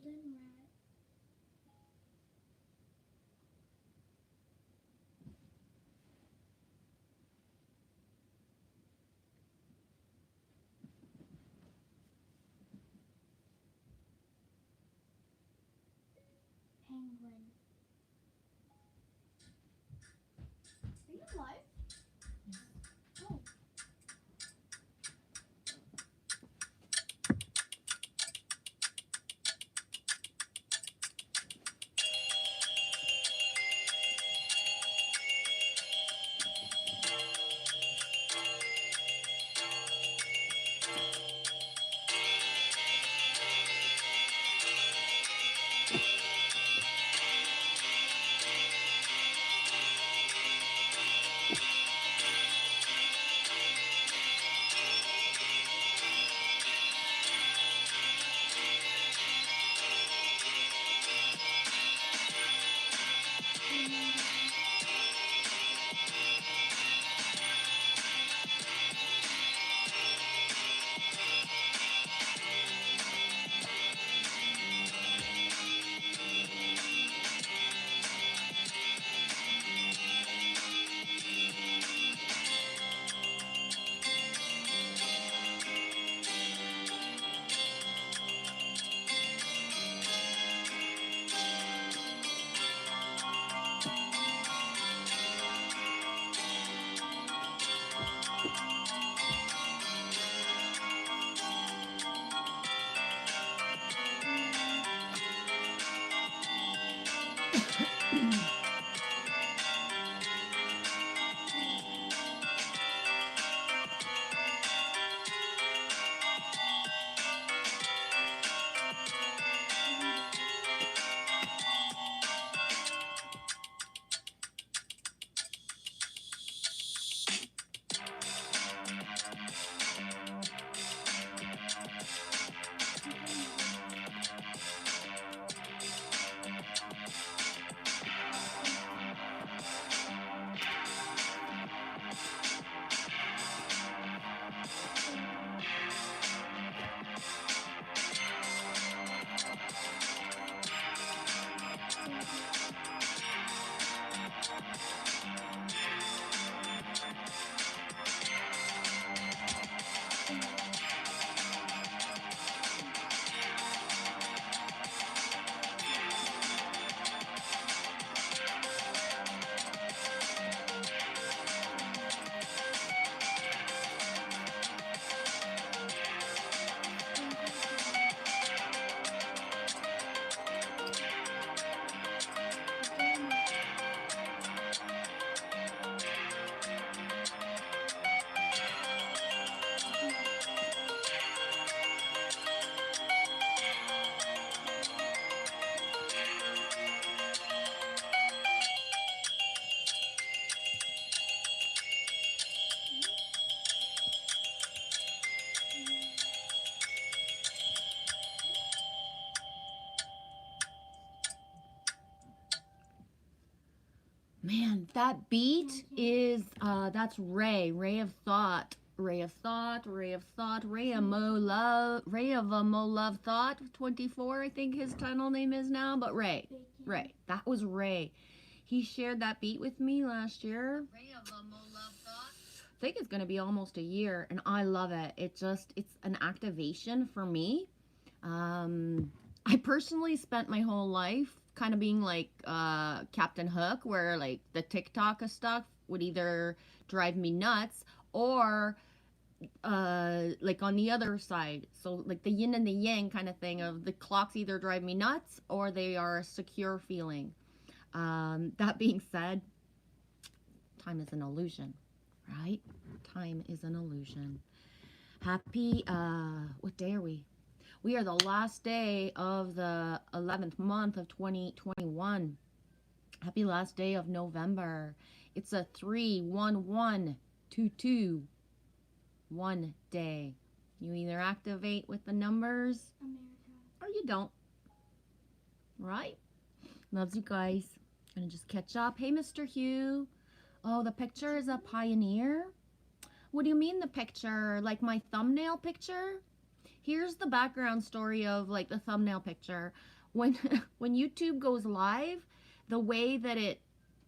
golden rat. Penguin. Are you alive? Oh. Man, that beat is, that's Ray of Thought. Ray of Thought, Ray of Thought, Ray of Mo Love, Ray of Mo Love Thought, 24, I think his channel name is now, but Ray, that was Ray. He shared that beat with me last year. Ray of Mo Love Thought. I think it's going to be almost a year, and I love it. It's an activation for me. I personally spent my whole life kind of being like Captain Hook, where like the TikTok stuff would either drive me nuts or like on the other side. So like the yin and the yang kind of thing of the clocks either drive me nuts or they are a secure feeling. That being said, time is an illusion, right? Time is an illusion. Happy, what day are we? We are the last day of the 11th month of 2021. Happy last day of November. It's a 3-1-1-2-2 one day. You either activate with the numbers or you don't. Right? Loves you guys. Gonna just catch up. Hey, Mr. Hugh. Oh, the picture is a pioneer? What do you mean the picture? Like my thumbnail picture? Here's the background story of like the thumbnail picture. When when YouTube goes live, the way that it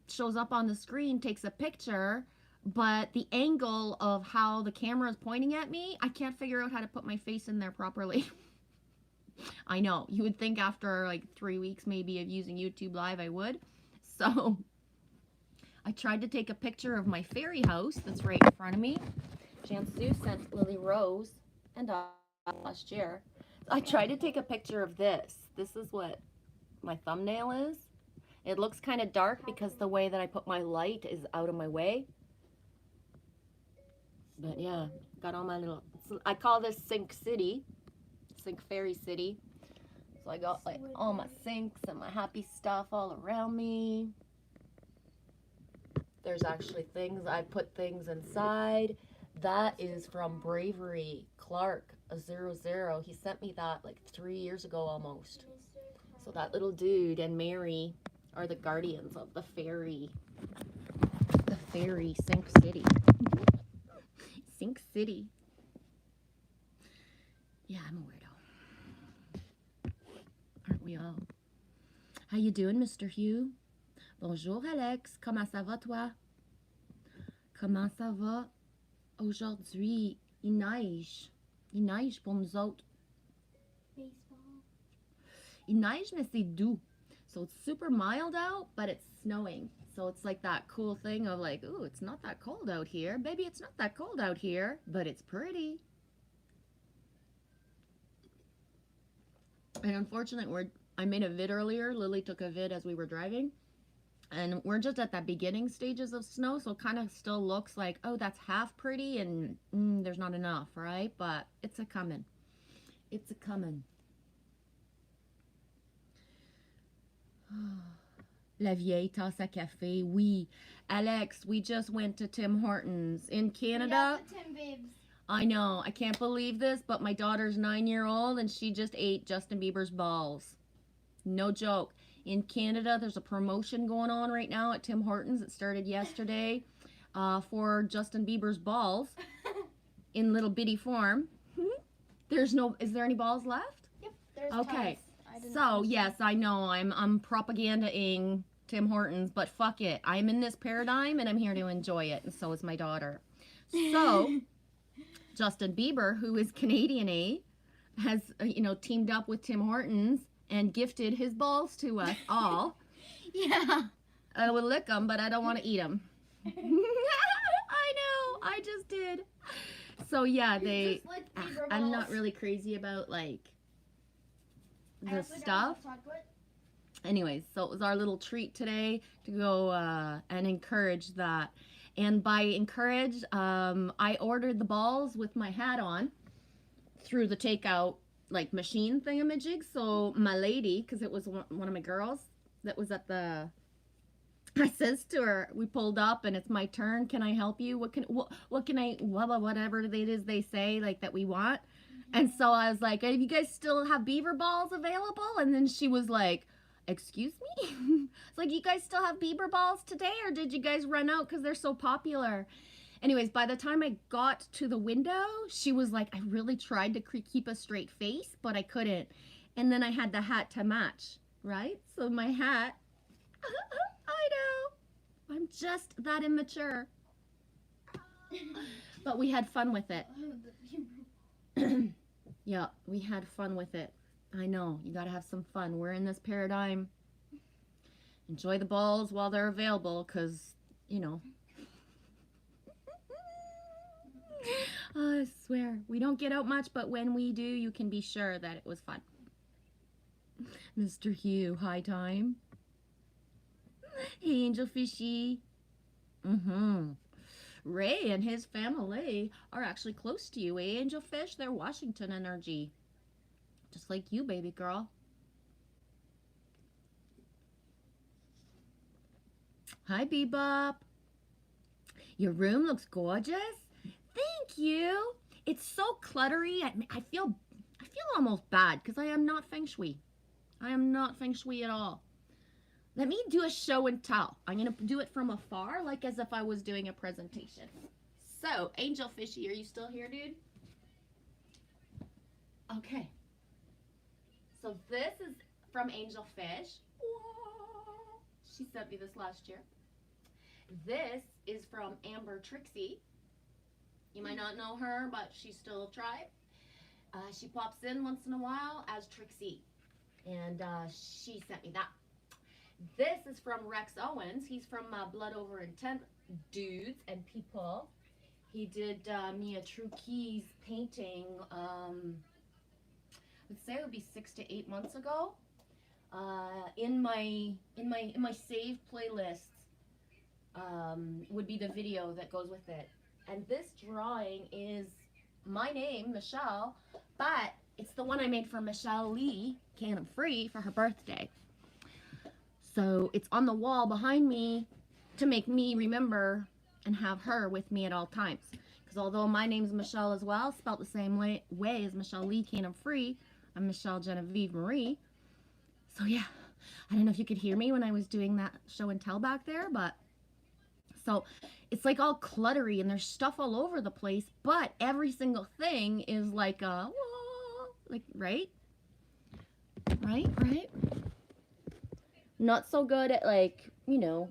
shows up on the screen takes a picture, but the angle of how the camera is pointing at me, I can't figure out how to put my face in there properly. I know, you would think after like 3 weeks maybe of using YouTube Live I would. So I tried to take a picture of my fairy house that's right in front of me. Jansu sent Lily Rose and I last year. I tried to take a picture of this. This is what my thumbnail is. It looks kind of dark because the way that I put my light is out of my way. But yeah, got all my little, I call this Sink City, Sink Fairy City. So I got like all my sinks and my happy stuff all around me. There's actually things, I put things inside. That is from Bravery Clark, a 00. He sent me that like 3 years ago almost. So that little dude and Mary are the guardians of the fairy Sink City. Sink City. Yeah, I'm a weirdo. Aren't we all? How you doing, Mr. Hugh? Bonjour, Alex. Comment ça va, toi? Comment ça va? Aujourd'hui, il neige. Il neige pour nous autres. Baseball. Il neige, mais c'est doux. So it's super mild out, but it's snowing. So it's like that cool thing of like, ooh, it's not that cold out here. Baby, it's not that cold out here, but it's pretty. And unfortunately, I made a vid earlier. Lily took a vid as we were driving. And we're just at that beginning stages of snow, so it kind of still looks like, oh, that's half pretty, and there's not enough, right? But it's a coming. It's a coming. La vieille tasse à café. Oui. Alex, we just went to Tim Hortons in Canada. Yeah, the Tim Babes. I know. I can't believe this, but my daughter's 9-year-old, and she just ate Justin Bieber's balls. No joke. In Canada, there's a promotion going on right now at Tim Hortons. It started yesterday for Justin Bieber's balls in little bitty form. Is there any balls left? Yep, there's okay. tons. So, yes, I know I'm propagandaing Tim Hortons, but fuck it. I'm in this paradigm and I'm here to enjoy it, and so is my daughter. So, Justin Bieber, who is Canadian, has teamed up with Tim Hortons and gifted his balls to us all. Yeah. I would lick them, but I don't want to eat them. I know, I just did. So yeah, I'm not really crazy about like the stuff. Anyways, so it was our little treat today to go and encourage that. And by encourage, I ordered the balls with my hat on through the takeout like machine thingamajig. So my lady, because it was one of my girls that was at the, I says to her, we pulled up and it's my turn. Can I help you? What can I, whatever it is they say like that we want. And so I was like, you guys still have beaver balls available? And then she was like, excuse me? It's like, you guys still have beaver balls today, or did you guys run out because they're so popular? Anyways, by the time I got to the window, she was like, I really tried to keep a straight face, but I couldn't. And then I had the hat to match, right? So my hat, I know, I'm just that immature. But we had fun with it. Yeah, we had fun with it. I know, you gotta have some fun. We're in this paradigm. Enjoy the balls while they're available, because, I swear, we don't get out much, but when we do, you can be sure that it was fun. Mr. Hugh, high time. Hey, Angel Fishy. Ray and his family are actually close to you, eh, Angel Fish? They're Washington energy. Just like you, baby girl. Hi, Bebop. Your room looks gorgeous. Thank you. It's so cluttery. I feel almost bad because I am not feng shui. I am not feng shui at all. Let me do a show and tell. I'm going to do it from afar, like as if I was doing a presentation. So, Angel Fishy, are you still here, dude? Okay. So this is from Angel Fish. She sent me this last year. This is from Amber Trixie. You might not know her, but she's still a tribe. She pops in once in a while as Trixie, and she sent me that. This is from Rex Owens. He's from Blood Over Intent Dudes and People. He did me a True Keys painting. Let's say it would be 6 to 8 months ago. In my saved playlists would be the video that goes with it. And this drawing is my name, Michelle, but it's the one I made for Michelle Lee, Canon Free, for her birthday. So it's on the wall behind me to make me remember and have her with me at all times. Because although my name's Michelle as well, spelled the same way as Michelle Lee, Canon Free, I'm Michelle Genevieve Marie. So yeah, I don't know if you could hear me when I was doing that show and tell back there, but so it's like all cluttery and there's stuff all over the place, but every single thing is like a, like, right? Not so good at, like, you know,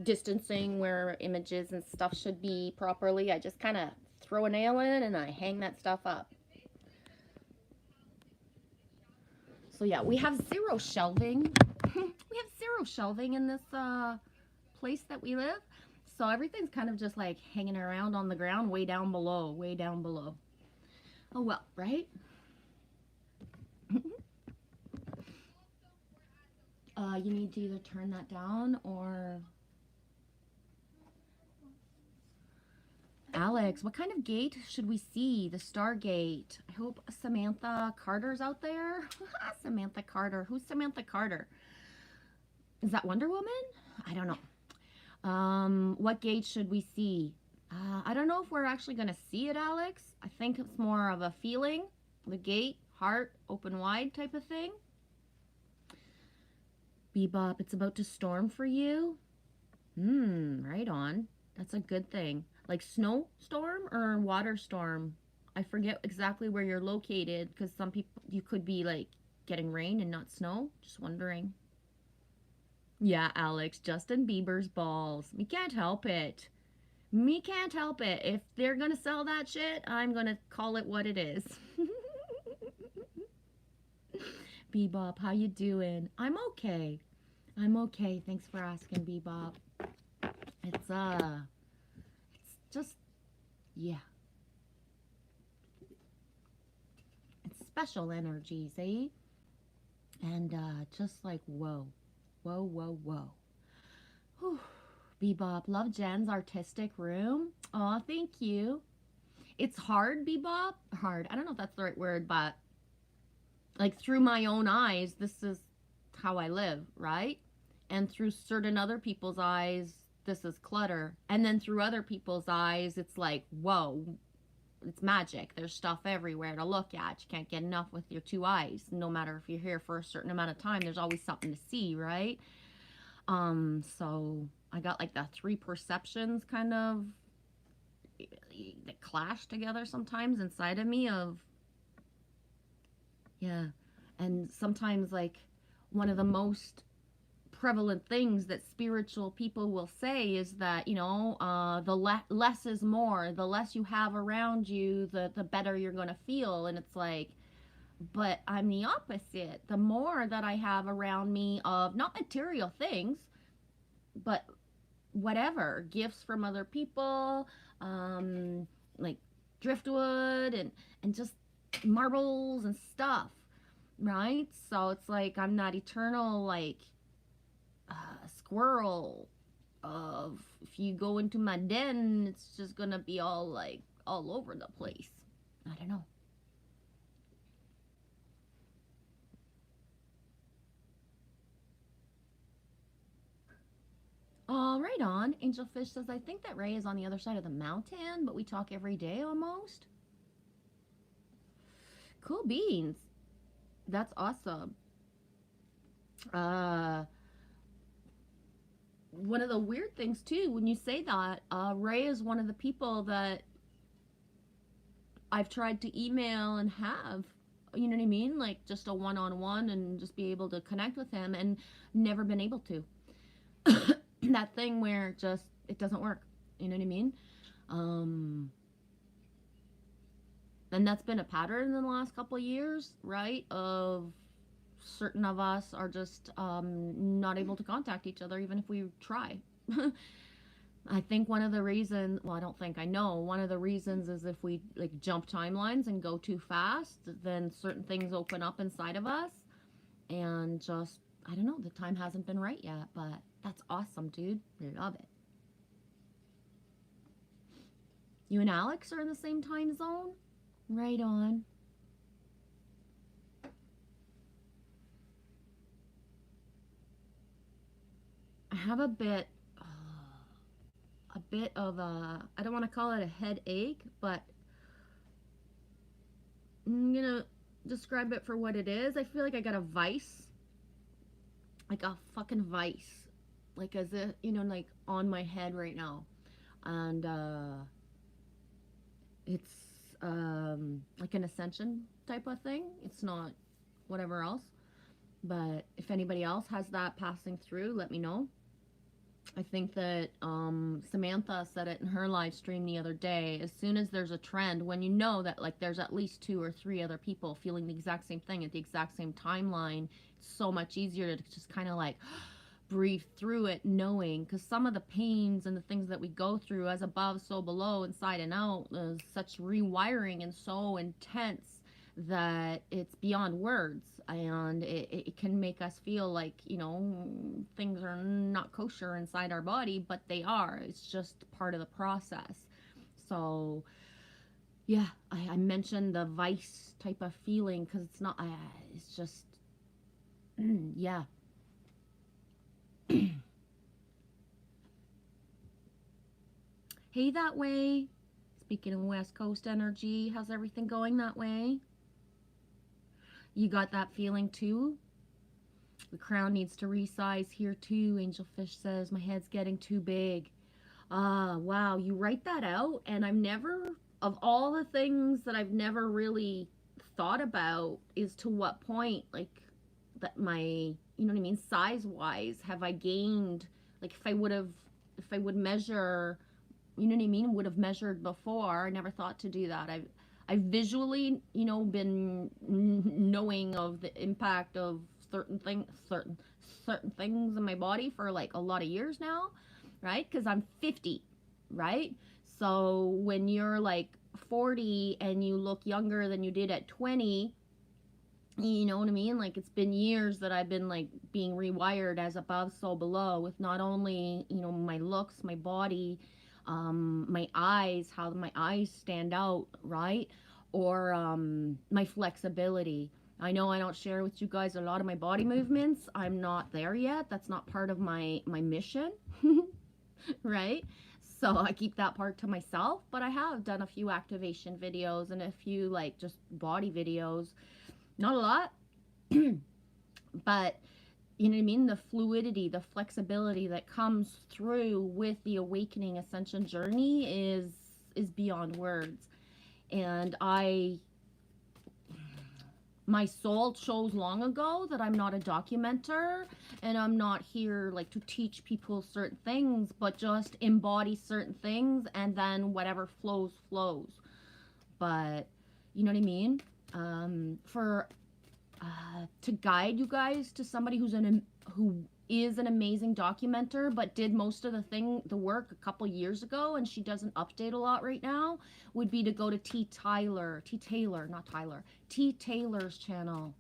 distancing where images and stuff should be properly. I just kind of throw a nail in and I hang that stuff up. So yeah, we have zero shelving. We have zero shelving in this place that we live. So everything's kind of just like hanging around on the ground way down below, way down below. Oh well, right? You need to either turn that down or... Alex, what kind of gate should we see? The Stargate. I hope Samantha Carter's out there. Samantha Carter. Who's Samantha Carter? Is that Wonder Woman? I don't know. What gate should we see? I don't know if we're actually going to see it, Alex. I think it's more of a feeling. The gate, heart, open wide type of thing. Bebop, it's about to storm for you? Right on. That's a good thing. Like snowstorm or water storm? I forget exactly where you're located because some people, you could be like getting rain and not snow. Just wondering. Yeah, Alex, Justin Bieber's balls. Me can't help it. Me can't help it. If they're going to sell that shit, I'm going to call it what it is. Bebop, how you doing? I'm okay. I'm okay. Thanks for asking, Bebop. It's just, yeah. It's special energies, eh? And just like, whoa. Whoa, whoa, whoa. Whew. Bebop, love Jen's artistic room. Aw, thank you. It's hard, Bebop. Hard. I don't know if that's the right word, but like through my own eyes, this is how I live, right? And through certain other people's eyes, this is clutter. And then through other people's eyes, it's like, whoa, it's magic. There's stuff everywhere to look at. You can't get enough with your two eyes. No matter if you're here for a certain amount of time, there's always something to see, right? So I got like the three perceptions kind of that clash together sometimes inside of me of, yeah. And sometimes like one of the most prevalent things that spiritual people will say is that, you know, the less is more. The less you have around you, the better you're going to feel. And it's like, but I'm the opposite. The more that I have around me of not material things, but whatever, gifts from other people, like driftwood and just marbles and stuff, right? So it's like I'm not eternal, like squirrel of if you go into my den, it's just gonna be all like all over the place. I don't know. Right on. Angelfish says, I think that Ray is on the other side of the mountain, but we talk every day almost. Cool beans. That's awesome. One of the weird things too, when you say that, Ray is one of the people that I've tried to email and have, you know what I mean? Like just a one-on-one and just be able to connect with him and never been able to. That thing where just, it doesn't work. You know what I mean? And that's been a pattern in the last couple of years, right? Of certain of us are just not able to contact each other even if we try. I think one of the reasons, well, I don't think, I know one of the reasons is if we like jump timelines and go too fast, then certain things open up inside of us and just, I don't know, the time hasn't been right yet, but that's awesome, dude. I love it. You and Alex are in the same time zone? Right on. I have a bit of a, I don't want to call it a headache, but I'm gonna describe it for what it is. I feel like I got a vice, like a fucking vice, like as if, you know, like on my head right now. And it's like an ascension type of thing. It's not whatever else. But if anybody else has that passing through, let me know. I think that Samantha said it in her live stream the other day. As soon as there's a trend, when you know that like there's at least 2 or 3 other people feeling the exact same thing at the exact same timeline, it's so much easier to just kind of like breathe through it, knowing, because some of the pains and the things that we go through as above, so below, inside and out, is such rewiring and so intense that it's beyond words, and it can make us feel like, you know, things are not kosher inside our body, but they are. It's just part of the process. So yeah, I mentioned the vice type of feeling because it's not, it's just yeah. Hey, that way. Speaking of West Coast energy, how's everything going that way? You got that feeling too? The crown needs to resize here too, Angelfish says. My head's getting too big. Ah, wow. You write that out, and I've never, of all the things that I've never really thought about, is to what point, like, that my, you know what I mean, size-wise, have I gained, like, if I would measure, you know what I mean, would have measured before. I never thought to do that. I've visually, you know, been knowing of the impact of certain things in my body for like a lot of years now, right? Because I'm 50, right? So when you're like 40 and you look younger than you did at 20, you know what I mean? Like, it's been years that I've been like being rewired as above, so below, with not only, you know, my looks, my body, my eyes, how my eyes stand out, right? Or my flexibility. I know I don't share with you guys a lot of my body movements. I'm not there yet. That's not part of my mission, right? So I keep that part to myself, but I have done a few activation videos and a few like just body videos. Not a lot, but you know what I mean? The fluidity, the flexibility that comes through with the awakening ascension journey is beyond words. And my soul chose long ago that I'm not a documenter, and I'm not here like to teach people certain things, but just embody certain things, and then whatever flows. But you know what I mean? To guide you guys to somebody who is an amazing documenter, but did most of the work a couple years ago, and she doesn't update a lot right now, would be to go to T. Taylor's channel.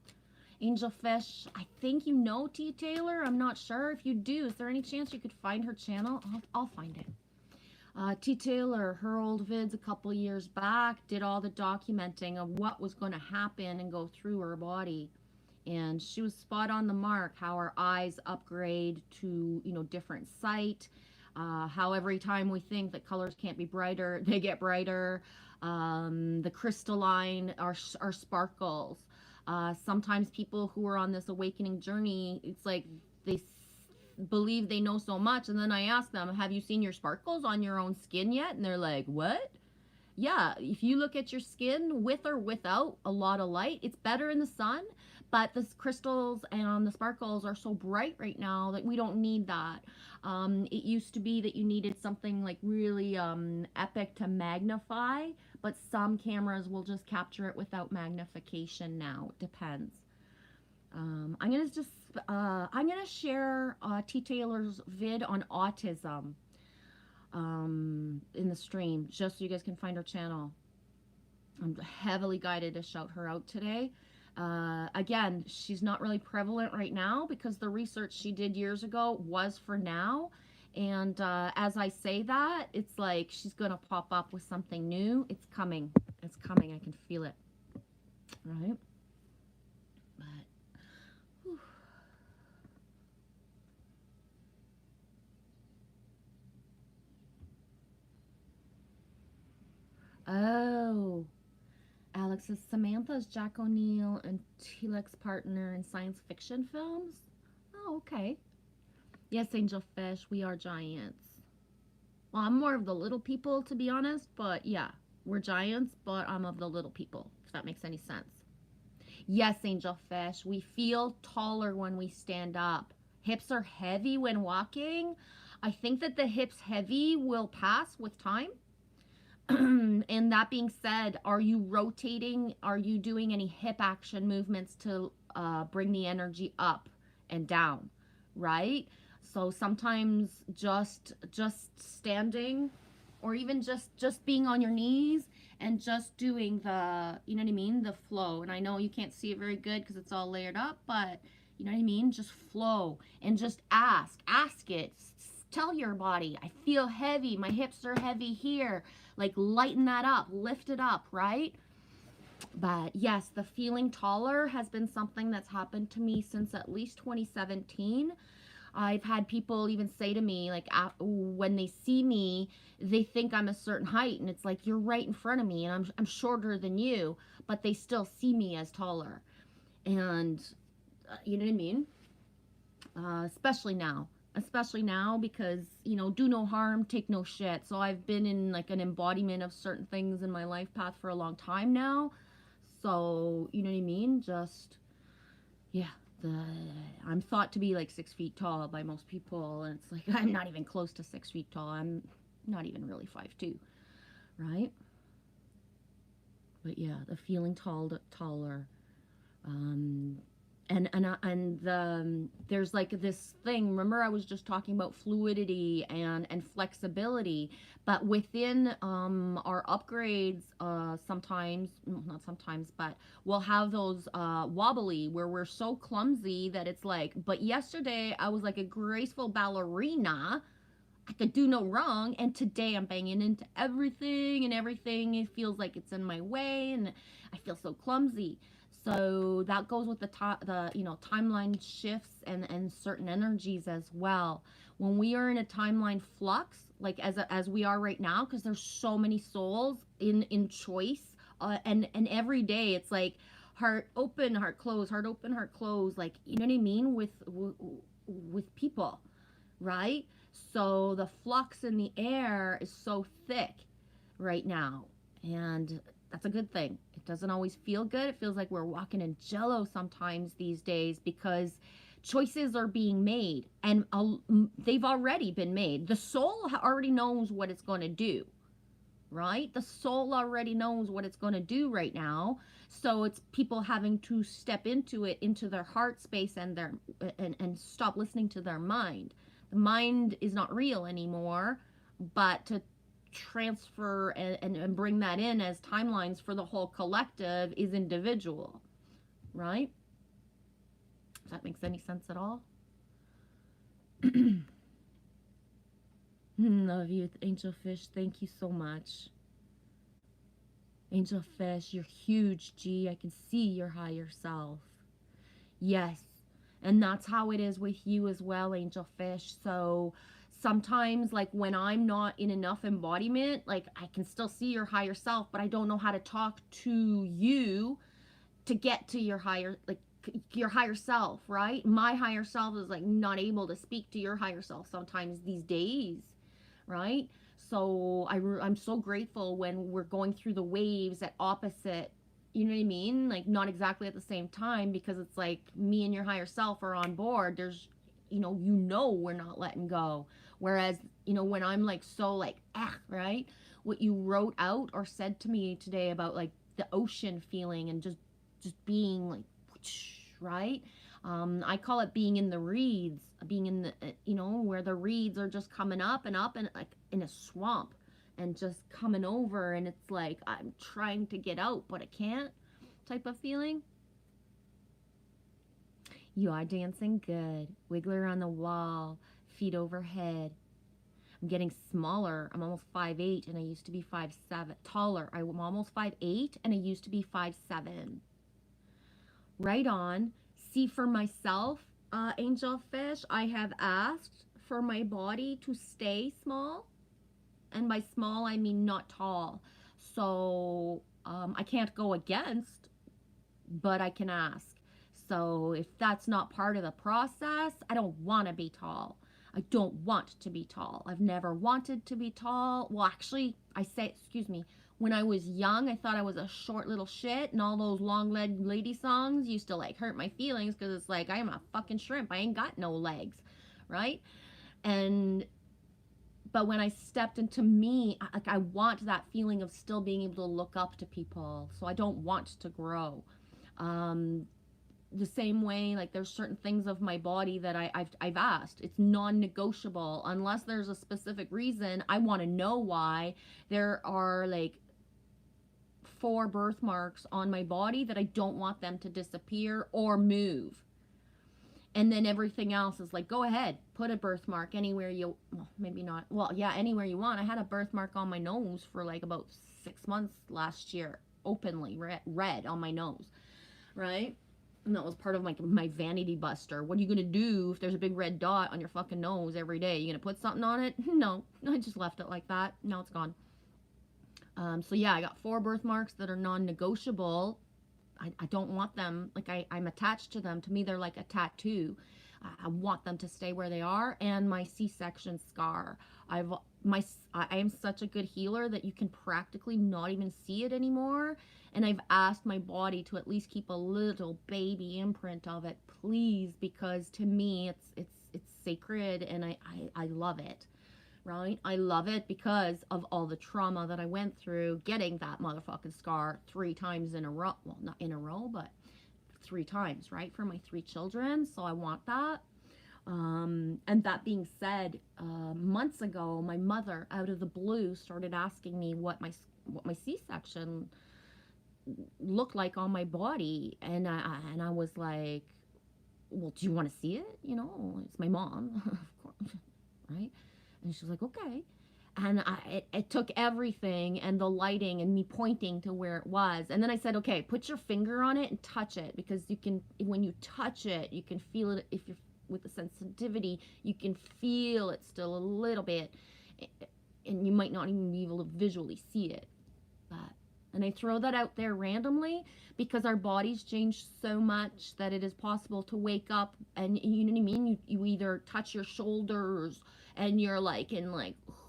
Angelfish, I think you know T. Taylor. I'm not sure. If you do, is there any chance you could find her channel? I'll find it. T. Taylor, her old vids a couple years back, did all the documenting of what was going to happen and go through her body. And she was spot on the mark, how our eyes upgrade to, you know, different sight, how every time we think that colors can't be brighter, they get brighter. The crystalline are sparkles. Sometimes people who are on this awakening journey, it's like they believe they know so much, and then I ask them, have you seen your sparkles on your own skin yet? And they're like, what? yeah, if you look at your skin with or without a lot of light, it's better in the sun. But the crystals and the sparkles are so bright right now that we don't need that. It used to be that you needed something like really epic to magnify, but some cameras will just capture it without magnification now. It depends. I'm gonna share T Taylor's vid on autism in the stream, just so you guys can find her channel. I'm heavily guided to shout her out today. Again, she's not really prevalent right now because the research she did years ago was for now. And as I say that, it's like she's going to pop up with something new. It's coming. It's coming. I can feel it. Right? But, whew. Oh. Alex says, Samantha's Jack O'Neill and Telex's partner in science fiction films? Oh, okay. Yes, Angel Fish, we are giants. Well, I'm more of the little people, to be honest, but yeah, we're giants, but I'm of the little people, if that makes any sense. Yes, Angel Fish, we feel taller when we stand up. Hips are heavy when walking. I think that the hips heavy will pass with time. And that being said, are you rotating? Are you doing any hip action movements to bring the energy up and down, right? So sometimes just standing, or even just being on your knees and just doing the, you know what I mean, the flow. And I know you can't see it very good because it's all layered up, but you know what I mean? Just flow and just ask it. Tell your body, I feel heavy, my hips are heavy here. Like lighten that up, lift it up, right? But yes, the feeling taller has been something that's happened to me since at least 2017. I've had people even say to me, like, when they see me, they think I'm a certain height, and it's like, you're right in front of me, and I'm shorter than you, but they still see me as taller. And you know what I mean? Especially now because, you know, do no harm, take no shit. So I've been in like an embodiment of certain things in my life path for a long time now. So, you know what I mean? Just, yeah, I'm thought to be like 6 feet tall by most people. And it's like, I'm not even close to 6 feet tall. I'm not even really 5'2", right? But yeah, the feeling taller. There's like this thing, remember I was just talking about fluidity and flexibility, but within our upgrades, sometimes, not sometimes, but we'll have those wobbly where we're so clumsy that it's like, but yesterday I was like a graceful ballerina, I could do no wrong, and today I'm banging into everything, and everything, it feels like it's in my way, and I feel so clumsy. So that goes with the timeline shifts and certain energies as well. When we are in a timeline flux, like as we are right now, because there's so many souls in choice, and every day it's like heart open, heart close, heart open, heart close, like, you know what I mean, with people, right? So the flux in the air is so thick right now, and that's a good thing. It doesn't always feel good. It feels like we're walking in jello sometimes these days because choices are being made, and they've already been made. The soul already knows what it's going to do, right? The soul already knows what it's going to do right now. So it's people having to step into it, into their heart space, and stop listening to their mind. The mind is not real anymore, but to transfer and bring that in as timelines for the whole collective is individual, right? If that makes any sense at all. Love you, Angel Fish. Thank you so much. Angel Fish, you're huge, G. I can see your higher self. Yes. And that's how it is with you as well, Angel Fish. So sometimes, like, when I'm not in enough embodiment, like, I can still see your higher self, but I don't know how to talk to you to get to your higher self, right? My higher self is like not able to speak to your higher self sometimes these days, right? So I'm so grateful when we're going through the waves at opposite, you know what I mean? Like not exactly at the same time, because it's like me and your higher self are on board. There's, we're not letting go. Whereas, when I'm like, so like, right? What you wrote out or said to me today about like the ocean feeling and just being like, right? I call it being in the reeds, being in the, where the reeds are just coming up and like in a swamp and just coming over. And it's like, I'm trying to get out, but I can't type of feeling. You are dancing good. Wiggler on the wall, feet overhead. I'm getting smaller. I'm almost 5'8", and I used to be 5'7". Taller. I'm almost 5'8", and I used to be 5'7". Right on. See for myself, angel fish, I have asked for my body to stay small. And by small, I mean not tall. So I can't go against, but I can ask. So if that's not part of the process, I don't want to be tall. I don't want to be tall. I've never wanted to be tall. Well, actually, when I was young, I thought I was a short little shit, and all those long-legged lady songs used to like hurt my feelings, because it's like, I am a fucking shrimp. I ain't got no legs, right? But when I stepped into me, I want that feeling of still being able to look up to people. So I don't want to grow. The same way, like there's certain things of my body that I've asked. It's non-negotiable unless there's a specific reason. I want to know why. There are like 4 birthmarks on my body that I don't want them to disappear or move. And then everything else is like, go ahead, put a birthmark anywhere maybe not. Well, yeah, anywhere you want. I had a birthmark on my nose for like about 6 months last year, openly red on my nose, right? And that was part of my vanity buster. What are you going to do if there's a big red dot on your fucking nose every day? You going to put something on it? No, I just left it like that. Now it's gone. So yeah, I got 4 birthmarks that are non-negotiable. I don't want them, like I'm attached to them. To me, they're like a tattoo. I want them to stay where they are. And my C-section scar. I am such a good healer that you can practically not even see it anymore. And I've asked my body to at least keep a little baby imprint of it, please, because to me it's sacred, and I love it. Right? I love it because of all the trauma that I went through getting that motherfucking scar 3 times in a row. Well, not in a row, but 3 times, right? For my 3 children. So I want that. And that being said, months ago, my mother, out of the blue, started asking me what my C-section looked like on my body. And I was like, well, do you want to see it? It's my mom, of course, right? And she's like, okay. And it took everything and the lighting and me pointing to where it was. And then I said, okay, put your finger on it and touch it, because when you touch it, you can feel it. If you're with the sensitivity, you can feel it still a little bit, and you might not even be able to visually see it. And I throw that out there randomly because our bodies change so much that it is possible to wake up and, you know what I mean? You either touch your shoulders and you're like,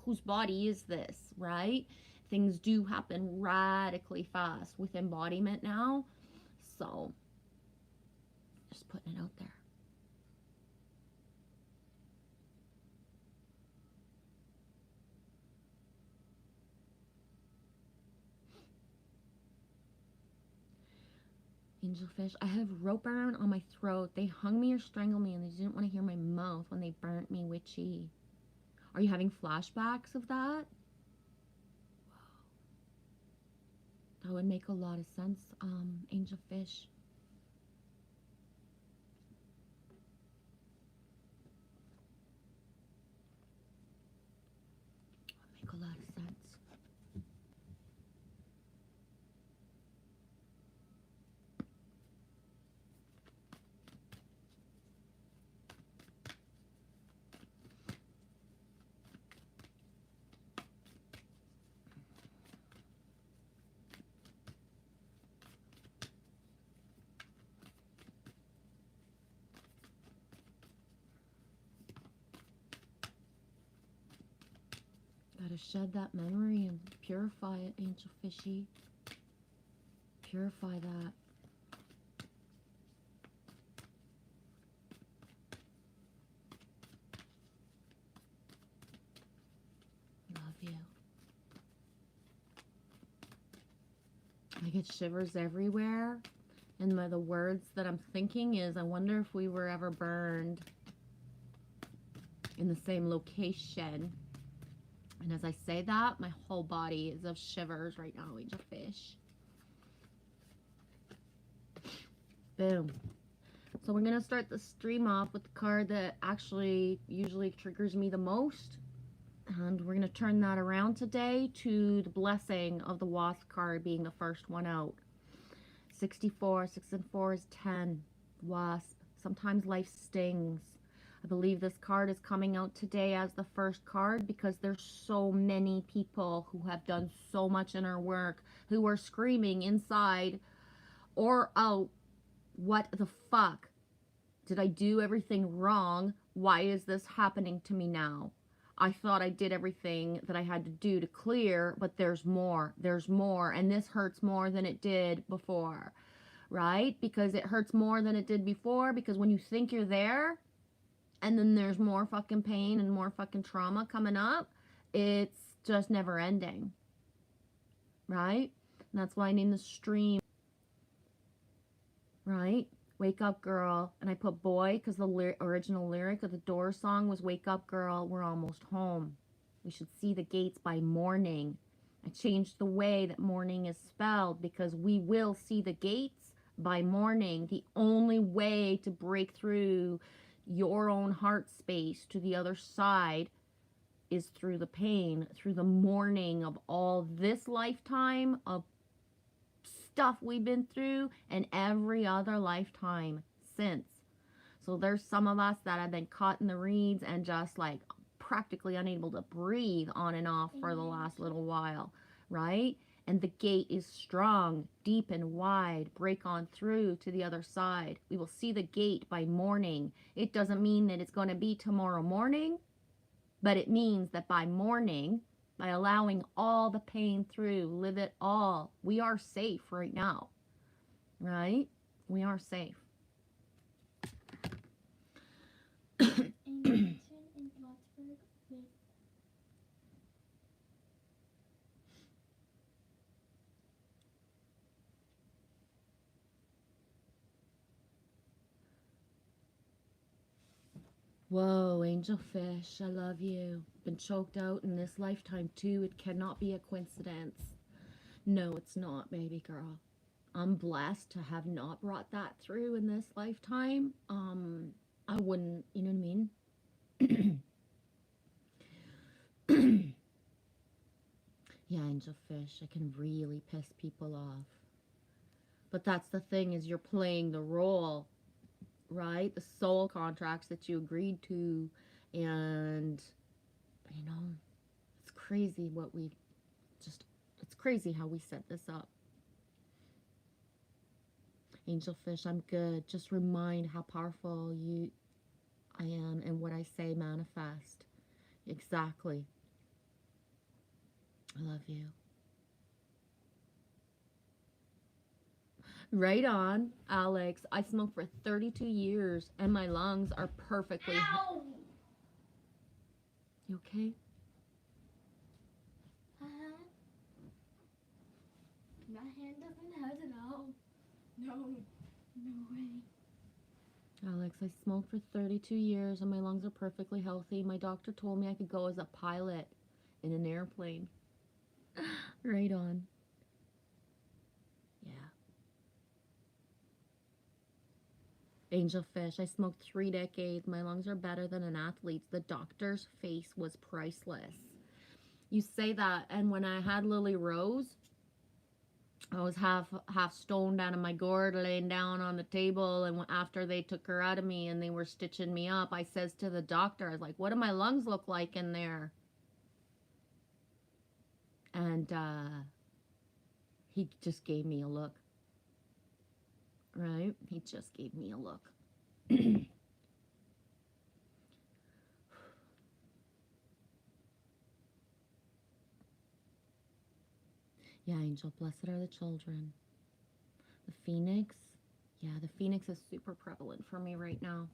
whose body is this, right? Things do happen radically fast with embodiment now. So, just putting it out there. Angelfish, I have rope burn on my throat. They hung me or strangled me, and they didn't want to hear my mouth when they burnt me witchy. Are you having flashbacks of that? That would make a lot of sense, Angelfish. Make a lot of sense. Gotta shed that memory and purify it, Angel Fishy. Purify that. Love you. I get shivers everywhere. And the words that I'm thinking is, I wonder if we were ever burned in the same location. And as I say that, my whole body is of shivers right now, Angel Fish. Boom. So we're going to start the stream off with the card that actually usually triggers me the most. And we're going to turn that around today to the blessing of the Wasp card being the first one out. 64, 6 and 4 is 10. Wasp. Sometimes life stings. I believe this card is coming out today as the first card because there's so many people who have done so much inner work, who are screaming inside or out, what the fuck? Did I do everything wrong? Why is this happening to me now? I thought I did everything that I had to do to clear, but there's more, and this hurts more than it did before, right? Because it hurts more than it did before, because when you think you're there, and then there's more fucking pain and more fucking trauma coming up, it's just never ending, right? And that's why I named the stream, right? Wake up, girl. And I put boy because the original lyric of the Doors song was wake up, girl, we're almost home. We should see the gates by morning. I changed the way that morning is spelled because we will see the gates by morning. The only way to break through your own heart space to the other side is through the pain, through the mourning of all this lifetime of stuff we've been through and every other lifetime since. So there's some of us that have been caught in the reeds and just like practically unable to breathe on and off for the last little while, right? And the gate is strong, deep and wide. Break on through to the other side. We will see the gate by morning. It doesn't mean that it's going to be tomorrow morning, but it means that by morning, by allowing all the pain through, live it all, we are safe right now, right? We are safe. Whoa, angel fish, I love you. Been choked out in this lifetime too. It cannot be a coincidence. No, it's not, baby girl. I'm blessed to have not brought that through in this lifetime. I wouldn't, you know what I mean? Yeah, angel fish, I can really piss people off. But that's the thing, is you're playing the role, right? The soul contracts that you agreed to, and you know, it's crazy what we just, it's crazy how we set this up. Angel fish, I'm good. Just remind how powerful I am, and what I say manifest. Exactly. I love you. Right on, Alex. I smoked for 32 years and my lungs are perfectly... Ow! You okay? My hand doesn't hurt at all. No. No way. Alex, I smoked for 32 years and my lungs are perfectly healthy. My doctor told me I could go as a pilot in an airplane. Right on. Yeah. Angel fish, I smoked 3 decades. My lungs are better than an athlete's. The doctor's face was priceless. You say that, and when I had Lily Rose, I was half stoned out of my gourd, laying down on the table, and after they took her out of me and they were stitching me up, I says to the doctor, I was like, what do my lungs look like in there? And he just gave me a look. Right? He just gave me a look. Yeah, Angel, blessed are the children. The phoenix. Yeah, the phoenix is super prevalent for me right now.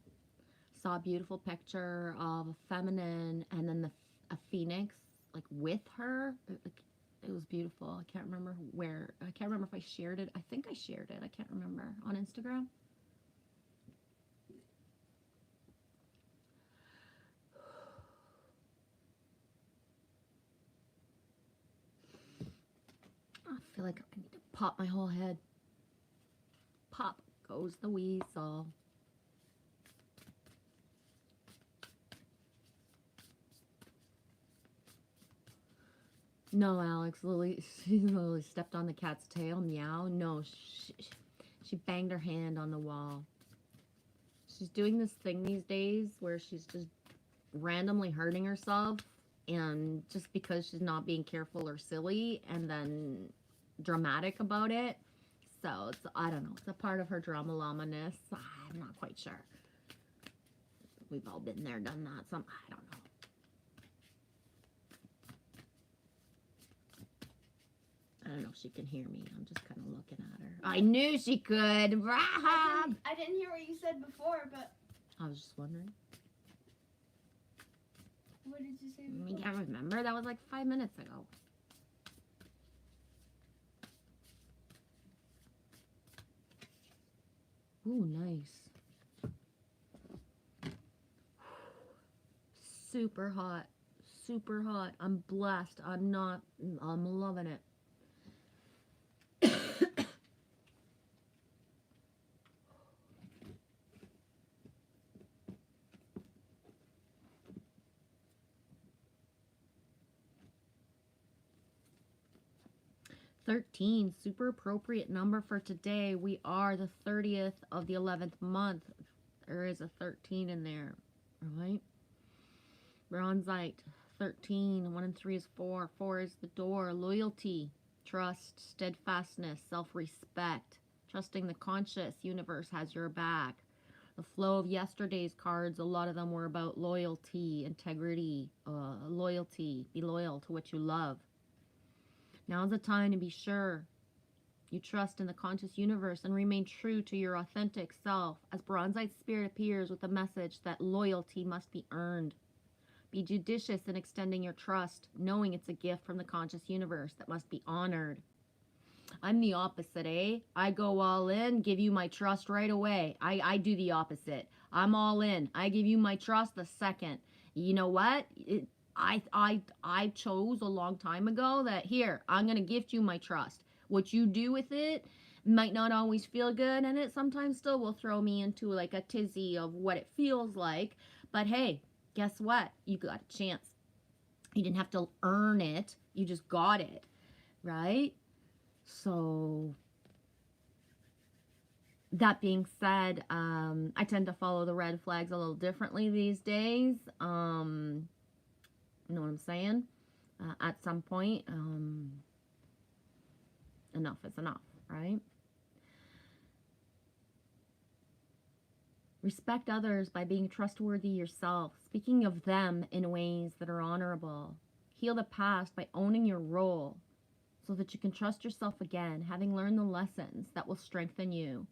Saw a beautiful picture of a feminine and then a phoenix like with her. It was beautiful. I can't remember where. I can't remember if I shared it. I think I shared it. I can't remember. On Instagram. I feel like I need to pop my whole head. Pop goes the weasel. No, Alex, Lily stepped on the cat's tail. Meow. No, she banged her hand on the wall. She's doing this thing these days where she's just randomly hurting herself, and just because she's not being careful or silly and then dramatic about it. So it's, I don't know, it's a part of her drama llama-ness. I'm not quite sure. We've all been there, done that. Some, I don't know. I don't know if she can hear me. I'm just kind of looking at her. I knew she could. I didn't hear what you said before, but I was just wondering. What did you say I before? can't remember. That was like 5 minutes ago. Ooh, nice. Super hot. Super hot. I'm blessed. I'm loving it. 13, super appropriate number for today. We are the 30th of the 11th month. There is a 13 in there, right? Bronzite, 13. 1 and 3 is 4. 4 is the door. Loyalty, trust, steadfastness, self-respect. Trusting the conscious universe has your back. The flow of yesterday's cards, a lot of them were about loyalty, integrity, loyalty. Be loyal to what you love. Now's the time to be sure you trust in the conscious universe and remain true to your authentic self as Bronzite Spirit appears with the message that loyalty must be earned. Be judicious in extending your trust, knowing it's a gift from the conscious universe that must be honored. I'm the opposite, eh? I go all in, give you my trust right away. I do the opposite. I'm all in. I give you my trust the second. You know what? I chose a long time ago that here, I'm going to gift you my trust. What you do with it might not always feel good, and it sometimes still will throw me into like a tizzy of what it feels like. But hey, guess what? You got a chance. You didn't have to earn it. You just got it, right? So that being said, I tend to follow the red flags a little differently these days. You know what I'm saying? At some point, enough is enough, right? Respect others by being trustworthy yourself, speaking of them in ways that are honorable. Heal the past by owning your role so that you can trust yourself again, having learned the lessons that will strengthen you.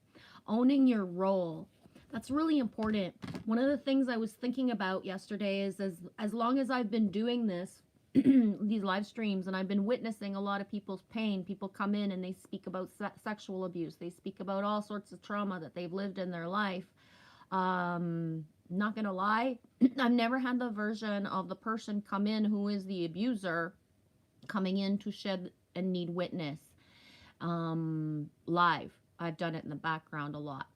Owning your role. That's really important. One of the things I was thinking about yesterday is as long as I've been doing this, these live streams, and I've been witnessing a lot of people's pain, people come in and they speak about sexual abuse. They speak about all sorts of trauma that they've lived in their life. Not gonna lie, I've never had the version of the person come in who is the abuser coming in to shed and need witness live. I've done it in the background a lot.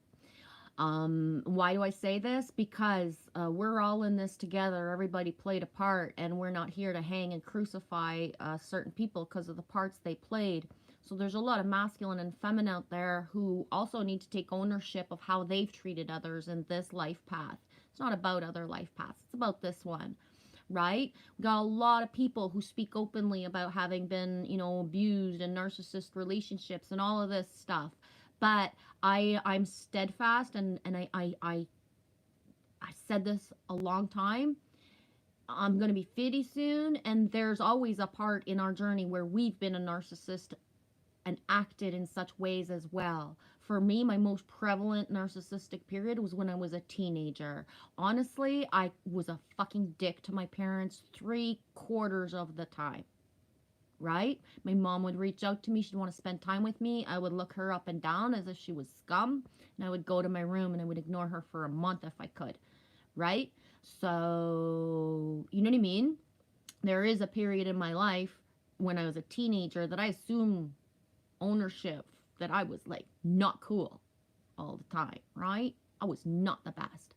Why do I say this? Because we're all in this together. Everybody played a part, and we're not here to hang and crucify certain people because of the parts they played. So there's a lot of masculine and feminine out there who also need to take ownership of how they've treated others in this life path. It's not about other life paths. It's about this one, right? We got a lot of people who speak openly about having been, you know, abused in narcissist relationships and all of this stuff. But I'm steadfast, and I said this a long time. I'm going to be 50 soon, and there's always a part in our journey where we've been a narcissist and acted in such ways as well. For me, my most prevalent narcissistic period was when I was a teenager. Honestly, I was a fucking dick to my parents 3/4 of the time, right? My mom would reach out to me. She'd want to spend time with me. I would look her up and down as if she was scum. And I would go to my room and I would ignore her for a month if I could, right? So, you know what I mean? There is a period in my life when I was a teenager that I assume ownership, that I was like not cool all the time, right? I was not the best.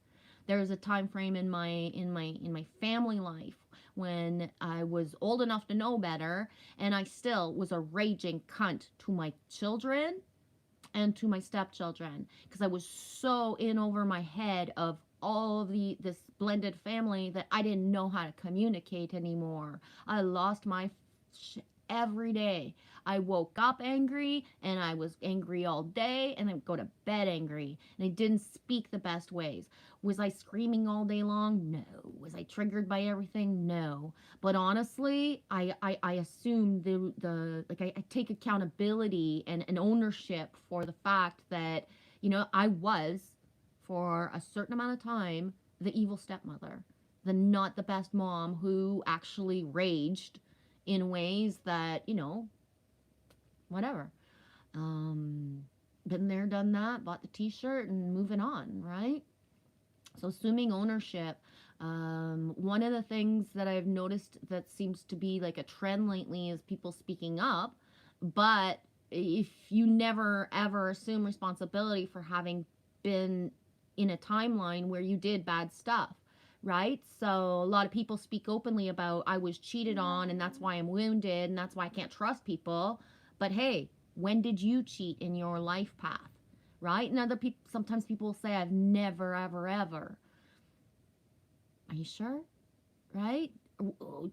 There was a time frame in my family life when I was old enough to know better, and I still was a raging cunt to my children and to my stepchildren, because I was so in over my head of all of this blended family that I didn't know how to communicate anymore. I lost my shit every day. I woke up angry and I was angry all day, and I would go to bed angry, and I didn't speak the best ways. Was I screaming all day long? No. Was I triggered by everything? No. But honestly, I assume I take accountability and ownership for the fact that, I was, for a certain amount of time, the evil stepmother, the not the best mom who actually raged in ways that, whatever. Been there, done that, bought the t-shirt and moving on, right? So assuming ownership, one of the things that I've noticed that seems to be like a trend lately is people speaking up, but if you never ever assume responsibility for having been in a timeline where you did bad stuff, right? So a lot of people speak openly about, I was cheated on and that's why I'm wounded and that's why I can't trust people. But hey, when did you cheat in your life path? Right? And other people, sometimes people will say, I've never, ever, ever. Are you sure? Right?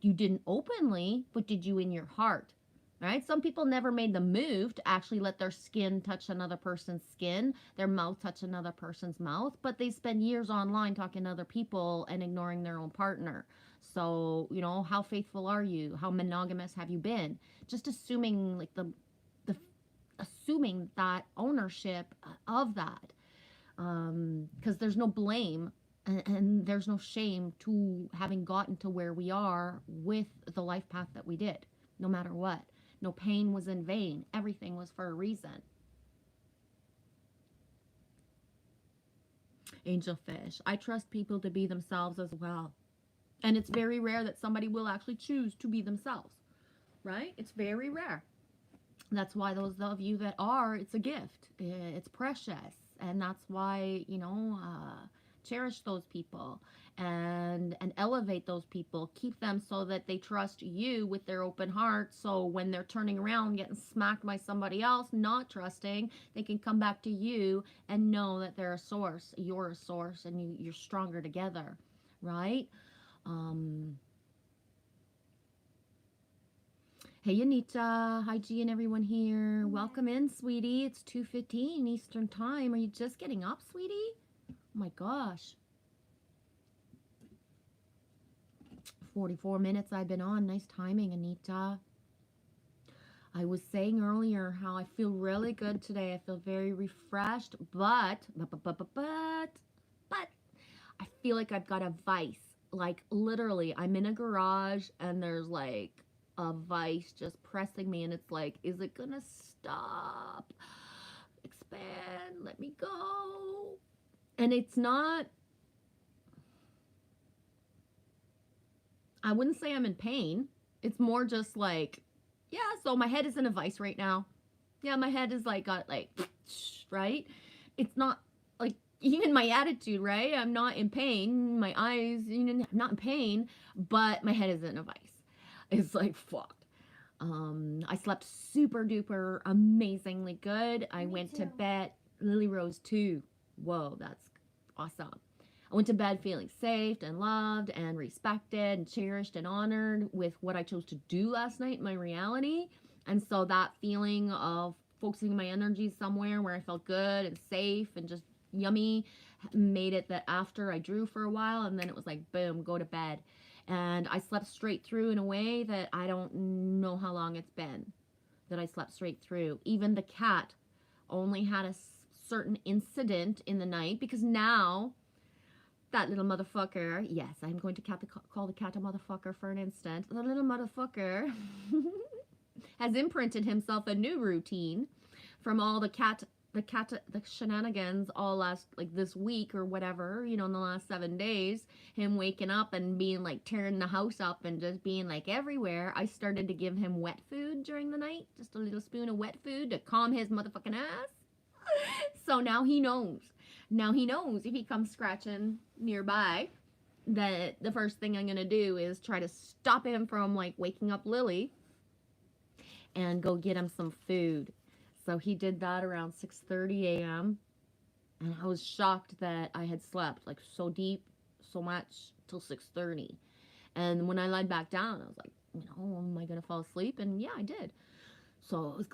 You didn't openly, but did you in your heart? Right? Some people never made the move to actually let their skin touch another person's skin, their mouth touch another person's mouth, but they spend years online talking to other people and ignoring their own partner. So, how faithful are you? How monogamous have you been? Just assuming like the assuming that ownership of that, because there's no blame and there's no shame to having gotten to where we are with the life path that we did, no matter what. No pain was in vain. Everything was for a reason. Angelfish, I trust people to be themselves as well. And it's very rare that somebody will actually choose to be themselves, right? It's very rare. That's why those of you that are, it's a gift. It's precious. And that's why, cherish those people and elevate those people. Keep them so that they trust you with their open heart. So when they're turning around, getting smacked by somebody else, not trusting, they can come back to you and know that they're a source. You're a source and you're stronger together, right? Hey, Anita. Hi, G and everyone here. Welcome in, sweetie. It's 2:15 Eastern Time. Are you just getting up, sweetie? Oh, my gosh. 44 minutes I've been on. Nice timing, Anita. I was saying earlier how I feel really good today. I feel very refreshed, but I feel like I've got a vice. Like, literally, I'm in a garage and there's like a vice just pressing me, and it's like, is it gonna stop? Expand, let me go. And it's not, I wouldn't say I'm in pain. It's more just like, yeah, so my head is in a vice right now. Yeah, my head is like, got like, right? It's not like, even my attitude, right? I'm not in pain. My eyes, I'm not in pain, but my head is in a vice. It's like, fucked. I slept super duper amazingly good. I went to bed, Lily Rose too. Whoa, that's awesome. I went to bed feeling safe and loved and respected and cherished and honored with what I chose to do last night in my reality. And so that feeling of focusing my energies somewhere where I felt good and safe and just yummy made it that after I drew for a while, and then it was like, boom, go to bed. And I slept straight through in a way that I don't know how long it's been. that I slept straight through. Even the cat only had a certain incident in the night, because now that little motherfucker, yes, I'm going to call the cat a motherfucker for an instant. The little motherfucker has imprinted himself a new routine from all the shenanigans all last, like, this week or whatever, you know, in the last 7 days, him waking up and being like tearing the house up and just being like everywhere. I started to give him wet food during the night, just a little spoon of wet food to calm his motherfucking ass. So now he knows. Now he knows if he comes scratching nearby that the first thing I'm going to do is try to stop him from, like, waking up Lily and go get him some food. So he did that around 6:30 a.m. And I was shocked that I had slept, like, so deep, so much, till 6:30. And when I lied back down, I was like, you know, am I going to fall asleep? And yeah, I did. So I was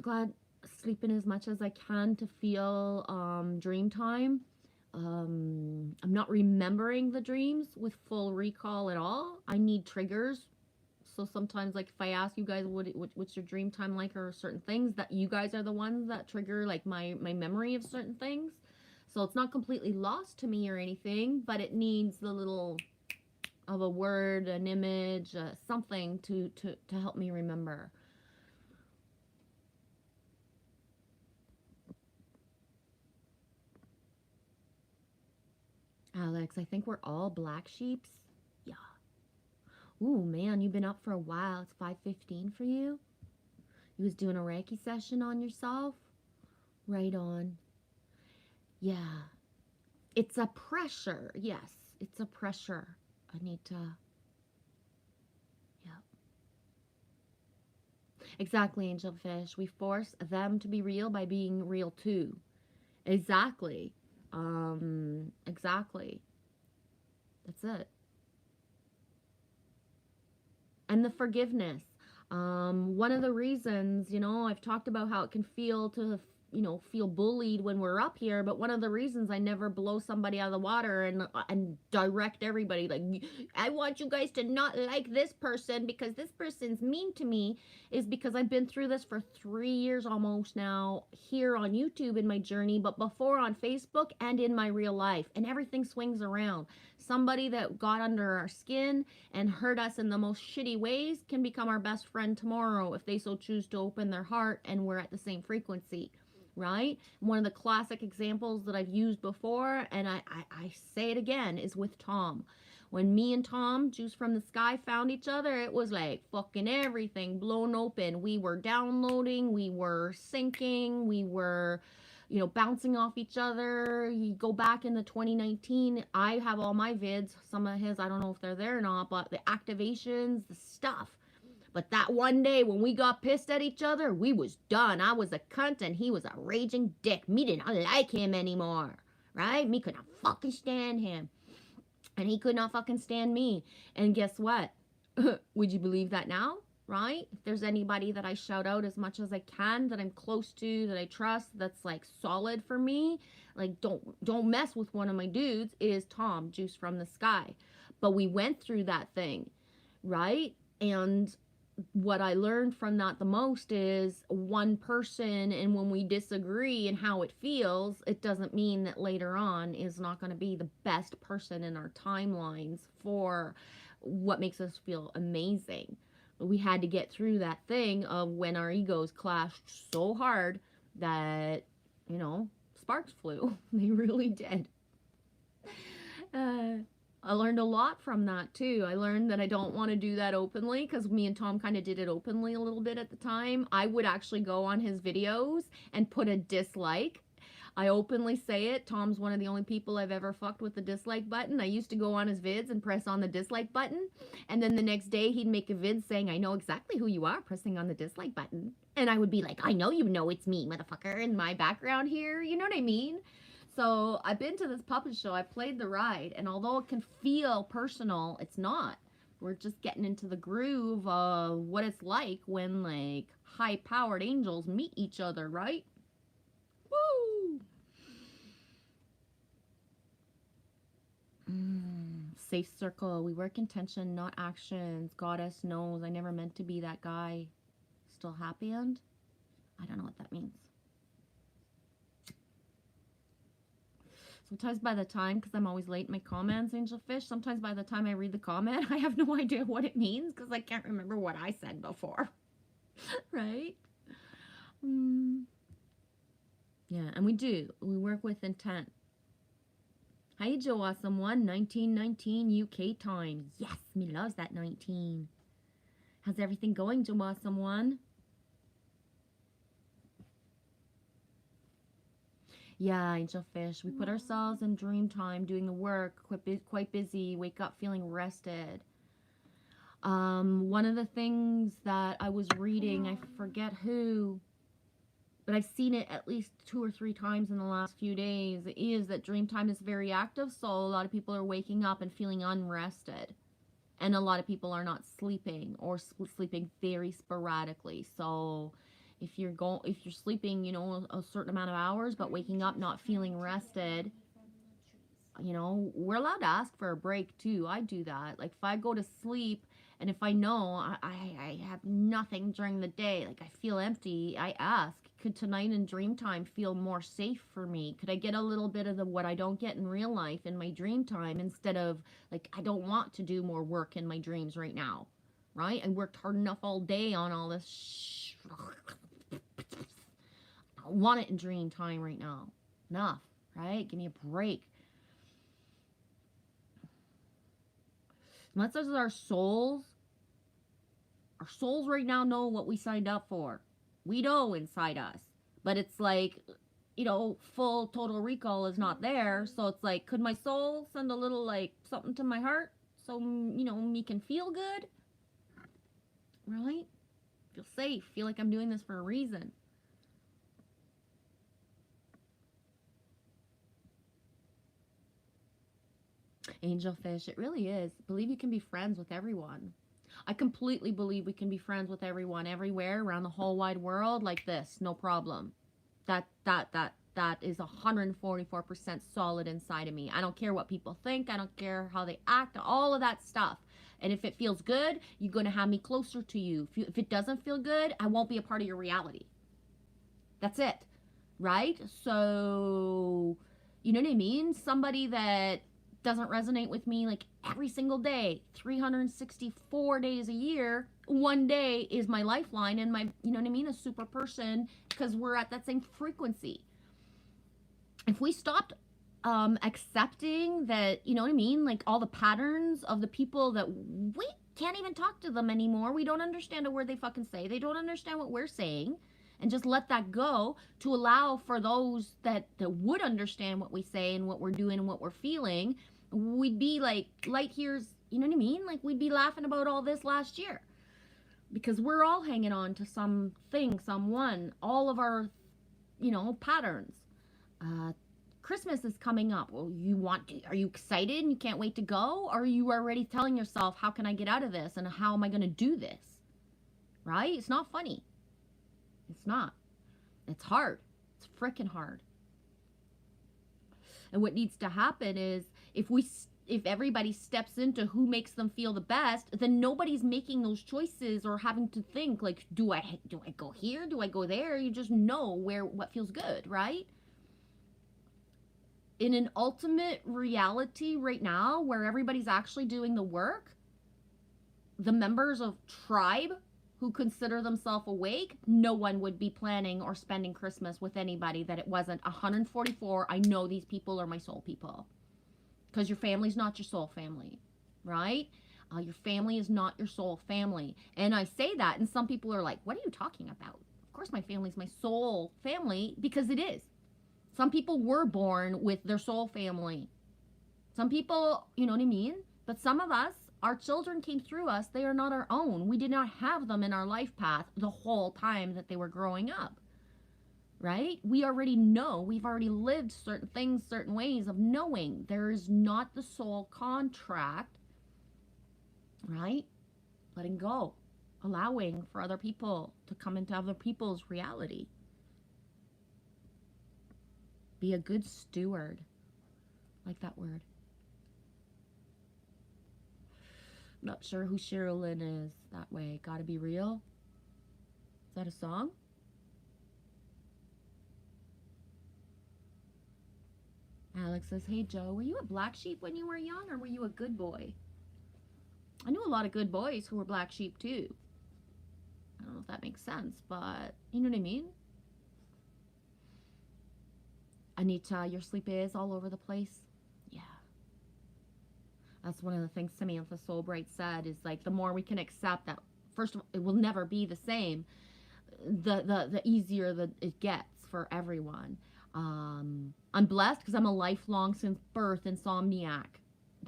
glad sleeping as much as I can to feel dream time. I'm not remembering the dreams with full recall at all. I need triggers. So sometimes, like, if I ask you guys what's your dream time like, or certain things, that you guys are the ones that trigger, like, my memory of certain things. So it's not completely lost to me or anything, but it needs the little of a word, an image, something to help me remember. Alex, I think we're all black sheeps. Yeah. Ooh, man, you've been up for a while. It's 5:15 for you. You was doing a Reiki session on yourself? Right on. Yeah. It's a pressure. Yes, it's a pressure. I need to... Yeah. Exactly, Angelfish. We force them to be real by being real too. Exactly. Exactly. That's it. And the forgiveness. One of the reasons, you know, I've talked about how it can feel to, you know, feel bullied when we're up here, but one of the reasons I never blow somebody out of the water and direct everybody, like, I want you guys to not like this person because this person's mean to me, is because I've been through this for 3 years almost now here on YouTube in my journey, but before on Facebook and in my real life, and everything swings around. Somebody that got under our skin and hurt us in the most shitty ways can become our best friend tomorrow if they so choose to open their heart and we're at the same frequency, right? One of the classic examples that I've used before, and I say it again, is with Tom. When me and Tom, Juice from the Sky, found each other, it was like fucking everything blown open. We were downloading, we were syncing, we were, you know, bouncing off each other. You go back into 2019, I have all my vids, some of his, I don't know if they're there or not, but the activations, the stuff. But that one day when we got pissed at each other, we was done. I was a cunt and he was a raging dick. Me did not like him anymore, right? Me could not fucking stand him. And he could not fucking stand me. And guess what? Would you believe that now? Right? If there's anybody that I shout out as much as I can, that I'm close to, that I trust, that's like solid for me, like don't mess with one of my dudes, is Tom, Juice from the Sky. But we went through that thing, right? And what I learned from that the most is one person, and when we disagree and how it feels, it doesn't mean that later on is not going to be the best person in our timelines for what makes us feel amazing. We had to get through that thing of when our egos clashed so hard that, you know, sparks flew. They really did. I learned a lot from that too. I learned that I don't want to do that openly, because me and Tom kind of did it openly a little bit at the time. I would actually go on his videos and put a dislike. I openly say it. Tom's one of the only people I've ever fucked with the dislike button. I used to go on his vids and press on the dislike button, and then the next day he'd make a vid saying, I know exactly who you are pressing on the dislike button. And I would be like, I know you know it's me, motherfucker, in my background here. You know what I mean? So I've been to this puppet show. I played the ride, and although it can feel personal, it's not. We're just getting into the groove of what it's like when, like, high-powered angels meet each other, right? Woo! Safe circle. We work intention, not actions. Goddess knows I never meant to be that guy. still happened. I don't know what that means. Sometimes by the time, because I'm always late in my comments, Angelfish, sometimes by the time I read the comment, I have no idea what it means because I can't remember what I said before. Right? Yeah, and we work with intent. Hi, Joe Awesome One, 1919 UK time. Yes, me loves that 19. How's everything going, Joe Awesome One? Yeah, Angelfish, we put ourselves in dream time, doing the work, quite busy, wake up feeling rested. One of the things that I was reading, I forget who, but I've seen it at least 2 or 3 times in the last few days, is that dream time is very active, so a lot of people are waking up and feeling unrested. And a lot of people are not sleeping or sleeping very sporadically. So if you're sleeping, you know, a certain amount of hours, but waking up not feeling rested, you know, we're allowed to ask for a break too. I do that. Like if I go to sleep and if I know I have nothing during the day, like I feel empty, I ask, could tonight in dream time feel more safe for me? Could I get a little bit of what I don't get in real life in my dream time, instead of like, I don't want to do more work in my dreams right now, right? I worked hard enough all day on all this I don't want it in dream time right now. Enough, right? Give me a break. Unless our souls right now know what we signed up for. We know inside us. But it's like, you know, full total recall is not there. So it's like, could my soul send a little like something to my heart so, you know, me can feel good? Right? Feel safe. Feel like I'm doing this for a reason. Angelfish, it really is. Believe you can be friends with everyone. I completely believe we can be friends with everyone, everywhere, around the whole wide world, like this, no problem. That is 144% solid inside of me. I don't care what people think. I don't care how they act, all of that stuff. And if it feels good, you're going to have me closer to you. If it doesn't feel good, I won't be a part of your reality. That's it, right? So, you know what I mean? Somebody that doesn't resonate with me like every single day, 364 days a year, one day is my lifeline and my, you know what I mean, a super person, because we're at that same frequency. If we stopped accepting that, you know what I mean, like all the patterns of the people that we can't even talk to them anymore, we don't understand a word they fucking say, they don't understand what we're saying, and just let that go to allow for those that would understand what we say and what we're doing and what we're feeling, we'd be like light years, you know what I mean? Like we'd be laughing about all this last year. Because we're all hanging on to something, someone, all of our, you know, patterns. Christmas is coming up. Well, are you excited and you can't wait to go? Or are you already telling yourself, how can I get out of this? And how am I going to do this? Right? It's not funny. It's not. It's hard. It's freaking hard. And what needs to happen is if everybody steps into who makes them feel the best, then nobody's making those choices or having to think like, do I go here? Do I go there? You just know what feels good, right? In an ultimate reality right now where everybody's actually doing the work, the members of tribe who consider themselves awake, no one would be planning or spending Christmas with anybody that it wasn't 144. I know these people are my soul people. Because your family's not your soul family, right? Your family is not your soul family. And I say that, and some people are like, what are you talking about? Of course my family's my soul family, because it is. Some people were born with their soul family. Some people, you know what I mean? But some of us, our children came through us. They are not our own. We did not have them in our life path the whole time that they were growing up, right? We already know. We've already lived certain things, certain ways of knowing. There is not the soul contract, right? Letting go. Allowing for other people to come into other people's reality. Be a good steward. Like that word. Not sure who Sherilyn is that way. Gotta be real. Is that a song? Alex says, hey Joe, were you a black sheep when you were young, or were you a good boy? I knew a lot of good boys who were black sheep too. I don't know if that makes sense, but you know what I mean? Anita, your sleep is all over the place. Yeah. That's one of the things Samantha Soulbright said, is like, the more we can accept that, first of all, it will never be the same, the easier that it gets for everyone. I'm blessed because I'm a lifelong, since birth, insomniac.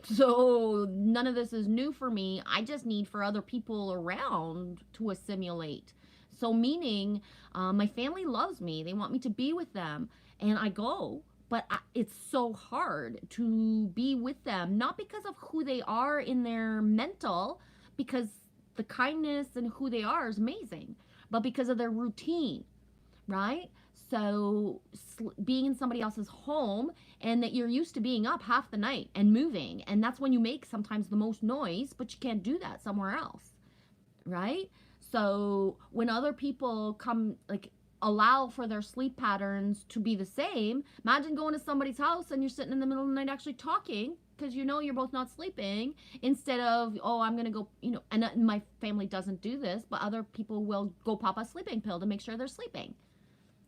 So none of this is new for me. I just need for other people around to assimilate. So meaning, my family loves me. They want me to be with them. And I go. But it's so hard to be with them. Not because of who they are in their mental, because the kindness and who they are is amazing. But because of their routine, right? So being in somebody else's home, and that you're used to being up half the night and moving, and that's when you make sometimes the most noise, but you can't do that somewhere else, right? So when other people come, like, allow for their sleep patterns to be the same, imagine going to somebody's house and you're sitting in the middle of the night actually talking, because you know you're both not sleeping, instead of, oh, I'm gonna go, you know, and my family doesn't do this, but other people will go pop a sleeping pill to make sure they're sleeping.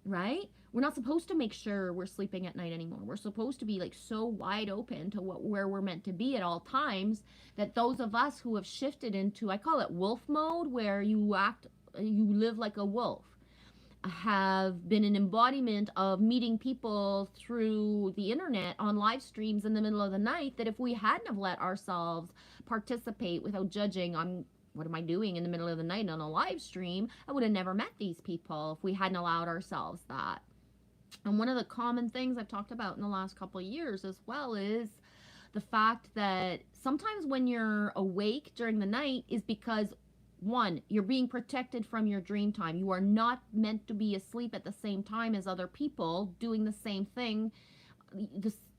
Right? We're not supposed to make sure we're sleeping at night anymore. We're supposed to be like so wide open to where we're meant to be at all times, that those of us who have shifted into, I call it wolf mode, where you live like a wolf, have been an embodiment of meeting people through the internet on live streams in the middle of the night, that if we hadn't have let ourselves participate without judging on what am I doing in the middle of the night on a live stream, I would have never met these people if we hadn't allowed ourselves that. And one of the common things I've talked about in the last couple of years as well is the fact that sometimes when you're awake during the night is because, one, you're being protected from your dream time. You are not meant to be asleep at the same time as other people doing the same thing,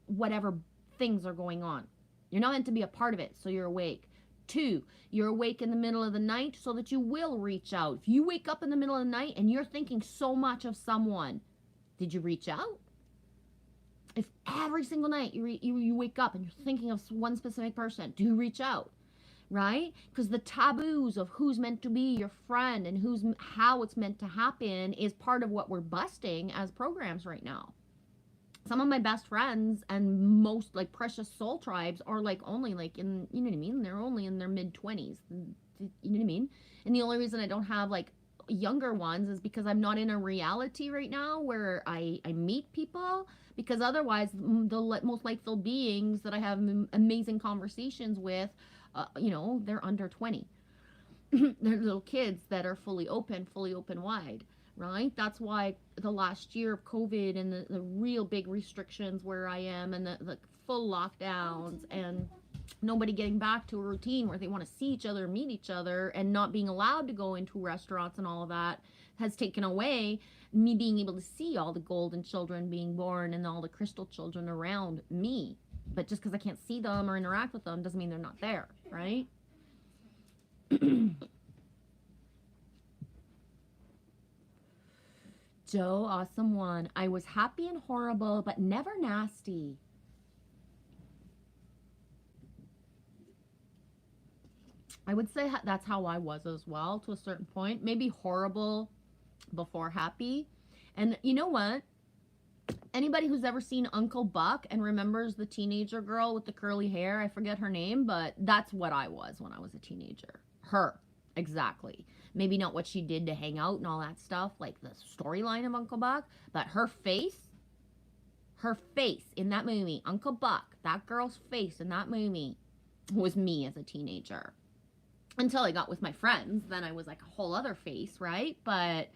whatever things are going on. You're not meant to be a part of it, so you're awake. 2, you're awake in the middle of the night so that you will reach out. If you wake up in the middle of the night and you're thinking so much of someone, did you reach out? If every single night you wake up and you're thinking of one specific person, do you reach out? Right? Because the taboos of who's meant to be your friend and how it's meant to happen is part of what we're busting as programs right now. Some of my best friends and most like precious soul tribes are like only like in, you know what I mean? They're only in their mid-20s. You know what I mean? And the only reason I don't have like younger ones is because I'm not in a reality right now where I meet people, because otherwise the most light-filled beings that I have amazing conversations with, you know, they're under 20. They're little kids that are fully open wide. Right? That's why the last year of COVID and the real big restrictions where I am, and the full lockdowns, and nobody getting back to a routine where they want to see each other, meet each other, and not being allowed to go into restaurants and all of that, has taken away me being able to see all the golden children being born and all the crystal children around me. But just because I can't see them or interact with them doesn't mean they're not there, right? Joe, awesome one. I was happy and horrible, but never nasty. I would say that's how I was as well, to a certain point. Maybe horrible before happy. And you know what? Anybody who's ever seen Uncle Buck and remembers the teenager girl with the curly hair, I forget her name, but that's what I was when I was a teenager. Her. Exactly. Maybe not what she did to hang out and all that stuff, like the storyline of Uncle Buck, but her face in that movie, Uncle Buck, that girl's face in that movie was me as a teenager. Until I got with my friends, then I was like a whole other face, right? But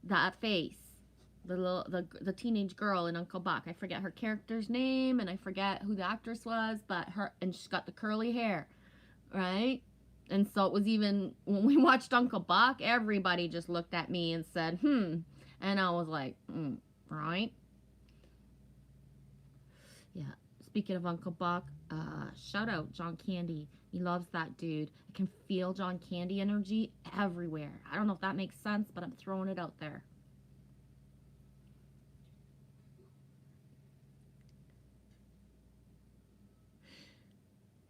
that face, the teenage girl in Uncle Buck, I forget her character's name and I forget who the actress was, but and she's got the curly hair, right? And so it was, even when we watched Uncle Buck, everybody just looked at me and said, and I was like, right? Yeah. Speaking of Uncle Buck, shout out John Candy. He loves that dude. I can feel John Candy energy everywhere. I don't know if that makes sense, but I'm throwing it out there.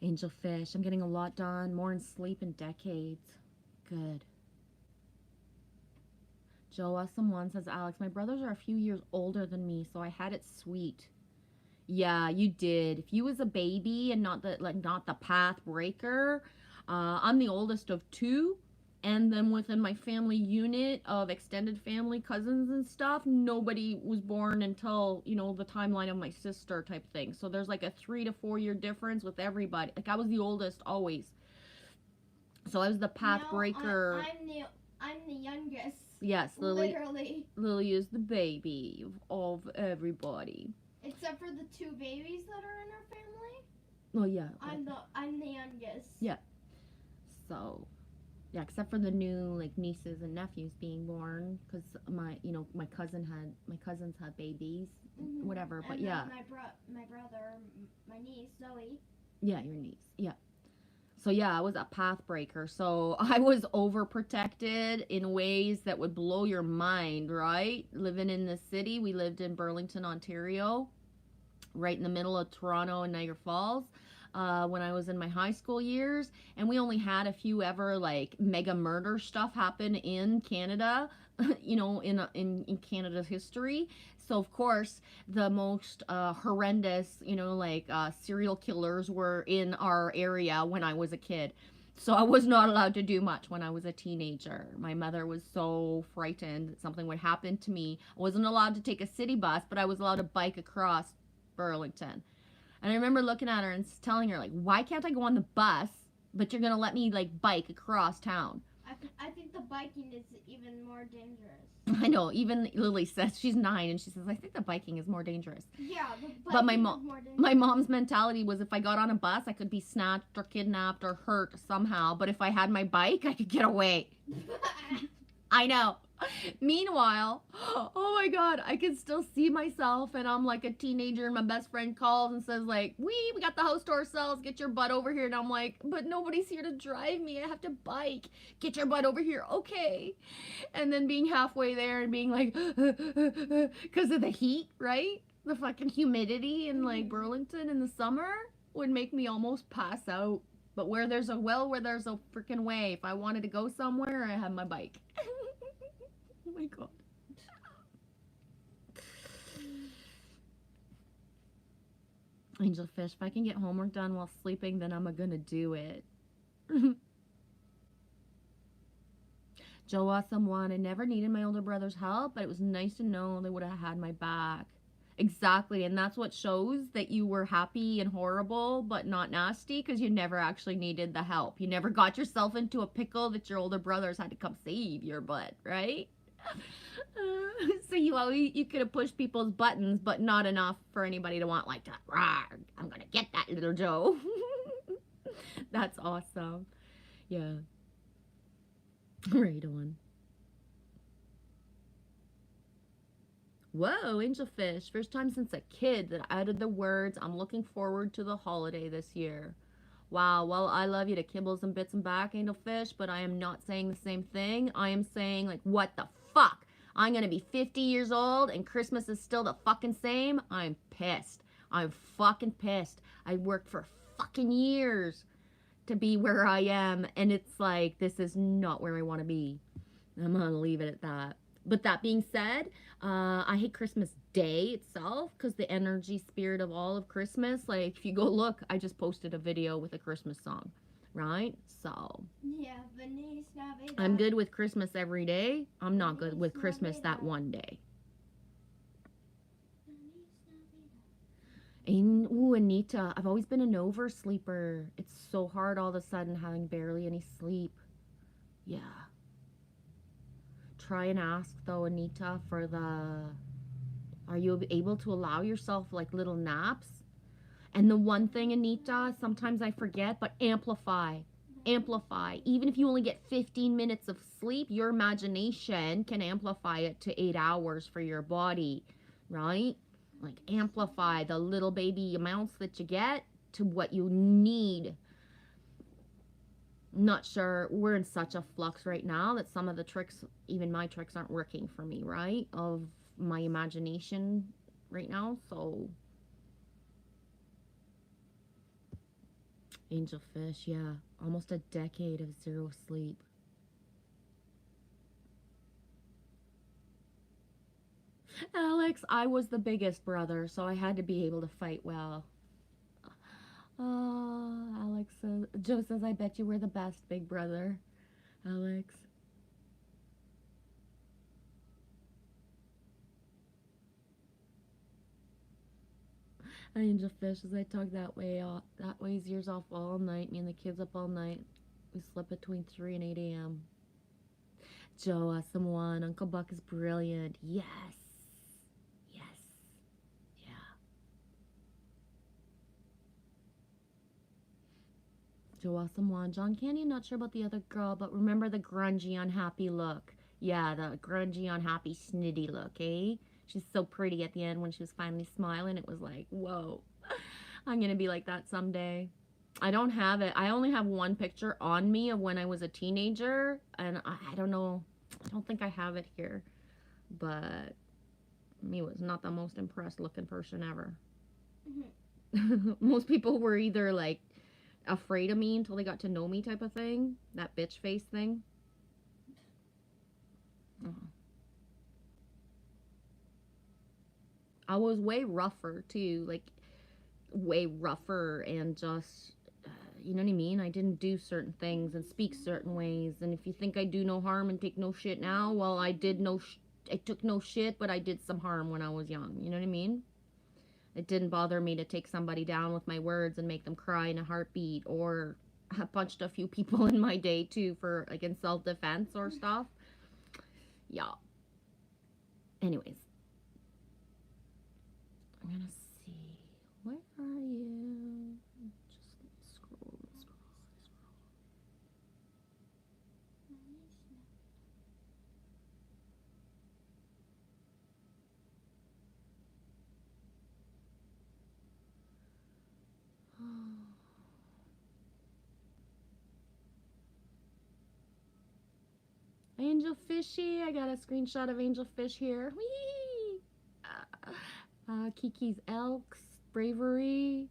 Angel Fish, I'm getting a lot done. More in sleep in decades. Good. Joe Awesome1 says, Alex, my brothers are a few years older than me, so I had it sweet. Yeah, you did. If you was a baby and not the path breaker, I'm the oldest of two, and then within my family unit of extended family, cousins and stuff, nobody was born until, you know, the timeline of my sister type thing. So there's like a 3 to 4 year difference with everybody. Like I was the oldest always. So I was the path breaker. I'm the youngest. Yes, Lily. Literally. Lily is the baby of everybody. Except for the 2 babies that are in our family. Oh yeah. I'm the youngest. Yeah. So, yeah, except for the new like nieces and nephews being born, because my cousins had babies, whatever. But and yeah. My brother, my niece Zoe. Yeah, your niece. Yeah. So yeah, I was a path breaker. So I was overprotected in ways that would blow your mind, right? Living in the city, we lived in Burlington, Ontario, right in the middle of Toronto and Niagara Falls. When I was in my high school years, and we only had a few ever like mega murder stuff happen in Canada, you know, in Canada's history. So of course the most horrendous, you know, like serial killers were in our area when I was a kid. So I was not allowed to do much when I was a teenager. My mother was so frightened that something would happen to me. I wasn't allowed to take a city bus, but I was allowed to bike across Burlington. And I remember looking at her and telling her, like, why can't I go on the bus, but you're going to let me, like, bike across town? I think the biking is even more dangerous. I know. Even Lily says, she's 9, and she says, I think the biking is more dangerous. Yeah, the biking but is more dangerous. My mom's mentality was if I got on a bus, I could be snatched or kidnapped or hurt somehow. But if I had my bike, I could get away. I know. Meanwhile, oh my God, I can still see myself, and I'm like a teenager, and my best friend calls and says like, we got the house to ourselves, get your butt over here. And I'm like, but nobody's here to drive me, I have to bike. Get your butt over here. Okay. And then being halfway there and being like, because of the heat, right? The fucking humidity in like Burlington in the summer would make me almost pass out. But where there's a well, where there's a freaking way. If I wanted to go somewhere, I have my bike. Oh my God. Angelfish, if I can get homework done while sleeping, then I'm gonna do it. Joe Awesome1, I never needed my older brother's help, but it was nice to know they would have had my back. Exactly, and that's what shows that you were happy and horrible, but not nasty, because you never actually needed the help. You never got yourself into a pickle that your older brothers had to come save your butt, right? So you could have pushed people's buttons, but not enough for anybody to want like that. Rawr, I'm gonna get that little Joe. That's awesome. Yeah. Right on. Whoa, Angelfish. First time since a kid that I uttered the words, I'm looking forward to the holiday this year. Wow, well, I love you to kibbles and bits and back, Angelfish, but I am not saying the same thing. I am saying, like, what the fuck? I'm gonna be 50 years old and Christmas is still the fucking same? I'm pissed. I'm fucking pissed. I worked for fucking years to be where I am, and it's like, this is not where I want to be. I'm gonna leave it at that. But that being said, I hate Christmas Day itself, because the energy spirit of all of Christmas, like, if you go look, I just posted a video with a Christmas song, right? So yeah, Feliz Navidad. I'm good with Christmas every day. I'm not good with Christmas that one day. And, ooh, Anita, I've always been an oversleeper. It's so hard all of a sudden having barely any sleep. Yeah. Try and ask, though, Anita, for are you able to allow yourself, like, little naps? And the one thing, Anita, sometimes I forget, but amplify. Amplify. Even if you only get 15 minutes of sleep, your imagination can amplify it to 8 hours for your body, right? Like, amplify the little baby amounts that you get to what you need. Not sure. We're in such a flux right now that some of the tricks, even my tricks, aren't working for me, right? Of my imagination right now. So, angelfish, yeah. Almost a decade of zero sleep. Alex, I was the biggest brother, so I had to be able to fight well. Alex says, Joe says, I bet you were the best big brother. Alex. Angelfish, as I talk that way, years off all night. Me and the kids up all night. We slept between 3 and 8 a.m. Joe, awesome one. Uncle Buck is brilliant. Yes. Yes. Yeah. Joe, awesome one. John Canyon, not sure about the other girl, but remember the grungy, unhappy look. Yeah, the grungy, unhappy, snitty look, eh? She's so pretty at the end when she was finally smiling. It was like, whoa, I'm going to be like that someday. I don't have it. I only have one picture on me of when I was a teenager, and I don't know. I don't think I have it here, but me was not the most impressed looking person ever. Mm-hmm. Most people were either like afraid of me until they got to know me type of thing. That bitch face thing. I was way rougher too, like way rougher, and just you know what I mean? I didn't do certain things and speak certain ways. And if you think I do no harm and take no shit now, well, I took no shit, but I did some harm when I was young. You know what I mean? It didn't bother me to take somebody down with my words and make them cry in a heartbeat, or I punched a few people in my day too for like in self-defense or stuff. Yeah. Anyways. I'm gonna see. Where are you? Just scroll. Angel Fishy. I got a screenshot of Angel Fish here. Whee! Kiki's Elks. Bravery.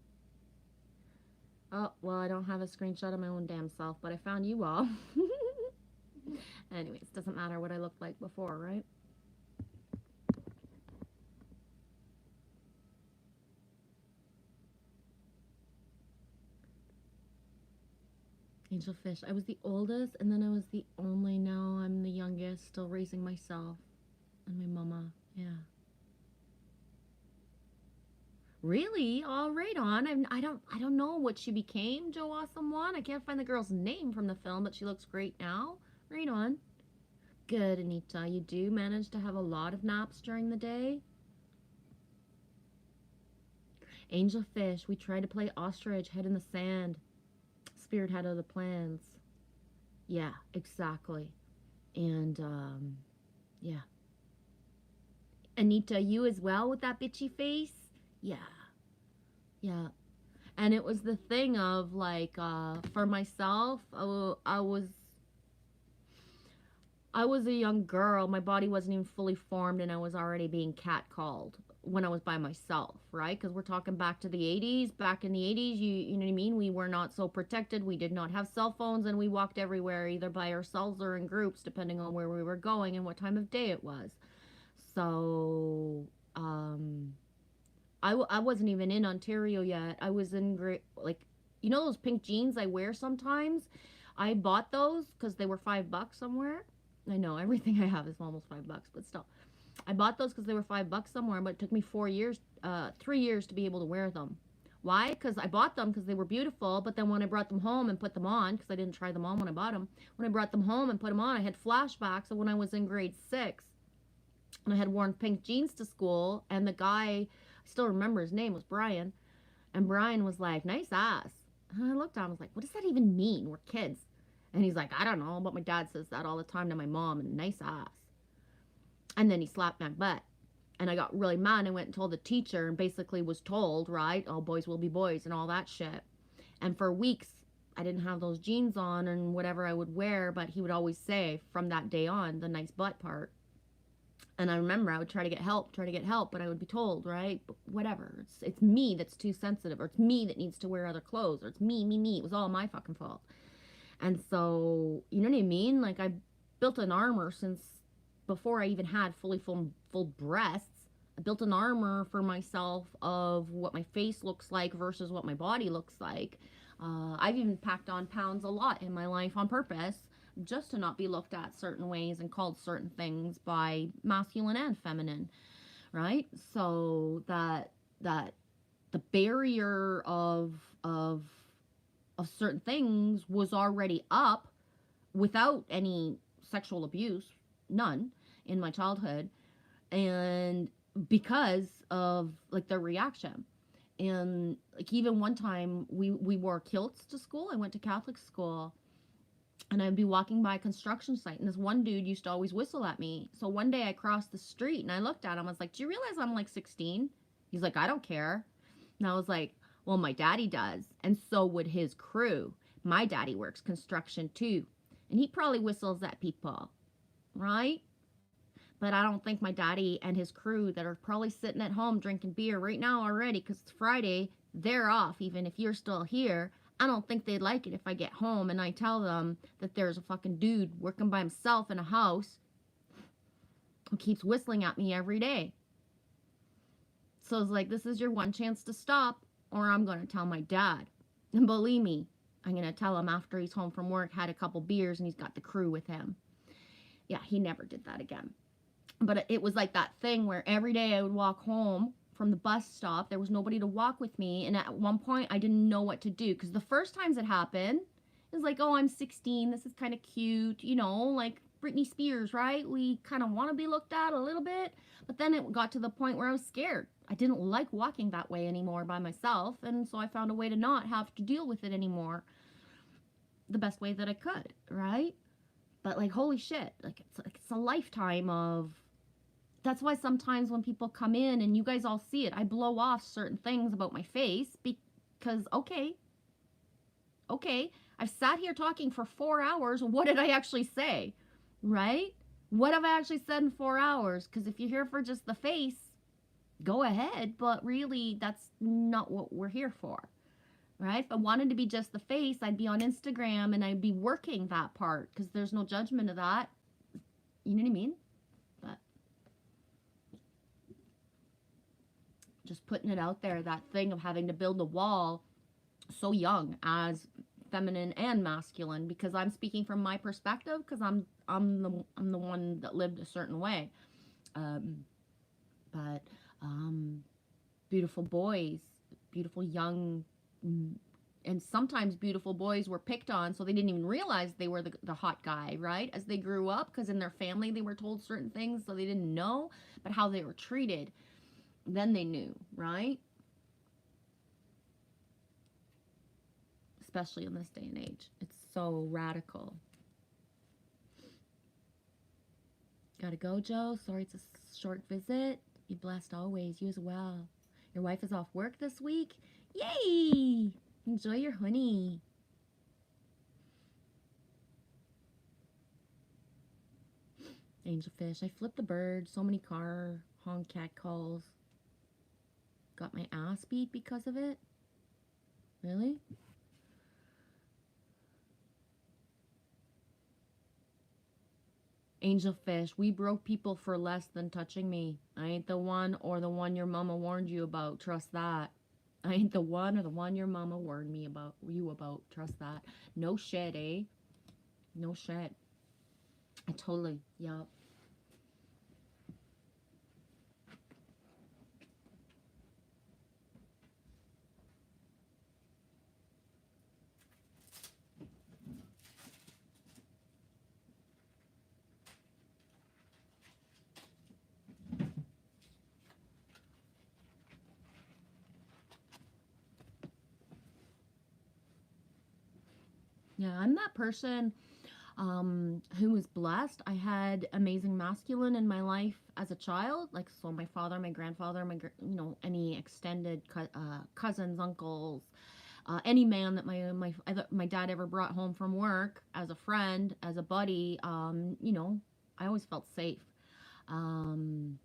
Oh, well, I don't have a screenshot of my own damn self, but I found you all. Anyways, doesn't matter what I looked like before, right? Angel Fish. I was the oldest, and then I was the only. Now I'm the youngest, still raising myself and my mama. Yeah. Really? All right on. I don't know what she became, Joe Awesome One. I can't find the girl's name from the film, but she looks great now. Right on. Good, Anita. You do manage to have a lot of naps during the day? Angel Fish. We tried to play ostrich, head in the sand. Spirit had other plans. Yeah, exactly. And, yeah. Anita, you as well with that bitchy face? Yeah. Yeah. And it was the thing of like, for myself, I was a young girl. My body wasn't even fully formed, and I was already being catcalled when I was by myself, right? Because we're talking back to the 80s. Back in the 80s, you know what I mean? We were not so protected. We did not have cell phones, and we walked everywhere either by ourselves or in groups, depending on where we were going and what time of day it was. So, I wasn't even in Ontario yet. I was in like, you know those pink jeans I wear sometimes? I bought those because they were $5 somewhere. I know everything I have is almost $5, but still. I bought those because they were $5 somewhere, but it took me 3 years to be able to wear them. Why? Because I bought them because they were beautiful, but then when I brought them home and put them on, because I didn't try them on when I bought them, when I brought them home and put them on, I had flashbacks of when I was in grade 6. And I had worn pink jeans to school, and the guy, I still remember his name, was Brian. And Brian was like, nice ass. And I looked at him, I was like, what does that even mean? We're kids. And he's like, I don't know, but my dad says that all the time to my mom, and nice ass. And then he slapped my butt. And I got really mad and went and told the teacher, and basically was told, right, oh, boys will be boys and all that shit. And for weeks I didn't have those jeans on and whatever I would wear, but he would always say from that day on, the nice butt part. And I remember I would try to get help, but I would be told, right? But whatever. It's me that's too sensitive, or it's me that needs to wear other clothes, or it's me. It was all my fucking fault. And so, you know what I mean? Like, I built an armor since before I even had full breasts. I built an armor for myself of what my face looks like versus what my body looks like. I've even packed on pounds a lot in my life on purpose, just to not be looked at certain ways and called certain things by masculine and feminine, right? So that the barrier of certain things was already up without any sexual abuse, none, in my childhood, and because of like their reaction. And like even one time we wore kilts to school. I went to Catholic school, and I'd be walking by a construction site, and this one dude used to always whistle at me. So one day I crossed the street and I looked at him. I was like, "Do you realize I'm like 16?" He's like, "I don't care." And I was like, "Well, my daddy does, and so would his crew. My daddy works construction too, and he probably whistles at people, right? But I don't think my daddy and his crew that are probably sitting at home drinking beer right now already because it's Friday, they're off, even if you're still here. I don't think they'd like it if I get home and I tell them that there's a fucking dude working by himself in a house who keeps whistling at me every day." So it's like, this is your one chance to stop, or I'm going to tell my dad. And believe me, I'm going to tell him after he's home from work, had a couple beers, and he's got the crew with him. Yeah, he never did that again. But it was like that thing where every day I would walk home from the bus stop. There was nobody to walk with me. And at one point, I didn't know what to do. Because the first times it happened, it was like, oh, I'm 16. This is kind of cute. You know, like Britney Spears, right? We kind of want to be looked at a little bit. But then it got to the point where I was scared. I didn't like walking that way anymore by myself. And so I found a way to not have to deal with it anymore the best way that I could, right? But like, holy shit, like it's a lifetime of... That's why sometimes when people come in, and you guys all see it, I blow off certain things about my face because, okay, I've sat here talking for 4 hours. What did I actually say, right? What have I actually said in 4 hours? Because if you're here for just the face, go ahead. But really, that's not what we're here for, right? If I wanted to be just the face, I'd be on Instagram and I'd be working that part because there's no judgment of that. You know what I mean? But just putting it out there, that thing of having to build a wall so young as feminine and masculine, because I'm speaking from my perspective, because I'm the one that lived a certain way. But beautiful boys, beautiful young, and sometimes beautiful boys were picked on, so they didn't even realize they were the hot guy, right? As they grew up, because in their family they were told certain things, so they didn't know, but how they were treated, then they knew, right? Especially in this day and age. It's so radical. Gotta go, Joe. Sorry it's a short visit. Be blessed always. You as well. Your wife is off work this week? Yay! Enjoy your honey. Angelfish. I flipped the bird. So many car honk cat calls. Got my ass beat because of it? Really? Angelfish, we broke people for less than touching me. I ain't the one or the one your mama warned you about. Trust that. I ain't the one or the one your mama warned me about. You about. Trust that. No shit, eh? No shit. I totally. Yup. Yeah, I'm that person who was blessed. I had amazing masculine in my life as a child, like so my father, my grandfather, any extended cousins, uncles, any man that my dad ever brought home from work as a friend, as a buddy, you know, I always felt safe. Um,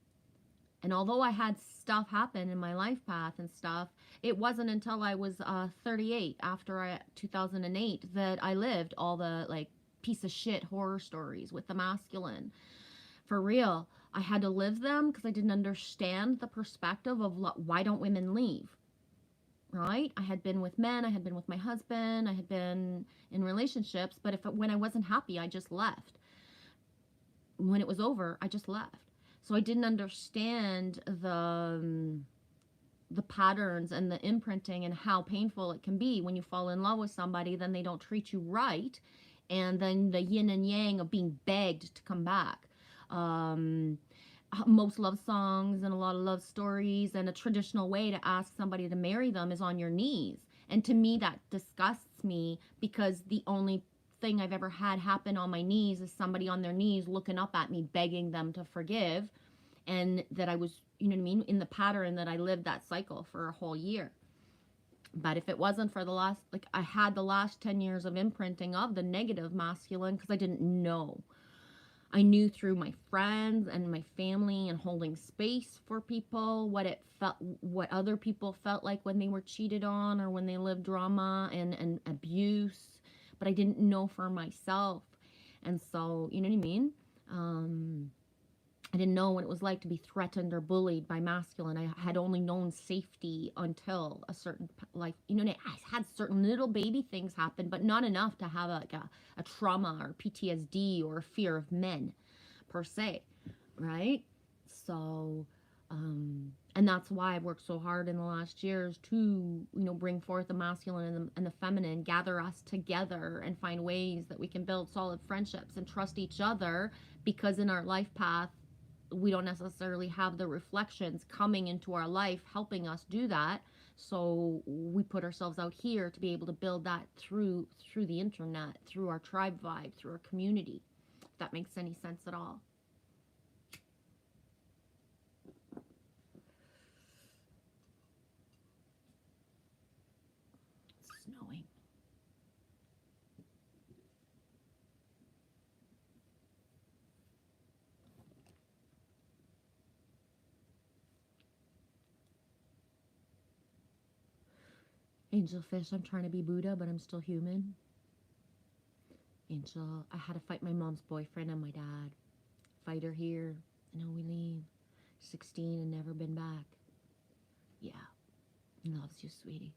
and although I had stuff happen in my life path and stuff, it wasn't until I was 38, after 2008, that I lived all the like piece of shit horror stories with the masculine. For real, I had to live them because I didn't understand the perspective of why don't women leave, right? I had been with men, I had been with my husband, I had been in relationships, but when I wasn't happy, I just left. When it was over, I just left. So I didn't understand the patterns and the imprinting and how painful it can be when you fall in love with somebody, then they don't treat you right, and then the yin and yang of being begged to come back. Most love songs and a lot of love stories, and a traditional way to ask somebody to marry them is on your knees. And to me, that disgusts me, because the only thing I've ever had happen on my knees is somebody on their knees looking up at me, begging them to forgive, and that I was, you know what I mean, in the pattern that I lived that cycle for a whole year. But if it wasn't for I had the last 10 years of imprinting of the negative masculine, because I didn't know. I knew through my friends and my family and holding space for people what other people felt like when they were cheated on, or when they lived drama and abuse. But I didn't know for myself. And so, you know what I mean? I didn't know what it was like to be threatened or bullied by masculine. I had only known safety until a certain, like, you know, I had certain little baby things happen, but not enough to have a trauma or PTSD or a fear of men, per se, right? So, and that's why I've worked so hard in the last years to, you know, bring forth the masculine and the feminine, gather us together and find ways that we can build solid friendships and trust each other, because in our life path, we don't necessarily have the reflections coming into our life helping us do that. So we put ourselves out here to be able to build that through the internet, through our tribe vibe, through our community, if that makes any sense at all. It's snowing. Angelfish, I'm trying to be Buddha, but I'm still human. Angel, I had to fight my mom's boyfriend and my dad. Fight her here, and now we leave. 16 and never been back. Yeah, he loves you, sweetie.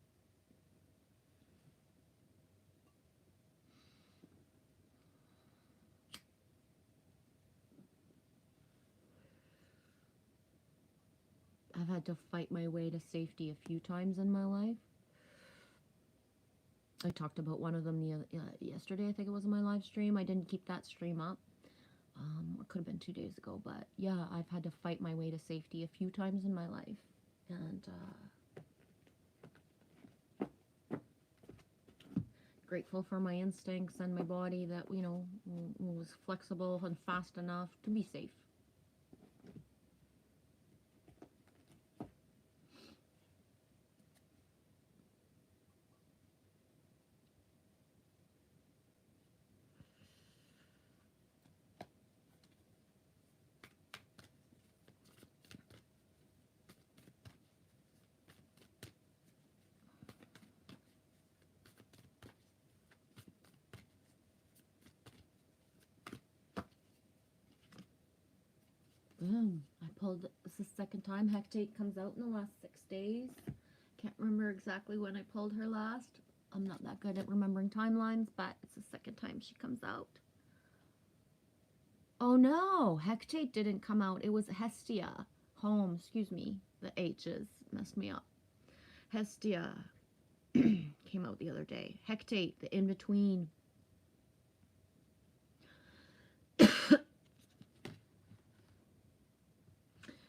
I've had to fight my way to safety a few times in my life. I talked about one of them yesterday, I think it was in my live stream. I didn't keep that stream up. It could have been 2 days ago, but yeah, I've had to fight my way to safety a few times in my life. And grateful for my instincts and my body that, you know, was flexible and fast enough to be safe. Boom. This is the second time Hecate comes out in the last 6 days. Can't remember exactly when I pulled her last. I'm not that good at remembering timelines, but it's the second time she comes out. Oh no, Hecate didn't come out. It was Hestia. Excuse me. The H's messed me up. Hestia came out the other day. Hecate, the in-between.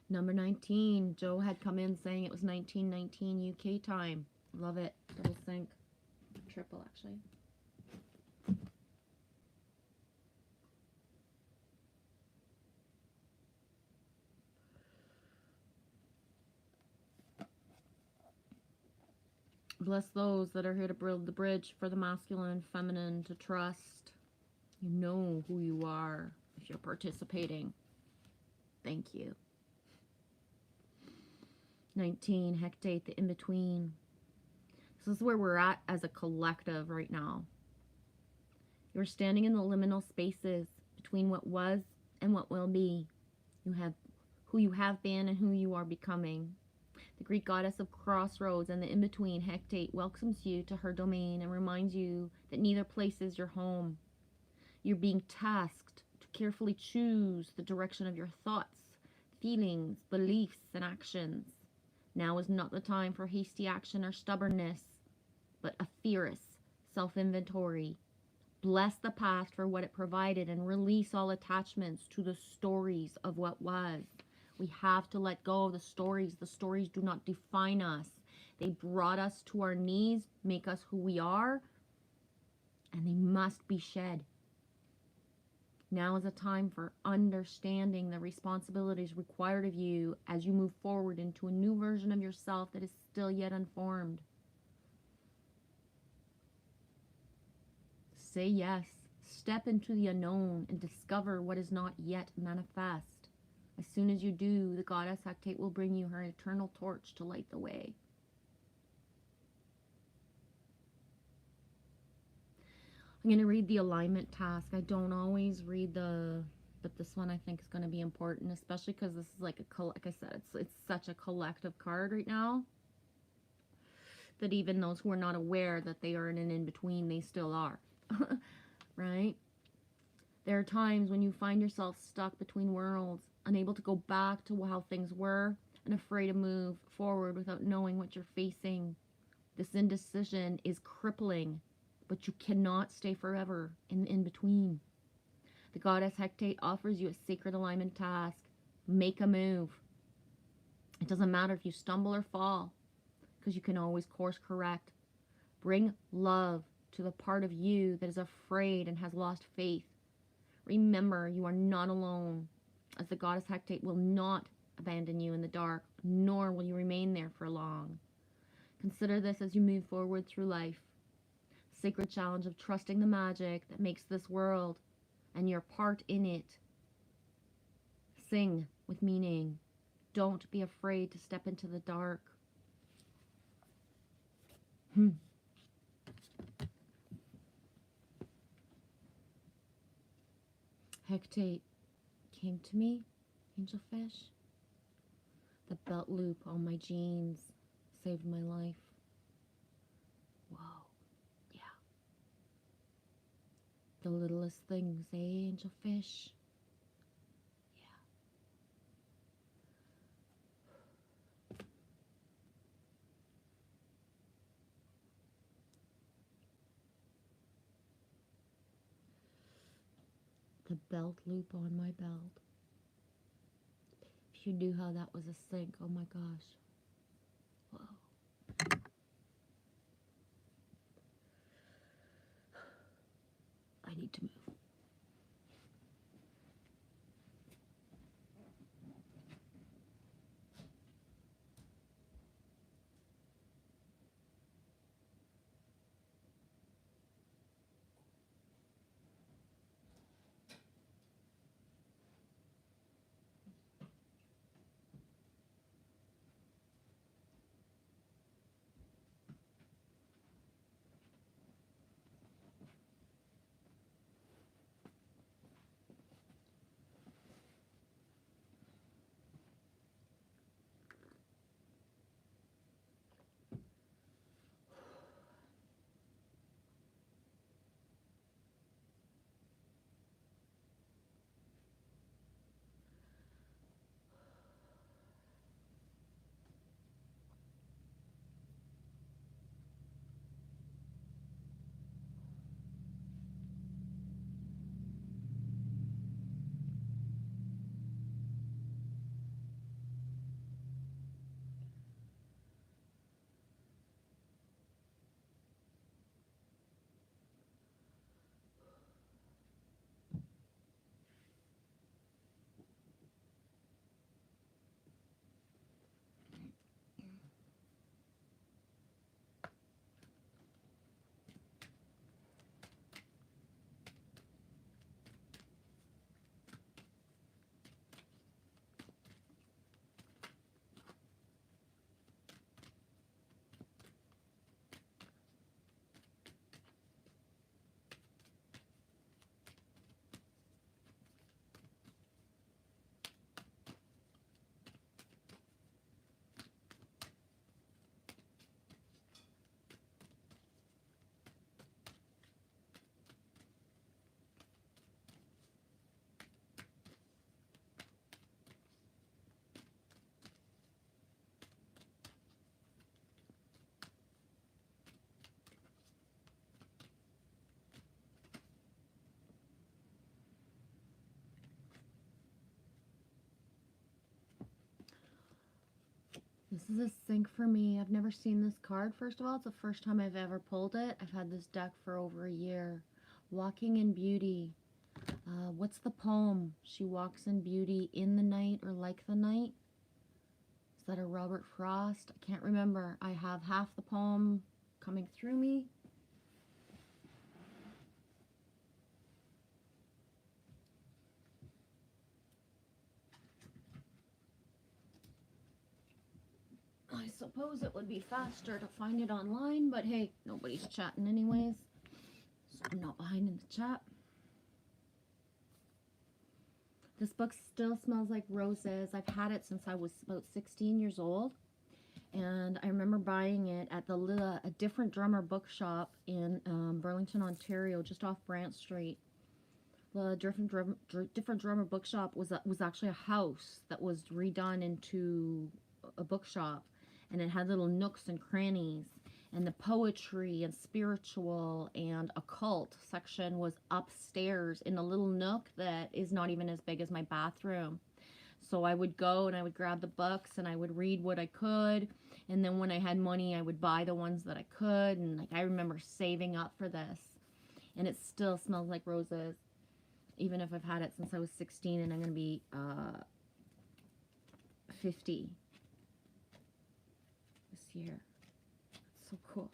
Number 19. Joe had come in saying it was 1919 UK time. Love it. Double sync. Triple, actually. Bless those that are here to build the bridge for the masculine and feminine to trust. You know who you are if you're participating. Thank you. 19, théGates, the in-between. This is where we're at as a collective right now. You're standing in the liminal spaces between what was and what will be. You have who you have been and who you are becoming. The Greek goddess of crossroads and the in-between, théGates, welcomes you to her domain and reminds you that neither place is your home. You're being tasked to carefully choose the direction of your thoughts, feelings, beliefs, and actions. Now is not the time for hasty action or stubbornness, but a fierce self-inventory. Bless the past for what it provided and release all attachments to the stories of what was. We have to let go of the stories. The stories do not define us. They brought us to our knees, make us who we are, and they must be shed. Now is a time for understanding the responsibilities required of you as you move forward into a new version of yourself that is still yet unformed. Say yes. Step into the unknown and discover what is not yet manifest. As soon as you do, the goddess théGates will bring you her eternal torch to light the way. I'm going to read the alignment task. I don't always read but this one I think is going to be important, especially because this is like I said, it's such a collective card right now that even those who are not aware that they are in an in-between, they still are, right? There are times when you find yourself stuck between worlds, unable to go back to how things were, and afraid to move forward without knowing what you're facing. This indecision is crippling, but you cannot stay forever in between. The goddess théGates offers you a sacred alignment task. Make a move. It doesn't matter if you stumble or fall, because you can always course correct. Bring love to the part of you that is afraid and has lost faith. Remember, you are not alone, as the goddess théGates will not abandon you in the dark, nor will you remain there for long. Consider this as you move forward through life. Sacred challenge of trusting the magic that makes this world and your part in it. Sing with meaning. Don't be afraid to step into the dark. théGates came to me, angelfish. The belt loop on my jeans saved my life. Whoa, yeah. The littlest things, eh, angelfish? Yeah. The belt loop on my belt. If you knew how that was a sync, oh my gosh. Whoa. I need to move. This is a sync for me. I've never seen this card. First of all, it's the first time I've ever pulled it. I've had this deck for over a year. Walking in Beauty. What's the poem? She walks in beauty in the night or like the night. Is that a Robert Frost? I can't remember. I have half the poem coming through me. I suppose it would be faster to find it online, but hey, nobody's chatting anyways, so I'm not behind in the chat. This book still smells like roses. I've had it since I was about 16 years old, and I remember buying it at a different drummer bookshop in Burlington, Ontario, just off Brant Street. The different drummer bookshop was actually a house that was redone into a bookshop, and it had little nooks and crannies, and the poetry and spiritual and occult section was upstairs in a little nook that is not even as big as my bathroom. So I would go and I would grab the books and I would read what I could, and then when I had money I would buy the ones that I could, and like I remember saving up for this, and it still smells like roses, even if I've had it since I was 16, and I'm going to be 50 this year. It's so cool.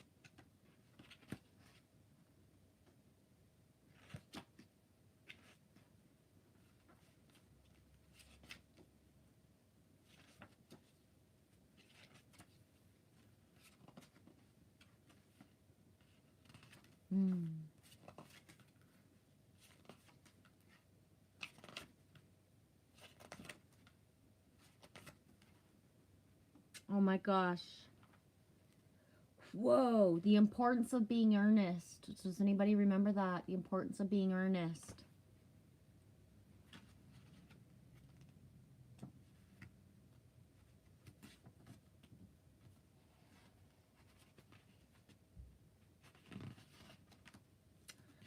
Oh my gosh. Whoa, the importance of being earnest. Does anybody remember that? The importance of being earnest.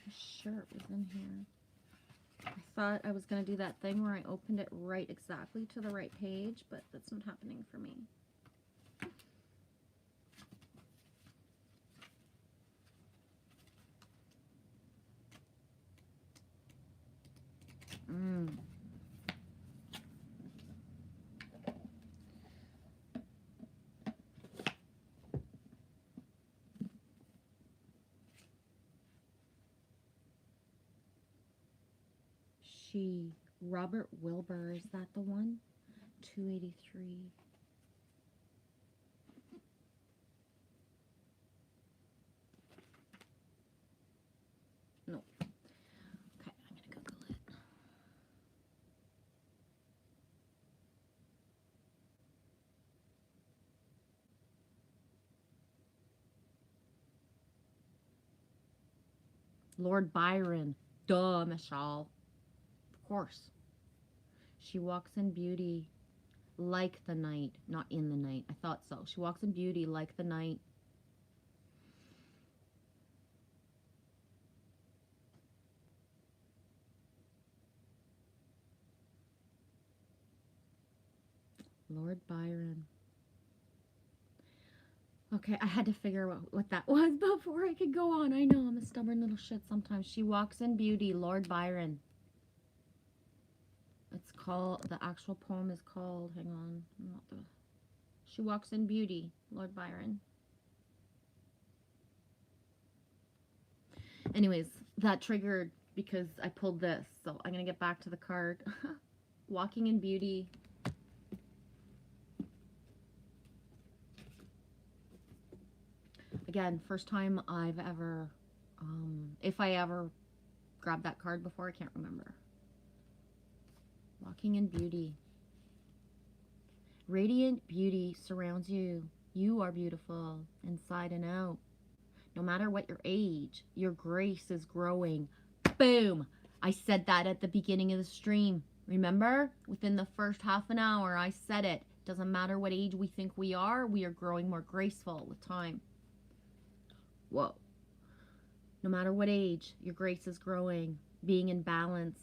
I'm sure it was in here. I thought I was going to do that thing where I opened it right exactly to the right page, but that's not happening for me. Robert Wilbur, is that the one? 283. No. Okay, I'm gonna Google it. Lord Byron. Duh, Michelle. Of course. She walks in beauty like the night, not in the night. I thought so. She walks in beauty like the night. Lord Byron. Okay, I had to figure out what that was before I could go on. I know, I'm a stubborn little shit sometimes. She walks in beauty, Lord Byron. It's called, the actual poem is called, hang on, not the, She Walks in Beauty, Lord Byron. Anyways, that triggered because I pulled this, so I'm going to get back to the card. Walking in Beauty. Again, first time I've ever, if I ever grabbed that card before, I can't remember. Walking in Beauty. Radiant beauty surrounds you. You are beautiful inside and out. No matter what your age, your grace is growing. Boom! I said that at the beginning of the stream. Remember? Within the first half an hour, I said it. Doesn't matter what age we think we are growing more graceful with time. Whoa. No matter what age, your grace is growing, being in balance.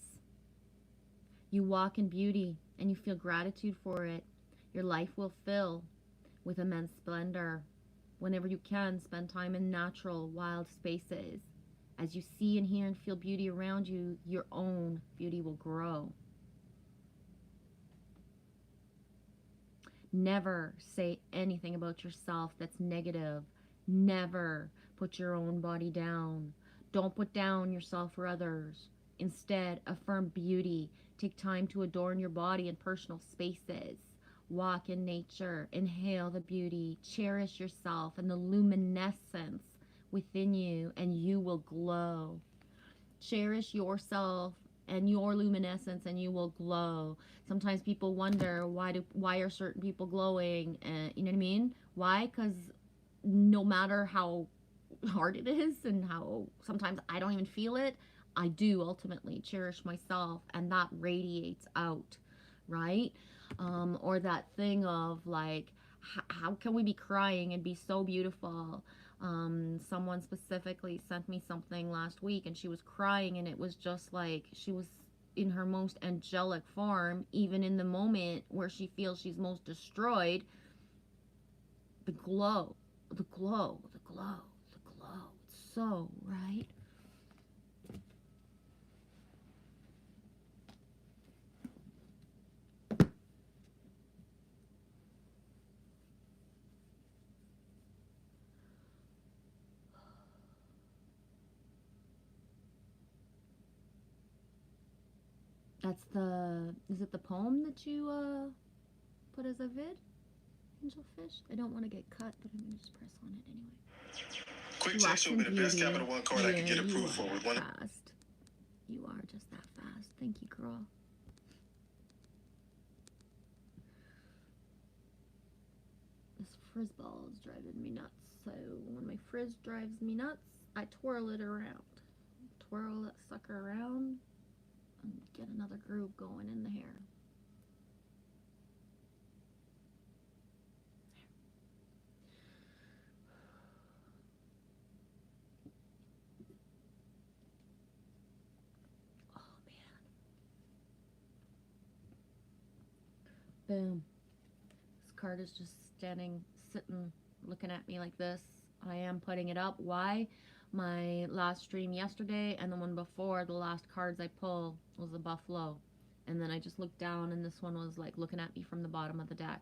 You walk in beauty and you feel gratitude for it. Your life will fill with immense splendor. Whenever you can, spend time in natural, wild spaces. As you see and hear and feel beauty around you, your own beauty will grow. Never say anything about yourself that's negative. Never put your own body down. Don't put down yourself for others. Instead, affirm beauty. Take time to adorn your body in personal spaces. Walk in nature. Inhale the beauty. Cherish yourself and the luminescence within you, and you will glow. Cherish yourself and your luminescence, and you will glow. Sometimes people wonder why are certain people glowing, you know what I mean? Why? Because no matter how hard it is and how sometimes I don't even feel it, I do ultimately cherish myself, and that radiates out, right? Or that thing of like, how can we be crying and be so beautiful? Someone specifically sent me something last week, and she was crying, and it was just like she was in her most angelic form, even in the moment where she feels she's most destroyed. The glow, the glow, the glow, the glow. It's so right. That's is it the poem that you put as a vid? Angelfish? I don't want to get cut, but I'm going to just press on it anyway. Quick check showed me the best Capital One card I could get approved for with one. Fast. You are just that fast. Thank you, girl. This frizz ball is driving me nuts. So when my frizz drives me nuts, I twirl it around. Twirl that sucker around and get another groove going in the hair. Oh man. Boom. This card is just sitting, looking at me like this. I am putting it up. Why? My last stream yesterday and the one before, the last cards I pulled was a buffalo. And then I just looked down, and this one was like looking at me from the bottom of the deck.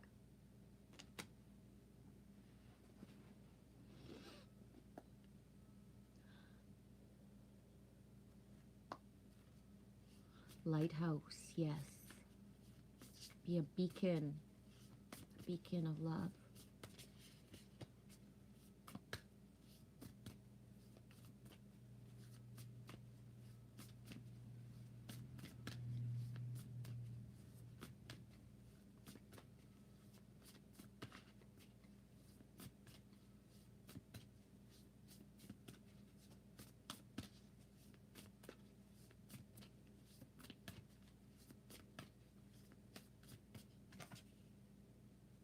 Lighthouse, yes. Be a beacon of love.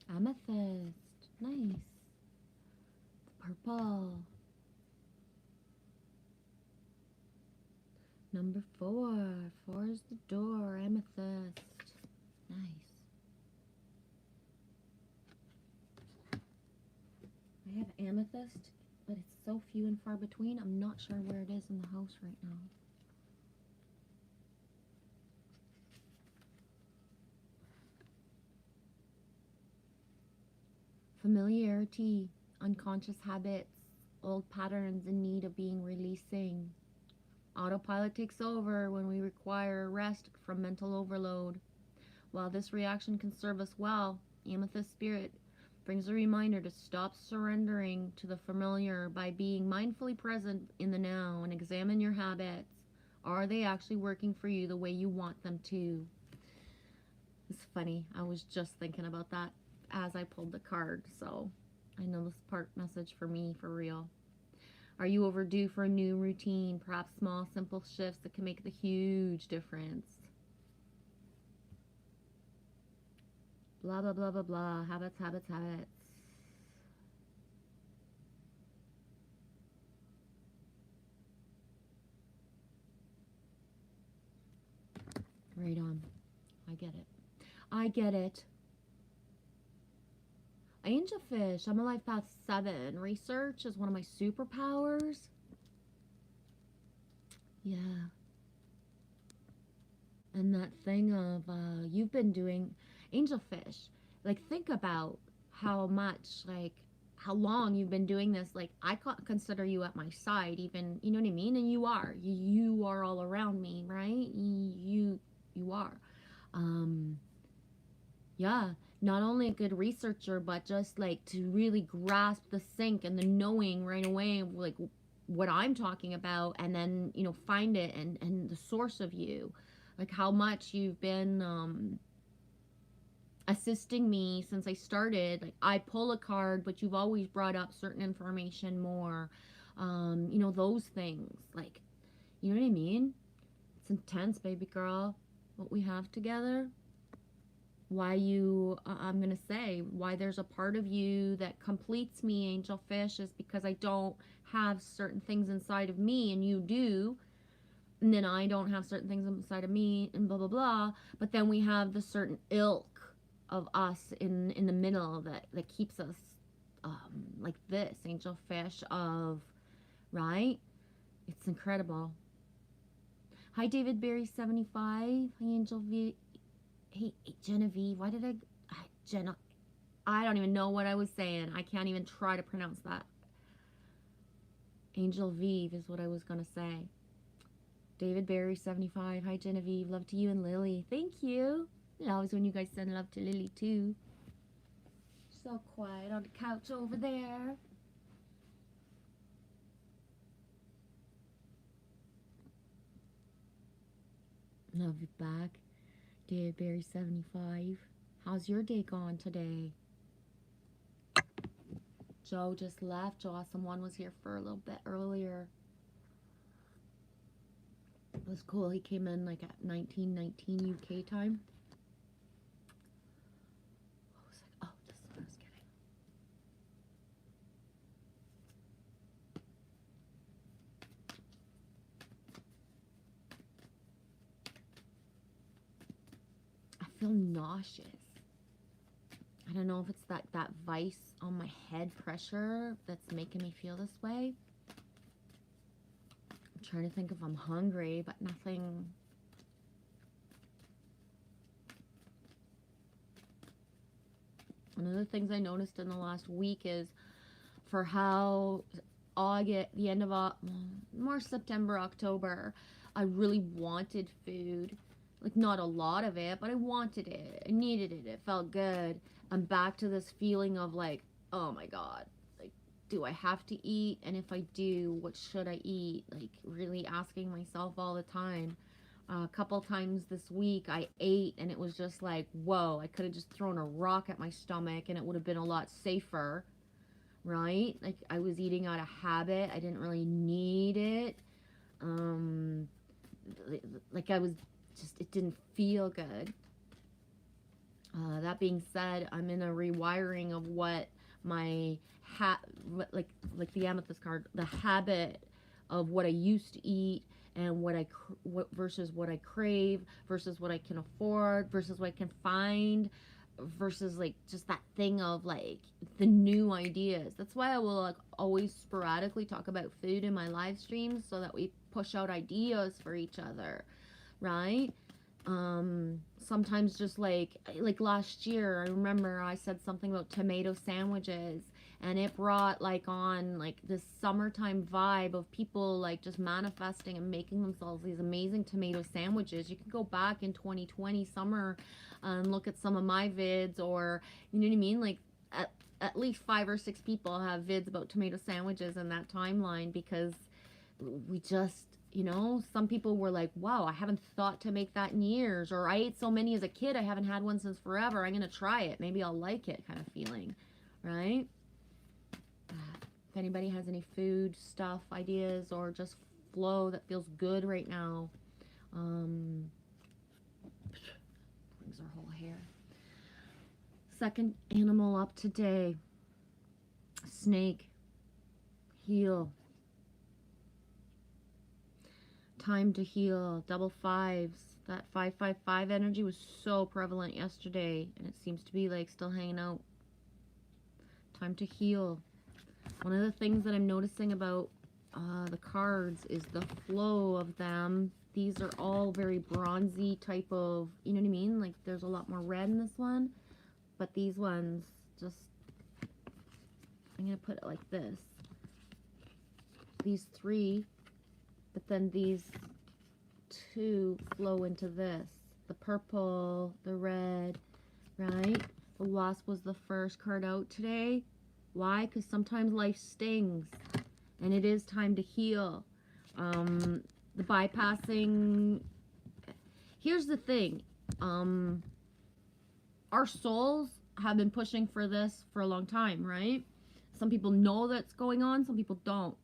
Amethyst, nice. Purple. Number 4. 4 is the door. Amethyst, nice. I have amethyst, but it's so few and far between. I'm not sure where it is in the house right now. Familiarity, unconscious habits, old patterns in need of being releasing. Autopilot takes over when we require rest from mental overload. While this reaction can serve us well, Amethyst Spirit brings a reminder to stop surrendering to the familiar by being mindfully present in the now and examine your habits. Are they actually working for you the way you want them to? It's funny. I was just thinking about that as I pulled the card, so I know this part message for me for real. Are you overdue for a new routine? Perhaps small, simple shifts that can make the huge difference. Blah, blah, blah, blah, blah. Habits, habits, habits. Right on. I get it. I get it. Angelfish, I'm a life path 7. Research is one of my superpowers. Yeah. And that thing of you've been doing angelfish. Like, think about how much, like, how long you've been doing this. Like, I consider you at my side, even, you know what I mean? And you are all around me, right? You are. Yeah, not only a good researcher, but just like to really grasp the sync and the knowing right away of like what I'm talking about, and then, you know, find it and the source of you, like how much you've been assisting me since I started. Like, I pull a card, but you've always brought up certain information more, you know, those things, like, you know what I mean? It's intense, baby girl, what we have together. Why you, I'm going to say, why there's a part of you that completes me, angelfish, is because I don't have certain things inside of me and you do. And then I don't have certain things inside of me and blah, blah, blah. But then we have the certain ilk of us in the middle that keeps us like this, angelfish of, right? It's incredible. Hi, David Berry 75. Hi, Angel V. Hey, Genevieve, why did I don't even know what I was saying. I can't even try to pronounce that. Angel Vive is what I was going to say. David Berry, 75. Hi, Genevieve. Love to you and Lily. Thank you. I always when you guys send love to Lily, too. So quiet on the couch over there. Love you back. David Berry 75. How's your day gone today? Joe just left. Joe Awesome One was here for a little bit earlier. It was cool. He came in like at 19:19 UK time. I was like, oh, this is what I was getting. I feel nauseous. I don't know if it's that vice on my head pressure that's making me feel this way. I'm trying to think if I'm hungry, but nothing. One of the things I noticed in the last week is for how August, the end of March, September, October, I really wanted food. Like, not a lot of it, but I wanted it. I needed it. It felt good. I'm back to this feeling of like, oh my God, like, do I have to eat? And if I do, what should I eat? Like, really asking myself all the time. A couple times this week I ate and it was just like, whoa, I could have just thrown a rock at my stomach and it would have been a lot safer, right? Like, I was eating out of habit. I didn't really need it. Like, I was just, it didn't feel good. That being said, I'm in a rewiring of what my like the amethyst card, the habit of what I used to eat and what versus what I crave versus what I can afford versus what I can find versus like just that thing of like the new ideas. That's why I will like always sporadically talk about food in my live streams so that we push out ideas for each other, right? Sometimes just like last year, I remember I said something about tomato sandwiches and it brought like on like this summertime vibe of people like just manifesting and making themselves these amazing tomato sandwiches. You can go back in 2020 summer and look at some of my vids, or you know what I mean? Like at least 5 or 6 people have vids about tomato sandwiches in that timeline because we just, you know, some people were like, wow, I haven't thought to make that in years, or I ate so many as a kid, I haven't had one since forever, I'm gonna try it, maybe I'll like it, kind of feeling, right? If anybody has any food stuff ideas or just flow that feels good right now, brings our whole hair. Second animal up today, snake, heal. Time to heal. Double 5s. That 555 energy was so prevalent yesterday, and it seems to be like still hanging out. Time to heal. One of the things that I'm noticing about the cards is the flow of them. These are all very bronzy type of, you know what I mean? Like there's a lot more red in this one. But these ones just, I'm going to put it like this. These three, but then these two flow into this. The purple, the red, right? The Wasp was the first card out today. Why? Because sometimes life stings, and it is time to heal. The bypassing. Here's the thing. Our souls have been pushing for this for a long time, right? Some people know that's going on, some people don't.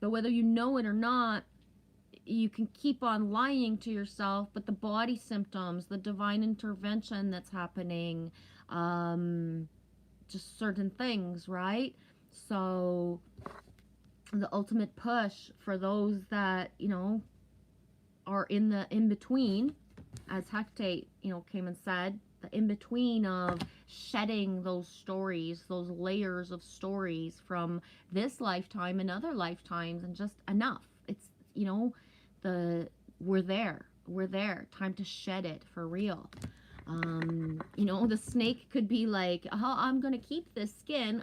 But whether you know it or not, you can keep on lying to yourself, but the body symptoms, the divine intervention that's happening, just certain things, right? So the ultimate push for those that, you know, are in the in-between, as théGates, you know, came and said, the in-between of shedding those stories, those layers of stories from this lifetime and other lifetimes, and just enough. It's, you know, we're there, time to shed it for real. You know, the snake could be like, oh, I'm going to keep this skin,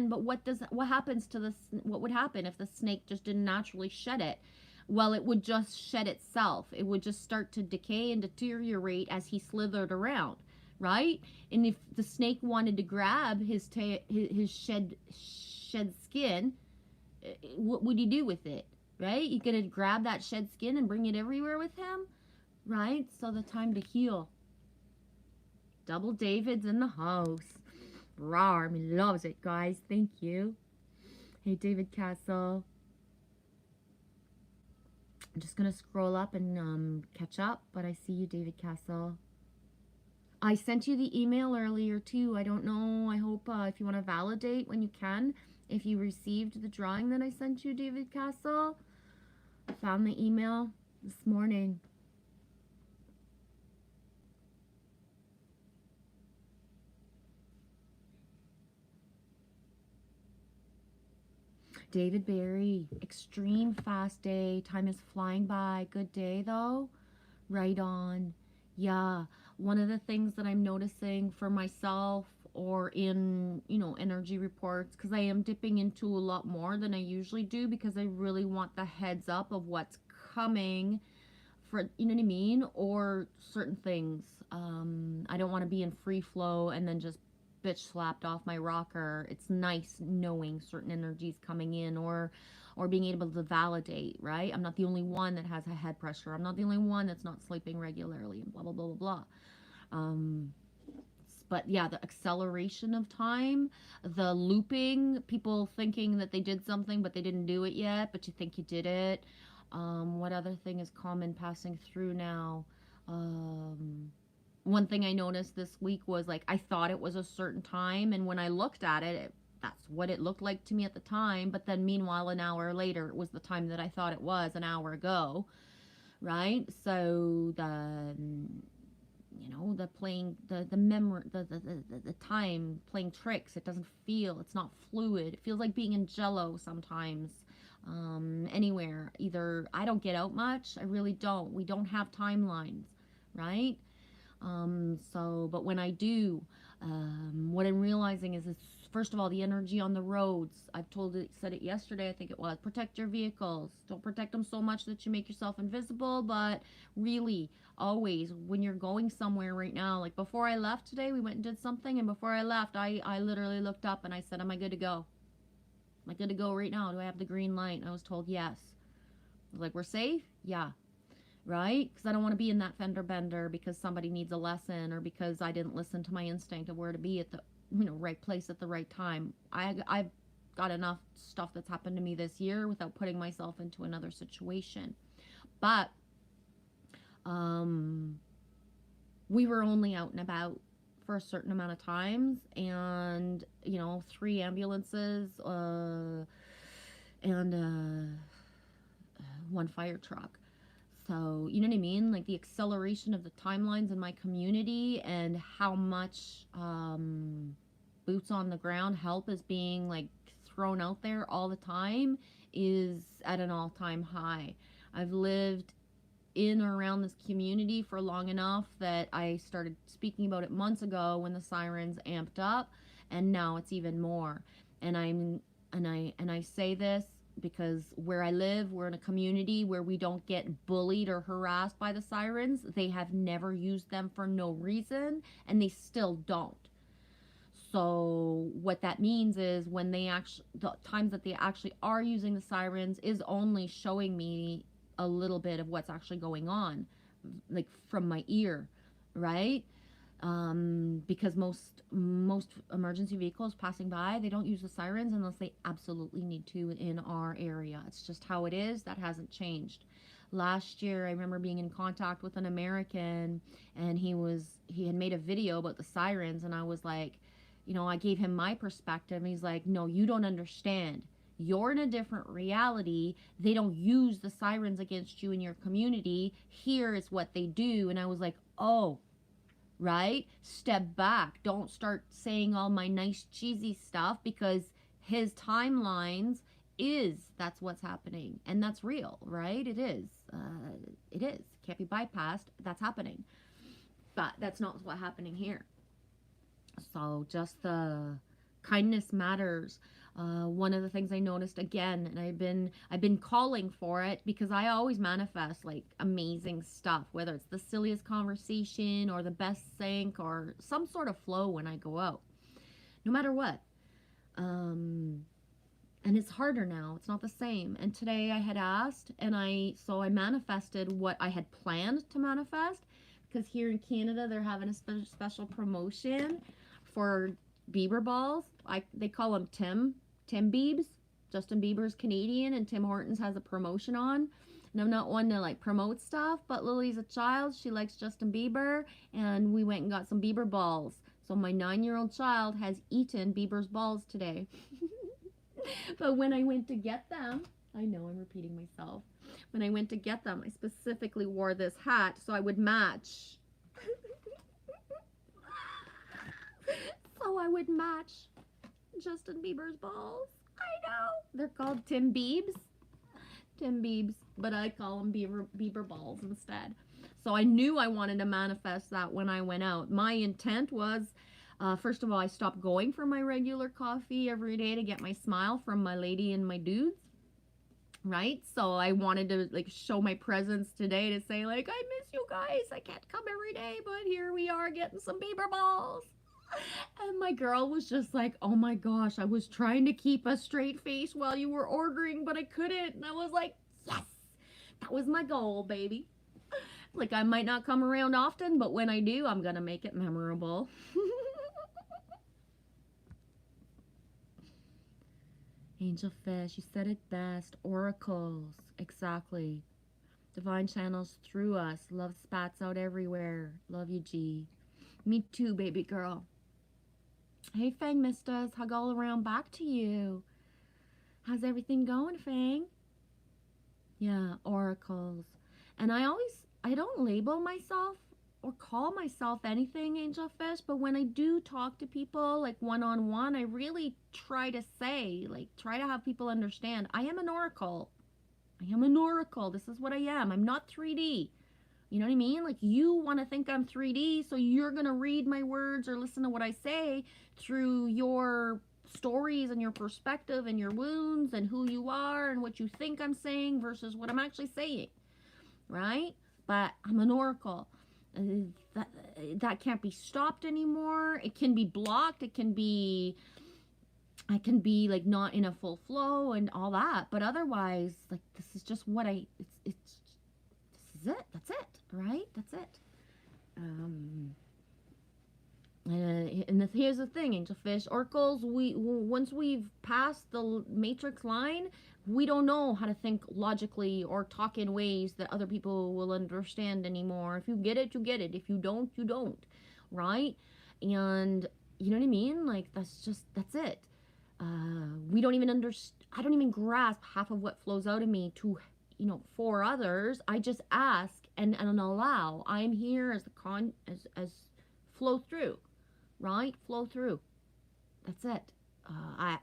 but what happens to what would happen if the snake just didn't naturally shed it? Well, it would just shed itself. It would just start to decay and deteriorate as he slithered around, right? And if the snake wanted to grab his shed skin, what would he do with it, right? You gonna grab that shed skin and bring it everywhere with him, right? So the time to heal. Double David's in the house. Rawr, me loves it, guys. Thank you. Hey, David Castle. I'm just going to scroll up and catch up, but I see you, David Castle. I sent you the email earlier, too. I don't know. I hope if you want to validate when you can, if you received the drawing that I sent you, David Castle. I found the email this morning. David Barry, extreme fast day. Time is flying by. Good day, though. Right on. Yeah. One of the things that I'm noticing for myself or in, you know, energy reports, because I am dipping into a lot more than I usually do because I really want the heads up of what's coming for, you know what I mean? Or certain things. I don't want to be in free flow and then just bitch slapped off my rocker. It's nice knowing certain energies coming in or being able to validate, right? I'm not the only one that has a head pressure. I'm not the only one that's not sleeping regularly and blah, blah, blah, blah, blah. But yeah, the acceleration of time, the looping, people thinking that they did something, but they didn't do it yet, but you think you did it. What other thing is common passing through now? One thing I noticed this week was like I thought it was a certain time, and when I looked at it, that's what it looked like to me at the time, but then meanwhile an hour later it was the time that I thought it was an hour ago, right? So the, you know, the playing the memory, the time playing tricks, it doesn't feel, it's not fluid. It feels like being in jello sometimes. Anywhere, either I don't get out much, I really don't. We don't have timelines, right? So, but when I do, what I'm realizing is first of all, the energy on the roads. I've said it yesterday, I think it was, protect your vehicles. Don't protect them so much that you make yourself invisible, but really, always, when you're going somewhere right now, like before I left today, we went and did something, and before I left, I literally looked up and I said, am I good to go? Am I good to go right now? Do I have the green light? And I was told yes. I was like, we're safe? Yeah. Right? Because I don't want to be in that fender bender because somebody needs a lesson or because I didn't listen to my instinct of where to be at the, you know, right place at the right time. I've got enough stuff that's happened to me this year without putting myself into another situation. But we were only out and about for a certain amount of times, and you know, 3 ambulances and 1 fire truck. So, you know what I mean? Like the acceleration of the timelines in my community and how much boots on the ground, help is being like thrown out there all the time, is at an all-time high. I've lived in or around this community for long enough that I started speaking about it months ago when the sirens amped up, and now it's even more. And I say this because where I live, we're in a community where we don't get bullied or harassed by the sirens. They have never used them for no reason, and they still don't. So what that means is when they actually, the times that they actually are using the sirens is only showing me a little bit of what's actually going on, like from my ear, right? Because most emergency vehicles passing by, they don't use the sirens unless they absolutely need to in our area. It's just how it is. That hasn't changed. Last year, I remember being in contact with an American, and he had made a video about the sirens, and I was like, I gave him my perspective, and he's like, no, you don't understand. You're in a different reality. They don't use the sirens against you in your community. Here is what they do. And I was like, oh, right? Step back. Don't start saying all my nice cheesy stuff, because his timelines that's what's happening. And that's real, right? It is. It is. Can't be bypassed. That's happening. But that's not what's happening here. So just the kindness matters. One of the things I noticed again, and I've been calling for it, because I always manifest like amazing stuff, whether it's the silliest conversation or the best sync or some sort of flow when I go out, no matter what. And it's harder now. It's not the same. And today I had asked, and I manifested what I had planned to manifest, because here in Canada they're having a special promotion for Bieber balls. They call them Tim Biebs. Justin Bieber's Canadian, and Tim Hortons has a promotion on. And I'm not one to like promote stuff, but Lily's a child. She likes Justin Bieber, and we went and got some Bieber balls. So my 9-year-old child has eaten Bieber's balls today. But when I went to get them, I know I'm repeating myself. When I went to get them, I specifically wore this hat so I would match. So I would match Justin Bieber's balls. I know. They're called Tim Biebs. Tim Biebs, but I call them Bieber balls instead. So I knew I wanted to manifest that when I went out. My intent was, first of all, I stopped going for my regular coffee every day to get my smile from my lady and my dudes. Right? So I wanted to like show my presence today to say like, I miss you guys. I can't come every day, but here we are getting some Bieber balls. And my girl was just like, oh my gosh, I was trying to keep a straight face while you were ordering, but I couldn't. And I was like, yes, that was my goal, baby. Like, I might not come around often, but when I do, I'm going to make it memorable. Angel fish, you said it best. Oracles, exactly. Divine channels through us. Love spats out everywhere. Love you, G. Me too, baby girl. Hey, Fang Mistas, hug all around back to you. How's everything going, Fang? Yeah, oracles. And I don't label myself or call myself anything, Angel Fish, but when I do talk to people, like one-on-one, I really try to have people understand, I am an oracle. I am an oracle. This is what I am. I'm not 3D. You know what I mean? Like, you want to think I'm 3D, so you're going to read my words or listen to what I say through your stories and your perspective and your wounds and who you are and what you think I'm saying versus what I'm actually saying, right? But I'm an oracle. That can't be stopped anymore. It can be blocked. I can be like not in a full flow and all that, but otherwise, like, this is just what this is it. That's it, right? That's it. And here's the thing, Angel Fish, oracles, once we've passed the matrix line, we don't know how to think logically or talk in ways that other people will understand anymore. If you get it, you get it. If you don't, you don't, right? And you know what I mean? Like, that's it. We don't even I don't even grasp half of what flows out of me to, for others. I just ask and allow. I'm here as as flow through, right? Flow through. That's it. I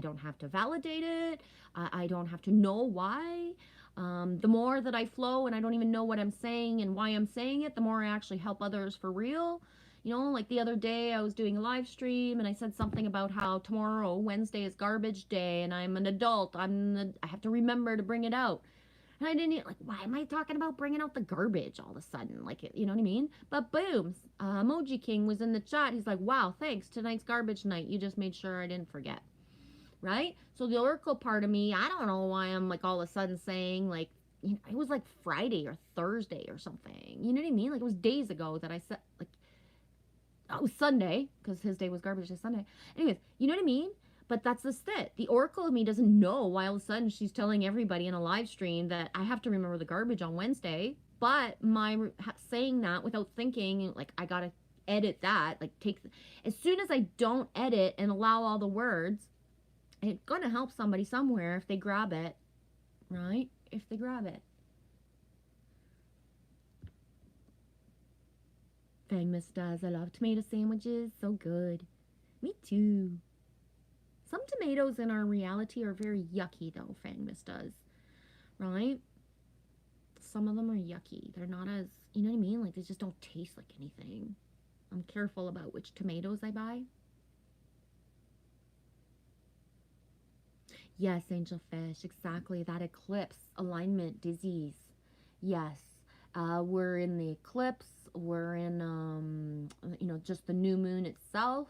don't have to validate it. I don't have to know why. The more that I flow and I don't even know what I'm saying and why I'm saying it, the more I actually help others for real. You know, like the other day I was doing a live stream and I said something about how tomorrow, Wednesday, is garbage day and I'm an adult. I have to remember to bring it out. And I didn't, like, why am I talking about bringing out the garbage all of a sudden? Like, you know what I mean? But boom, Emoji King was in the chat. He's like, wow, thanks. Tonight's garbage night. You just made sure I didn't forget. Right? So the oracle part of me, I don't know why I'm like all of a sudden saying, like, you know, it was like Friday or Thursday or something. You know what I mean? Like, it was days ago that I said, like, oh, Sunday, because his day was garbage day Sunday. Anyways, you know what I mean? But that's just it. The oracle of me doesn't know why all of a sudden she's telling everybody in a live stream that I have to remember the garbage on Wednesday. But my saying that without thinking, like, I gotta edit that, like, as soon as I don't edit and allow all the words, it's gonna help somebody somewhere if they grab it, right? If they grab it. Fang Miss does. I love tomato sandwiches. So good. Me too. Some tomatoes in our reality are very yucky, though, Fang Miss does. Right? Some of them are yucky. They're not as, you know what I mean? Like, they just don't taste like anything. I'm careful about which tomatoes I buy. Yes, Angel Fish. Exactly. That eclipse alignment disease. Yes. We're in the eclipse. We're in, you know, just the new moon itself.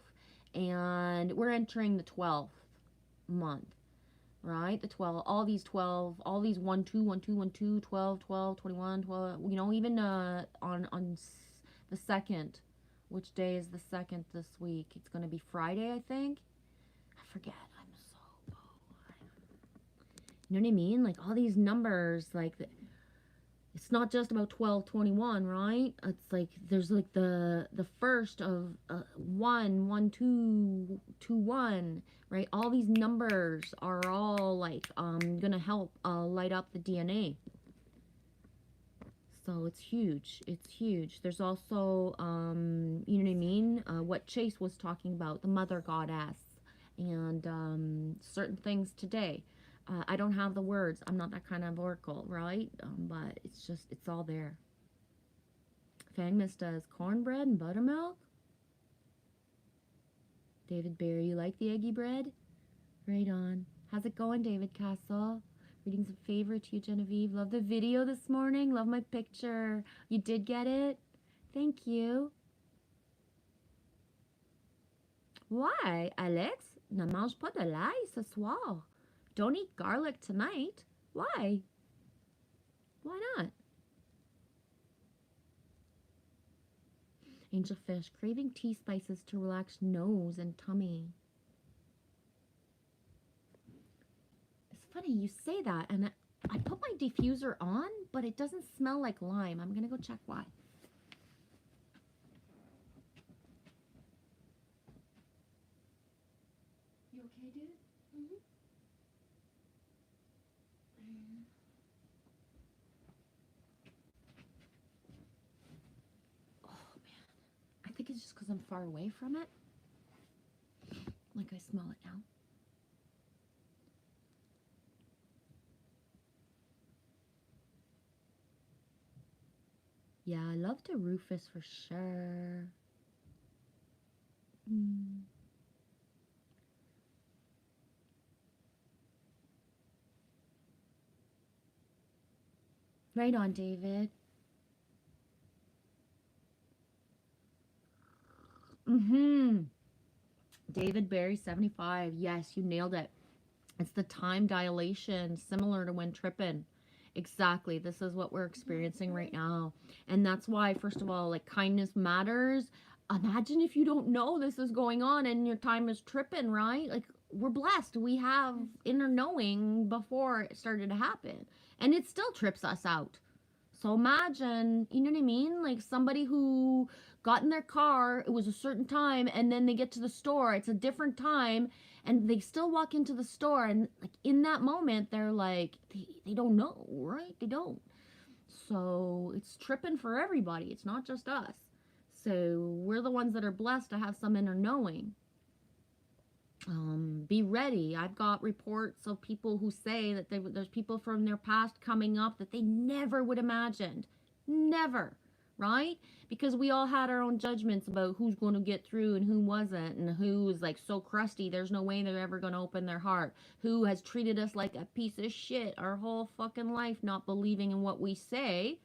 And we're entering the 12th month, right? The 12, all these 1, 2, 1, 2, 1, 2, 12, 12, 21, 12, you know, even on the 2nd, which day is the 2nd this week? It's going to be Friday, I think. I forget. I'm so you know what I mean? Like, all these numbers, like, it's not just about 1221, right? It's like there's like the first of 1, 1, 2, 2, 1, right? All these numbers are all like gonna help light up the DNA. So it's huge. It's huge. There's also you know what I mean? What Chase was talking about, the mother goddess, and certain things today. I don't have the words. I'm not that kind of oracle, right? But it's just, it's all there. Fang Miss does cornbread and buttermilk. David Barry, you like the eggy bread? Right on. How's it going, David Castle? Readings of favor to you, Genevieve. Love the video this morning. Love my picture. You did get it? Thank you. Why, Alex? Ne mange pas de l'ail ce soir. Don't eat garlic tonight. Why? Why not? Angel Fish, craving tea spices to relax nose and tummy. It's funny you say that, and I put my diffuser on, but it doesn't smell like lime. I'm gonna go check why. You okay, dude? Mm-hmm. I think it's just because I'm far away from it. Like, I smell it now. Yeah, I love the Rufus for sure. Right on, David. David Barry 75. Yes, you nailed it. It's the time dilation, similar to when tripping. Exactly. This is what we're experiencing right now. And that's why, first of all, like, kindness matters. Imagine if you don't know this is going on and your time is tripping, right? Like, we're blessed. We have inner knowing before it started to happen. And it still trips us out. So imagine, you know what I mean? Like, somebody who got in their car, it was a certain time, and then they get to the store, it's a different time, and they still walk into the store, and like in that moment, they're like, they don't know, right? They don't. So it's tripping for everybody. It's not just us. So we're the ones that are blessed to have some inner knowing. Be ready. I've got reports of people who say that there's people from their past coming up that they never would imagined. Never, right? Because we all had our own judgments about who's going to get through and who wasn't, and who is like so crusty there's no way they're ever going to open their heart, who has treated us like a piece of shit our whole fucking life, not believing in what we say,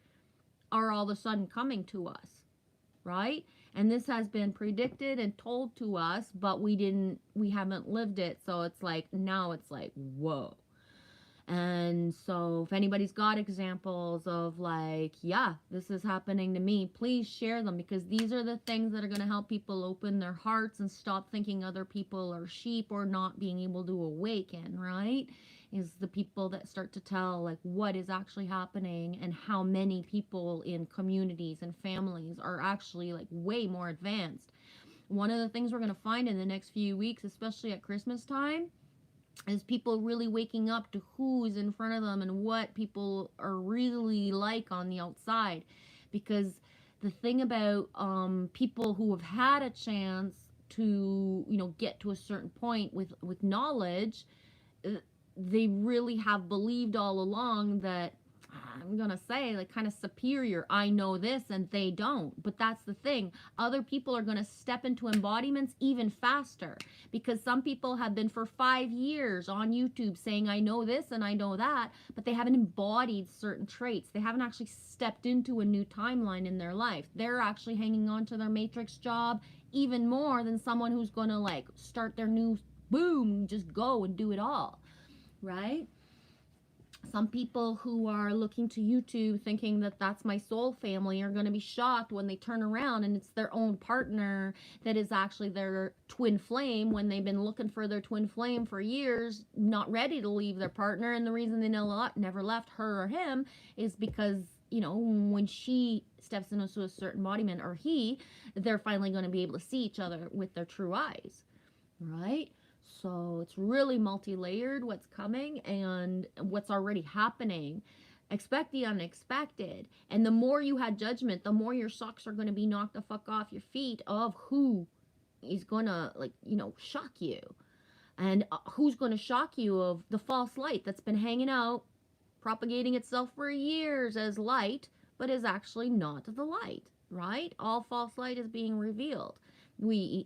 are all of a sudden coming to us, right? And this has been predicted and told to us, but we haven't lived it. So it's like, now it's like, whoa. And so if anybody's got examples of like, yeah, this is happening to me, please share them, because these are the things that are going to help people open their hearts and stop thinking other people are sheep or not being able to awaken, right? Is the people that start to tell like what is actually happening and how many people in communities and families are actually like way more advanced. One of the things we're going to find in the next few weeks, especially at Christmas time, is people really waking up to who's in front of them and what people are really like on the outside. Because the thing about people who have had a chance to, you know, get to a certain point with knowledge, they really have believed all along that, I'm gonna say, like, kind of superior. I know this and they don't. But that's the thing. Other people are gonna step into embodiments even faster, because some people have been for 5 years on YouTube saying, I know this and I know that, but they haven't embodied certain traits. They haven't actually stepped into a new timeline in their life. They're actually hanging on to their matrix job even more than someone who's gonna like start their new boom, just go and do it all, right? Some people who are looking to YouTube thinking that that's my soul family are going to be shocked when they turn around and it's their own partner that is actually their twin flame, when they've been looking for their twin flame for years, not ready to leave their partner. And the reason they never left her or him is because, you know, when she steps into a certain embodiment, or he, they're finally going to be able to see each other with their true eyes, right? So it's really multi-layered what's coming and what's already happening. Expect the unexpected. And the more you had judgment, the more your socks are going to be knocked the fuck off your feet of who is going to, like, you know, shock you. And who's going to shock you of the false light that's been hanging out, propagating itself for years as light, but is actually not the light, right? All false light is being revealed.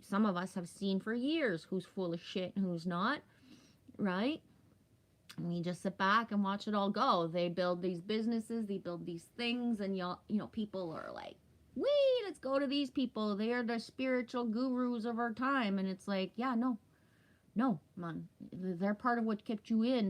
Some of us have seen for years who's full of shit and who's not, right? We just sit back and watch it all go. They build these businesses, they build these things, and you know, people are like, let's go to these people. They are the spiritual gurus of our time. And it's like, yeah, no, man. They're part of what kept you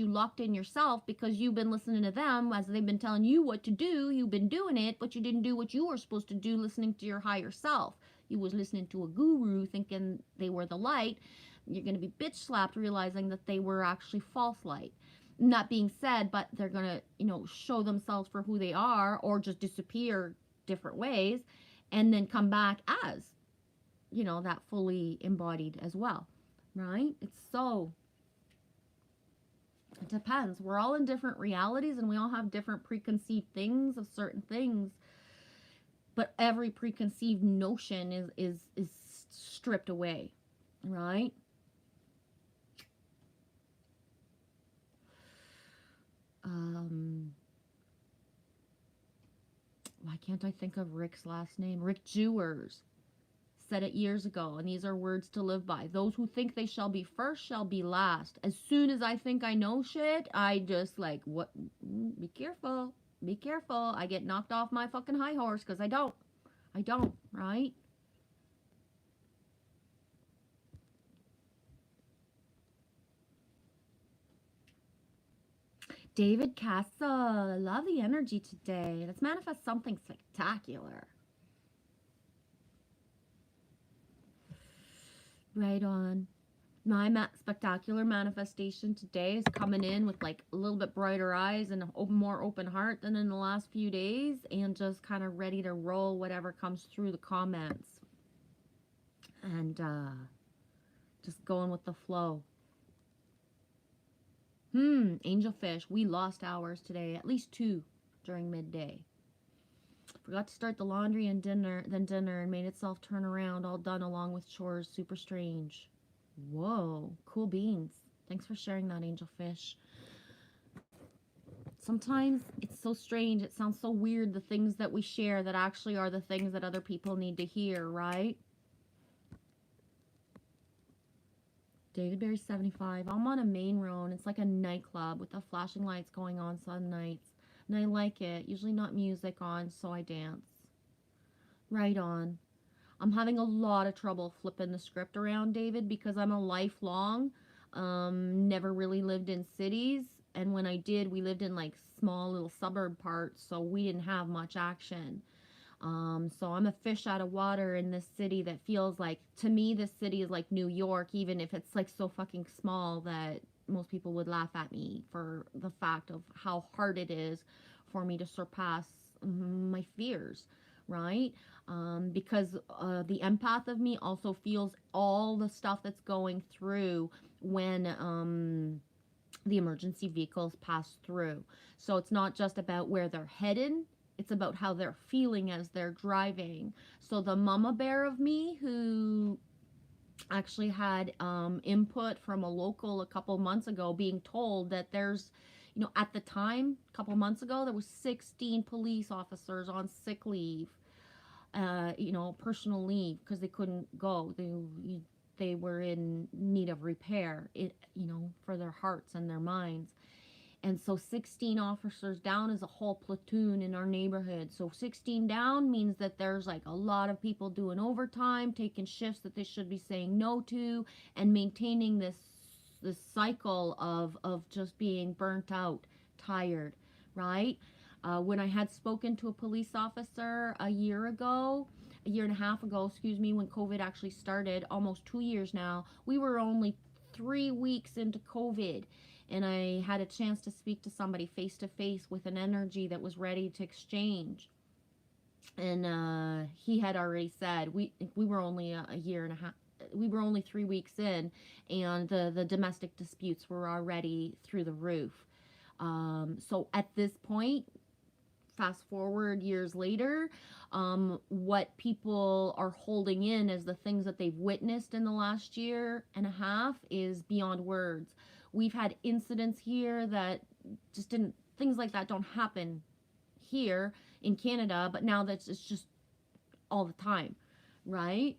locked in yourself, because you've been listening to them as they've been telling you what to do. You've been doing it, but you didn't do what you were supposed to do, listening to your higher self. You was listening to a guru thinking they were the light. You're going to be bitch slapped realizing that they were actually false light. Not being said, but they're going to, you know, show themselves for who they are, or just disappear different ways and then come back as, you know, that fully embodied as well, right? It depends. We're all in different realities and we all have different preconceived things of certain things. But every preconceived notion is stripped away, right? Why can't I think of Rick's last name? Rick Jewers said it years ago, and these are words to live by. Those who think they shall be first shall be last. As soon as I think I know shit, I just like, what? Be careful. Be careful. I get knocked off my fucking high horse because I don't, right? David Castle, I love the energy today. Let's manifest something spectacular. Right on. My spectacular manifestation today is coming in with like a little bit brighter eyes and a more open heart than in the last few days, and just kind of ready to roll whatever comes through the comments. And just going with the flow. Angelfish, we lost hours today, at least 2 during midday. Forgot to start the laundry and dinner, and made itself turn around, all done along with chores. Super strange. Whoa, cool beans. Thanks for sharing that, Angel Fish. Sometimes it's so strange. It sounds so weird, the things that we share that actually are the things that other people need to hear, right? David Berry 75. I'm on a main road. It's like a nightclub with the flashing lights going on some nights. And I like it. Usually not music on, so I dance. Right on. I'm having a lot of trouble flipping the script around, David, because I'm a lifelong, never really lived in cities. And when I did, we lived in like small little suburb parts, so we didn't have much action. So I'm a fish out of water in this city that feels like, to me, this city is like New York, even if it's like so fucking small that most people would laugh at me for the fact of how hard it is for me to surpass my fears, right? Because the empath of me also feels all the stuff that's going through when the emergency vehicles pass through. So it's not just about where they're headed, it's about how they're feeling as they're driving. So the mama bear of me, who actually had input from a local a couple months ago, being told that there's, you know, at the time, a couple months ago, there was 16 police officers on sick leave, you know, personal leave, because they couldn't go. They were in need of repair, you know, for their hearts and their minds. And so 16 officers down is a whole platoon in our neighborhood. So 16 down means that there's like a lot of people doing overtime, taking shifts that they should be saying no to, and maintaining this cycle of just being burnt out, tired, right? When I had spoken to a police officer a year and a half ago, excuse me, when COVID actually started, almost 2 years now, we were only 3 weeks into COVID. And I had a chance to speak to somebody face to face with an energy that was ready to exchange. And he had already said we were only a year and a half. We were only 3 weeks in, and the domestic disputes were already through the roof. So at this point, fast forward years later, what people are holding in as the things that they've witnessed in the last year and a half is beyond words. We've had incidents here that just didn't, things like that don't happen here in Canada, but now that's it's just all the time, right?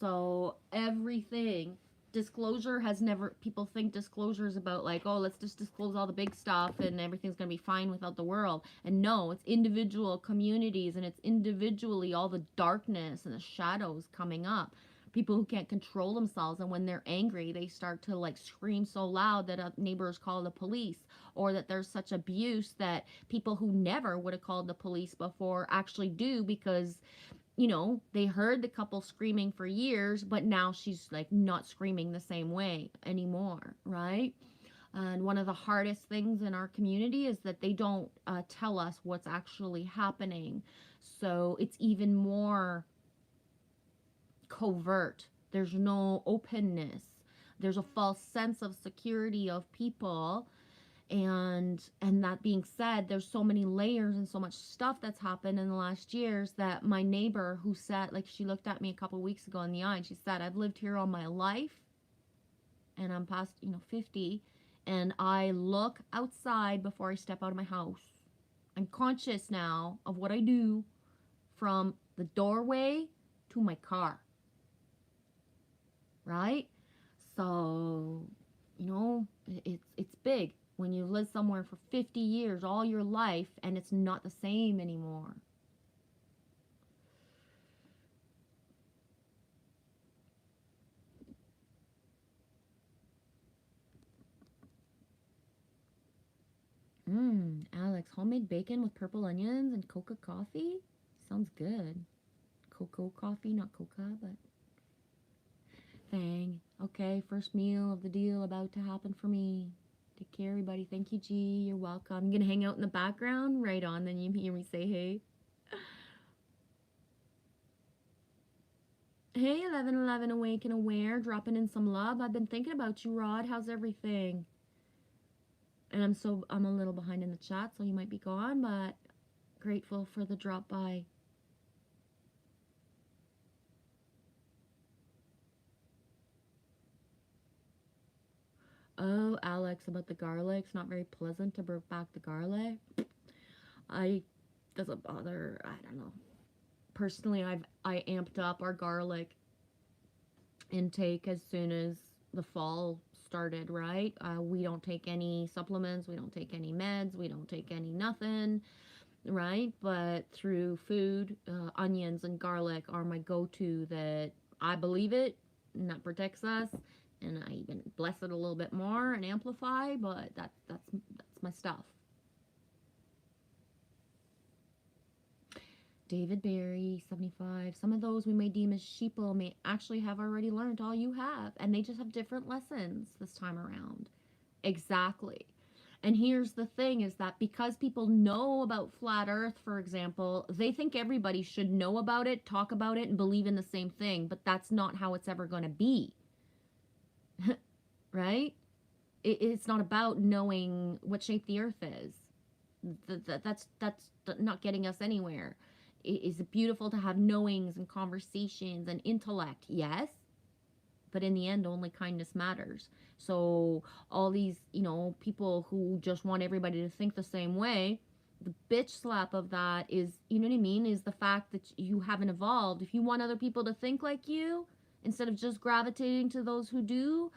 So everything, disclosure has never, people think disclosure is about like, oh, let's just disclose all the big stuff and everything's going to be fine without the world. And no, it's individual communities, and it's individually all the darkness and the shadows coming up. People who can't control themselves, and when they're angry, they start to like scream so loud that neighbors call the police, or that there's such abuse that people who never would have called the police before actually do, because you know, they heard the couple screaming for years, but now she's like not screaming the same way anymore, right? And one of the hardest things in our community is that they don't tell us what's actually happening. So it's even more covert. There's no openness. There's a false sense of security of people. And that being said, there's so many layers and so much stuff that's happened in the last years that my neighbor, who said, like, she looked at me a couple weeks ago in the eye and she said, I've lived here all my life and I'm past, 50, and I look outside before I step out of my house. I'm conscious now of what I do from the doorway to my car, right? So, it's big when you live somewhere for 50 years, all your life, and it's not the same anymore. Alex, homemade bacon with purple onions and coca coffee? Sounds good. Cocoa coffee, not coca, but... Thang. Okay, first meal of the deal about to happen for me. Take care, everybody. Thank you, G. You're welcome. I'm gonna hang out in the background. Right on, then you hear me say hey. Hey, 1111 awake and aware, dropping in some love. I've been thinking about you, Rod. How's everything? And I'm a little behind in the chat, so you might be gone, but grateful for the drop by. Oh, Alex, about the garlic. It's not very pleasant to bring back the garlic. Doesn't bother. I don't know. Personally, I amped up our garlic intake as soon as the fall started, right? We don't take any supplements, we don't take any meds, we don't take any nothing, right? But through food, onions and garlic are my go-to, that I believe it, and that protects us, and I even bless it a little bit more and amplify, but that's my stuff. David Barry, 75. Some of those we may deem as sheeple may actually have already learned all you have, and they just have different lessons this time around. Exactly. And here's the thing, is that because people know about flat earth, for example, they think everybody should know about it, talk about it, and believe in the same thing, but that's not how it's ever going to be. Right? It's not about knowing what shape the earth is. That's not getting us anywhere. Is it beautiful to have knowings and conversations and intellect? Yes. But in the end, only kindness matters. So all these, people who just want everybody to think the same way, the bitch slap of that is, you know what I mean, is the fact that you haven't evolved. If you want other people to think like you, instead of just gravitating to those who do,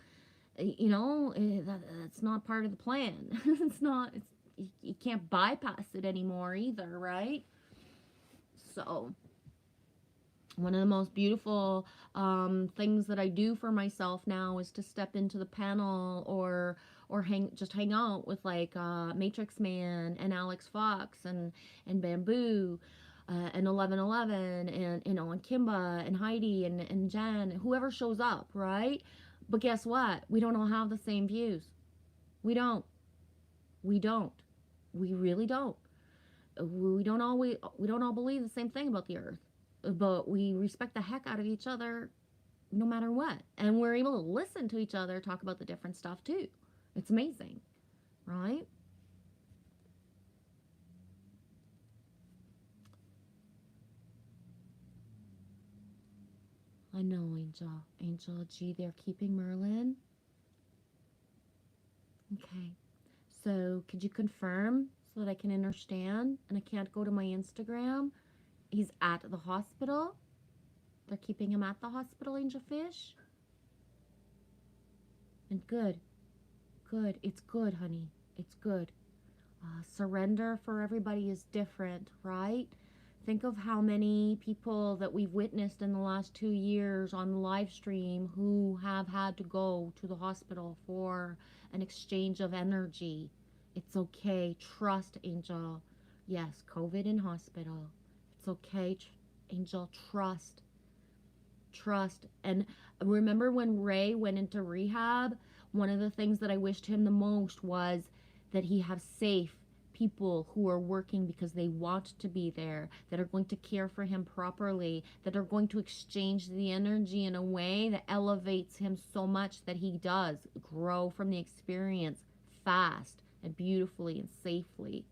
that's not part of the plan. You can't bypass it anymore either, right? So one of the most beautiful things that I do for myself now is to step into the panel or hang out with like Matrix Man and Alex Fox and Bamboo and 1111 and Kimba and Heidi and Jen, whoever shows up, right? But guess what? We don't all have the same views. We don't. We really don't. We don't all believe the same thing about the earth, but we respect the heck out of each other no matter what, and we're able to listen to each other talk about the different stuff too. It's amazing, right? I know, Angel G, they're keeping Merlin. Okay, so could you confirm so that I can understand and I can't go to my Instagram? He's at the hospital. They're keeping him at the hospital, Angel Fish. And good. It's good, honey. It's good. Surrender for everybody is different, right? Think of how many people that we've witnessed in the last 2 years on the live stream who have had to go to the hospital for an exchange of energy. It's okay. Trust, Angel. Yes, COVID in hospital. It's okay, Angel. Trust. And remember when Ray went into rehab, one of the things that I wished him the most was that he have safe people who are working because they want to be there, that are going to care for him properly, that are going to exchange the energy in a way that elevates him so much that he does grow from the experience fast and beautifully and safely.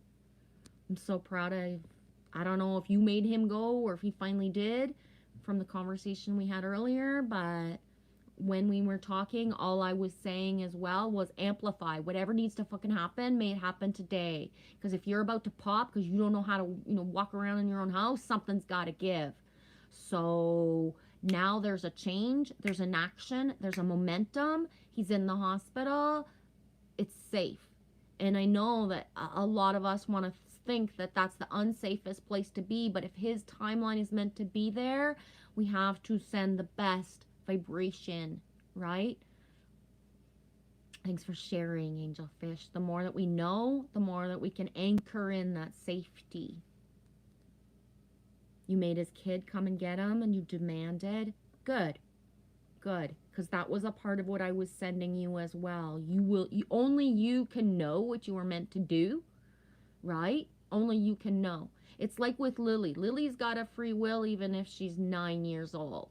I'm so proud of, I don't know if you made him go or if he finally did from the conversation we had earlier, but when we were talking, all I was saying as well was amplify. Whatever needs to fucking happen, may it happen today. Because if you're about to pop because you don't know how to, walk around in your own house, something's got to give. So now there's a change, there's an action, there's a momentum. He's in the hospital. It's safe. And I know that a lot of us want to think that that's the unsafest place to be, but if his timeline is meant to be there, we have to send the best vibration, right? Thanks for sharing, Angel Fish. The more that we know, the more that we can anchor in that safety. You made his kid come and get him and you demanded. Good, because that was a part of what I was sending you as well. Only you can know what you were meant to do, right? Only you can know. It's like with Lily. Lily's got a free will even if she's 9 years old.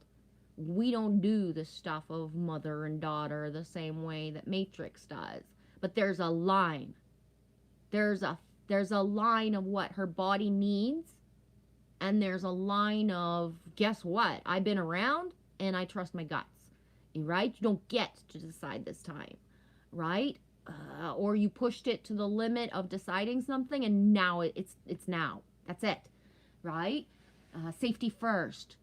We don't do the stuff of mother and daughter the same way that Matrix does. But there's a line. There's a line of what her body needs. And there's a line of, guess what? I've been around and I trust my guts. Right? You don't get to decide this time. right? Or you pushed it to the limit of deciding something, and now it's now. That's it, right? Safety first,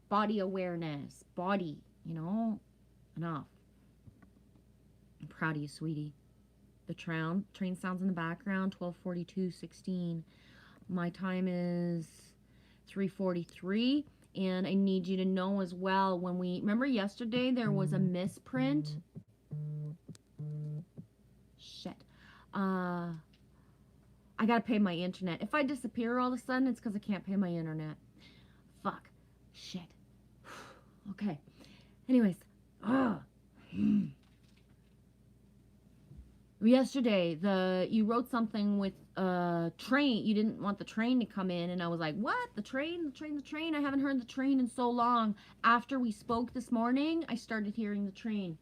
body awareness, body, enough. I'm proud of you, sweetie. The train sounds in the background, 12:42:16. My time is 3:43, and I need you to know as well, when we, remember yesterday there was a misprint? Shit. I gotta pay my internet. If I disappear all of a sudden, it's because I can't pay my internet. Fuck. Shit. Okay. Anyways. Yesterday, you wrote something with train. You didn't want the train to come in, and I was like, what? The train? I haven't heard the train in so long. After we spoke this morning, I started hearing the train.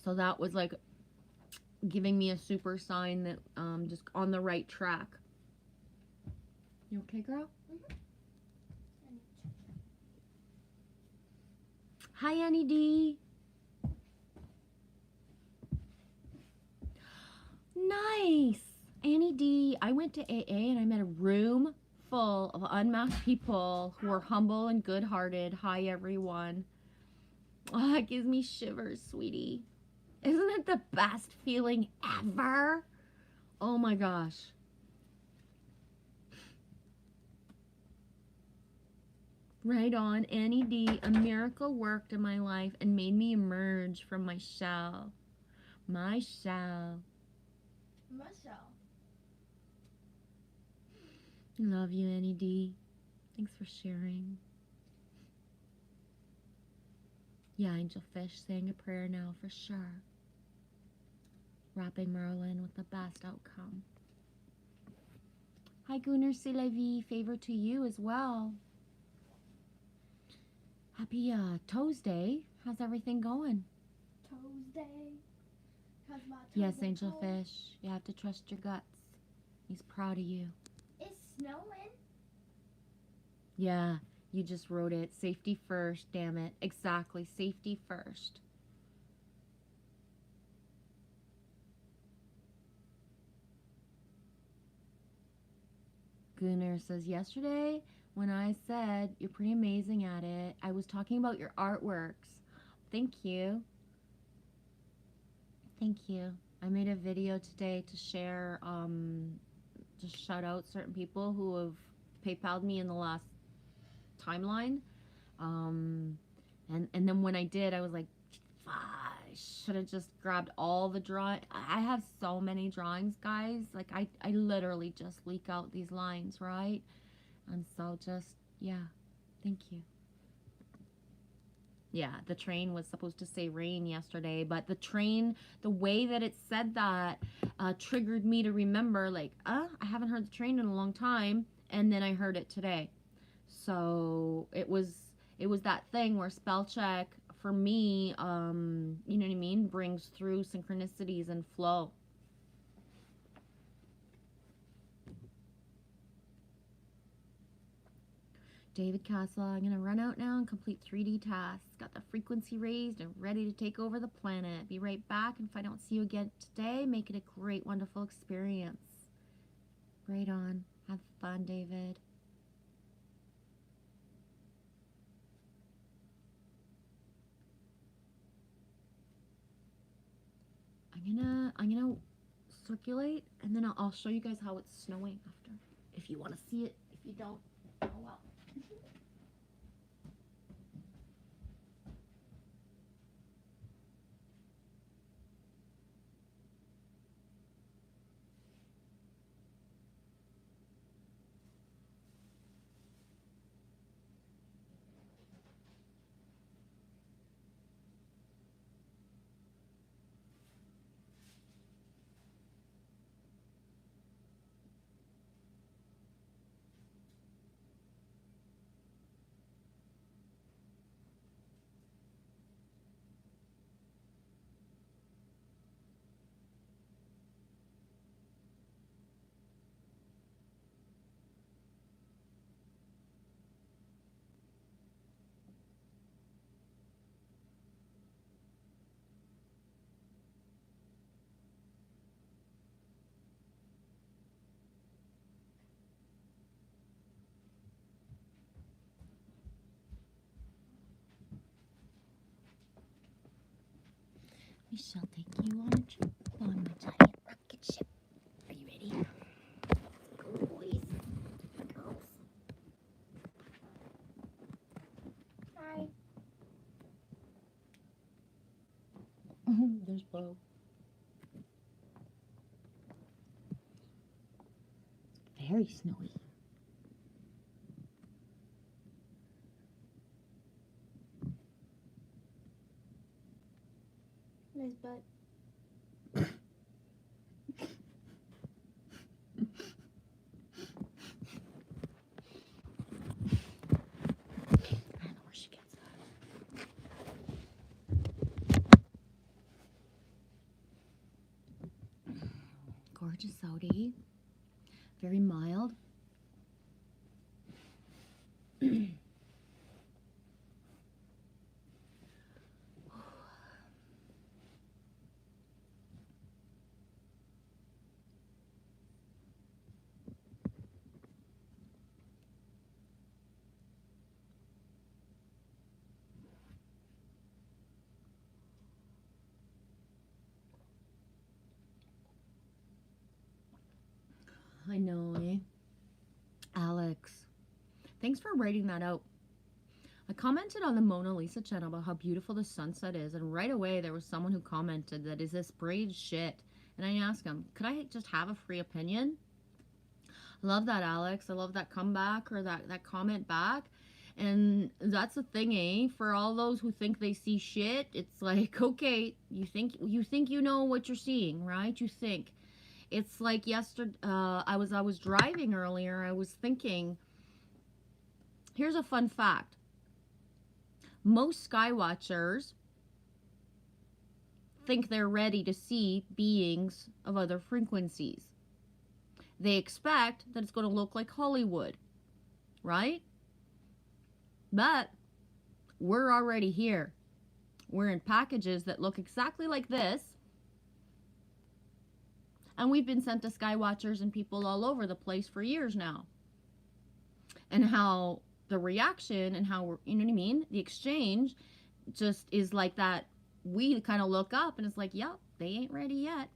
So that was like giving me a super sign that just on the right track. You okay, girl? Mm-hmm. Hi, Annie D. Nice. Annie D. I went to AA and I met a room full of unmasked people who are humble and good-hearted. Hi, everyone. Oh, it gives me shivers, sweetie. Isn't it the best feeling ever? Oh my gosh. Right on, Annie D. A miracle worked in my life and made me emerge from my shell. My shell. Love you, Annie D. Thanks for sharing. Yeah, Angel Fish saying a prayer now for sure. Wrapping Merlin with the best outcome. Hi, Gunnar, c'est la vie. Favor to you as well. Happy Toes Day. How's everything going? Toes Day. Yes, Angel Fish. You have to trust your guts. He's proud of you. It's snowing. Yeah, you just wrote it. Safety first, damn it. Exactly, safety first. Gunnar says, yesterday when I said you're pretty amazing at it, I was talking about your artworks. Thank you. Thank you. I made a video today to share, just shout out certain people who have PayPal'd me in the last timeline. And then when I did, I was like, I should have just grabbed all the drawing. I have so many drawings, guys. Like, I literally just leak out these lines, right? And so just, yeah, thank you. Yeah, the train was supposed to say rain yesterday, but the train, the way that it said that triggered me to remember, like, I haven't heard the train in a long time, and then I heard it today. So it was that thing where spell check for me, you know what I mean, brings through synchronicities and flow. David Castle, I'm going to run out now and complete 3D tasks. Got the frequency raised and ready to take over the planet. Be right back, and if I don't see you again today, make it a great, wonderful experience. Right on. Have fun, David. I'm gonna circulate, and then I'll show you guys how it's snowing after. If you want to see it. If you don't, oh well. We shall take you on a trip on my giant rocket ship. Are you ready? Go, boys. Girls. Hi. There's Bo. Very snowy. Nice butt. I don't know where she gets that. Gorgeous outie. Very mild. I know, eh? Alex, thanks for writing that out. I commented on the Mona Lisa channel about how beautiful the sunset is, and right away there was someone who commented that is this braid shit. And I asked him, could I just have a free opinion? I love that, Alex. I love that comeback or that comment back. And that's the thing, eh? For all those who think they see shit, it's like, okay, you think you know what you're seeing, right? You think. It's like yesterday, I was driving earlier. I was thinking, here's a fun fact. Most sky watchers think they're ready to see beings of other frequencies. They expect that it's going to look like Hollywood, right? But we're already here. We're in packages that look exactly like this. And we've been sent to sky watchers and people all over the place for years now. And how the reaction and how we're, you know what I mean? The exchange just is like that. We kind of look up and it's like, yep, they ain't ready yet.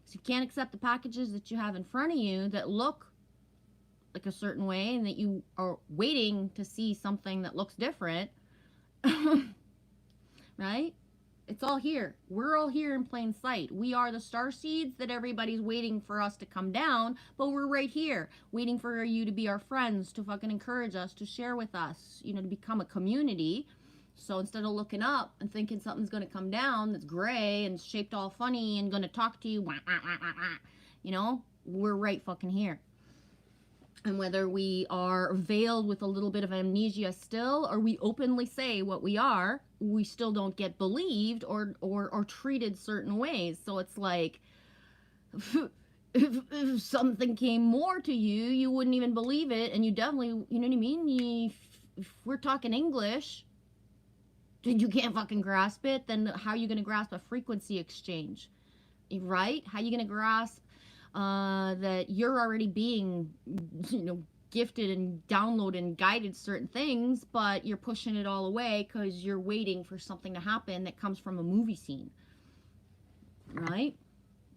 So you can't accept the packages that you have in front of you that look like a certain way and that you are waiting to see something that looks different. Right? It's all here. We're all here in plain sight. We are the star seeds that everybody's waiting for us to come down, but we're right here, waiting for you to be our friends, to fucking encourage us, to share with us, you know, to become a community. So instead of looking up and thinking something's going to come down that's gray and shaped all funny and going to talk to you, you know, we're right fucking here. And whether we are veiled with a little bit of amnesia still, or we openly say what we are, we still don't get believed or treated certain ways. So it's like, if something came more to you, you wouldn't even believe it. And you definitely, you know what I mean? If we're talking English, you can't fucking grasp it, then how are you going to grasp a frequency exchange? Right? How are you going to grasp that you're already being, you know, gifted and downloaded and guided certain things, but you're pushing it all away because you're waiting for something to happen that comes from a movie scene, right?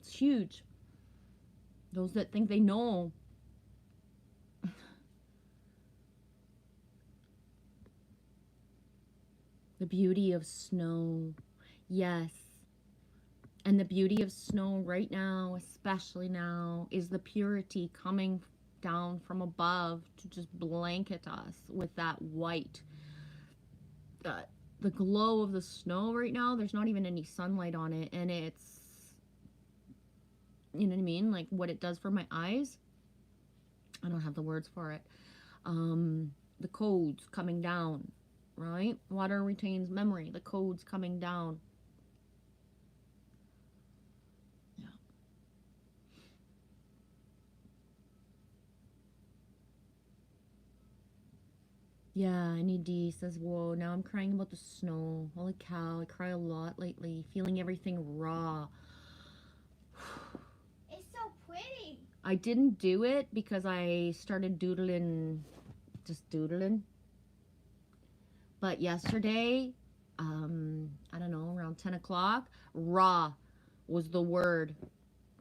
It's huge. Those that think they know. The beauty of snow. Yes. And the beauty of snow right now, especially now, is the purity coming down from above to just blanket us with that white. The glow of the snow right now, there's not even any sunlight on it. And it's, you know what I mean? Like what it does for my eyes. I don't have the words for it. The codes coming down, right? Water retains memory. The codes coming down. Yeah, NED says, whoa, now I'm crying about the snow. Holy cow, I cry a lot lately, feeling everything raw. It's so pretty. I didn't do it because I started doodling, just doodling. But yesterday, I don't know, around 10 o'clock. Raw was the word.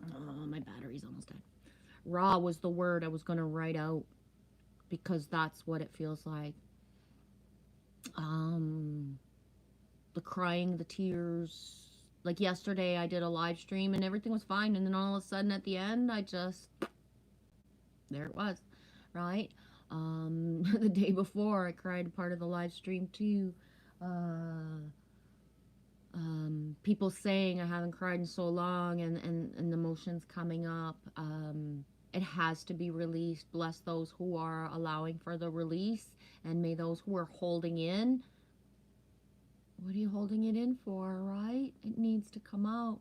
Oh, my battery's almost dead. Raw was the word I was going to write out because that's what it feels like. The crying, the tears. Like yesterday, I did a live stream and everything was fine. And then all of a sudden at the end, there it was, right? The day before, I cried part of the live stream too. People saying I haven't cried in so long and the emotions coming up. It has to be released. Bless those who are allowing for the release, and may those who are holding in, what are you holding it in for, right? It needs to come out.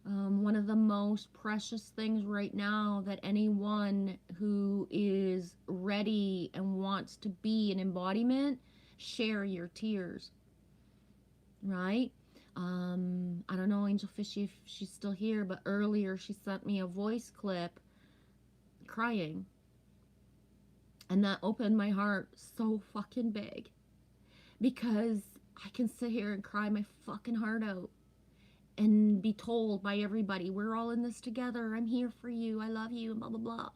One of the most precious things right now that anyone who is ready and wants to be an embodiment, share your tears, right? I don't know, Angel Fishy, if she's still here, but earlier she sent me a voice clip crying. And that opened my heart so fucking big. Because I can sit here and cry my fucking heart out. And be told by everybody, we're all in this together. I'm here for you. I love you, and blah, blah, blah.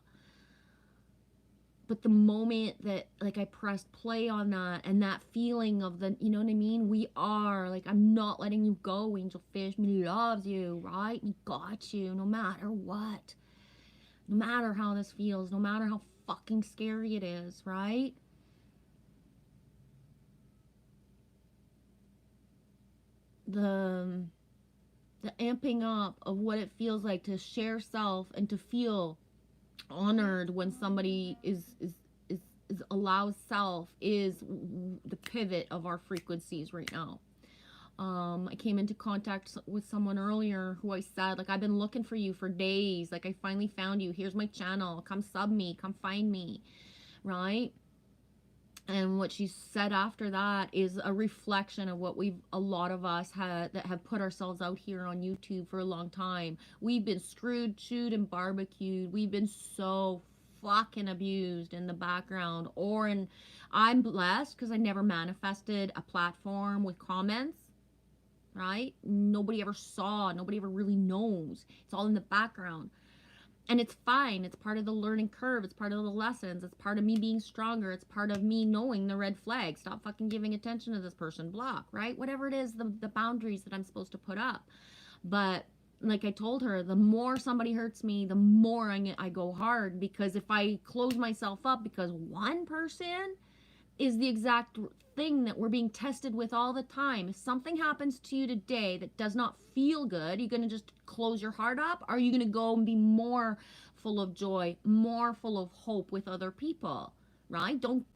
But the moment that, like, I pressed play on that, and that feeling of the, you know what I mean? We are, like, I'm not letting you go, Angel Fish. Me loves you, right? We got you, no matter what. No matter how this feels, no matter how fucking scary it is, right? The amping up of what it feels like to share self and to feel honored when somebody is allows self is the pivot of our frequencies right now. I came into contact with someone earlier who I said, like, I've been looking for you for days. Like, I finally found you. Here's my channel. Come sub me. Come find me. Right? And what she said after that is a reflection of what a lot of us that have put ourselves out here on YouTube for a long time. We've been screwed, chewed, and barbecued. We've been so fucking abused in the background. I'm blessed because I never manifested a platform with comments, right? Nobody ever saw, nobody ever really knows. It's all in the background. And it's fine. It's part of the learning curve. It's part of the lessons. It's part of me being stronger. It's part of me knowing the red flag. Stop fucking giving attention to this person. Block, right? Whatever it is, the boundaries that I'm supposed to put up. But like I told her, the more somebody hurts me, the more I go hard. Because if I close myself up because one person is the exact thing that we're being tested with all the time. If something happens to you today that does not feel good, you're going to just close your heart up? Or are you going to go and be more full of joy, more full of hope with other people, right? Don't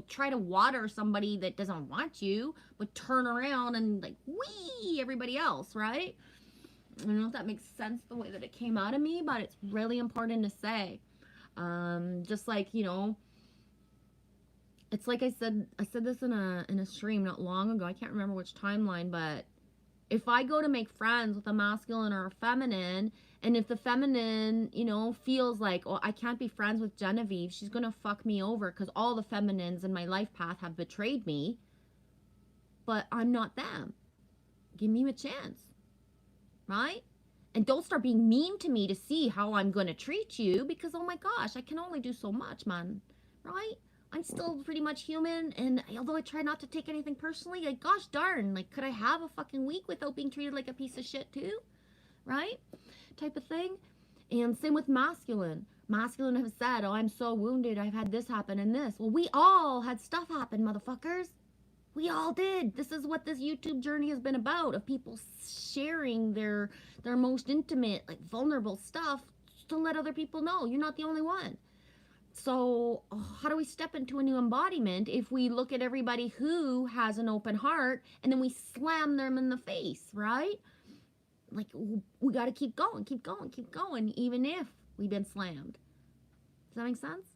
try to water somebody that doesn't want you, but turn around and, like, wee everybody else, right? I don't know if that makes sense the way that it came out of me, but it's really important to say. Just like, you know, it's like I said this in a stream not long ago. I can't remember which timeline, but if I go to make friends with a masculine or a feminine, and if the feminine, you know, feels like, oh, I can't be friends with Genevieve, she's gonna fuck me over because all the feminines in my life path have betrayed me, but I'm not them. Give me a chance, right? And don't start being mean to me to see how I'm gonna treat you, because, oh my gosh, I can only do so much, man, right? I'm still pretty much human, and although I try not to take anything personally, like, gosh darn, like, could I have a fucking week without being treated like a piece of shit too? Right? Type of thing. And same with masculine. Masculine have said, oh, I'm so wounded, I've had this happen and this. Well, we all had stuff happen, motherfuckers. We all did. This is what this YouTube journey has been about, of people sharing their most intimate, like, vulnerable stuff to let other people know you're not the only one. So how do we step into a new embodiment if we look at everybody who has an open heart and then we slam them in the face, right? Like, we got to keep going, even if we've been slammed. Does that make sense?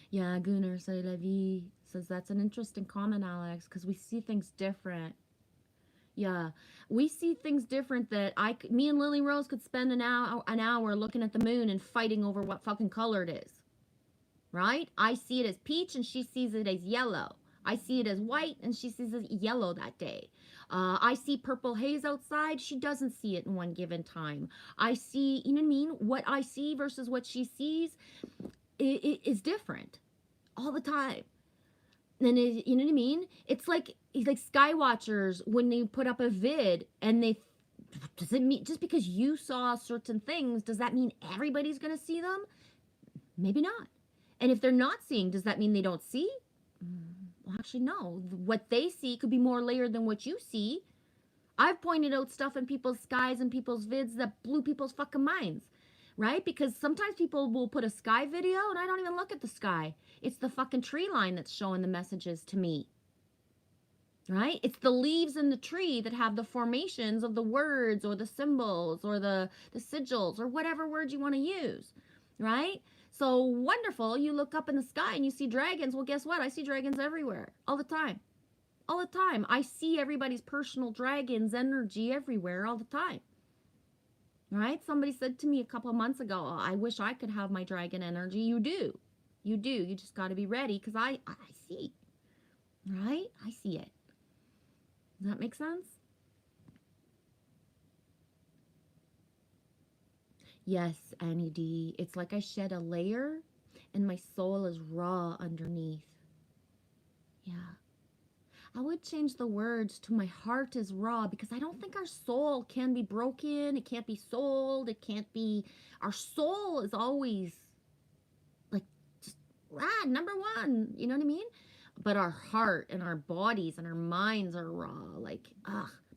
Yeah, Gunnar say la vie says that's an interesting comment, Alex, because we see things different. Yeah, we see things different. That me and Lily Rose could spend an hour looking at the moon and fighting over what fucking color it is, right? I see it as peach and she sees it as yellow. I see it as white and she sees it yellow that day. I see purple haze outside. She doesn't see it in one given time. I see, you know what I mean? What I see versus what she sees is different all the time. And you know what I mean? It's like Skywatchers when they put up a vid and does it mean just because you saw certain things, does that mean everybody's going to see them? Maybe not. And if they're not seeing, does that mean they don't see? Well, actually, no. What they see could be more layered than what you see. I've pointed out stuff in people's skies and people's vids that blew people's fucking minds, right? Because sometimes people will put a sky video and I don't even look at the sky. It's the fucking tree line that's showing the messages to me, right? It's the leaves in the tree that have the formations of the words or the symbols or the sigils or whatever word you want to use, right? So wonderful. You look up in the sky and you see dragons. Well, guess what? I see dragons everywhere all the time. All the time. I see everybody's personal dragon's energy everywhere all the time. Right? Somebody said to me a couple of months ago, oh, I wish I could have my dragon energy. You do. You do. You just got to be ready because I see. Right? I see it. Does that make sense? Yes, Annie D. It's like I shed a layer and my soul is raw underneath. Yeah. I would change the words to my heart is raw because I don't think our soul can be broken. It can't be sold. It can't be. Our soul is always like just number one. You know what I mean? But our heart and our bodies and our minds are raw. Like,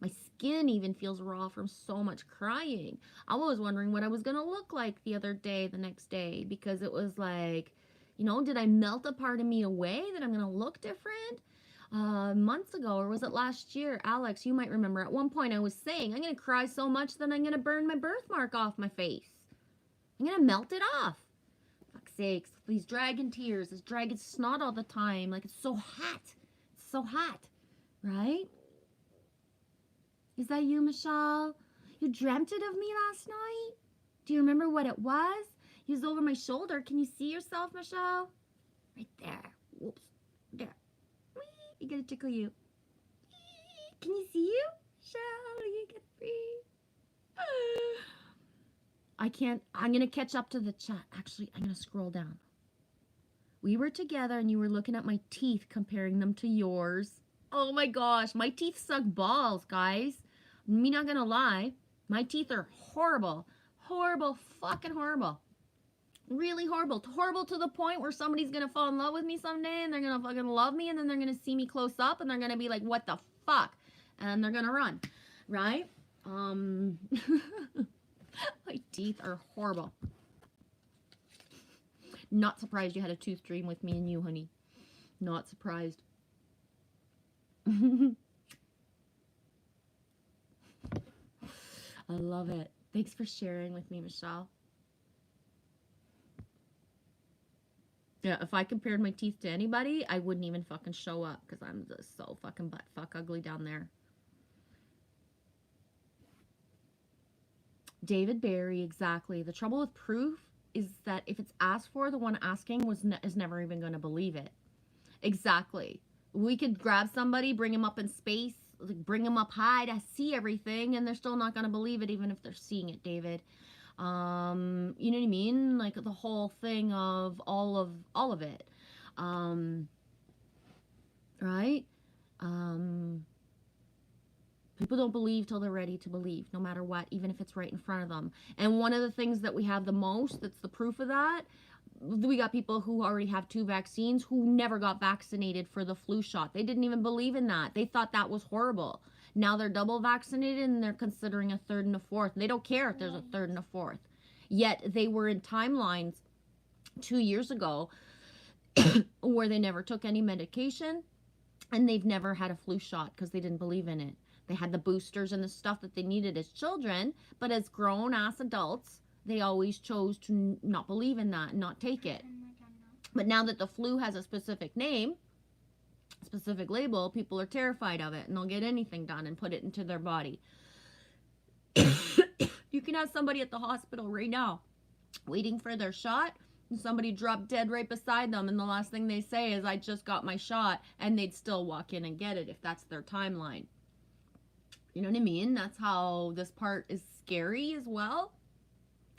my skin even feels raw from so much crying. I was wondering what I was going to look like the next day, because it was like, you know, did I melt a part of me away that I'm going to look different? Months ago, or was it last year? Alex, you might remember at one point I was saying, I'm going to cry so much that I'm going to burn my birthmark off my face. I'm going to melt it off. Fuck's sakes, these dragon tears, this dragon snot all the time. Like, it's so hot. It's so hot, right? Is that you, Michelle? You dreamt it of me last night? Do you remember what it was? He was over my shoulder. Can you see yourself, Michelle? Right there. Whoops. There. You gotta tickle you. Can you see you? Michelle, you get free. I can't. I'm gonna catch up to the chat. Actually, I'm gonna scroll down. We were together and you were looking at my teeth, comparing them to yours. Oh my gosh, my teeth suck balls, guys. Me not gonna lie, my teeth are horrible. Horrible, fucking horrible. Really horrible. Horrible to the point where somebody's gonna fall in love with me someday and they're gonna fucking love me and then they're gonna see me close up and they're gonna be like, what the fuck? And they're gonna run, right? My teeth are horrible. Not surprised you had a tooth dream with me and you, honey. Not surprised. I love it. Thanks for sharing with me, Michelle. Yeah, if I compared my teeth to anybody, I wouldn't even fucking show up because I'm just so fucking butt-fuck ugly down there. David Barry, exactly. The trouble with proof is that if it's asked for, the one asking is never even going to believe it. Exactly. We could grab somebody, bring them up in space, bring them up high to see everything, and they're still not going to believe it even if they're seeing it, David. You know what I mean? Like the whole thing of all of it. Right? People don't believe till they're ready to believe, no matter what, even if it's right in front of them. And one of the things that we have the most, that's the proof of that, we got people who already have 2 vaccines who never got vaccinated for the flu shot. They didn't even believe in that. They thought that was horrible. Now they're double vaccinated and they're considering a 3rd and a 4th. They don't care if there's a 3rd and a 4th. Yet they were in timelines 2 years ago where they never took any medication and they've never had a flu shot because they didn't believe in it. They had the boosters and the stuff that they needed as children, but as grown-ass adults, they always chose to not believe in that and not take it. But now that the flu has a specific name, specific label, people are terrified of it and they'll get anything done and put it into their body. You can have somebody at the hospital right now waiting for their shot and somebody dropped dead right beside them, and the last thing they say is, I just got my shot, and they'd still walk in and get it if that's their timeline. You know what I mean? That's how this part is scary as well.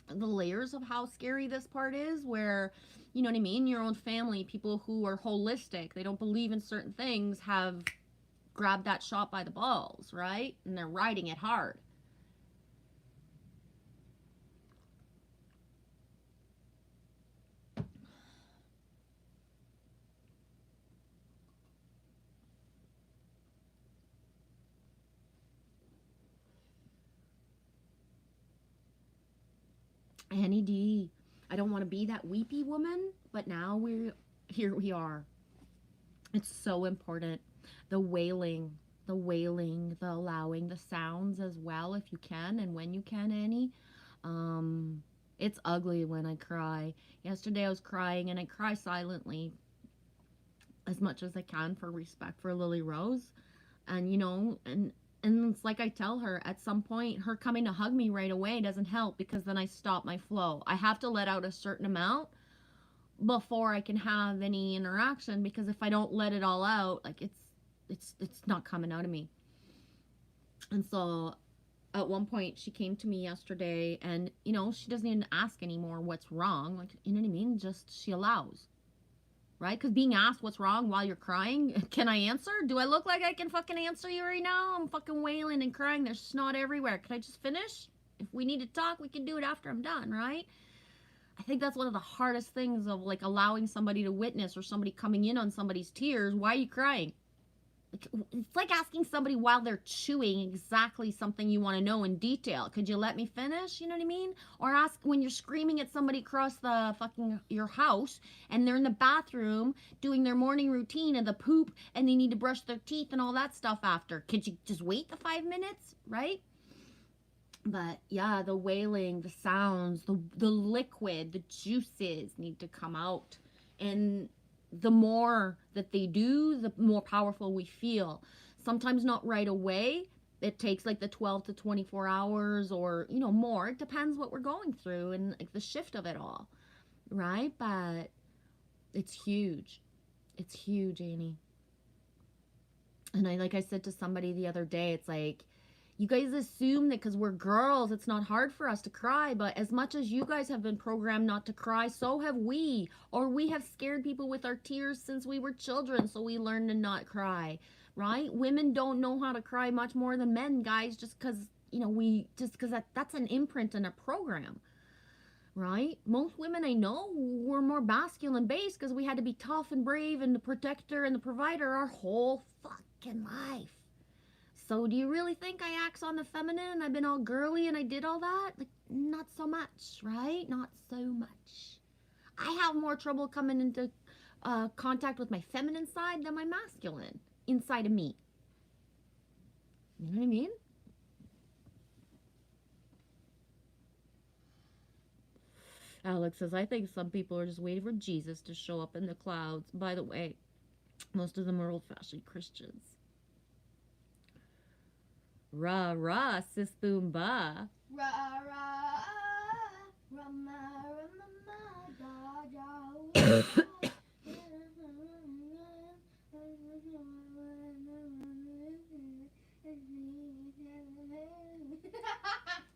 The layers of how scary this part is, where, you know what I mean, your own family, people who are holistic, they don't believe in certain things, have grabbed that shot by the balls, right? And they're riding it hard. Annie D, I don't want to be that weepy woman, but now here we are. It's so important. The wailing, the allowing the sounds as well, if you can, and when you can, Annie. It's ugly when I cry. Yesterday I was crying, and I cry silently as much as I can for respect for Lily Rose. And, you know, and it's like I tell her, at some point, her coming to hug me right away doesn't help, because then I stop my flow. I have to let out a certain amount before I can have any interaction, because if I don't let it all out, like, it's not coming out of me. And so at one point she came to me yesterday, and, you know, she doesn't even ask anymore what's wrong. Like, you know what I mean? Just, she allows. Right? Because being asked what's wrong while you're crying, can I answer? Do I look like I can fucking answer you right now? I'm fucking wailing and crying. There's snot everywhere. Can I just finish? If we need to talk, we can do it after I'm done, right? I think that's one of the hardest things of, like, allowing somebody to witness, or somebody coming in on somebody's tears. Why are you crying? It's like asking somebody while they're chewing exactly something you want to know in detail. Could you let me finish? You know what I mean? Or ask when you're screaming at somebody across the fucking your house, and they're in the bathroom doing their morning routine and the poop, and they need to brush their teeth and all that stuff after. Could you just wait the 5 minutes, right? But yeah, the wailing, the sounds, the liquid, the juices need to come out. And the more that they do, the more powerful we feel. Sometimes not right away. It takes like the 12 to 24 hours, or, you know, more. It depends what we're going through and, like, the shift of it all, right? But it's huge. It's huge, Annie. And like I said to somebody the other day, it's like, you guys assume that because we're girls, it's not hard for us to cry. But as much as you guys have been programmed not to cry, so have we. Or we have scared people with our tears since we were children, so we learned to not cry, right? Women don't know how to cry much more than men, guys, just because, you know, that's an imprint and a program, right? Most women I know were more masculine based, because we had to be tough and brave and the protector and the provider our whole fucking life. So do you really think I act on the feminine and I've been all girly and I did all that? Like, not so much, right? Not so much. I have more trouble coming into contact with my feminine side than my masculine inside of me. You know what I mean? Alex says, I think some people are just waiting for Jesus to show up in the clouds. By the way, most of them are old-fashioned Christians. Rah, rah, sis boom ba. Ra ra rama rama da da.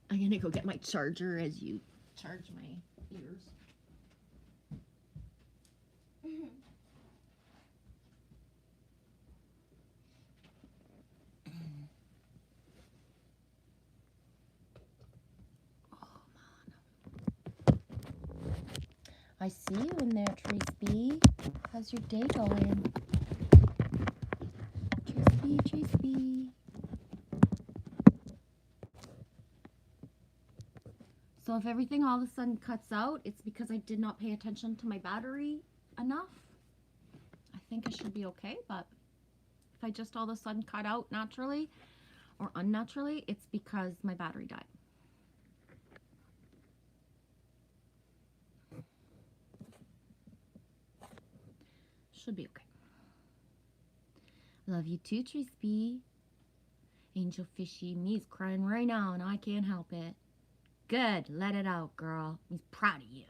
I'm gonna go get my charger as you charge my ears. I see you in there, Tracy. How's your day going? Tracy. So if everything all of a sudden cuts out, it's because I did not pay attention to my battery enough. I think I should be okay, but if I just all of a sudden cut out naturally or unnaturally, it's because my battery died. Should be okay. Love you too, Tracy. Angel Fishy, me's crying right now and I can't help it. Good, let it out, girl. He's proud of you.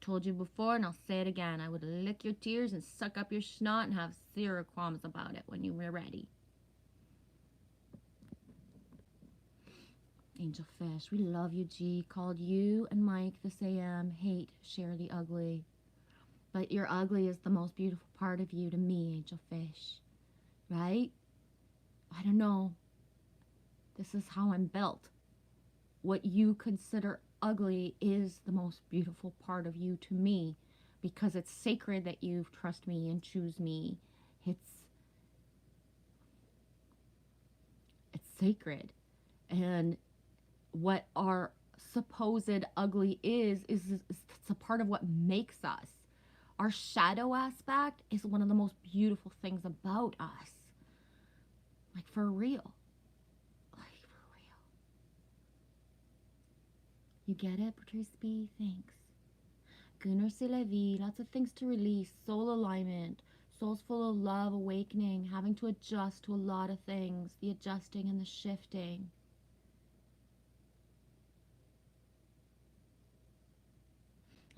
told you before, and I'll say it again. I would lick your tears and suck up your snot and have zero qualms about it when you were ready. Angel Fish, we love you, G. Called you and Mike this AM. Hate, share the ugly. But your ugly is the most beautiful part of you to me, Angel Fish. Right? I don't know. This is how I'm built. What you consider ugly is the most beautiful part of you to me, because it's sacred that you trust me and choose me. It's sacred. And what our supposed ugly is it's a part of what makes us. Our shadow aspect is one of the most beautiful things about us. Like, for real. Like, for real. You get it, Patrice B? Thanks. Gunnar c'est la vie. Lots of things to release. Soul alignment. Soul's full of love, awakening, having to adjust to a lot of things. The adjusting and the shifting.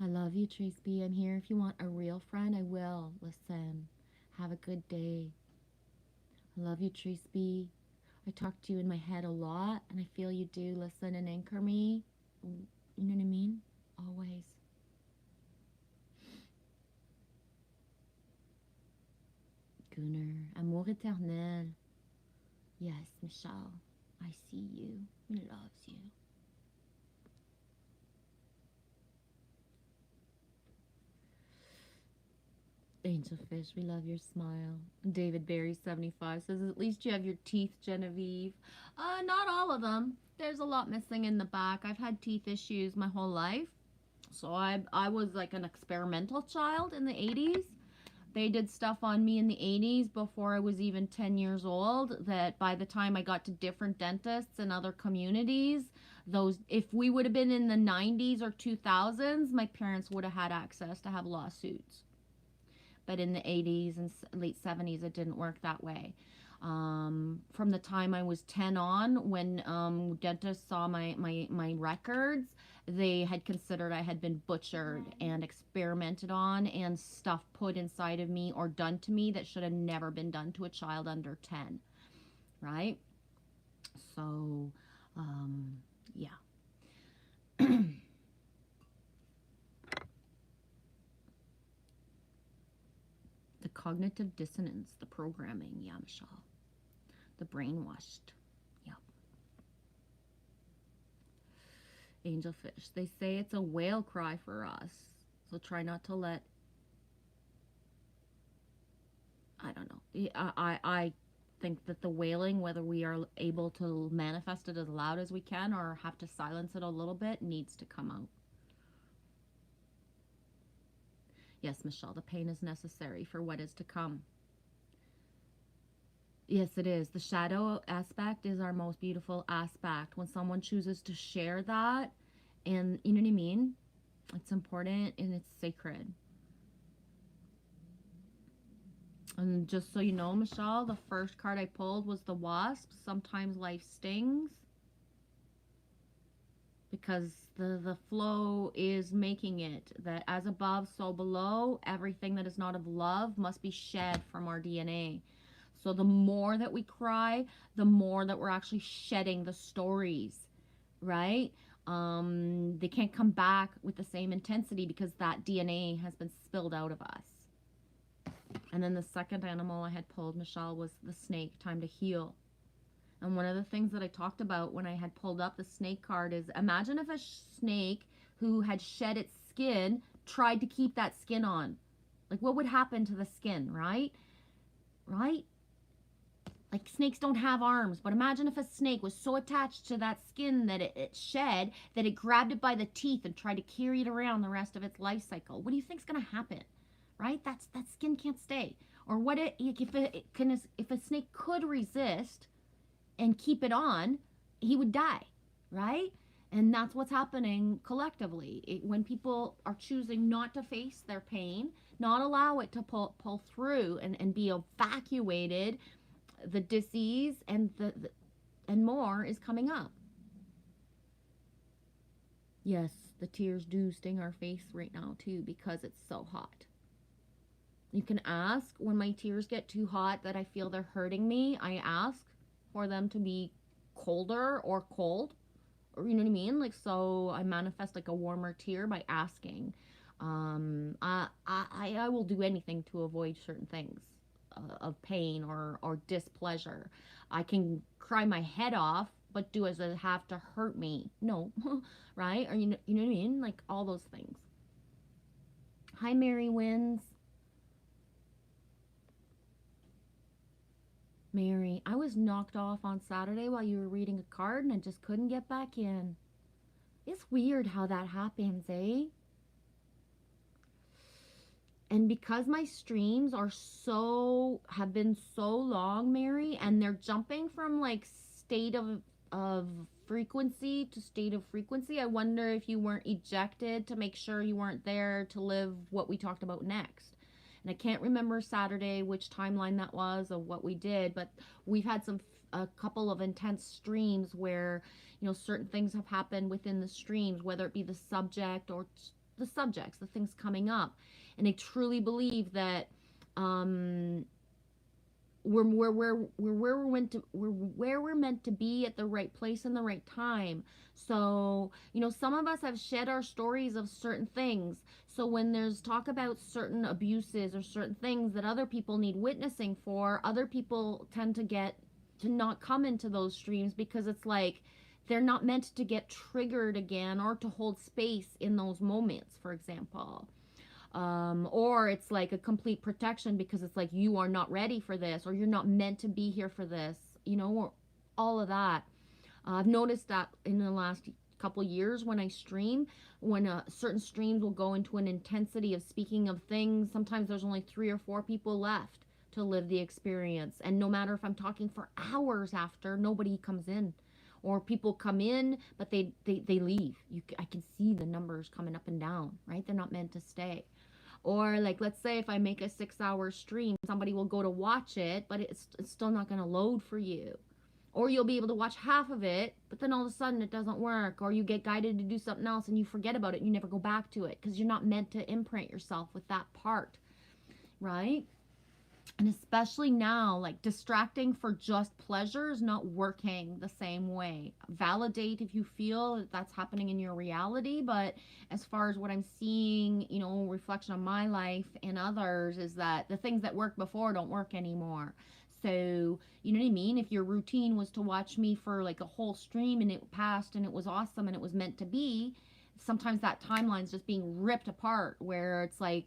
I love you, Trace B. I'm here. If you want a real friend, I will. Listen. Have a good day. I love you, Trace B. I talk to you in my head a lot, and I feel you do listen and anchor me. You know what I mean? Always. Gunnar. Amour éternel. Yes, Michelle. I see you. He loves you. Angel Fish, we love your smile. David Barry 75 says, at least you have your teeth, Genevieve. Not all of them. There's a lot missing in the back. I've had teeth issues my whole life. So I was like an experimental child in the 80s. They did stuff on me in the 80s before I was even 10 years old, that by the time I got to different dentists in other communities, if we would have been in the 90s or 2000s, my parents would have had access to have lawsuits. But in the 80s and late 70s, it didn't work that way. From the time I was 10 on, when dentists saw my records, they had considered I had been butchered and experimented on, and stuff put inside of me or done to me that should have never been done to a child under 10, right? So, yeah. The cognitive dissonance, the programming, yeah, Michelle. The brainwashed, yep. Angelfish, they say it's a whale cry for us, so try not to let, I don't know, I think that the wailing, whether we are able to manifest it as loud as we can or have to silence it a little bit, needs to come out. Yes, Michelle, the pain is necessary for what is to come. Yes, it is. The shadow aspect is our most beautiful aspect. When someone chooses to share that, and you know what I mean? It's important and it's sacred. And just so you know, Michelle, the first card I pulled was the Wasp. Sometimes life stings. Because the flow is making it that as above, so below, everything that is not of love must be shed from our DNA. So the more that we cry, the more that we're actually shedding the stories, right? They can't come back with the same intensity because that DNA has been spilled out of us. And then the second animal I had pulled, Michelle, was the snake, time to heal. And one of the things that I talked about when I had pulled up the snake card is, imagine if a snake who had shed its skin tried to keep that skin on. Like, what would happen to the skin, right? Right? Like, snakes don't have arms, but imagine if a snake was so attached to that skin that it shed, that it grabbed it by the teeth and tried to carry it around the rest of its life cycle. What do you think's going to happen? Right? That skin can't stay. Or what if a snake could resist and keep it on, he would die, right? And that's what's happening collectively. When people are choosing not to face their pain, not allow it to pull through and be evacuated, the disease and and more is coming up. Yes, The tears do sting our face right now too because it's so hot. You can ask when my tears get too hot that I feel they're hurting me. I ask for them to be colder or cold, or you know what I mean? Like, so I manifest like a warmer tear by asking. I will do anything to avoid certain things of pain or displeasure. I can cry my head off, but does it have to hurt me? No, right? Or you know what I mean? Like all those things. Hi, Mary Wins. Mary, I was knocked off on Saturday while you were reading a card and I just couldn't get back in. It's weird how that happens, eh? And because my streams have been so long, Mary, and they're jumping from like state of frequency to state of frequency, I wonder if you weren't ejected to make sure you weren't there to live what we talked about next. And I can't remember Saturday which timeline that was of what we did, but we've had a couple of intense streams where, you know, certain things have happened within the streams, whether it be the subject or the subjects, the things coming up. And I truly believe that we're meant to be at the right place and the right time. So, you know, some of us have shed our stories of certain things. So when there's talk about certain abuses or certain things that other people need witnessing for, other people tend to not come into those streams because it's like they're not meant to get triggered again or to hold space in those moments, for example. Or it's like a complete protection because it's like you are not ready for this or you're not meant to be here for this, you know, or all of that. I've noticed that in the last couple years when I stream, when certain streams will go into an intensity of speaking of things, sometimes there's only 3 or 4 people left to live the experience. And no matter if I'm talking for hours after, nobody comes in. Or people come in, but they leave. I can see the numbers coming up and down, right? They're not meant to stay. Or like, let's say if I make a 6-hour stream, somebody will go to watch it, but it's still not going to load for you. Or you'll be able to watch half of it, but then all of a sudden it doesn't work. Or you get guided to do something else and you forget about it and you never go back to it because you're not meant to imprint yourself with that part, right? And especially now, like distracting for just pleasure is not working the same way. Validate if you feel that that's happening in your reality. But as far as what I'm seeing, you know, reflection on my life and others is that the things that worked before don't work anymore. So, you know what I mean? If your routine was to watch me for like a whole stream and it passed and it was awesome and it was meant to be, sometimes that timeline's just being ripped apart where it's like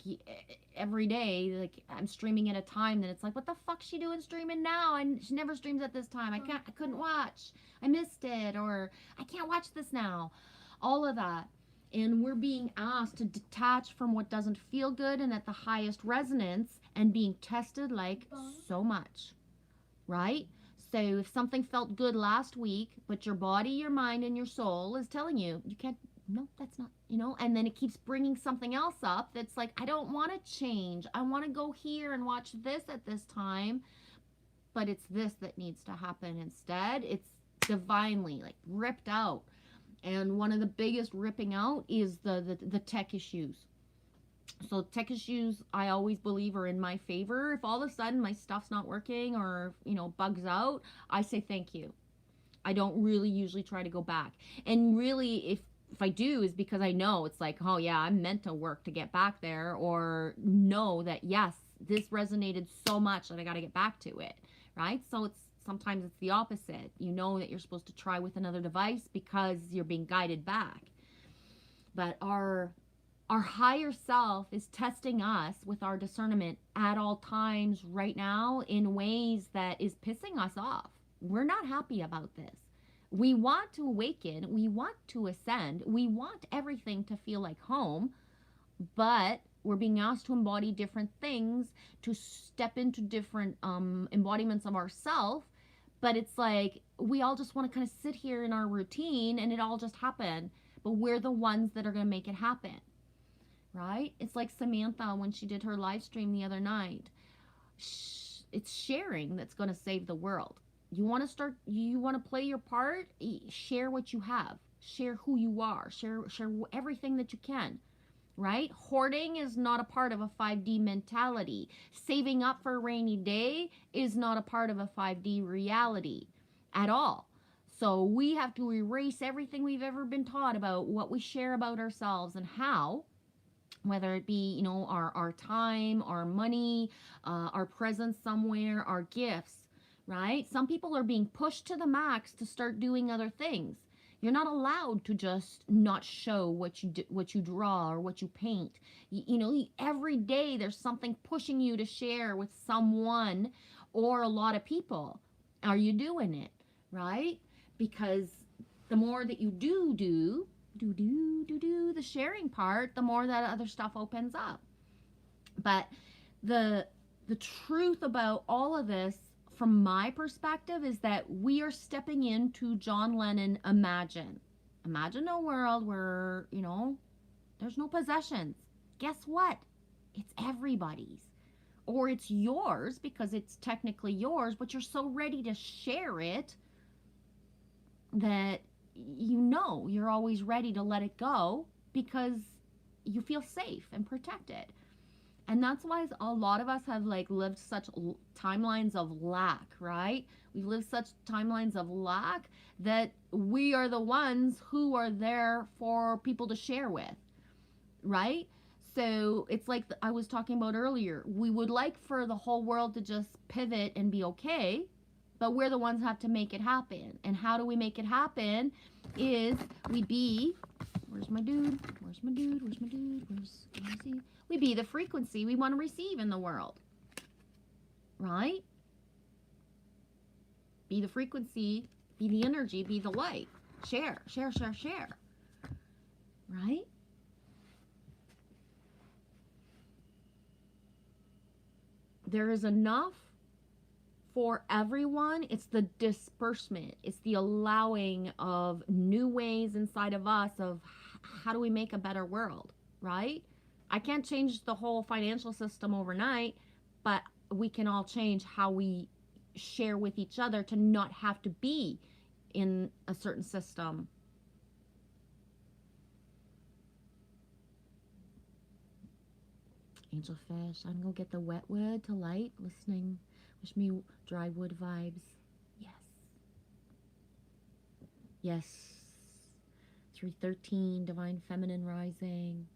every day, like I'm streaming at a time that it's like, what the fuck's she doing streaming now? She never streams at this time. I couldn't watch. I missed it, or I can't watch this now. All of that. And we're being asked to detach from what doesn't feel good and at the highest resonance and being tested like so much, right? So if something felt good last week, but your body, your mind, and your soul is telling you, you can't, no, that's not, you know, and then it keeps bringing something else up that's like, I don't want to change. I want to go here and watch this at this time, but it's this that needs to happen instead. It's divinely like ripped out. And one of the biggest ripping out is the tech issues. So tech issues, I always believe, are in my favor. If all of a sudden my stuff's not working or, you know, bugs out, I say thank you. I don't really usually try to go back. And really, if I do, is because I know it's like, oh yeah, I'm meant to work to get back there, or know that yes, this resonated so much that I got to get back to it, right? So sometimes it's the opposite. You know that you're supposed to try with another device because you're being guided back. But our higher self is testing us with our discernment at all times right now in ways that is pissing us off. We're not happy about this. We want to awaken. We want to ascend. We want everything to feel like home, but we're being asked to embody different things, to step into different embodiments of ourself. But it's like we all just want to kind of sit here in our routine and it all just happened. But we're the ones that are going to make it happen, right? It's like Samantha when she did her live stream the other night. It's sharing that's going to save the world. You want to play your part, share what you have. share who you are, share everything that you can, right? Hoarding is not a part of a 5D mentality. Saving up for a rainy day is not a part of a 5D reality at all. So we have to erase everything we've ever been taught about what we share about ourselves and how, whether it be, our time, our money, our presence somewhere, our gifts, right? Some people are being pushed to the max to start doing other things. You're not allowed to just not show what you draw or what you paint. Every day there's something pushing you to share with someone or a lot of people. Are you doing it, right? Because the more that you do the sharing part, the more that other stuff opens up. But the truth about all of this, from my perspective, is that we are stepping into John Lennon Imagine a world where there's no possessions. Guess what? It's everybody's, or it's yours because it's technically yours, but you're so ready to share it that you're always ready to let it go because you feel safe and protected. And that's why a lot of us have lived such timelines of lack, right? We've lived such timelines of lack that we are the ones who are there for people to share with, right? So it's like I was talking about earlier. We would like for the whole world to just pivot and be okay, but we're the ones who have to make it happen. And how do we make it happen is we be, where's my dude? Where's he? We be the frequency we want to receive in the world, right? Be the frequency, be the energy, be the light. Share, right? There is enough for everyone. It's the disbursement. It's the allowing of new ways inside of us of how do we make a better world, right? I can't change the whole financial system overnight, but we can all change how we share with each other to not have to be in a certain system. Angelfish, I'm gonna get the wet wood to light, listening. Wish me dry wood vibes. Yes. 313, Divine Feminine Rising.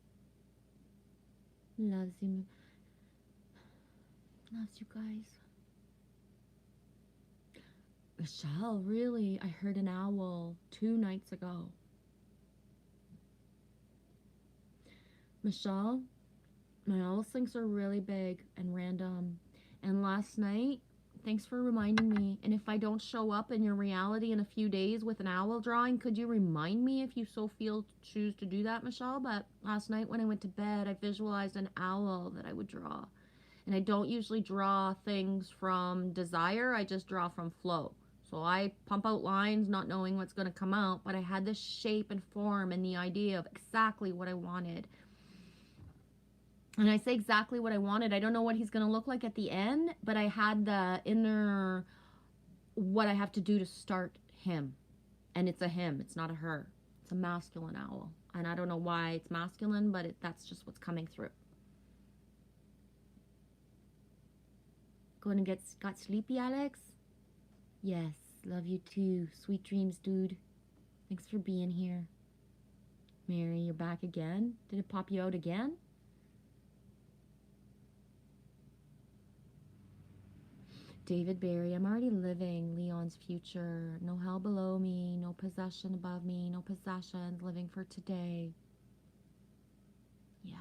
Loves you guys. Michelle, really? I heard an owl 2 nights ago. Michelle, my owl things are really big and random. And last night, thanks for reminding me. And if I don't show up in your reality in a few days with an owl drawing, could you remind me if you so choose to do that, Michelle? But last night when I went to bed, I visualized an owl that I would draw. And I don't usually draw things from desire. I just draw from flow. So I pump out lines not knowing what's going to come out. But I had this shape and form and the idea of exactly what I wanted. And I say exactly what I wanted. I don't know what he's going to look like at the end, but I had the inner what I have to do to start him. And it's a him. It's not a her. It's a masculine owl. And I don't know why it's masculine, but that's just what's coming through. Going to got sleepy, Alex? Yes. Love you too. Sweet dreams, dude. Thanks for being here. Mary, you're back again? Did it pop you out again? David Barry, I'm already living Leon's future. No hell below me, no possession above me, no possessions, living for today. Yeah.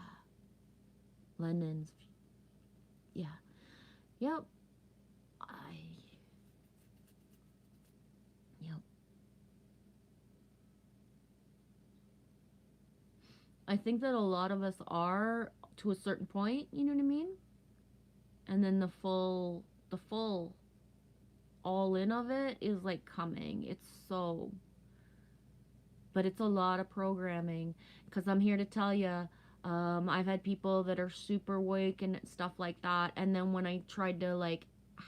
London's. Yeah. Yep. Yep. I think that a lot of us are to a certain point, you know what I mean? And then the full all in of it is like coming. But it's a lot of programming, because I'm here to tell you, I've had people that are super awake and stuff like that, and then when I tried to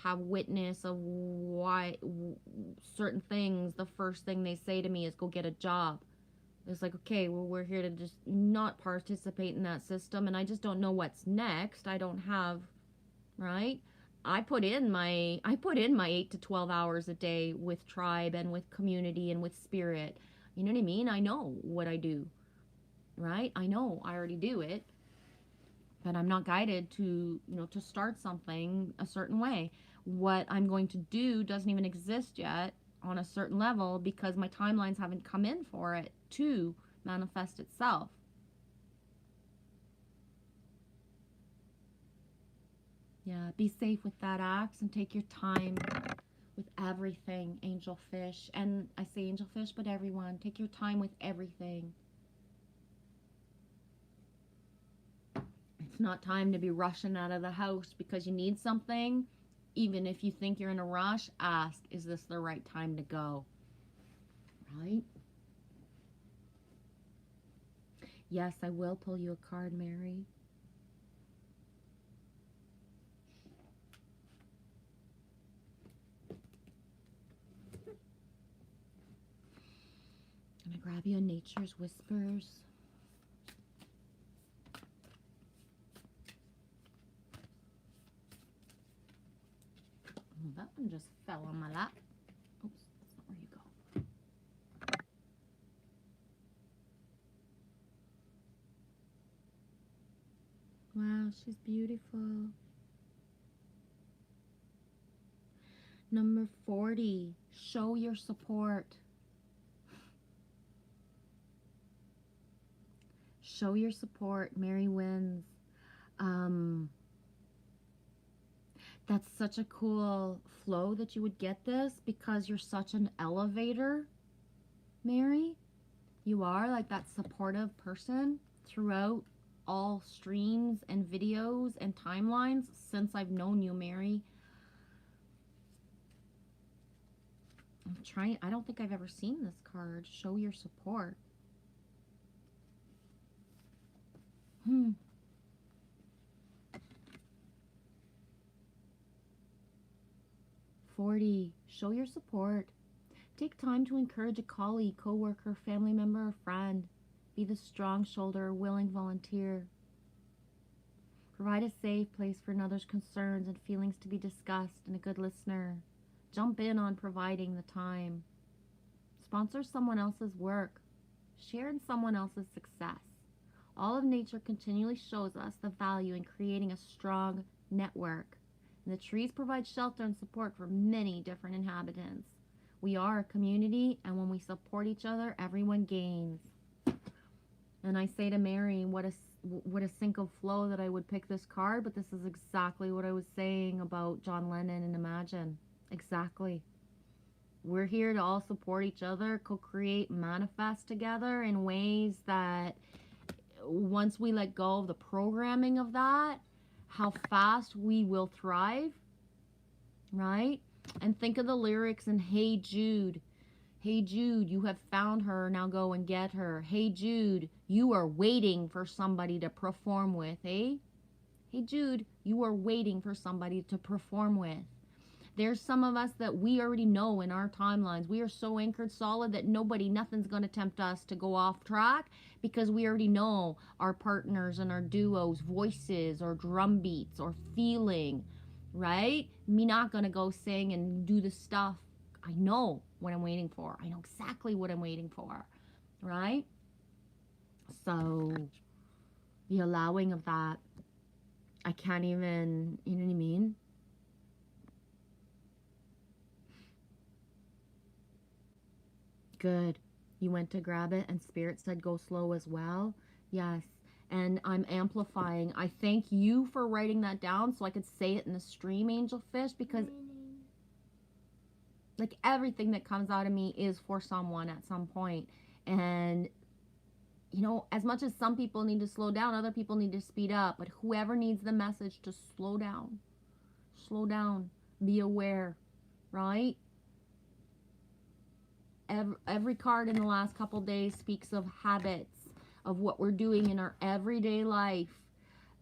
have witness of why certain things, the first thing they say to me is go get a job. It's like, okay, well, we're here to just not participate in that system, and I just don't know what's next. I don't have, right? I put in my 8 to 12 hours a day with tribe and with community and with spirit. You know what I mean? I know what I do, right? I know I already do it, but I'm not guided to, to start something a certain way. What I'm going to do doesn't even exist yet on a certain level because my timelines haven't come in for it to manifest itself. Yeah, be safe with that, Axe, and take your time with everything, angelfish. And I say angelfish, but everyone, take your time with everything. It's not time to be rushing out of the house because you need something. Even if you think you're in a rush, ask, is this the right time to go? Right? Yes, I will pull you a card, Mary. I'm going to grab you a Nature's Whispers. Oh, that one just fell on my lap. Oops, that's not where you go. Wow, she's beautiful. Number 40, show your support. Show your support, Mary wins. That's such a cool flow that you would get this because you're such an elevator, Mary. You are like that supportive person throughout all streams and videos and timelines since I've known you, Mary. I'm trying, I don't think I've ever seen this card. Show your support. 40, show your support. Take time to encourage a colleague, coworker, family member, or friend. Be the strong shoulder, willing volunteer. Provide a safe place for another's concerns and feelings to be discussed and a good listener. Jump in on providing the time. Sponsor someone else's work. Share in someone else's success. All of nature continually shows us the value in creating a strong network. And the trees provide shelter and support for many different inhabitants. We are a community, and when we support each other, everyone gains. And I say to Mary, what a sync of flow that I would pick this card, but this is exactly what I was saying about John Lennon and Imagine. Exactly. We're here to all support each other, co-create, manifest together in ways that once we let go of the programming of that, how fast we will thrive, right? And think of the lyrics in Hey Jude. Hey Jude, you have found her, now go and get her. Hey Jude, you are waiting for somebody to perform with, eh? Hey Jude, you are waiting for somebody to perform with. There's some of us that we already know in our timelines. We are so anchored solid that nothing's going to tempt us to go off track because we already know our partners and our duos, voices or drum beats or feeling, right? Me not going to go sing and do the stuff. I know what I'm waiting for. I know exactly what I'm waiting for, right? So the allowing of that, I can't even, you know what I mean? Good. You went to grab it and Spirit said go slow as well. Yes. And I'm amplifying. I thank you for writing that down so I could say it in the stream, Angelfish, because like everything that comes out of me is for someone at some point. And you know, as much as some people need to slow down, other people need to speed up. But whoever needs the message to slow down, be aware, right? Every card in the last couple days speaks of habits, of what we're doing in our everyday life.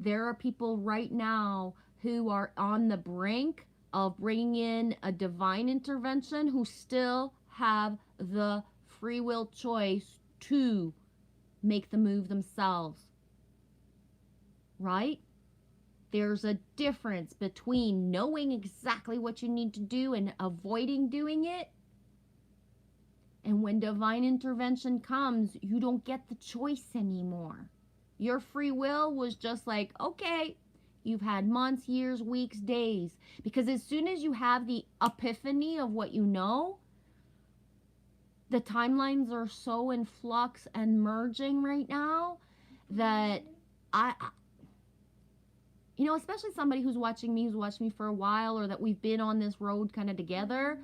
There are people right now who are on the brink of bringing in a divine intervention who still have the free will choice to make the move themselves, right? There's a difference between knowing exactly what you need to do and avoiding doing it. And when divine intervention comes, you don't get the choice anymore. Your free will was just like, okay, you've had months, years, weeks, days. Because as soon as you have the epiphany of what you know, the timelines are so in flux and merging right now that you know, especially somebody who's watching me for a while, or that we've been on this road kind of together,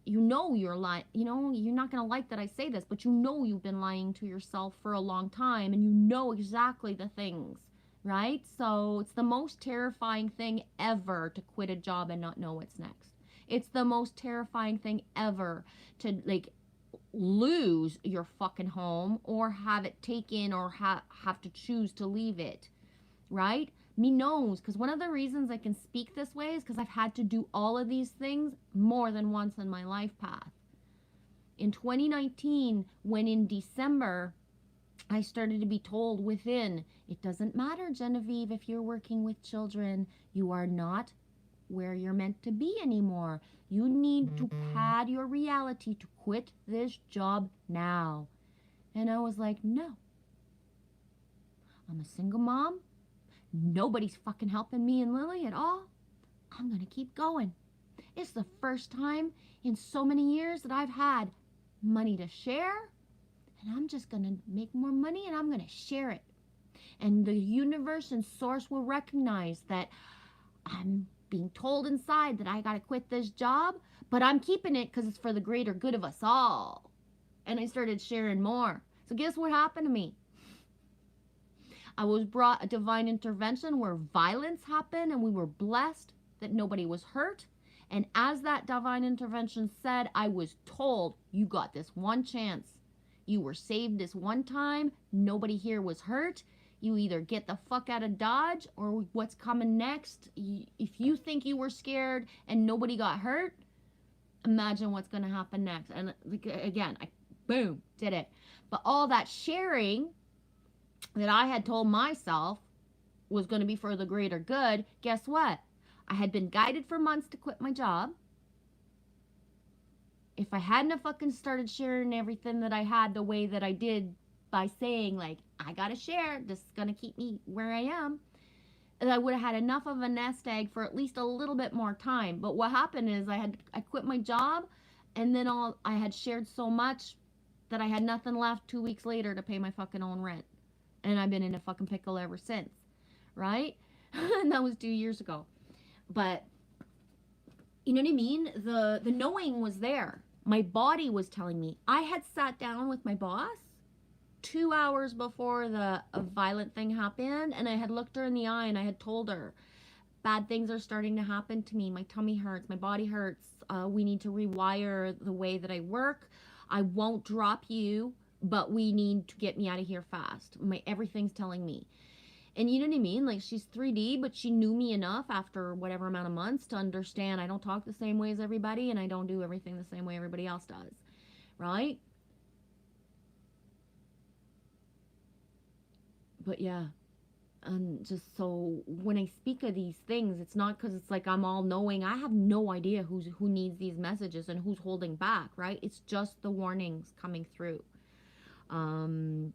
you know you're lying. You know, you're not going to like that I say this, but you know you've been lying to yourself for a long time, and you know exactly the things, right? So it's the most terrifying thing ever to quit a job and not know what's next. It's the most terrifying thing ever to, like, lose your fucking home or have it taken or have to choose to leave it, right? Me knows, because one of the reasons I can speak this way is because I've had to do all of these things more than once in my life path. In 2019, when in December I started to be told within, it doesn't matter, Genevieve, if you're working with children, you are not where you're meant to be anymore. You need to pad your reality to quit this job now. And I was like, no. I'm a single mom. Nobody's fucking helping me and Lily at all. I'm going to keep going. It's the first time in so many years that I've had money to share, and I'm just going to make more money and I'm going to share it. And the universe and source will recognize that I'm being told inside that I got to quit this job, but I'm keeping it because it's for the greater good of us all. And I started sharing more. So guess what happened to me? I was brought a divine intervention where violence happened, and we were blessed that nobody was hurt. And as that divine intervention said, I was told, you got this one chance. You were saved this one time. Nobody here was hurt. You either get the fuck out of Dodge, or what's coming next. If you think you were scared and nobody got hurt, imagine what's going to happen next. And again, I boom, did it. But all that sharing that I had told myself was going to be for the greater good, guess what? I had been guided for months to quit my job. If I hadn't have fucking started sharing everything that I had the way that I did by saying, like, I gotta share, this is going to keep me where I am, I would have had enough of a nest egg for at least a little bit more time. But what happened is I quit my job, and then I had shared so much that I had nothing left 2 weeks later to pay my fucking own rent. And I've been in a fucking pickle ever since, right? And that was 2 years ago. But, you know what I mean? The knowing was there. My body was telling me. I had sat down with my boss 2 hours before the violent thing happened, and I had looked her in the eye and I had told her, bad things are starting to happen to me. My tummy hurts. My body hurts. We need to rewire the way that I work. I won't drop you, but we need to get me out of here fast. Everything's telling me. And you know what I mean? Like, she's 3D, but she knew me enough after whatever amount of months to understand I don't talk the same way as everybody, and I don't do everything the same way everybody else does. Right? But yeah. And just so when I speak of these things, it's not because it's like I'm all knowing. I have no idea who needs these messages and who's holding back, right? It's just the warnings coming through. And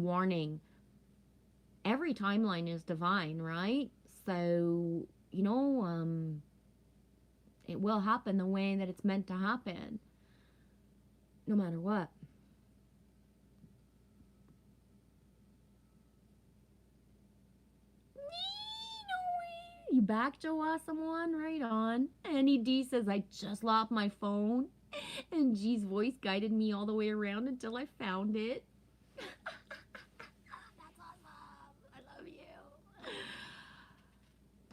warning. Every timeline is divine, right? So, you know, it will happen the way that it's meant to happen, no matter what. You back, Joe Awesome One? Right on. Annie D says, I just lost my phone, and G's voice guided me all the way around until I found it. That's awesome. I love you.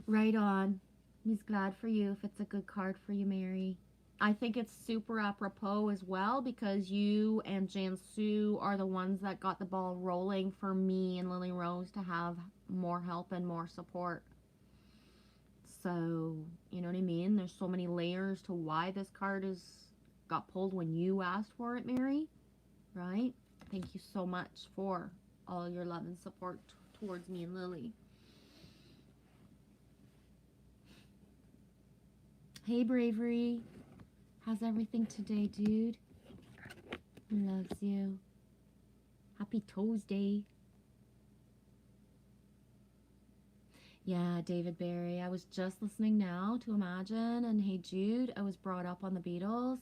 Right on. He's glad for you if it's a good card for you, Mary. I think it's super apropos as well, because you and Jansu are the ones that got the ball rolling for me and Lily Rose to have more help and more support. So, you know what I mean? There's so many layers to why this card got pulled when you asked for it, Mary. right? Thank you so much for all your love and support towards me and Lily. Hey, Bravery. How's everything today, dude? Loves you. Happy Tuesday. Yeah, David Barry. I was just listening now to Imagine and Hey Jude. I was brought up on the Beatles.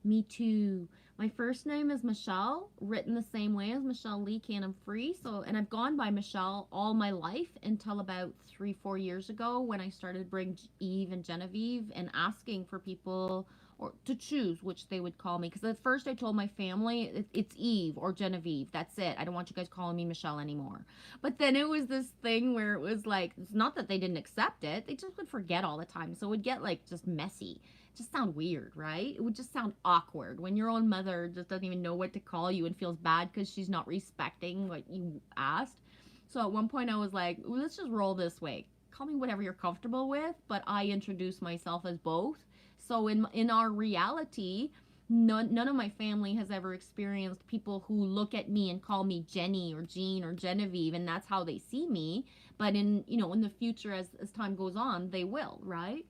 Me too. My first name is Michelle, written the same way as Michelle Lee Cannon Free. So, and I've gone by Michelle all my life until about 3-4 years ago when I started bring Eve and Genevieve and asking for people or to choose which they would call me. Because at first I told my family it's Eve or Genevieve. That's it. I don't want you guys calling me Michelle anymore. But then it was this thing where it was like, it's not that they didn't accept it. They just would forget all the time. So it would get like just messy. Just sound weird, right? It would just sound awkward when your own mother just doesn't even know what to call you and feels bad because she's not respecting what you asked. So at one point I was like, let's just roll this way. Call me whatever you're comfortable with, but I introduce myself as both. So in our reality, none of my family has ever experienced people who look at me and call me Jenny or Jean or Genevieve, and that's how they see me. But in the future, as time goes on, they will, right?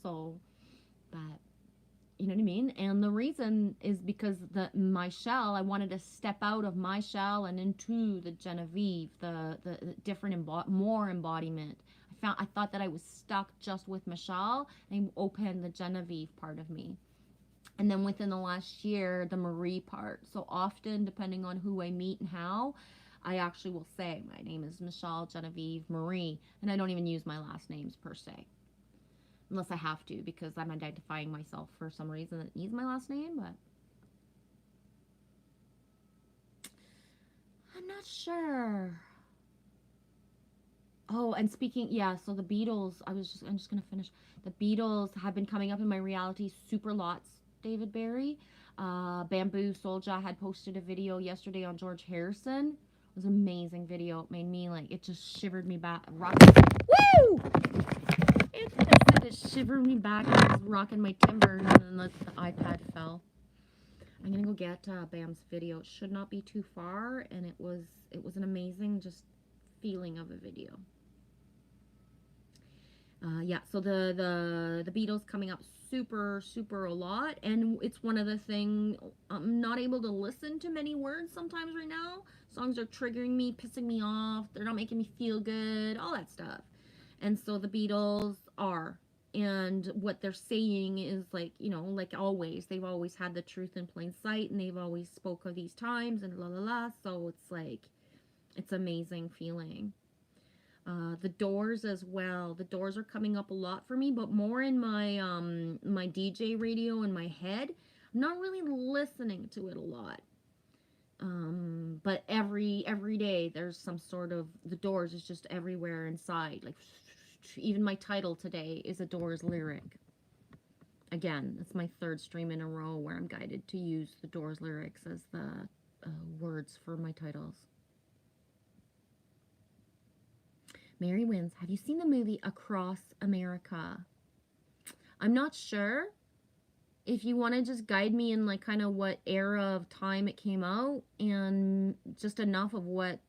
So, but you know what I mean? And the reason is because my shell, I wanted to step out of my shell and into the Genevieve, the different more embodiment. I thought that I was stuck just with Michelle, and I opened the Genevieve part of me. And then within the last year, the Marie part. So often, depending on who I meet and how, I actually will say, my name is Michelle Genevieve Marie, and I don't even use my last names per se. Unless I have to, because I'm identifying myself for some reason that needs my last name, but I'm not sure. Oh, and speaking, yeah, so the Beatles, I'm just going to finish. The Beatles have been coming up in my reality super lots, David Barry. Bamboo Soulja had posted a video yesterday on George Harrison. It was an amazing video. It made me, like, it just shivered me back. Woo! It shivered me back. I was rocking my timber, and then the iPad fell. I'm gonna go get Bam's video. It should not be too far, and it was an amazing just feeling of a video. Yeah, so the Beatles coming up super a lot, and it's one of the things I'm not able to listen to many words sometimes right now. Songs are triggering me, pissing me off. They're not making me feel good, all that stuff. And so the Beatles are. And what they're saying is like, like always, they've always had the truth in plain sight, and they've always spoke of these times and la la la. So it's like, it's amazing feeling. The Doors as well. The Doors are coming up a lot for me, but more in my my DJ radio in my head. I'm not really listening to it a lot. But every day there's some sort of, the Doors is just everywhere inside. Like, even my title today is a Doors lyric. Again, it's my third stream in a row where I'm guided to use the Doors lyrics as the words for my titles. Mary Wins, have you seen the movie Across America? I'm not sure. If you want to just guide me in like kind of what era of time it came out and just enough of what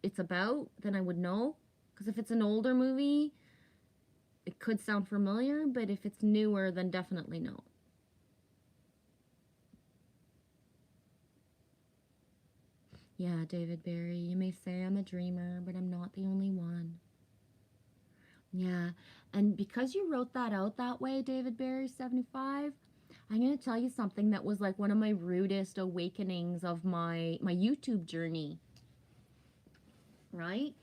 it's about, then I would know. Because if it's an older movie, it could sound familiar, but if it's newer, then definitely no. Yeah, David Barry, you may say I'm a dreamer, but I'm not the only one. Yeah, and because you wrote that out that way, David Barry 75, I'm going to tell you something that was like one of my rudest awakenings of my YouTube journey, right?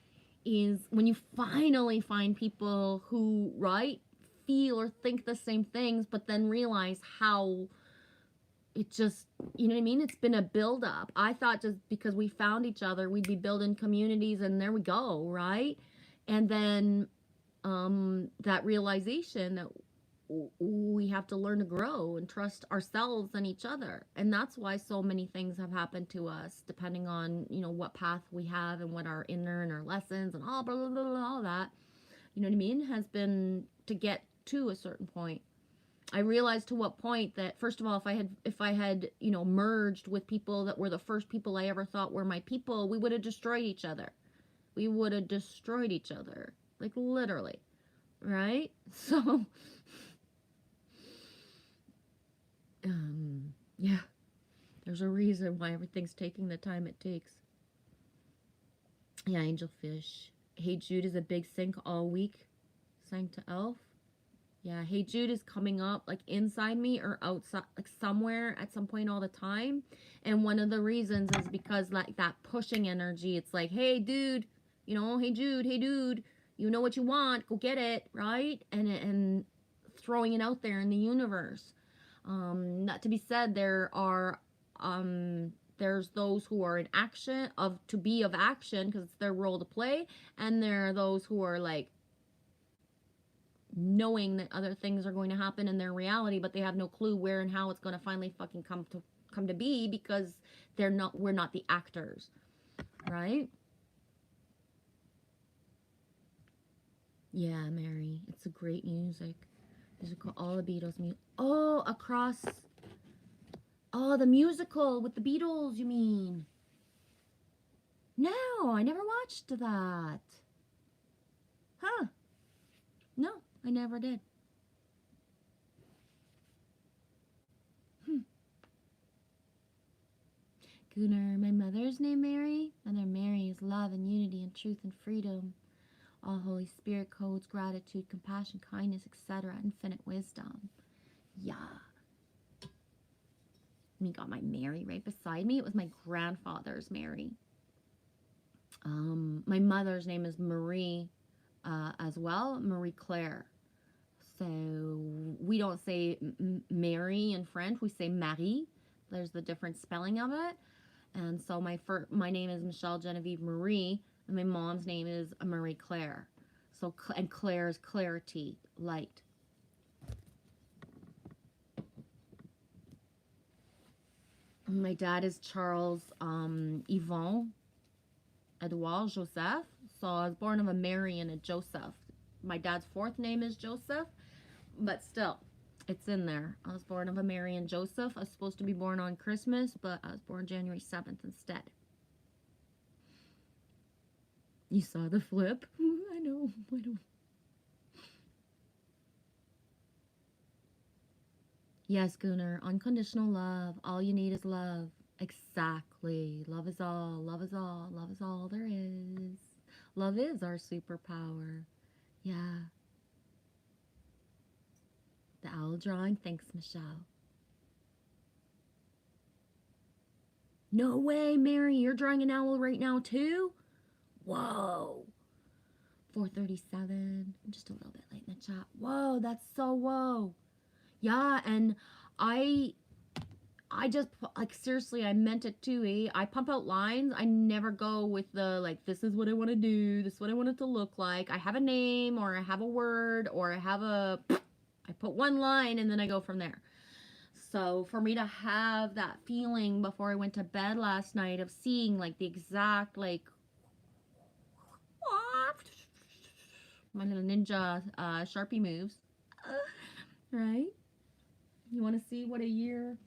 Is when you finally find people who, right, feel or think the same things, but then realize how it just, you know what I mean? It's been a build-up. I thought just because we found each other, we'd be building communities, and there we go, right? And then that realization that we have to learn to grow and trust ourselves and each other. And that's why so many things have happened to us, depending on, what path we have and what our inner and our lessons and all, blah, blah, blah, all that, you know what I mean, has been to get to a certain point. I realized to what point that, first of all, if I had, you know, merged with people that were the first people I ever thought were my people, we would have destroyed each other. We would have destroyed each other. Like, literally. Right? So, yeah. There's a reason why everything's taking the time it takes. Yeah, Angelfish. Hey Jude is a big sync all week. Sang to Elf. Yeah, Hey Jude is coming up like inside me or outside, like somewhere at some point all the time. And one of the reasons is because like that pushing energy, it's like, hey dude, you know, hey dude, you know what you want, go get it, right? And throwing it out there in the universe. Not to be said, there's those who are in action to be of action because it's their role to play, and there are those who are like knowing that other things are going to happen in their reality, but they have no clue where and how it's going to finally fucking come to be because we're not the actors, right? Yeah, Mary, it's a great music. Musical, all the Beatles music. Oh, the musical with the Beatles, you mean? No, I never watched that. Huh. No, I never did. Gunnar, my mother's name Mary. Mother Mary is love and unity and truth and freedom. All Holy Spirit codes, gratitude, compassion, kindness, etc. Infinite wisdom. Yeah. And you got my Mary right beside me. It was my grandfather's Mary. My mother's name is Marie as well, Marie Claire. So we don't say Mary in French, we say Marie. There's the different spelling of it. And so my name is Michelle Genevieve Marie, and my mom's name is Marie Claire. So, and Claire is clarity, light. My dad is Charles Yvon Edouard Joseph. So I was born of a Mary and a Joseph. My dad's fourth name is Joseph, but still, it's in there. I was born of a Mary and Joseph. I was supposed to be born on Christmas, but I was born January 7th instead. You saw the flip? I know. Yes, Gunnar. Unconditional love. All you need is love. Exactly. Love is all. Love is all. Love is all there is. Love is our superpower. Yeah. The owl drawing. Thanks, Michelle. No way, Mary. You're drawing an owl right now, too? Whoa. 4:37. I'm just a little bit late in the chat. Whoa, that's so whoa. Yeah, and I just, like, seriously, I meant it too, eh? I pump out lines. I never go with the, like, this is what I want to do. This is what I want it to look like. I have a name, or I have a word, or I put one line, and then I go from there. So for me to have that feeling before I went to bed last night of seeing, like, the exact, like, my little ninja Sharpie moves, right? You want to see what a year?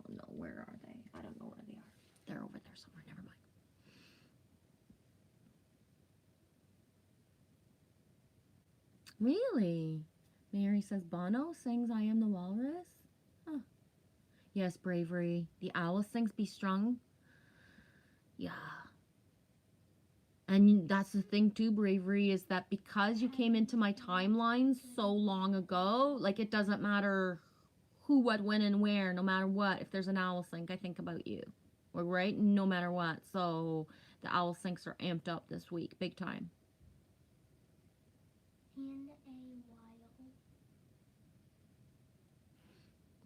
No, where are they? I don't know where they are. They're over there somewhere. Never mind. Really? Mary says Bono sings I Am the Walrus? Huh. Yes, bravery. The owl sings Be Strong. Yeah. And that's the thing too, bravery, is that because you came into my timeline so long ago, like, it doesn't matter who, what, when, and where, no matter what. If there's an owl sync, I think about you. Or, right? No matter what. So the owl syncs are amped up this week, big time. And a while.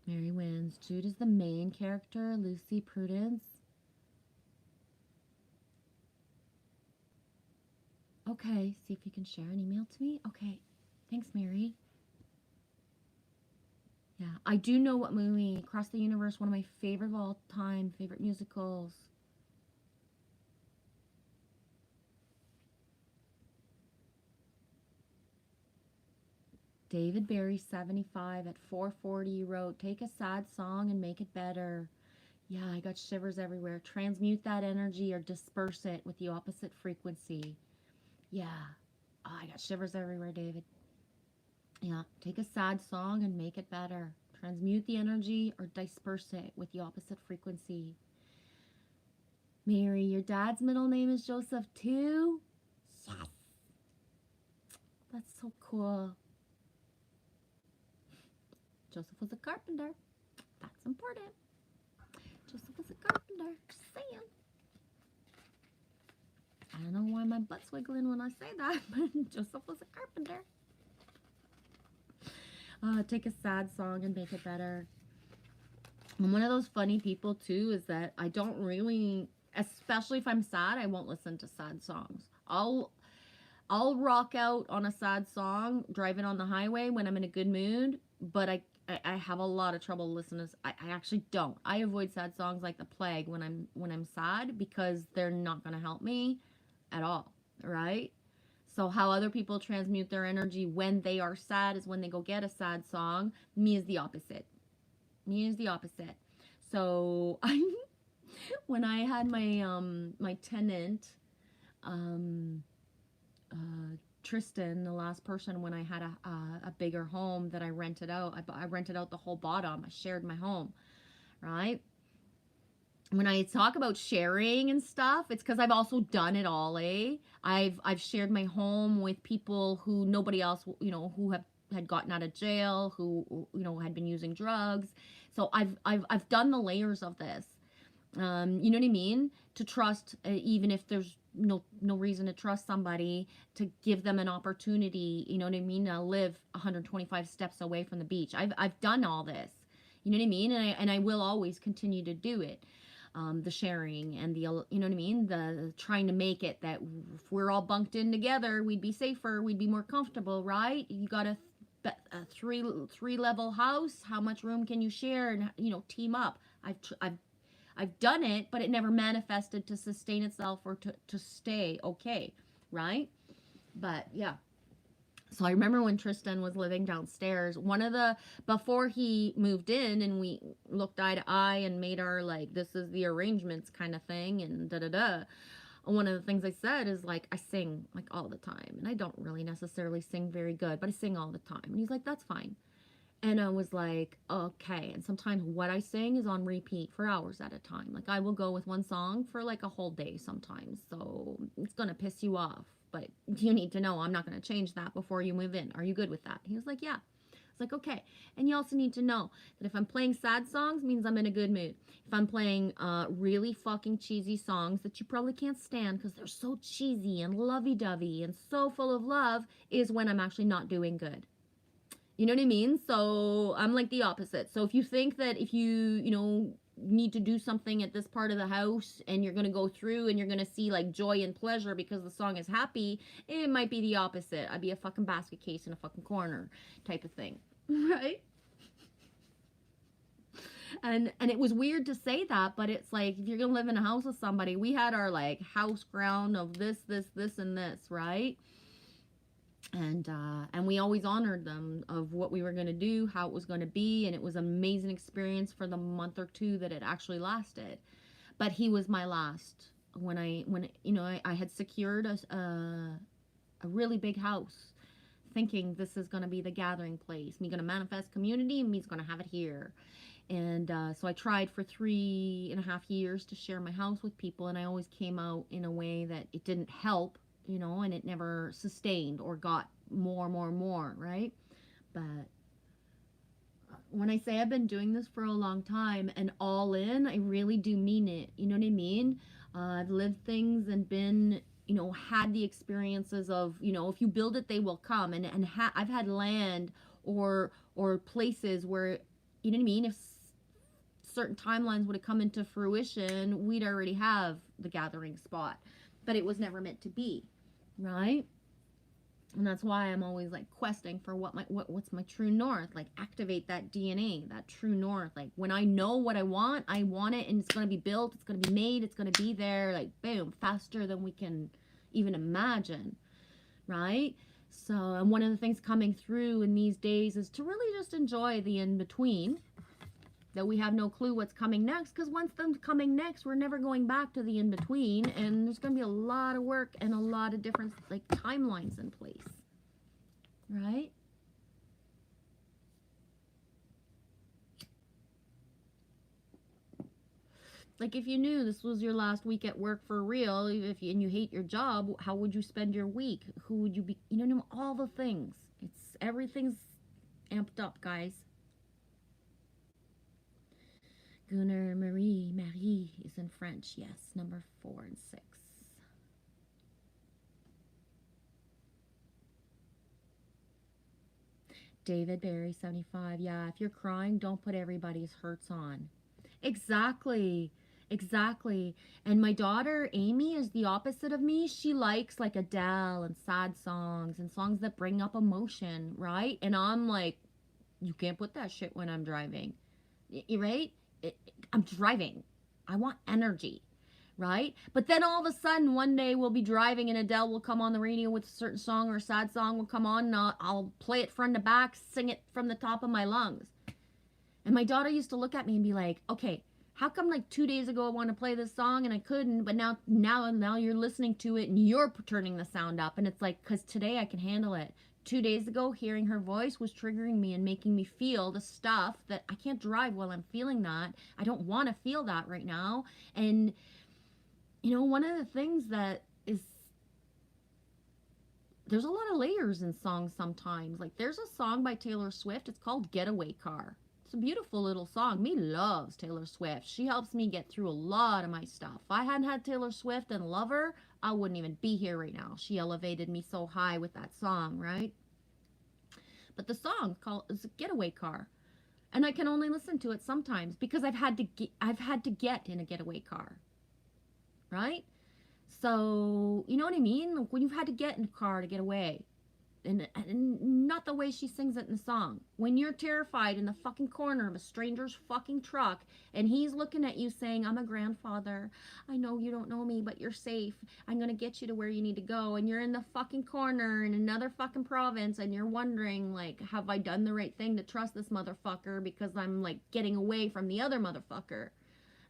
Mary wins. Jude is the main character. Lucy, Prudence. Okay, see if you can share an email to me. Okay, thanks, Mary. Yeah, I do know what movie, Across the Universe, one of my favorite of all time, favorite musicals. David Barry, 75, at 4:40 wrote, take a sad song and make it better. Yeah, I got shivers everywhere. Transmute that energy or disperse it with the opposite frequency. Yeah. Oh, I got shivers everywhere, David. Yeah, take a sad song and make it better. Transmute the energy or disperse it with the opposite frequency. Mary, your dad's middle name is Joseph too? Yes. That's so cool. Joseph was a carpenter. That's important. Joseph was a carpenter. Just saying. I don't know why my butt's wiggling when I say that, but Joseph was a carpenter. Take a sad song and make it better. I'm one of those funny people too, is that I don't really, especially if I'm sad, I won't listen to sad songs. I'll rock out on a sad song driving on the highway when I'm in a good mood, but I have a lot of trouble listening to, I actually don't. I avoid sad songs like the plague when I'm sad, because they're not going to help me at all, right? So how other people transmute their energy when they are sad is when they go get a sad song. Me is the opposite. So when I had my my tenant, Tristan, the last person, when I had a bigger home that I rented out, I rented out the whole bottom. I shared my home, right? When I talk about sharing and stuff, it's because I've also done it all, eh? I've shared my home with people who nobody else, who had gotten out of jail, who, had been using drugs. So I've done the layers of this. You know what I mean? To trust, even if there's no reason to trust somebody, to give them an opportunity, you know what I mean? To live 125 steps away from the beach. I've done all this, you know what I mean? And I will always continue to do it. The sharing and the, you know what I mean? The trying to make it that if we're all bunked in together, we'd be safer, we'd be more comfortable, right? You got a three level house. How much room can you share and, team up? I've done it, but it never manifested to sustain itself or to stay okay, right? But yeah. So I remember when Tristan was living downstairs, before he moved in and we looked eye to eye and made our, like, this is the arrangements kind of thing and da-da-da. One of the things I said is, like, I sing, like, all the time. And I don't really necessarily sing very good, but I sing all the time. And he's like, that's fine. And I was like, okay. And sometimes what I sing is on repeat for hours at a time. Like, I will go with one song for, like, a whole day sometimes. So it's going to piss you off. But you need to know I'm not going to change that before you move in. Are you good with that? He was like, yeah. It's like, okay. And you also need to know that if I'm playing sad songs, means I'm in a good mood. If I'm playing really fucking cheesy songs that you probably can't stand because they're so cheesy and lovey-dovey and so full of love, is when I'm actually not doing good. You know what I mean? So I'm like the opposite. So if you think that if you need to do something at this part of the house and you're going to go through and you're going to see, like, joy and pleasure because the song is happy, it might be the opposite. I'd be a fucking basket case in a fucking corner type of thing, right? And it was weird to say that, but it's like, if you're going to live in a house with somebody, we had our, like, house ground of this, and this, right? And we always honored them of what we were going to do, how it was going to be. And it was an amazing experience for the month or two that it actually lasted. But he was my last when I had secured a really big house, thinking this is going to be the gathering place. Me going to manifest community and me's going to have it here. And so I tried for 3.5 years to share my house with people. And I always came out in a way that it didn't help, and it never sustained or got more, right? But when I say I've been doing this for a long time and all in, I really do mean it. You know what I mean? I've lived things and been, had the experiences of, if you build it, they will come. And I've had land or places where, you know what I mean? If certain timelines would have come into fruition, we'd already have the gathering spot. But it was never meant to be, right? And that's why I'm always, like, questing for what's my true north. Like, activate that DNA, that true north. Like, when I know what I want it, and it's going to be built, it's going to be made, it's going to be there, like, boom, faster than we can even imagine, right? So, and one of the things coming through in these days is to really just enjoy the in-between, that we have no clue what's coming next, because once them's coming next, we're never going back to the in-between, and there's going to be a lot of work and a lot of different, like, timelines in place, right? Like, if you knew this was your last week at work for real, and you hate your job, how would you spend your week? Who would you be? You know, all the things. Everything's amped up, guys. Gunnar, Marie is in French. Yes, number 4 and 6. David Barry, 75. Yeah, if you're crying, don't put everybody's hurts on. Exactly. Exactly. And my daughter, Amy, is the opposite of me. She likes like Adele and sad songs and songs that bring up emotion, right? And I'm like, you can't put that shit when I'm driving, right? I'm driving. I want energy, right? But then all of a sudden, one day we'll be driving and Adele will come on the radio with a certain song, or a sad song will come on, and I'll play it front to back, sing it from the top of my lungs. And my daughter used to look at me and be like, okay, how come like 2 days ago I want to play this song and I couldn't, but now you're listening to it and you're turning the sound up? And it's like, because today I can handle it. 2 days ago, hearing her voice was triggering me and making me feel the stuff that I can't drive while I'm feeling that. I don't want to feel that right now. And, you know, one of the things that is, there's a lot of layers in songs sometimes. Like, there's a song by Taylor Swift. It's called Getaway Car. It's a beautiful little song. Me loves Taylor Swift. She helps me get through a lot of my stuff. If I hadn't had Taylor Swift and love her, I wouldn't even be here right now. She elevated me so high with that song, right? But the song is Getaway Car. And I can only listen to it sometimes because I've had to get in a getaway car. Right? So, you know what I mean? Like, when you've had to get in a car to get away. And not the way she sings it in the song. When you're terrified in the fucking corner of a stranger's fucking truck and he's looking at you saying, I'm a grandfather. I know you don't know me, but you're safe. I'm going to get you to where you need to go. And you're in the fucking corner in another fucking province and you're wondering, like, have I done the right thing to trust this motherfucker because I'm, like, getting away from the other motherfucker,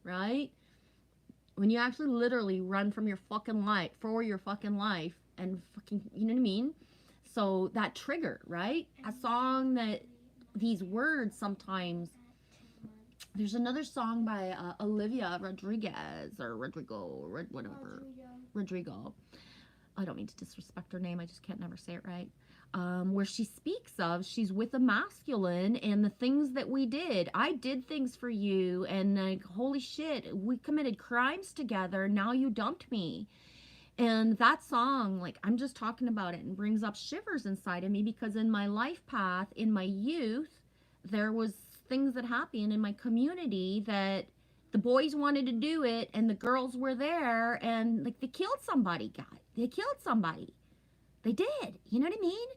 right? When you actually literally run from your fucking life, for your fucking life, and fucking, you know what I mean? So that trigger, right? A song that these words sometimes. There's another song by Olivia Rodriguez or whatever. Rodrigo. I don't mean to disrespect her name. I just can't never say it right. Where she speaks of, she's with a masculine and the things that we did. I did things for you and like, holy shit, we committed crimes together. Now you dumped me. And that song, like, I'm just talking about it and brings up shivers inside of me because in my life path, in my youth, there was things that happened in my community that the boys wanted to do it and the girls were there and, like, they killed somebody, guys. They killed somebody. They did. You know what I mean?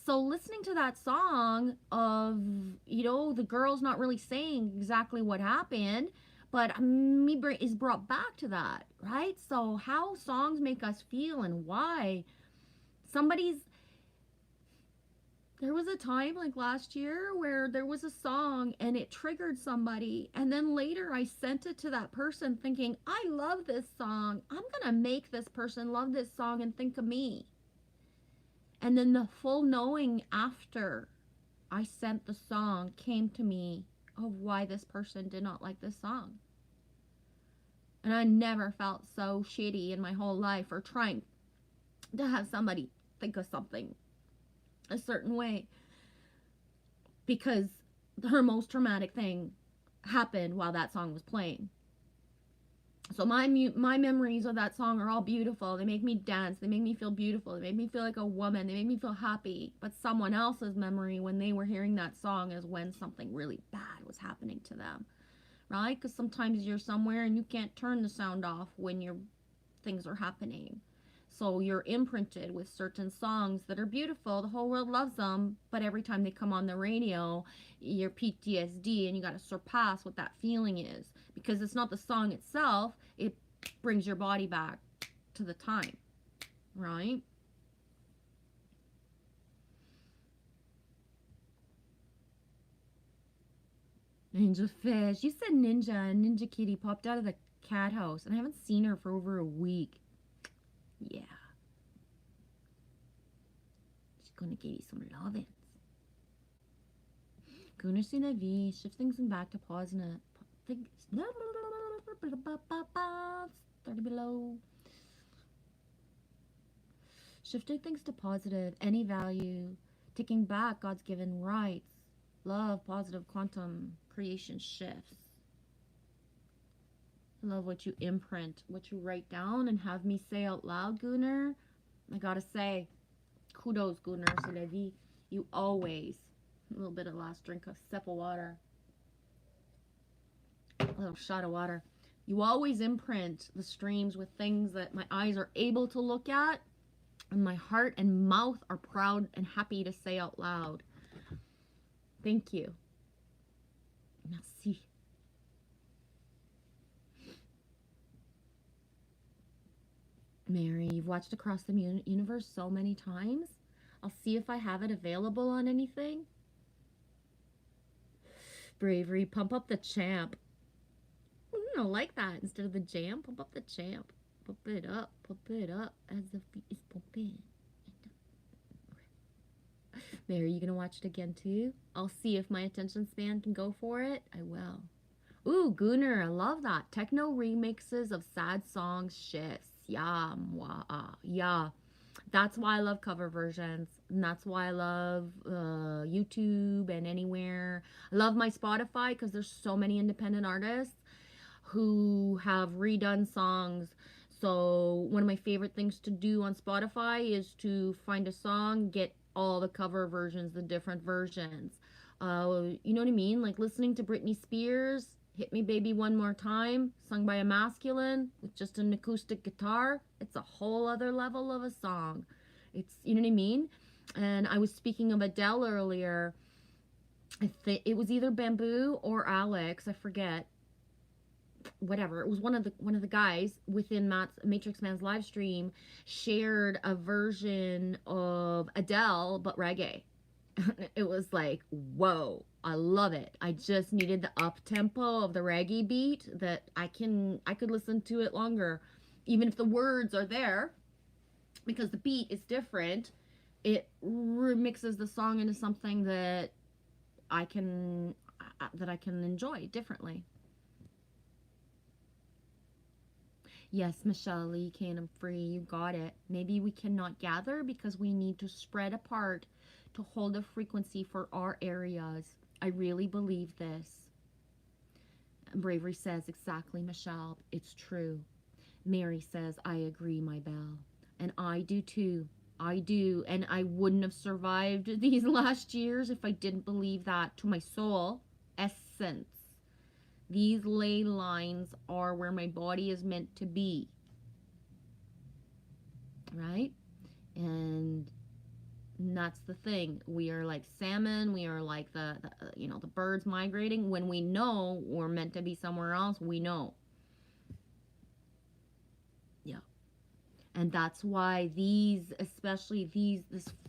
So listening to that song of, you know, the girls not really saying exactly what happened, but me is brought back to that, right? So how songs make us feel and why. There was a time like last year where there was a song and it triggered somebody. And then later I sent it to that person thinking, I love this song. I'm going to make this person love this song and think of me. And then the full knowing after I sent the song came to me of why this person did not like this song. And I never felt so shitty in my whole life for trying to have somebody think of something a certain way. Because her most traumatic thing happened while that song was playing. So my memories of that song are all beautiful. They make me dance. They make me feel beautiful. They make me feel like a woman. They make me feel happy. But someone else's memory when they were hearing that song is when something really bad was happening to them. Right? Because sometimes you're somewhere and you can't turn the sound off when things are happening. So you're imprinted with certain songs that are beautiful. The whole world loves them. But every time they come on the radio, you're PTSD and you got to surpass what that feeling is. Because it's not the song itself. It brings your body back to the time. Right? Angel Fish. You said Ninja, and Ninja Kitty popped out of the cat house, and I haven't seen her for over a week. Yeah. She's gonna give you some loving. Gunnar see la vie. Shift things back to positive. 30 below. Shifting things to positive. Any value. Taking back God's given rights. Love, positive, quantum, creation shifts. I love what you imprint, what you write down and have me say out loud, Gunnar. I gotta say, kudos, Gunnar, c'est la vie. You always, a little bit of last drink of sip of water, a little shot of water. You always imprint the streams with things that my eyes are able to look at and my heart and mouth are proud and happy to say out loud. Thank you. Merci. Mary, you've watched Across the Universe so many times. I'll see if I have it available on anything. Bravery, pump up the champ. I like that. Instead of the jam, pump up the champ. Pump it up as the feet is pumping. Mary, you gonna watch it again too? I'll see if my attention span can go for it. I will. Ooh, Gunnar, I love that. Techno remixes of sad songs shifts. Yeah, yeah. That's why I love cover versions. And that's why I love YouTube and anywhere. I love my Spotify because there's so many independent artists who have redone songs. So one of my favorite things to do on Spotify is to find a song, get all the cover versions, the different versions. You know what I mean? Like listening to Britney Spears, Hit Me Baby One More Time, sung by a masculine with just an acoustic guitar. It's a whole other level of a song. It's, you know what I mean? And I was speaking of Adele earlier. It was either Bamboo or Alex, I forget. Whatever, it was one of the guys within Matrix Man's live stream shared a version of Adele but reggae. It was like, whoa, I love it. I just needed the up tempo of the reggae beat that I could listen to it longer, even if the words are there, because the beat is different. It remixes the song into something that I can enjoy differently. Yes, Michelle Lee, I'm free. You got it. Maybe we cannot gather because we need to spread apart to hold a frequency for our areas. I really believe this. Bravery says, exactly, Michelle. It's true. Mary says, I agree, my belle. And I do too. I do. And I wouldn't have survived these last years if I didn't believe that to my soul essence. These ley lines are where my body is meant to be. Right? And that's the thing. We are like salmon. We are like the birds migrating. When we know we're meant to be somewhere else, we know. Yeah. And that's why this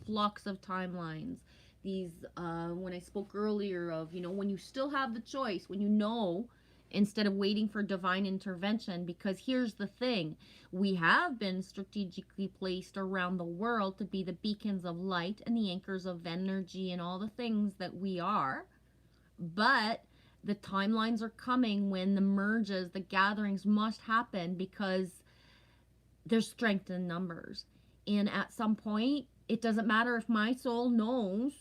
flux of timelines, when I spoke earlier of, when you still have the choice, when you know, instead of waiting for divine intervention, because here's the thing, we have been strategically placed around the world to be the beacons of light and the anchors of energy and all the things that we are, but the timelines are coming when the merges, the gatherings must happen because there's strength in numbers. And at some point, it doesn't matter if my soul knows,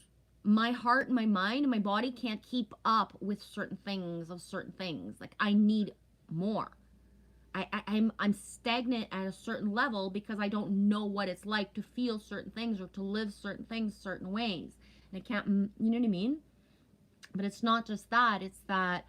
my heart and my mind and my body can't keep up with certain things. Like I need more. I'm stagnant at a certain level because I don't know what it's like to feel certain things or to live certain things certain ways. And I can't, you know what I mean? But it's not just that. It's that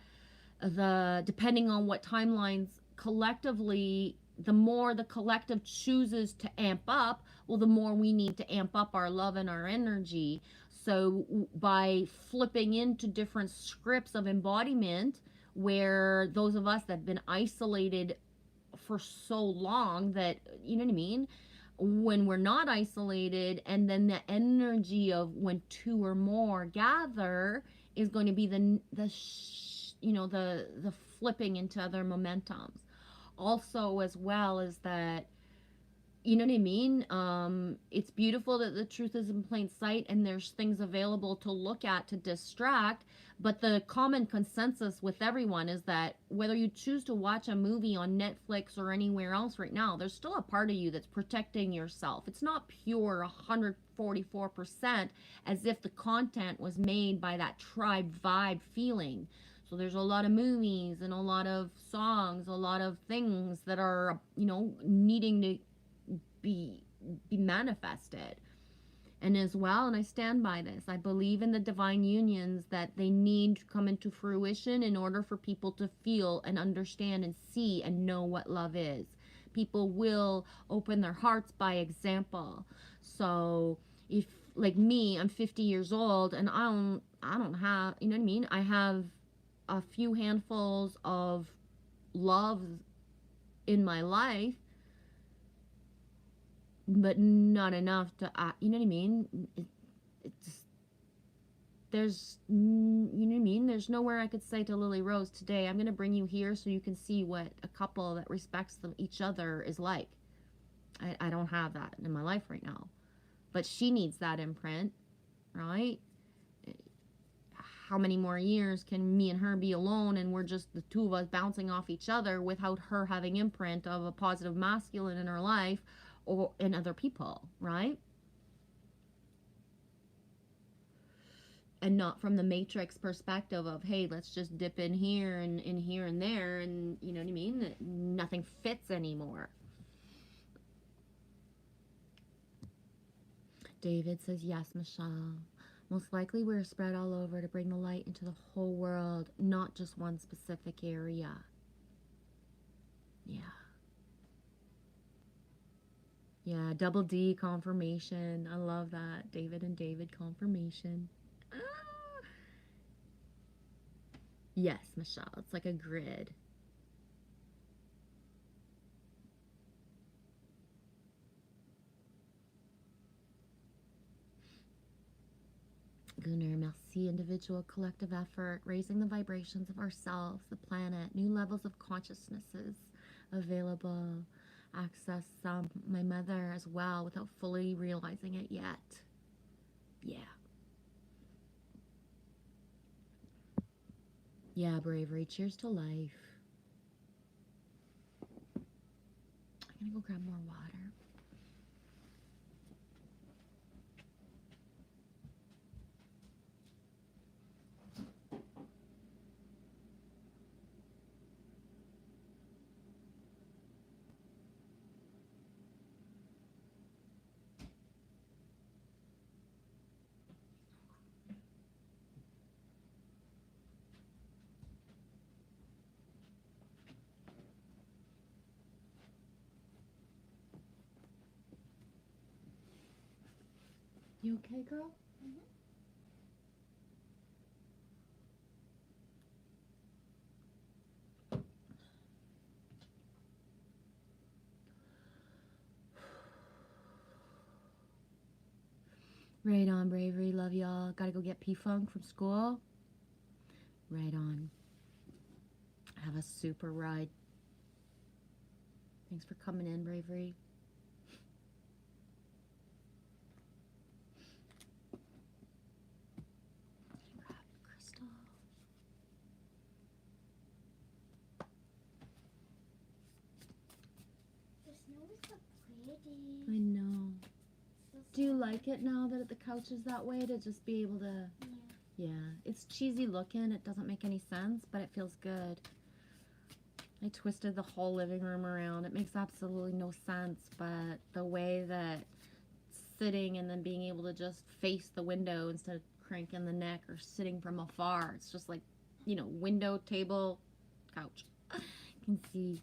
depending on what timelines collectively, the more the collective chooses to amp up, well, the more we need to amp up our love and our energy. So by flipping into different scripts of embodiment, where those of us that have been isolated for so long that, you know what I mean? When we're not isolated, and then the energy of when two or more gather is going to be the you know, the flipping into other momentums. Also, as well, is that, you know what I mean? It's beautiful that the truth is in plain sight and there's things available to look at to distract. But the common consensus with everyone is that whether you choose to watch a movie on Netflix or anywhere else right now, there's still a part of you that's protecting yourself. It's not pure 144% as if the content was made by that tribe vibe feeling. So there's a lot of movies and a lot of songs, a lot of things that are, you know, needing to be manifested. And as well, and I stand by this, I believe in the divine unions that they need to come into fruition in order for people to feel and understand and see and know what love is. People will open their hearts by example. So if, like me, I'm 50 years old and I don't have, you know what I mean? I have a few handfuls of love in my life, but not enough to, you know what I mean? It's, there's, you know what I mean? There's nowhere I could say to Lily Rose today, I'm going to bring you here so you can see what a couple that respects each other is like. I don't have that in my life right now. But she needs that imprint, right? How many more years can me and her be alone and we're just the two of us bouncing off each other without her having imprint of a positive masculine in her life or in other people, right? And not from the matrix perspective of, hey, let's just dip in here and in here and there, and you know what I mean? That nothing fits anymore. David says, yes, Michelle. Most likely we're spread all over to bring the light into the whole world, not just one specific area. Yeah. Yeah, double D confirmation. I love that. David and David confirmation. Ah. Yes, Michelle. It's like a grid. Gunnar, merci. Individual, collective effort, raising the vibrations of ourselves, the planet, new levels of consciousnesses available. Access my mother as well without fully realizing it yet. Yeah. Yeah, bravery. Cheers to life. I'm gonna go grab more water. You okay, girl? Mm-hmm. Right on, bravery. Love y'all. Gotta go get P-Funk from school. Right on. Have a super ride. Thanks for coming in, bravery. Grab Crystal. The snow is so pretty. I know. So Do you soft. like it now that the couch is that way, to just be able to... Yeah. Yeah, it's cheesy looking. It doesn't make any sense, but it feels good. I twisted the whole living room around. It makes absolutely no sense, but the way that sitting and then being able to just face the window instead of cranking the neck or sitting from afar, it's just like, you know, window, table, couch. You can see.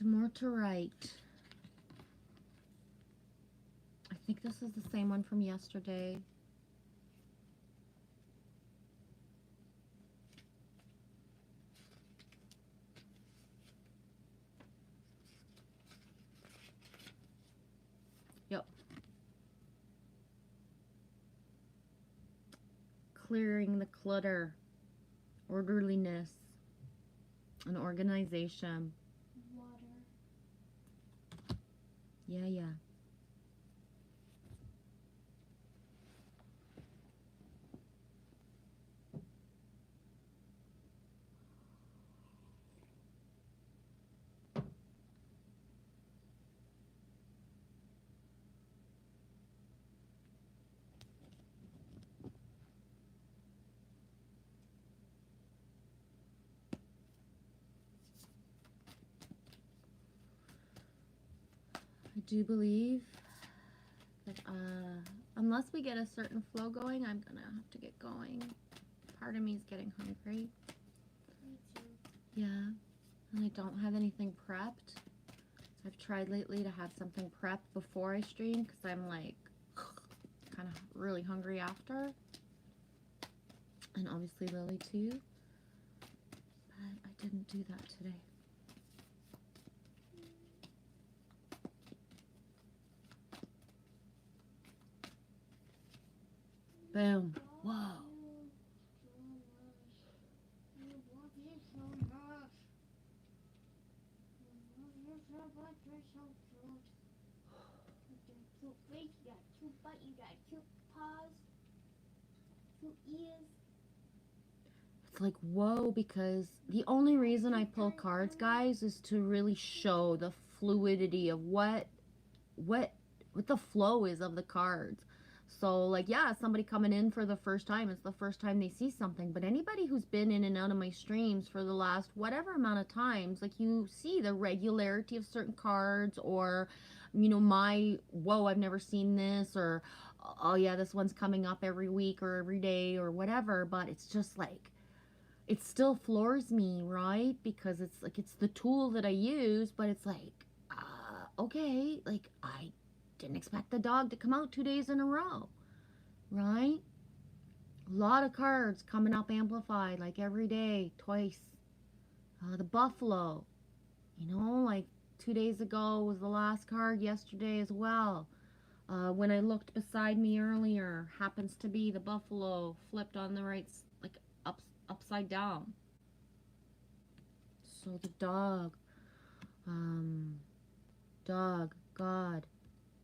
More to write. I think this is the same one from yesterday. Yep. Clearing the clutter, orderliness, and organization. Water. Yeah. I do believe that unless we get a certain flow going, I'm gonna have to get going. Part of me is getting hungry. Me too. Yeah, and I don't have anything prepped. I've tried lately to have something prepped before I stream because I'm like kind of really hungry after. And obviously Lily too. But I didn't do that today. Boom. Whoa. You got cute butt, you got cute paws, cute ears. It's like, whoa, because the only reason I pull cards, guys, is to really show the fluidity of what the flow is of the cards. So, like, yeah, somebody coming in for the first time, it's the first time they see something. But anybody who's been in and out of my streams for the last whatever amount of times, like, you see the regularity of certain cards, or, you know, whoa, I've never seen this, or, oh, yeah, this one's coming up every week or every day or whatever. But it's just like, it still floors me, right? Because it's like, it's the tool that I use, but it's like, okay, like, I didn't expect the dog to come out 2 days in a row, right? A lot of cards coming up amplified, like every day, twice. The buffalo, you know, like 2 days ago was the last card, yesterday as well. When I looked beside me earlier, happens to be the buffalo flipped on the right, like upside down. So the dog, God,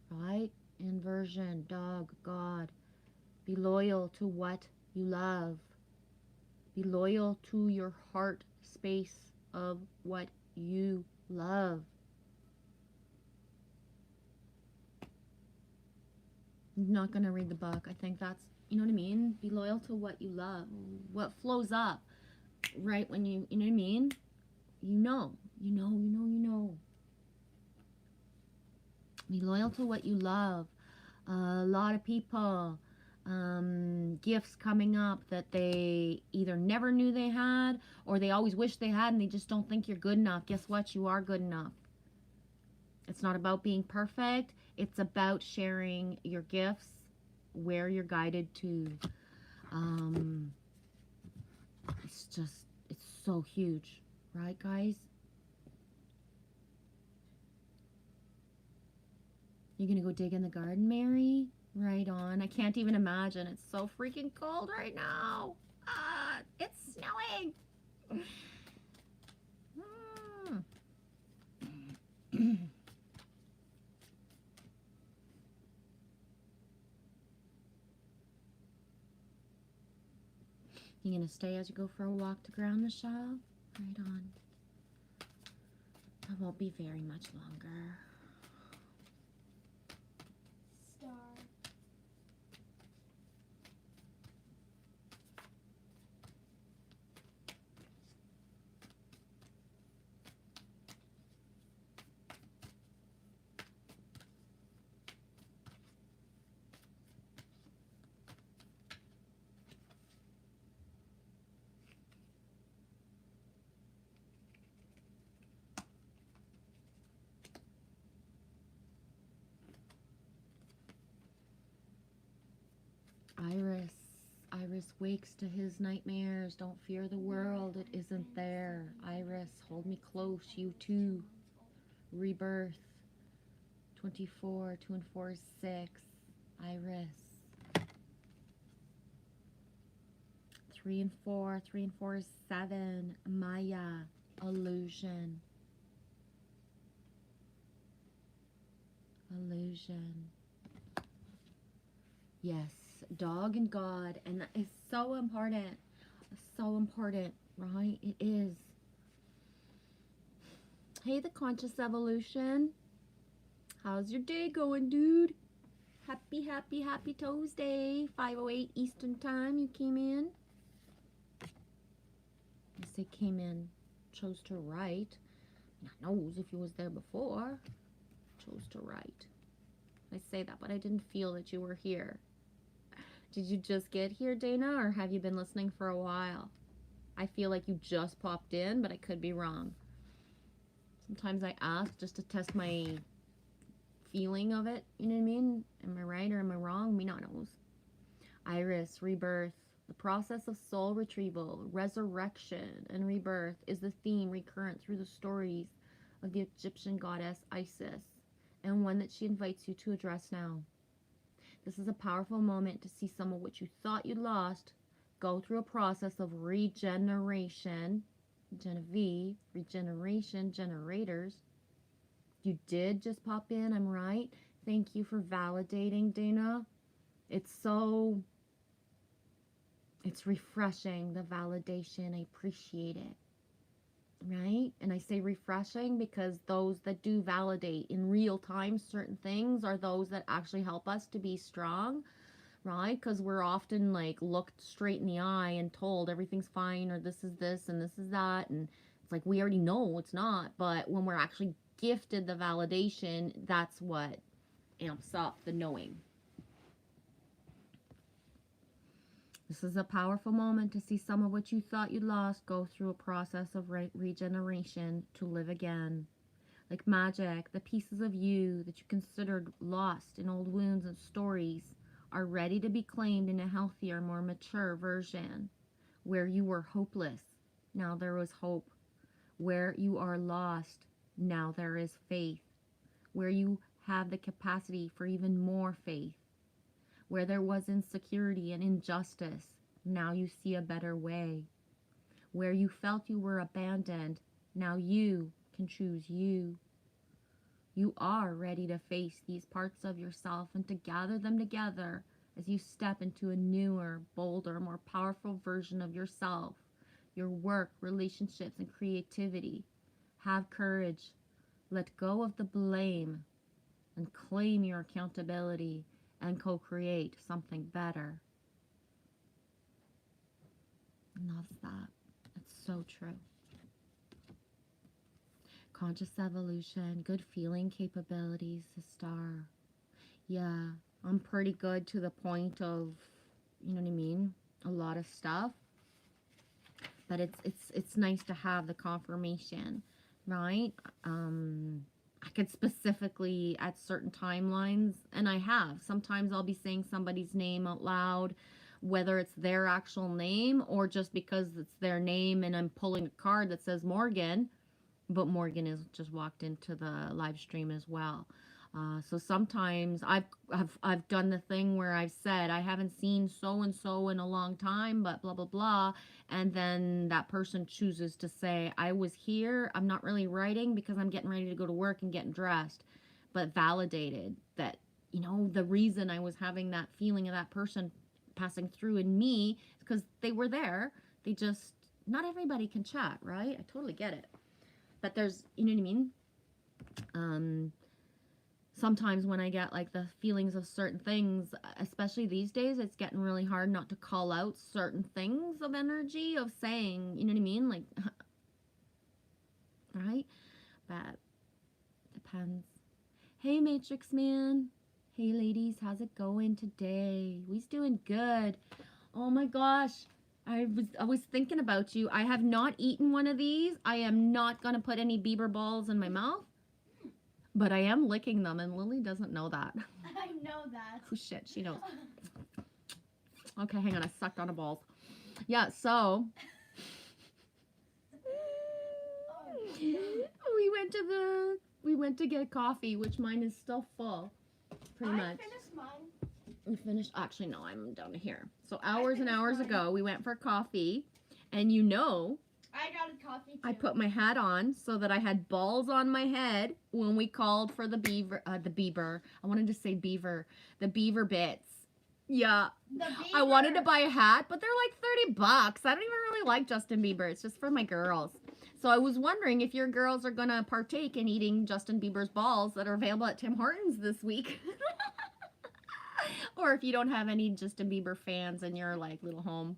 right? Inversion, dog, God. Be loyal to what you love. Be loyal to your heart space of what you love. I'm not going to read the book. I think that's, you know what I mean? Be loyal to what you love. What flows up, right? When you know what I mean? You know. Be loyal to what you love. A lot of people, gifts coming up that they either never knew they had, or they always wish they had, and they just don't think you're good enough. Guess what? You are good enough. It's not about being perfect. It's about sharing your gifts, where you're guided to. It's so huge, right, guys? You're gonna go dig in the garden, Mary? Right on. I can't even imagine. It's so freaking cold right now. It's snowing. You gonna stay as you go for a walk to ground, Michelle? Right on. That won't be very much longer. Star. Iris wakes to his nightmares. Don't fear the world, it isn't there. Iris, hold me close, you too. Rebirth. 24, 2 and 4 is 6. Iris. 3 and 4, 3 and 4 is 7. Maya. Illusion. Illusion. Yes, dog and God, and that is so important. So important, right? It is. Hey, the conscious evolution. How's your day going, dude? Happy, happy, happy Tuesday. 5:08 Eastern Time. You came in. I say came in. Chose to write. I knows if you was there before. Chose to write. I say that, but I didn't feel that you were here. Did you just get here, Dana, or have you been listening for a while? I feel like you just popped in, but I could be wrong. Sometimes I ask just to test my feeling of it. You know what I mean? Am I right or am I wrong? Me not knows. Iris, rebirth. The process of soul retrieval, resurrection, and rebirth is the theme recurrent through the stories of the Egyptian goddess Isis, and one that she invites you to address now. This is a powerful moment to see some of what you thought you'd lost go through a process of regeneration. Genevieve, regeneration, generators. You did just pop in, I'm right. Thank you for validating, Dana. It's refreshing, the validation. I appreciate it. Right? And I say refreshing because those that do validate in real time certain things are those that actually help us to be strong, right? Because we're often like looked straight in the eye and told everything's fine, or this is this and this is that, and it's like we already know it's not. But when we're actually gifted the validation, that's what amps up the knowing. This is a powerful moment to see some of what you thought you'd lost go through a process of regeneration to live again. Like magic, the pieces of you that you considered lost in old wounds and stories are ready to be claimed in a healthier, more mature version. Where you were hopeless, now there was hope. Where you are lost, now there is faith. Where you have the capacity for even more faith. Where there was insecurity and injustice, now you see a better way. Where you felt you were abandoned, now you can choose you. You are ready to face these parts of yourself and to gather them together as you step into a newer, bolder, more powerful version of yourself, your work, relationships, and creativity. Have courage. Let go of the blame and claim your accountability and co-create something better. Loves that. It's so true. Conscious evolution, good feeling capabilities, the star. Yeah, I'm pretty good to the point of, you know what I mean? A lot of stuff. But it's nice to have the confirmation, right? I could specifically at certain timelines, and I have. Sometimes I'll be saying somebody's name out loud, whether it's their actual name or just because it's their name and I'm pulling a card that says Morgan, but Morgan has just walked into the live stream as well. So sometimes I've done the thing where I've said I haven't seen so-and-so in a long time, but blah, blah, blah. And then that person chooses to say, I was here. I'm not really writing because I'm getting ready to go to work and getting dressed. But validated that, you know, the reason I was having that feeling of that person passing through in me is because they were there. They just, not everybody can chat, right? I totally get it. But there's, you know what I mean? Sometimes when I get like the feelings of certain things, especially these days, it's getting really hard not to call out certain things of energy of saying, you know what I mean? Like, right? But depends. Hey, Matrix Man. Hey, ladies, how's it going today? We's doing good. Oh my gosh. I was thinking about you. I have not eaten one of these. I am not going to put any Bieber balls in my mouth. But I am licking them, and Lily doesn't know that. I know that. Oh, shit, she knows. Okay, hang on. I sucked on a balls. Yeah, so we went to get coffee, which mine is still full, pretty much. I finished mine. We finished. Actually, no, I'm down here. So hours and hours ago, we went for coffee, and you know, I got a coffee too. I put my hat on so that I had balls on my head when we called for the beaver. I wanted to say beaver. The beaver bits. Yeah. I wanted to buy a hat, but they're like $30. I don't even really like Justin Bieber. It's just for my girls. So I was wondering if your girls are going to partake in eating Justin Bieber's balls that are available at Tim Hortons this week. Or if you don't have any Justin Bieber fans in your like little home.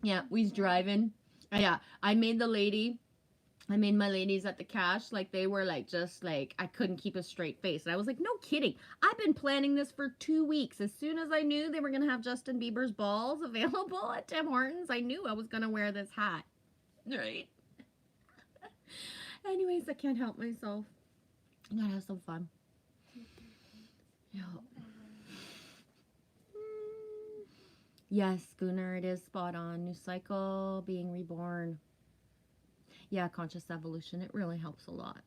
Yeah, we's driving. Yeah, I made my ladies at the cash, like they were like, just like, I couldn't keep a straight face. And I was like, no kidding. I've been planning this for 2 weeks. As soon as I knew they were going to have Justin Bieber's balls available at Tim Hortons, I knew I was going to wear this hat. Right? Anyways, I can't help myself. I gotta have some fun. Yeah. Yes, Gunnar, it is spot on. New cycle, being reborn. Yeah, conscious evolution, it really helps a lot.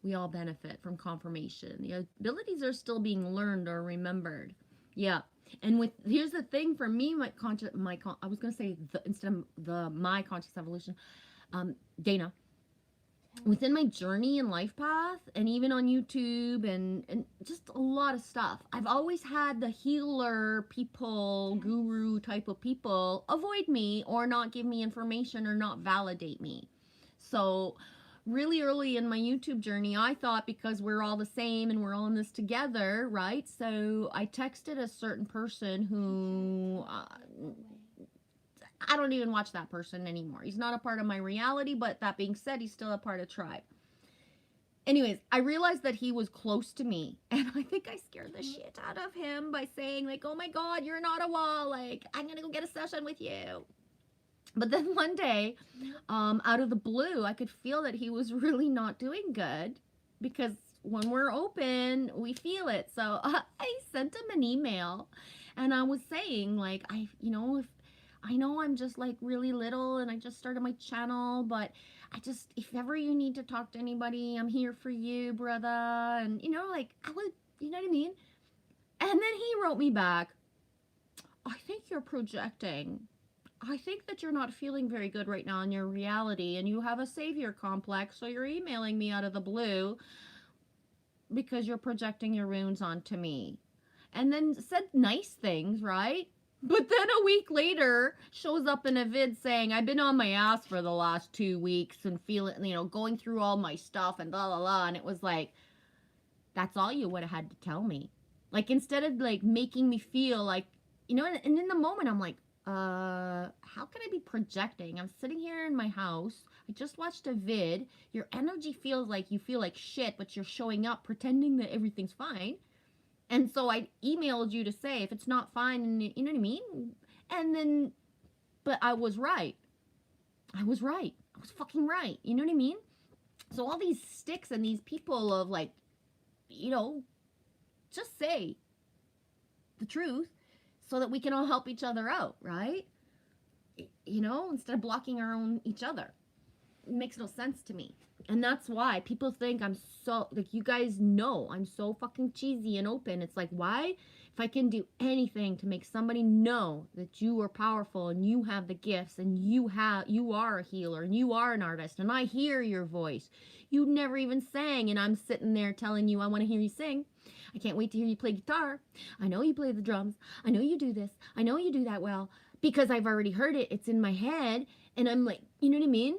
We all benefit from confirmation. The abilities are still being learned or remembered. Yeah. And here's the thing for me, my conscious evolution, Dana. Within my journey and life path, and even on YouTube and just a lot of stuff, I've always had the healer people, guru type of people avoid me or not give me information or not validate me. So really early in my YouTube journey, I thought because we're all the same and we're all in this together, right? So I texted a certain person who... I don't even watch that person anymore. He's not a part of my reality, but that being said, he's still a part of tribe. Anyways, I realized that he was close to me, and I think I scared the shit out of him by saying, like, oh my God, you're not a wall. Like, I'm going to go get a session with you. But then one day, out of the blue, I could feel that he was really not doing good because when we're open, we feel it. So I sent him an email, and I was saying, like, I know I'm just like really little and I just started my channel, but if ever you need to talk to anybody, I'm here for you, brother. And, I would, you know what I mean? And then he wrote me back, I think you're projecting. I think that you're not feeling very good right now in your reality and you have a savior complex. So you're emailing me out of the blue because you're projecting your wounds onto me. And then said nice things, right? But then a week later, shows up in a vid saying, I've been on my ass for the last 2 weeks and feeling, going through all my stuff and blah, blah, blah. And it was like, that's all you would have had to tell me. Like, instead of, like, making me feel like, and in the moment, I'm like, how can I be projecting? I'm sitting here in my house. I just watched a vid. Your energy feels like you feel like shit, but you're showing up pretending that everything's fine. And so I emailed you to say, if it's not fine, you know what I mean? And then, but I was right. I was fucking right. You know what I mean? So all these sticks and these people of like, just say the truth so that we can all help each other out, right? Instead of blocking each other. It makes no sense to me. And that's why people think I'm so, like, you guys know I'm so fucking cheesy and open. It's like, why? If I can do anything to make somebody know that you are powerful and you have the gifts and you are a healer and you are an artist and I hear your voice. You never even sang and I'm sitting there telling you I want to hear you sing. I can't wait to hear you play guitar. I know you play the drums. I know you do this. I know you do that well because I've already heard it. It's in my head and I'm like, you know what I mean?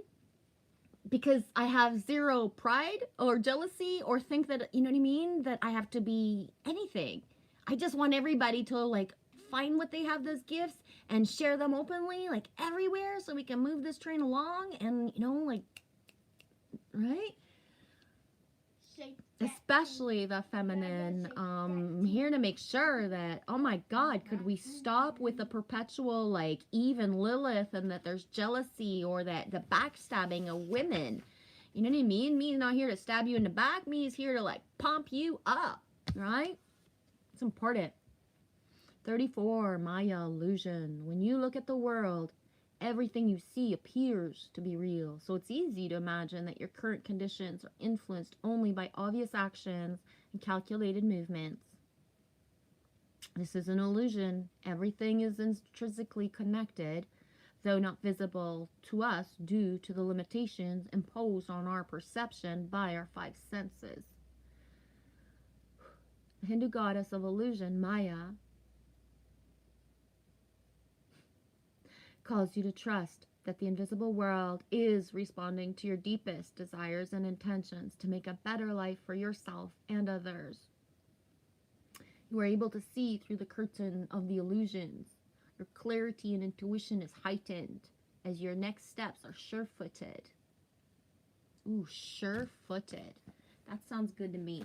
Because I have zero pride or jealousy or think that, you know what I mean, that I have to be anything. I just want everybody to, like, find what they have, those gifts, and share them openly, like, everywhere so we can move this train along and, right? Especially the feminine. I'm here to make sure that, oh my God, could we stop with the perpetual, like, Eve and Lilith and that there's jealousy or that the backstabbing of women, You know what I mean? Me is not here to stab you in the back. Me is here to like pump you up, right? It's important. 34, Maya illusion. When you look at the world, everything you see appears to be real. So it's easy to imagine that your current conditions are influenced only by obvious actions and calculated movements. This is an illusion. Everything is intrinsically connected, though not visible to us due to the limitations imposed on our perception by our five senses. The Hindu goddess of illusion, Maya, calls you to trust that the invisible world is responding to your deepest desires and intentions to make a better life for yourself and others. You are able to see through the curtain of the illusions. Your clarity and intuition is heightened as your next steps are sure-footed. Ooh, sure-footed. That sounds good to me.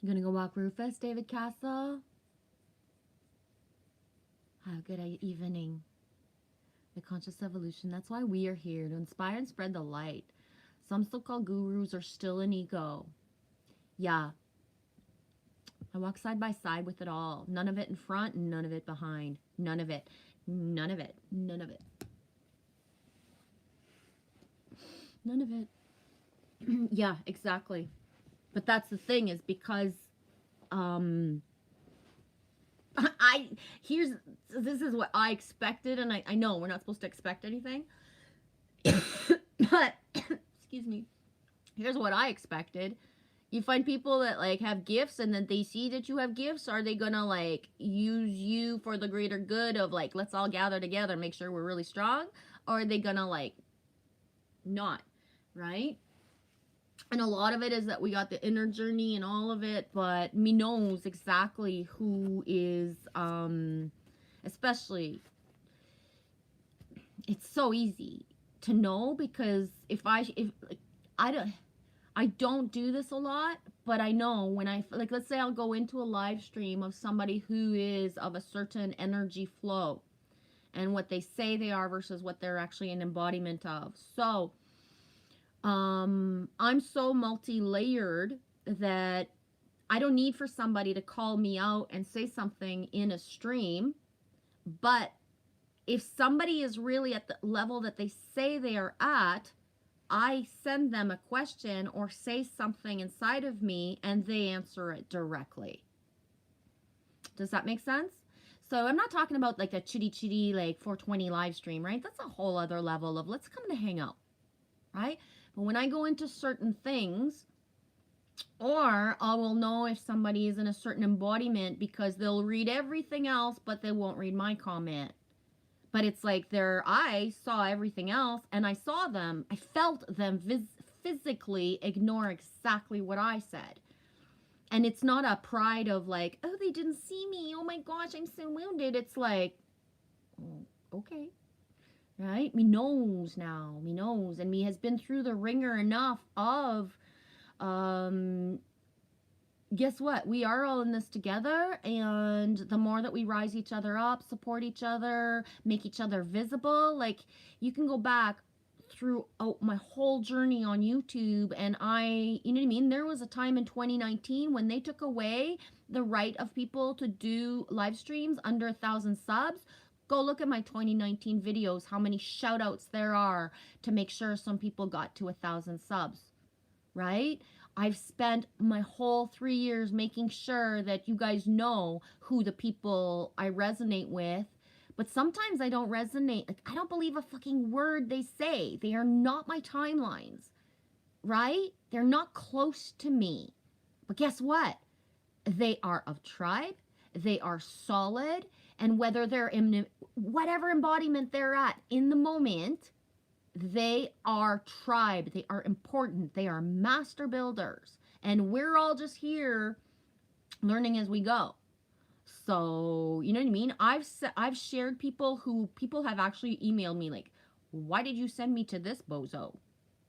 You gonna go walk Rufus, David Castle? Have a good evening. The conscious evolution. That's why we are here, to inspire and spread the light. Some so-called gurus are still an ego. Yeah. I walk side by side with it all. None of it in front and none of it behind. None of it. None of it. None of it. None of it. Yeah, exactly. But that's the thing, is because this is what I expected, and I know we're not supposed to expect anything. But excuse me. Here's what I expected. You find people that like have gifts, and then they see that you have gifts. Are they gonna like use you for the greater good of like, let's all gather together, make sure we're really strong? Or are they gonna like not, right? And a lot of it is that we got the inner journey and all of it, but me knows exactly who is, especially, it's so easy to know, because if I don't do this a lot, but I know when like, let's say I'll go into a live stream of somebody who is of a certain energy flow and what they say they are versus what they're actually an embodiment of. So, I'm so multi-layered that I don't need for somebody to call me out and say something in a stream. But if somebody is really at the level that they say they are at, I send them a question or say something inside of me and they answer it directly. Does that make sense? So I'm not talking about like a chitty like 420 live stream, right? That's a whole other level of let's come to hang out, right? But when I go into certain things, or I will know if somebody is in a certain embodiment because they'll read everything else, but they won't read my comment. But it's like I saw everything else, and I saw them, I felt them physically ignore exactly what I said. And it's not a pride of like, oh, they didn't see me, oh my gosh, I'm so wounded. It's like, oh, okay. Right? Me knows now. Me knows. And me has been through the ringer enough of, guess what? We are all in this together. And the more that we rise each other up, support each other, make each other visible, like you can go back throughout my whole journey on YouTube. And you know what I mean? There was a time in 2019 when they took away the right of people to do live streams under 1,000 subs. Go look at my 2019 videos, how many shout outs there are to make sure some people got to 1,000 subs, right? I've spent my whole 3 years making sure that you guys know who the people I resonate with, but sometimes I don't resonate. Like, I don't believe a fucking word they say. They are not my timelines, right? They're not close to me. But guess what? They are of tribe. They are solid. And whether they're in whatever embodiment they're at in the moment, they are tribe. They are important. They are master builders. And we're all just here learning as we go. So, you know what I mean? I've shared people have actually emailed me like, why did you send me to this bozo?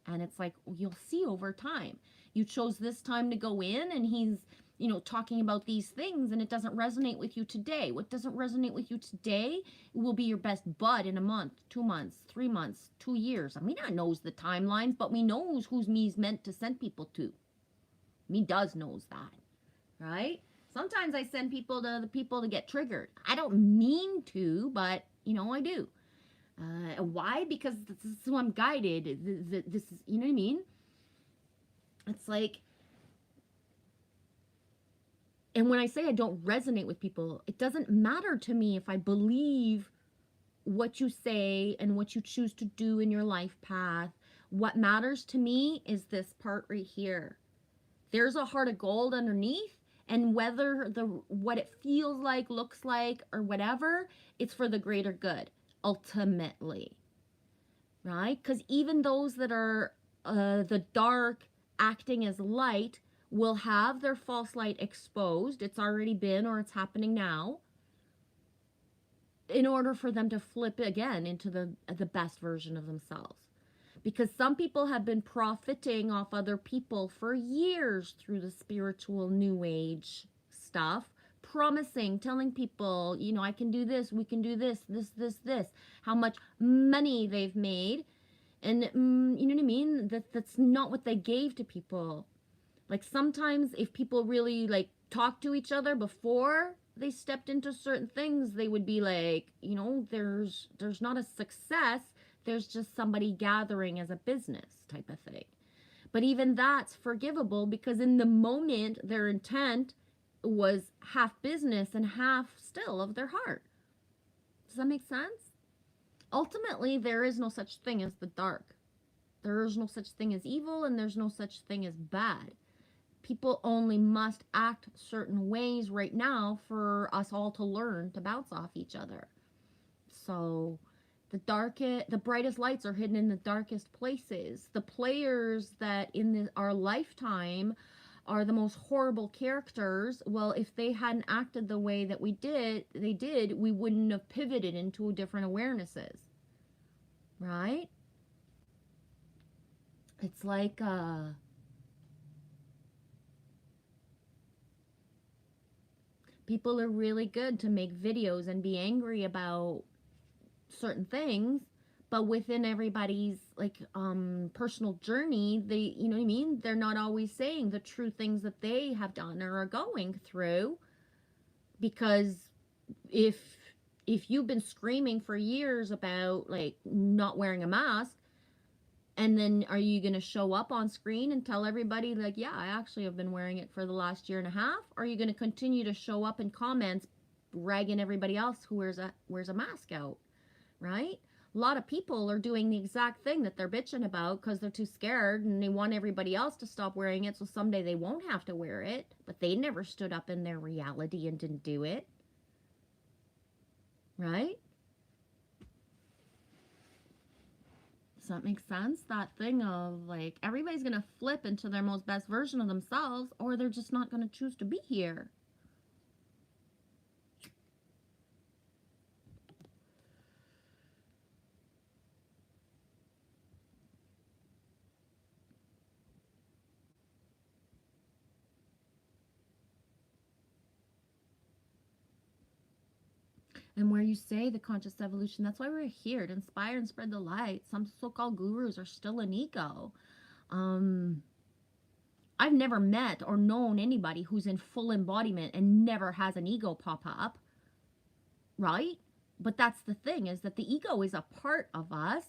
And it's like, you'll see over time. You chose this time to go in, and he's, you know, talking about these things, and it doesn't resonate with you today. What doesn't resonate with you today will be your best bud in a month, 2 months, 3 months, 2 years. I mean, I knows the timelines, but we knows who's me's meant to send people to. Me does knows that, right? Sometimes I send people to the people to get triggered. I don't mean to, but, you know, I do. Why? Because this is who I'm guided. This is, you know what I mean? It's like, and when I say I don't resonate with people, it doesn't matter to me if I believe what you say and what you choose to do in your life path. What matters to me is this part right here. There's a heart of gold underneath, and whether what it feels like, looks like, or whatever, it's for the greater good, ultimately, right? Because even those that are the dark acting as light will have their false light exposed. It's already been, or it's happening now, in order for them to flip again into the best version of themselves. Because some people have been profiting off other people for years through the spiritual new age stuff, promising, telling people, you know, I can do this, we can do this, how much money they've made. And you know what I mean? That's not what they gave to people. Like, sometimes if people really like talk to each other before they stepped into certain things, they would be like, you know, there's not a success. There's just somebody gathering as a business type of thing. But even that's forgivable, because in the moment, their intent was half business and half still of their heart. Does that make sense? Ultimately, there is no such thing as the dark. There is no such thing as evil, and there's no such thing as bad. People only must act certain ways right now for us all to learn to bounce off each other. So the brightest lights are hidden in the darkest places. The players that in our lifetime are the most horrible characters, well, if they hadn't acted the way that they did, we wouldn't have pivoted into different awarenesses. Right? It's like people are really good to make videos and be angry about certain things, but within everybody's like personal journey, they, you know what I mean, they're not always saying the true things that they have done or are going through. Because if you've been screaming for years about like not wearing a mask, and then are you going to show up on screen and tell everybody like, yeah, I actually have been wearing it for the last year and a half? Or are you going to continue to show up in comments ragging everybody else who wears a mask out? Right? A lot of people are doing the exact thing that they're bitching about because they're too scared and they want everybody else to stop wearing it so someday they won't have to wear it, but they never stood up in their reality and didn't do it. Right? Does that make sense? That thing of like, everybody's going to flip into their most best version of themselves, or they're just not going to choose to be here. And where you say the conscious evolution, that's why we're here, to inspire and spread the light. Some so-called gurus are still an ego. I've never met or known anybody who's in full embodiment and never has an ego pop up, right? But that's the thing, is that the ego is a part of us.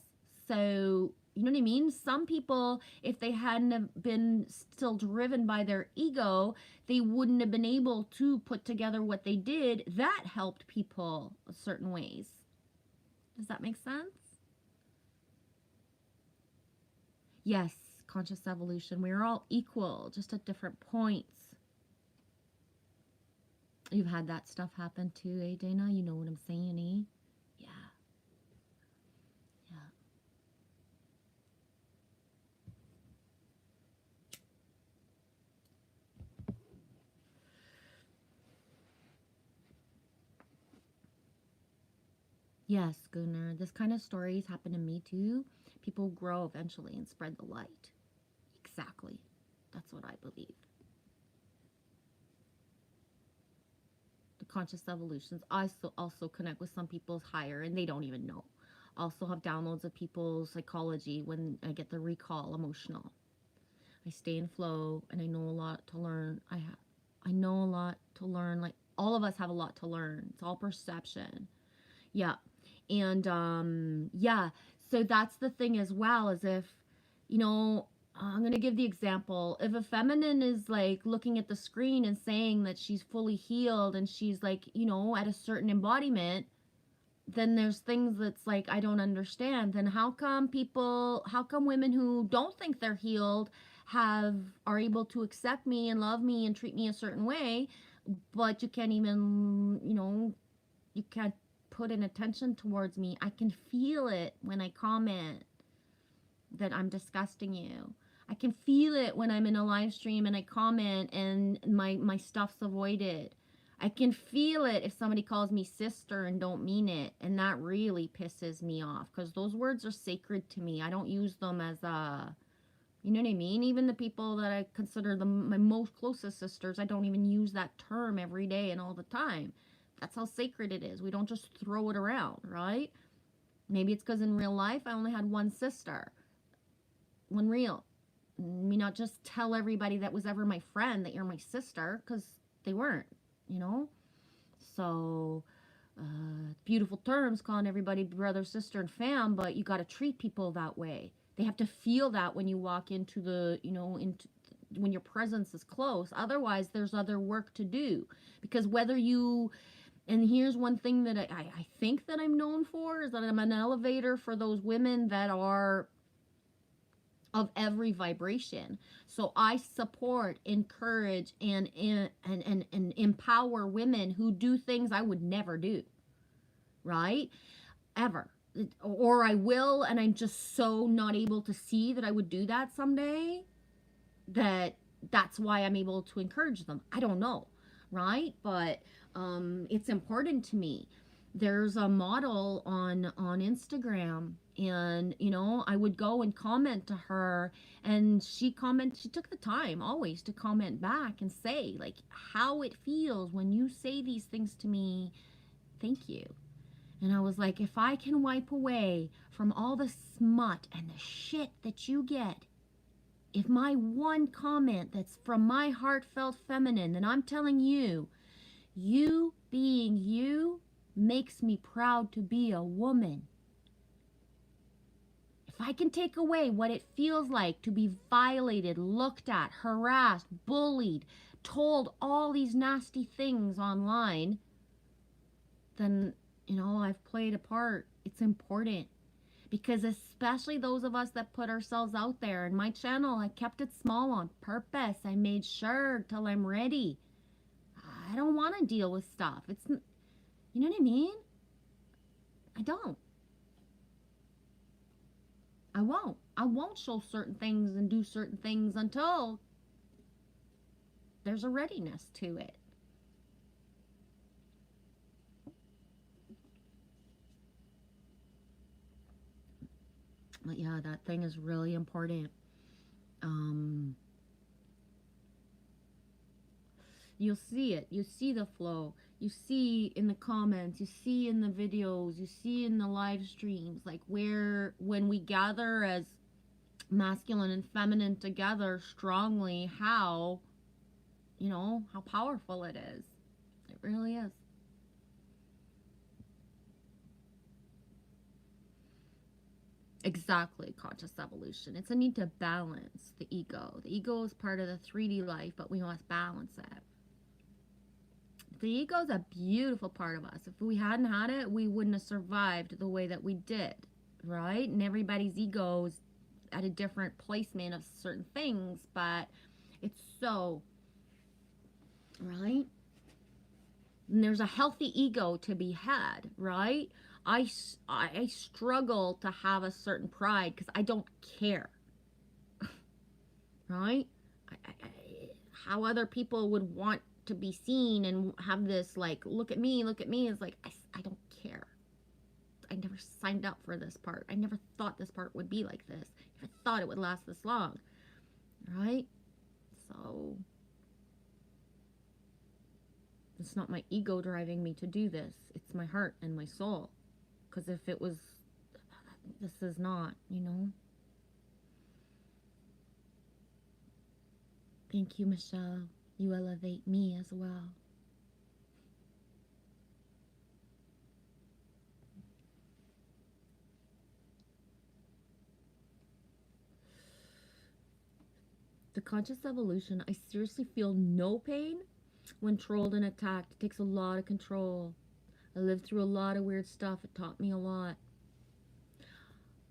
So, you know what I mean? Some people, if they hadn't have been still driven by their ego, they wouldn't have been able to put together what they did. That helped people certain ways. Does that make sense? Yes, conscious evolution. We're all equal, just at different points. You've had that stuff happen too, eh, Dana? You know what I'm saying, eh? Yeah. Yeah. Yes, Gunnar. This kind of stories happen to me too. People grow eventually and spread the light. Exactly. That's what I believe. The conscious evolutions. I also connect with some people's higher, and they don't even know. Also have downloads of people's psychology when I get the recall emotional. I stay in flow, and I know a lot to learn. I know a lot to learn. Like, all of us have a lot to learn. It's all perception. Yeah. And yeah, so that's the thing as well, is if, you know, I'm going to give the example. If a feminine is like looking at the screen and saying that she's fully healed and she's like, you know, at a certain embodiment, then there's things that's like, I don't understand. Then how come women who don't think they're healed are able to accept me and love me and treat me a certain way, but you can't even, you know, you can't put an attention towards me. I can feel it when I comment that I'm disgusting you. I can feel it when I'm in a live stream and I comment and my stuff's avoided. I can feel it if somebody calls me sister and don't mean it, and that really pisses me off, because those words are sacred to me. I don't use them as a, you know what I mean? Even the people that I consider my most closest sisters, I don't even use that term every day and all the time. That's how sacred it is. We don't just throw it around, right? Maybe it's because in real life I only had one sister. One real. Me not just tell everybody that was ever my friend that you're my sister, because they weren't, you know? So, beautiful terms, calling everybody brother, sister, and fam, but you got to treat people that way. They have to feel that when you walk into the, you know, when your presence is close. Otherwise, there's other work to do. Because whether you, and here's one thing that I think that I'm known for, is that I'm an elevator for those women that are of every vibration. So I support, encourage, and empower women who do things I would never do, right? Ever. Or I will, and I'm just so not able to see that I would do that someday, that's why I'm able to encourage them. I don't know, right? But it's important to me. There's a model on Instagram, and you know, I would go and comment to her, and she took the time always to comment back and say like how it feels when you say these things to me. Thank you. And I was like, if I can wipe away from all the smut and the shit that you get, if my one comment that's from my heartfelt feminine, then I'm telling you, you being you makes me proud to be a woman. If I can take away what it feels like to be violated, looked at, harassed, bullied, told all these nasty things online, then, you know, I've played a part. It's important. Because especially those of us that put ourselves out there. In my channel, I kept it small on purpose. I made sure till I'm ready. I don't want to deal with stuff. It's, you know what I mean? I don't. I won't. I won't show certain things and do certain things until there's a readiness to it. But yeah, that thing is really important. You'll see it. You see the flow. You see in the comments. You see in the videos. You see in the live streams. Like when we gather as masculine and feminine together strongly, how, you know, how powerful it is. It really is. Exactly, conscious evolution. It's a need to balance the ego. The ego is part of the 3D life, but we must balance it. The ego is a beautiful part of us. If we hadn't had it, we wouldn't have survived the way that we did, right? And everybody's ego is at a different placement of certain things, but it's so, right? And there's a healthy ego to be had, right? I struggle to have a certain pride because I don't care, right? How other people would want to be seen and have this like, look at me, is like, I don't care. I never signed up for this part. I never thought this part would be like this. I never thought it would last this long, right? So it's not my ego driving me to do this. It's my heart and my soul. Because if it was, this is not, you know. Thank you, Michelle. You elevate me as well. The conscious evolution, I seriously feel no pain when trolled and attacked. It takes a lot of control. I lived through a lot of weird stuff. It taught me a lot.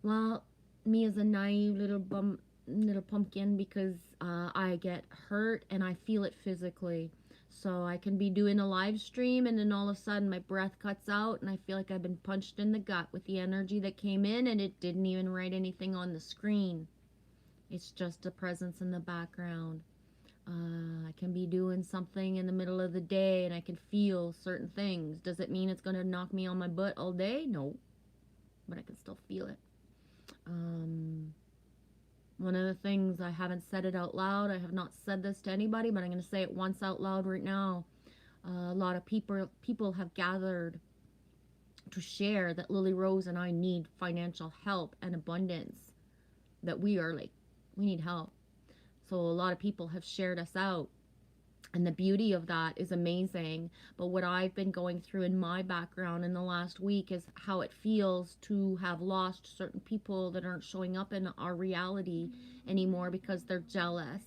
Well, me as a naive little pumpkin, because I get hurt and I feel it physically. So I can be doing a live stream and then all of a sudden my breath cuts out and I feel like I've been punched in the gut with the energy that came in, and it didn't even write anything on the screen. It's just a presence in the background. I can be doing something in the middle of the day and I can feel certain things. Does it mean it's going to knock me on my butt all day? No. But I can still feel it. One of the things, I haven't said it out loud. I have not said this to anybody, but I'm going to say it once out loud right now. A lot of people have gathered to share that Lily Rose and I need financial help and abundance. That we need help. So a lot of people have shared us out. And the beauty of that is amazing. But what I've been going through in my background in the last week is how it feels to have lost certain people that aren't showing up in our reality anymore because they're jealous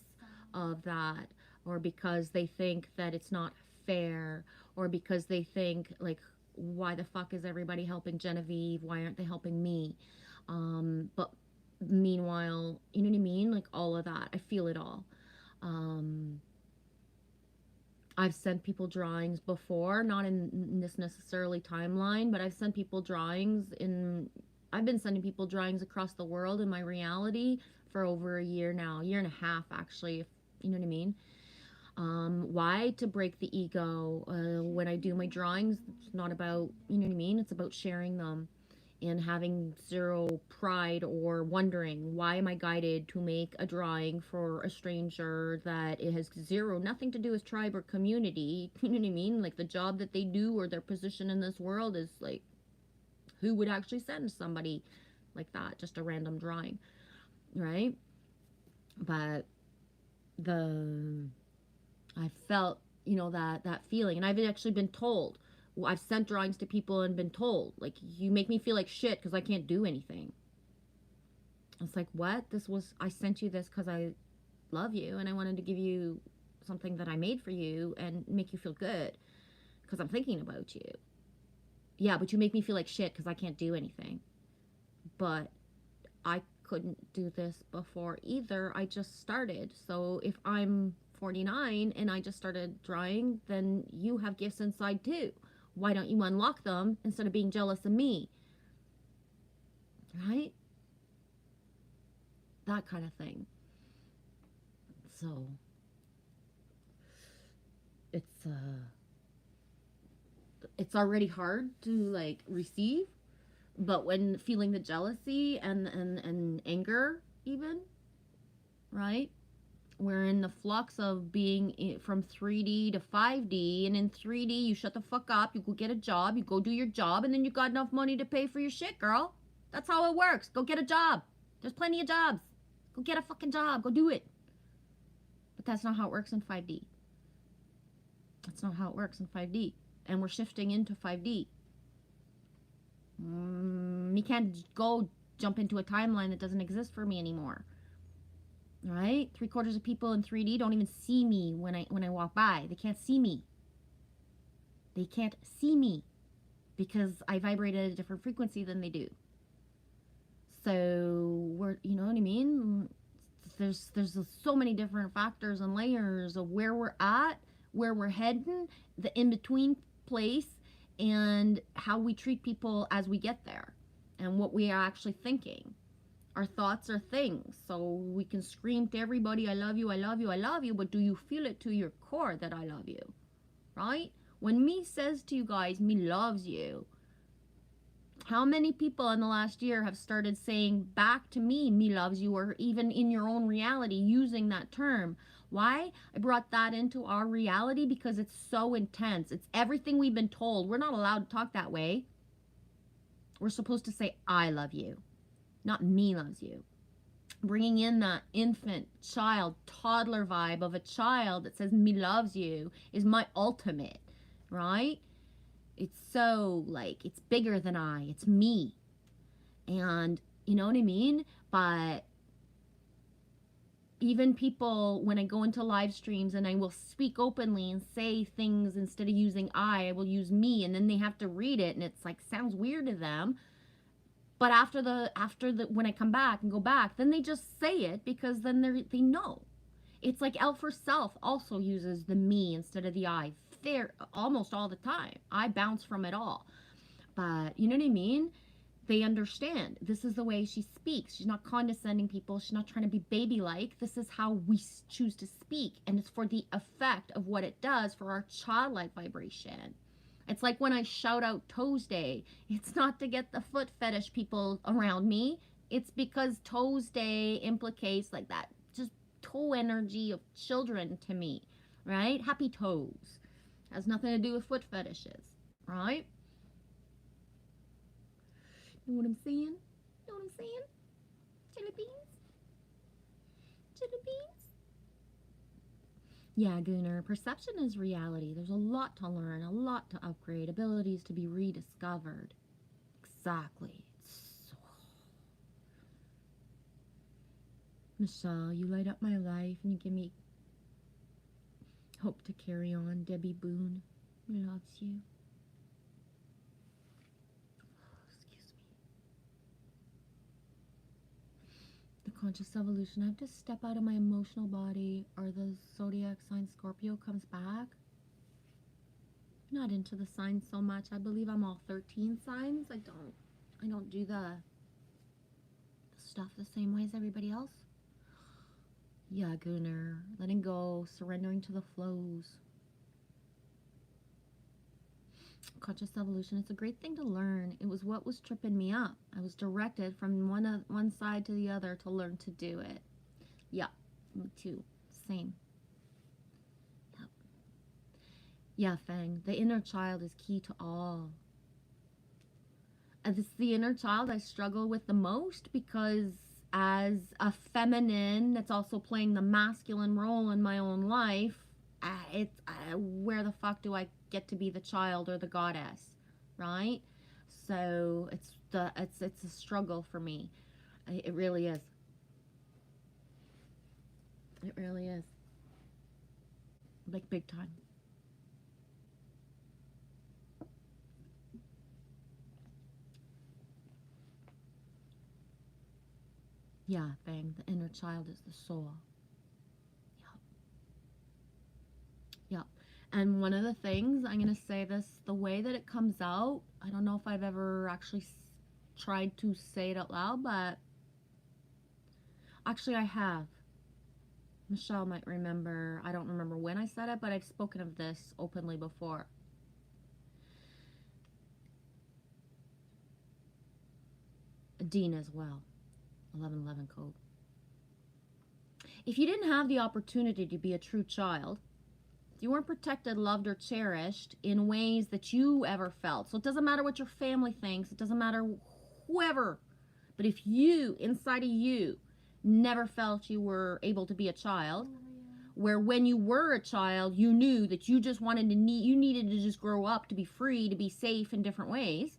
of that, or because they think that it's not fair, or because they think, like, why the fuck is everybody helping Genevieve? Why aren't they helping me? But meanwhile, you know what I mean? Like, all of that. I feel it all. I've sent people drawings before, not in this necessarily timeline, but I've sent people drawings I've been sending people drawings across the world in my reality for over a year now, a year and a half actually, if you know what I mean. Why? To break the ego. When I do my drawings, it's not about, you know what I mean? It's about sharing them and having zero pride or wondering, why am I guided to make a drawing for a stranger that it has nothing to do with tribe or community? You know what I mean? Like, the job that they do or their position in this world is like, who would actually send somebody like that just a random drawing, right? But I felt, you know, that feeling, and I've actually been told, I've sent drawings to people and been told, like, you make me feel like shit because I can't do anything. It's like, what? I sent you this because I love you and I wanted to give you something that I made for you and make you feel good because I'm thinking about you. Yeah, but you make me feel like shit because I can't do anything. But I couldn't do this before either. I just started. So if I'm 49 and I just started drawing, then you have gifts inside too. Why don't you unlock them instead of being jealous of me? Right? That kind of thing. So it's already hard to, like, receive, but when feeling the jealousy and anger even, right? We're in the flux of being from 3D to 5D, and in 3D you shut the fuck up, you go get a job, you go do your job, and then you got enough money to pay for your shit, girl. That's how it works. Go get a job. There's plenty of jobs. Go get a fucking job. Go do it. But that's not how it works in 5D. That's not how it works in 5D. And we're shifting into 5D. You can't go jump into a timeline that doesn't exist for me anymore. Right? 3/4 of people in 3D don't even see me when I walk by. They can't see me. They can't see me because I vibrate at a different frequency than they do. So we're, you know what I mean? There's so many different factors and layers of where we're at, where we're heading, the in-between place, and how we treat people as we get there, and what we are actually thinking. Our thoughts are things, so we can scream to everybody, I love you, I love you, I love you, but do you feel it to your core that I love you, right? When me says to you guys, me loves you, how many people in the last year have started saying back to me, me loves you, or even in your own reality using that term? Why I brought that into our reality? Because it's so intense. It's everything we've been told. We're not allowed to talk that way. We're supposed to say, I love you, not me loves you. Bringing in that infant, child, toddler vibe of a child that says me loves you is my ultimate, right? It's so like, it's bigger than I, it's me. And you know what I mean? But even people, when I go into live streams and I will speak openly and say things, instead of using I will use me, and then they have to read it and it's like sounds weird to them. But after the when I come back and go back, then they just say it because then they know. It's like Elf herself also uses the me instead of the I. There almost all the time. I bounce from it all. But you know what I mean? They understand. This is the way she speaks. She's not condescending people. She's not trying to be baby-like. This is how we choose to speak. And it's for the effect of what it does for our childlike vibration. It's like when I shout out Toes Day. It's not to get the foot fetish people around me. It's because Toes Day implicates like that just toe energy of children to me, right? Happy toes. Has nothing to do with foot fetishes, right? Know what I'm saying? Know what I'm saying? Chili beans? Chili beans? Yeah, Gunnar, perception is reality. There's a lot to learn, a lot to upgrade, abilities to be rediscovered. Exactly. Michelle, you light up my life and you give me hope to carry on. Debbie Boone loves you. Excuse me. The conscious evolution. I have to step out of my emotional body, or the zodiac sign Scorpio comes back. I'm not into the signs so much. I believe I'm all 13 signs. I don't do the stuff the same way as everybody else. Yeah, Gunnar, letting go, surrendering to the flows. Conscious evolution, it's a great thing to learn. It was what was tripping me up. I was directed from one side to the other to learn to do it. Yeah, me too. Same. Yep. Yeah, Fang, the inner child is key to all. And it's the inner child I struggle with the most, because as a feminine that's also playing the masculine role in my own life, where the fuck do I get to be the child or the goddess, right? So it's a struggle for me. It really is. It really is. Like big time. Yeah, Bang, the inner child is the soul. Yep. And one of the things, I'm going to say this, the way that it comes out, I don't know if I've ever actually tried to say it out loud, but actually I have. Michelle might remember. I don't remember when I said it, but I've spoken of this openly before. Dean as well. 1111 code. If you didn't have the opportunity to be a true child, you weren't protected, loved, or cherished in ways that you ever felt. So it doesn't matter what your family thinks. It doesn't matter whoever. But if you, inside of you, never felt you were able to be a child, where when you were a child, you knew that you just you needed to just grow up to be free, to be safe in different ways,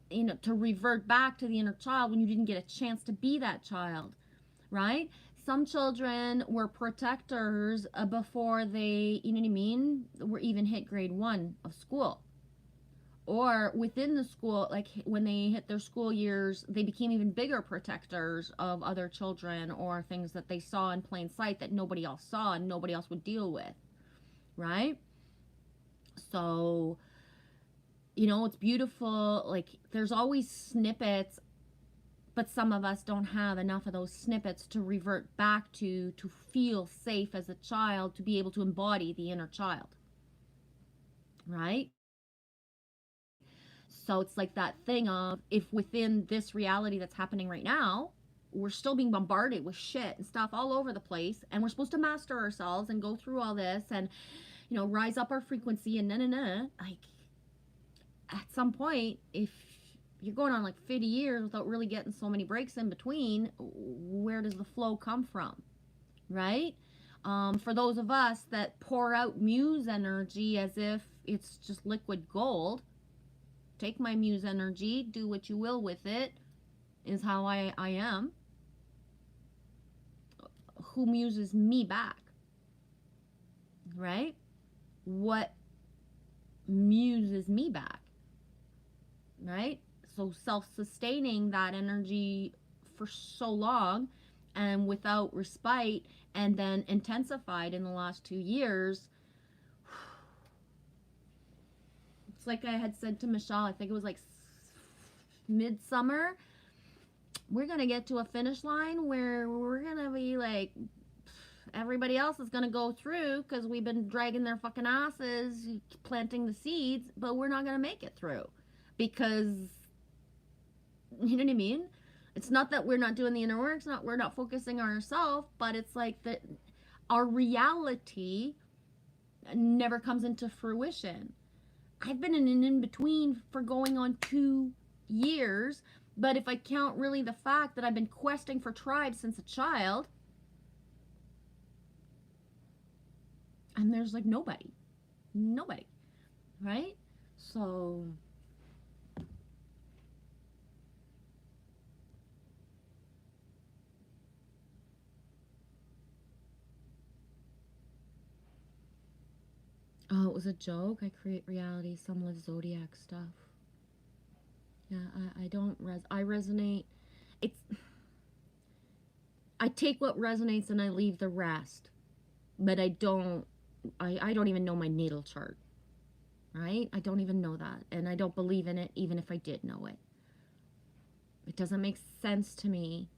you know, to revert back to the inner child when you didn't get a chance to be that child, right? Some children were protectors before they, you know what I mean, were even hit grade 1 of school. Or within the school, like when they hit their school years, they became even bigger protectors of other children or things that they saw in plain sight that nobody else saw and nobody else would deal with, right? So, you know, it's beautiful. Like, there's always snippets, but some of us don't have enough of those snippets to revert back to feel safe as a child, to be able to embody the inner child, right? So it's like that thing of, if within this reality that's happening right now, we're still being bombarded with shit and stuff all over the place, and we're supposed to master ourselves and go through all this and, you know, rise up our frequency and like, at some point, if you're going on like 50 years without really getting so many breaks in between, where does the flow come from, right? For those of us that pour out muse energy as if it's just liquid gold, take my muse energy, do what you will with it, is how I am. Who muses me back, right? What muses me back, right? So self-sustaining that energy for so long and without respite, and then intensified in the last 2 years. It's like I had said to Michelle, I think it was like midsummer, we're going to get to a finish line where we're going to be like, everybody else is going to go through because we've been dragging their fucking asses, planting the seeds, but we're not going to make it through because, you know what I mean? It's not that we're not doing the inner work, it's not we're not focusing on ourselves, but it's like that our reality never comes into fruition. I've been in an in-between for going on 2 years, but if I count really the fact that I've been questing for tribes since a child, and there's like nobody, right? So oh, it was a joke. I create reality. Some live zodiac stuff. Yeah, I don't I resonate. I take what resonates and I leave the rest. But I don't even know my natal chart. Right? I don't even know that. And I don't believe in it even if I did know it. It doesn't make sense to me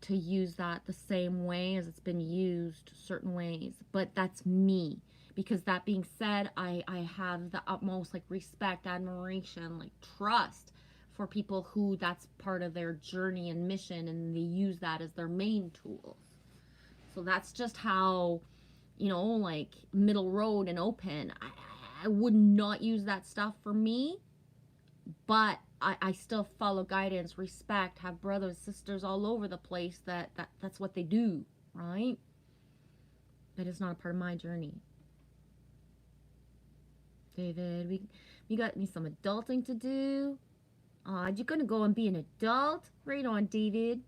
to use that the same way as it's been used certain ways. But that's me. Because that being said, I have the utmost like respect, admiration, like trust for people who that's part of their journey and mission, and they use that as their main tool. So that's just how, you know, like middle road and open. I would not use that stuff for me, but I still follow guidance, respect, have brothers, sisters all over the place that's what they do, right? But it's not a part of my journey. David, we got me some adulting to do. You gonna go and be an adult? Right on, David.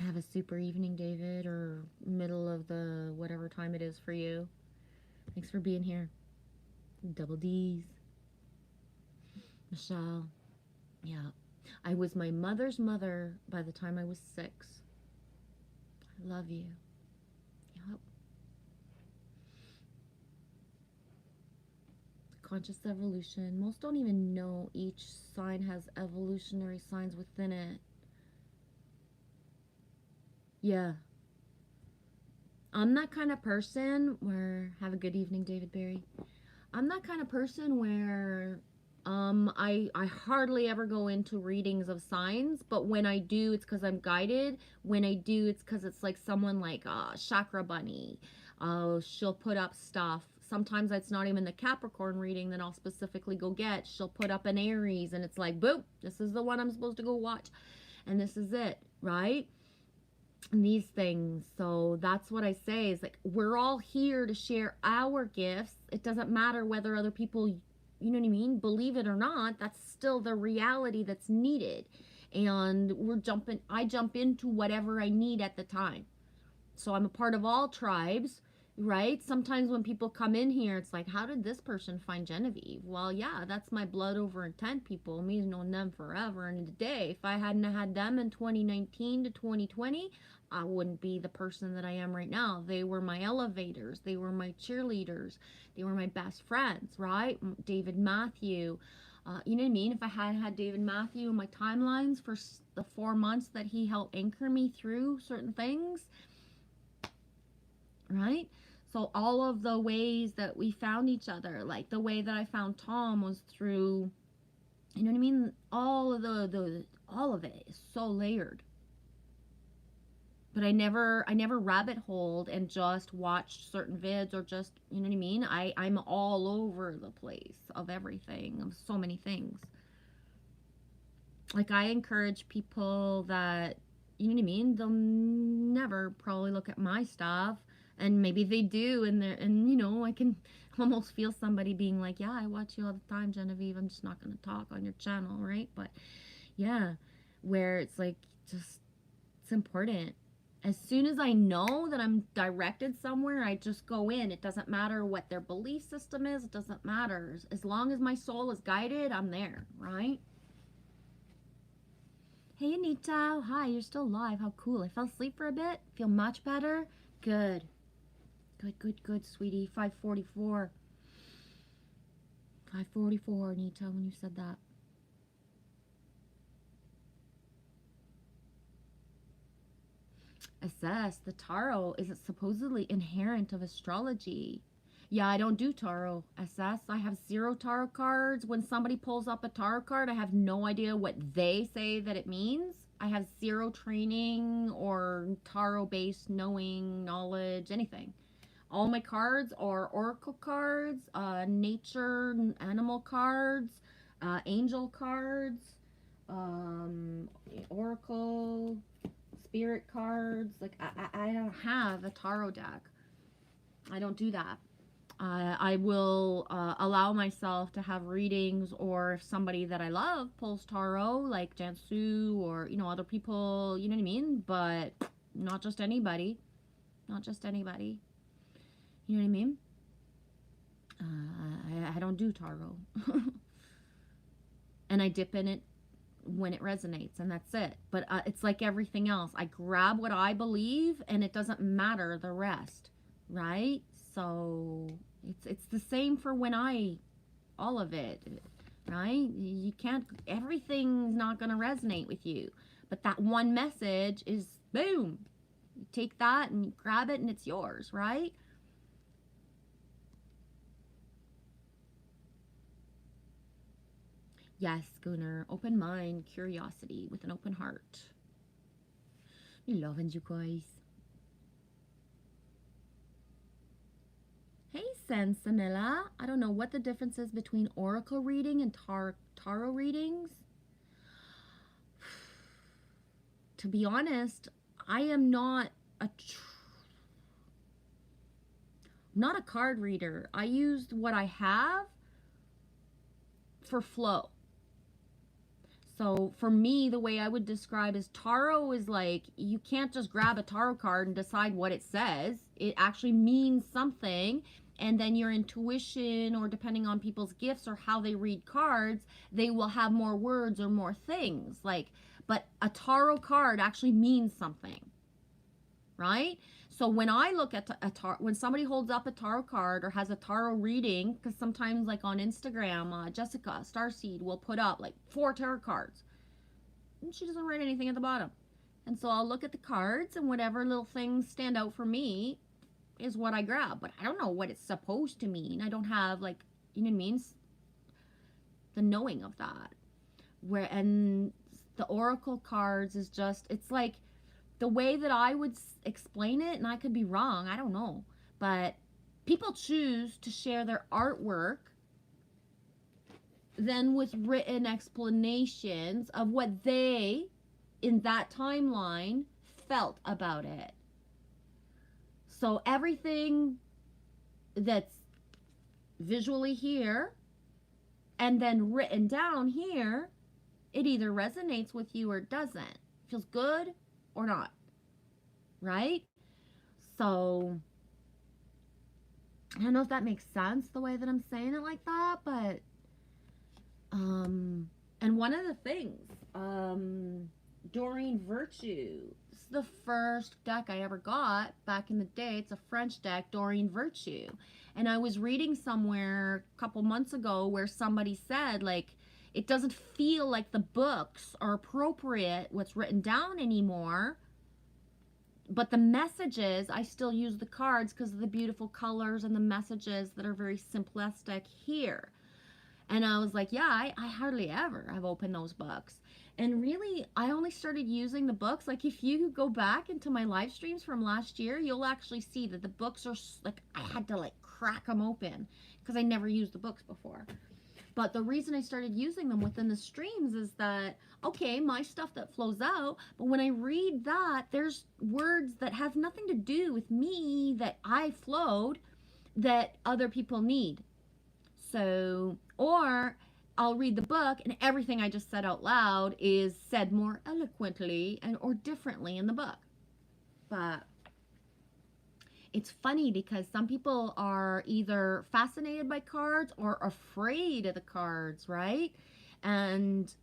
Have a super evening, David, or middle of the whatever time it is for you. Thanks for being here. Double D's. Michelle. Yeah. I was my mother's mother by the time I was 6. I love you. Yep. Conscious evolution. Most don't even know each sign has evolutionary signs within it. Yeah. I'm that kind of person where, have a good evening, David Berry. I'm that kind of person where I hardly ever go into readings of signs, but when I do, it's because I'm guided. When I do, it's because it's like someone like Chakra Bunny. She'll put up stuff. Sometimes it's not even the Capricorn reading that I'll specifically go get. She'll put up an Aries, and it's like, boop, this is the one I'm supposed to go watch. And this is it, right? And these things. So that's what I say is like, we're all here to share our gifts. It doesn't matter whether other people, you know what I mean, believe it or not. That's still the reality that's needed. And I jump into whatever I need at the time. So I'm a part of all tribes, right? Sometimes when people come in here, it's like, how did this person find Genevieve? Well, yeah, that's my blood over intent people. Me known them forever and a day. If I hadn't had them in 2019 to 2020, I wouldn't be the person that I am right now. They were my elevators. They were my cheerleaders. They were my best friends, right? David Matthew. You know what I mean? If I hadn't had David Matthew in my timelines for the 4 months that he helped anchor me through certain things, right? So all of the ways that we found each other, like the way that I found Tom was through You know what I mean? All of all of it is so layered. But I never rabbit holed and just watched certain vids or just, you know what I mean? I'm all over the place of everything, of so many things. Like, I encourage people that, you know what I mean, they'll never probably look at my stuff, and maybe they do, and they're, and you know, I can almost feel somebody being like, yeah, I watch you all the time, Genevieve, I'm just not going to talk on your channel, right? But yeah, where it's like, just, it's important. As soon as I know that I'm directed somewhere, I just go in. It doesn't matter what their belief system is. It doesn't matter. As long as my soul is guided, I'm there, right? Hey, Anita. Hi, you're still alive. How cool. I fell asleep for a bit. Feel much better. Good. Good, sweetie. 5:44. 5:44, Anita, when you said that. Assess. The tarot is supposedly inherent of astrology. Yeah, I don't do tarot. Assess. I have 0 tarot cards. When somebody pulls up a tarot card, I have no idea what they say that it means. I have 0 training or tarot-based knowledge, anything. All my cards are oracle cards, nature, animal cards, angel cards, oracle, spirit cards. Like, I don't have a tarot deck. I don't do that. I will allow myself to have readings, or if somebody that I love pulls tarot, like Jansu or, you know, other people, you know what I mean? But not just anybody. Not just anybody. You know what I mean? I don't do tarot. And I dip in it when it resonates, and that's it. But it's like everything else. I grab what I believe, and it doesn't matter the rest, right? So it's the same for when all of it, right? You can't, everything's not going to resonate with you. But that one message is, boom, you take that and you grab it and it's yours, right? Yes, Gunnar, open mind, curiosity with an open heart. Loving you guys. Hey, Sensamilla. I don't know what the difference is between oracle reading and tarot readings. To be honest, I am not not a card reader. I used what I have for flow. So for me, the way I would describe is tarot is like, you can't just grab a tarot card and decide what it says. It actually means something. And then your intuition, or depending on people's gifts or how they read cards, they will have more words or more things. Like, but a tarot card actually means something, right? So when I look at when somebody holds up a tarot card or has a tarot reading, because sometimes like on Instagram, Jessica Starseed will put up like 4 tarot cards, and she doesn't write anything at the bottom. And so I'll look at the cards, and whatever little things stand out for me is what I grab. But I don't know what it's supposed to mean. I don't have, like, you know what I mean, the knowing of that. And the oracle cards is just, it's like, the way that I would explain it, and I could be wrong, I don't know, but people choose to share their artwork then with written explanations of what they, in that timeline, felt about it. So everything that's visually here and then written down here, it either resonates with you or it doesn't. Feels good or not, right? So I don't know if that makes sense the way that I'm saying it like that, but and one of the things, Doreen Virtue, this is the first deck I ever got back in the day. It's a French deck, Doreen Virtue, and I was reading somewhere a couple months ago where somebody said, like, it doesn't feel like the books are appropriate, what's written down anymore. But the messages, I still use the cards because of the beautiful colors and the messages that are very simplistic here. And I was like, yeah, I hardly ever have opened those books. And really, I only started using the books. Like, if you go back into my live streams from last year, you'll actually see that the books are like, I had to like crack them open because I never used the books before. But the reason I started using them within the streams is that, okay, my stuff that flows out, but when I read that, there's words that have nothing to do with me that I flowed that other people need. So, or I'll read the book and everything I just said out loud is said more eloquently and or differently in the book. But it's funny because some people are either fascinated by cards or afraid of the cards, right? And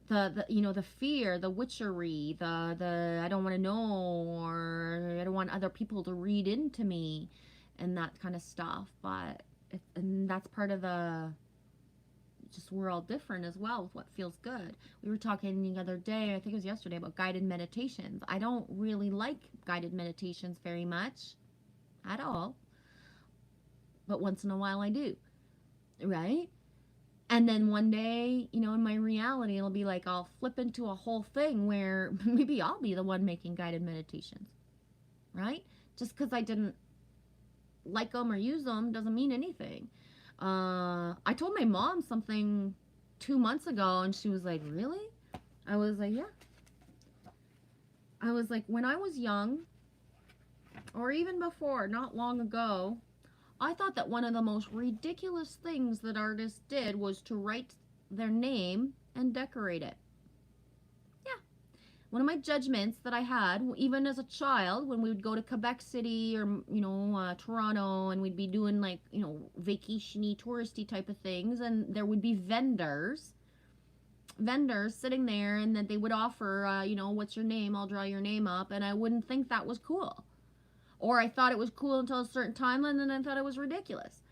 the you know, the fear, the witchery, the I don't want to know, or I don't want other people to read into me, and that kind of stuff. But and that's part of the, just we're all different as well with what feels good. We were talking the other day, I think it was yesterday, about guided meditations. I don't really like guided meditations very much at all, but once in a while I do, right? And then one day, you know, in my reality, it'll be like I'll flip into a whole thing where maybe I'll be the one making guided meditations, right? Just because I didn't like them or use them doesn't mean anything. I told my mom something 2 months ago, and she was like, really? I was like, yeah. I was like, when I was young, or even before, not long ago, I thought that one of the most ridiculous things that artists did was to write their name and decorate it. Yeah. One of my judgments that I had, even as a child, when we would go to Quebec City or, you know, Toronto, and we'd be doing like, you know, vacation-y, touristy type of things, and there would be vendors sitting there, and that they would offer, you know, what's your name? I'll draw your name up, and I wouldn't think that was cool. Or I thought it was cool until a certain time, and then I thought it was ridiculous,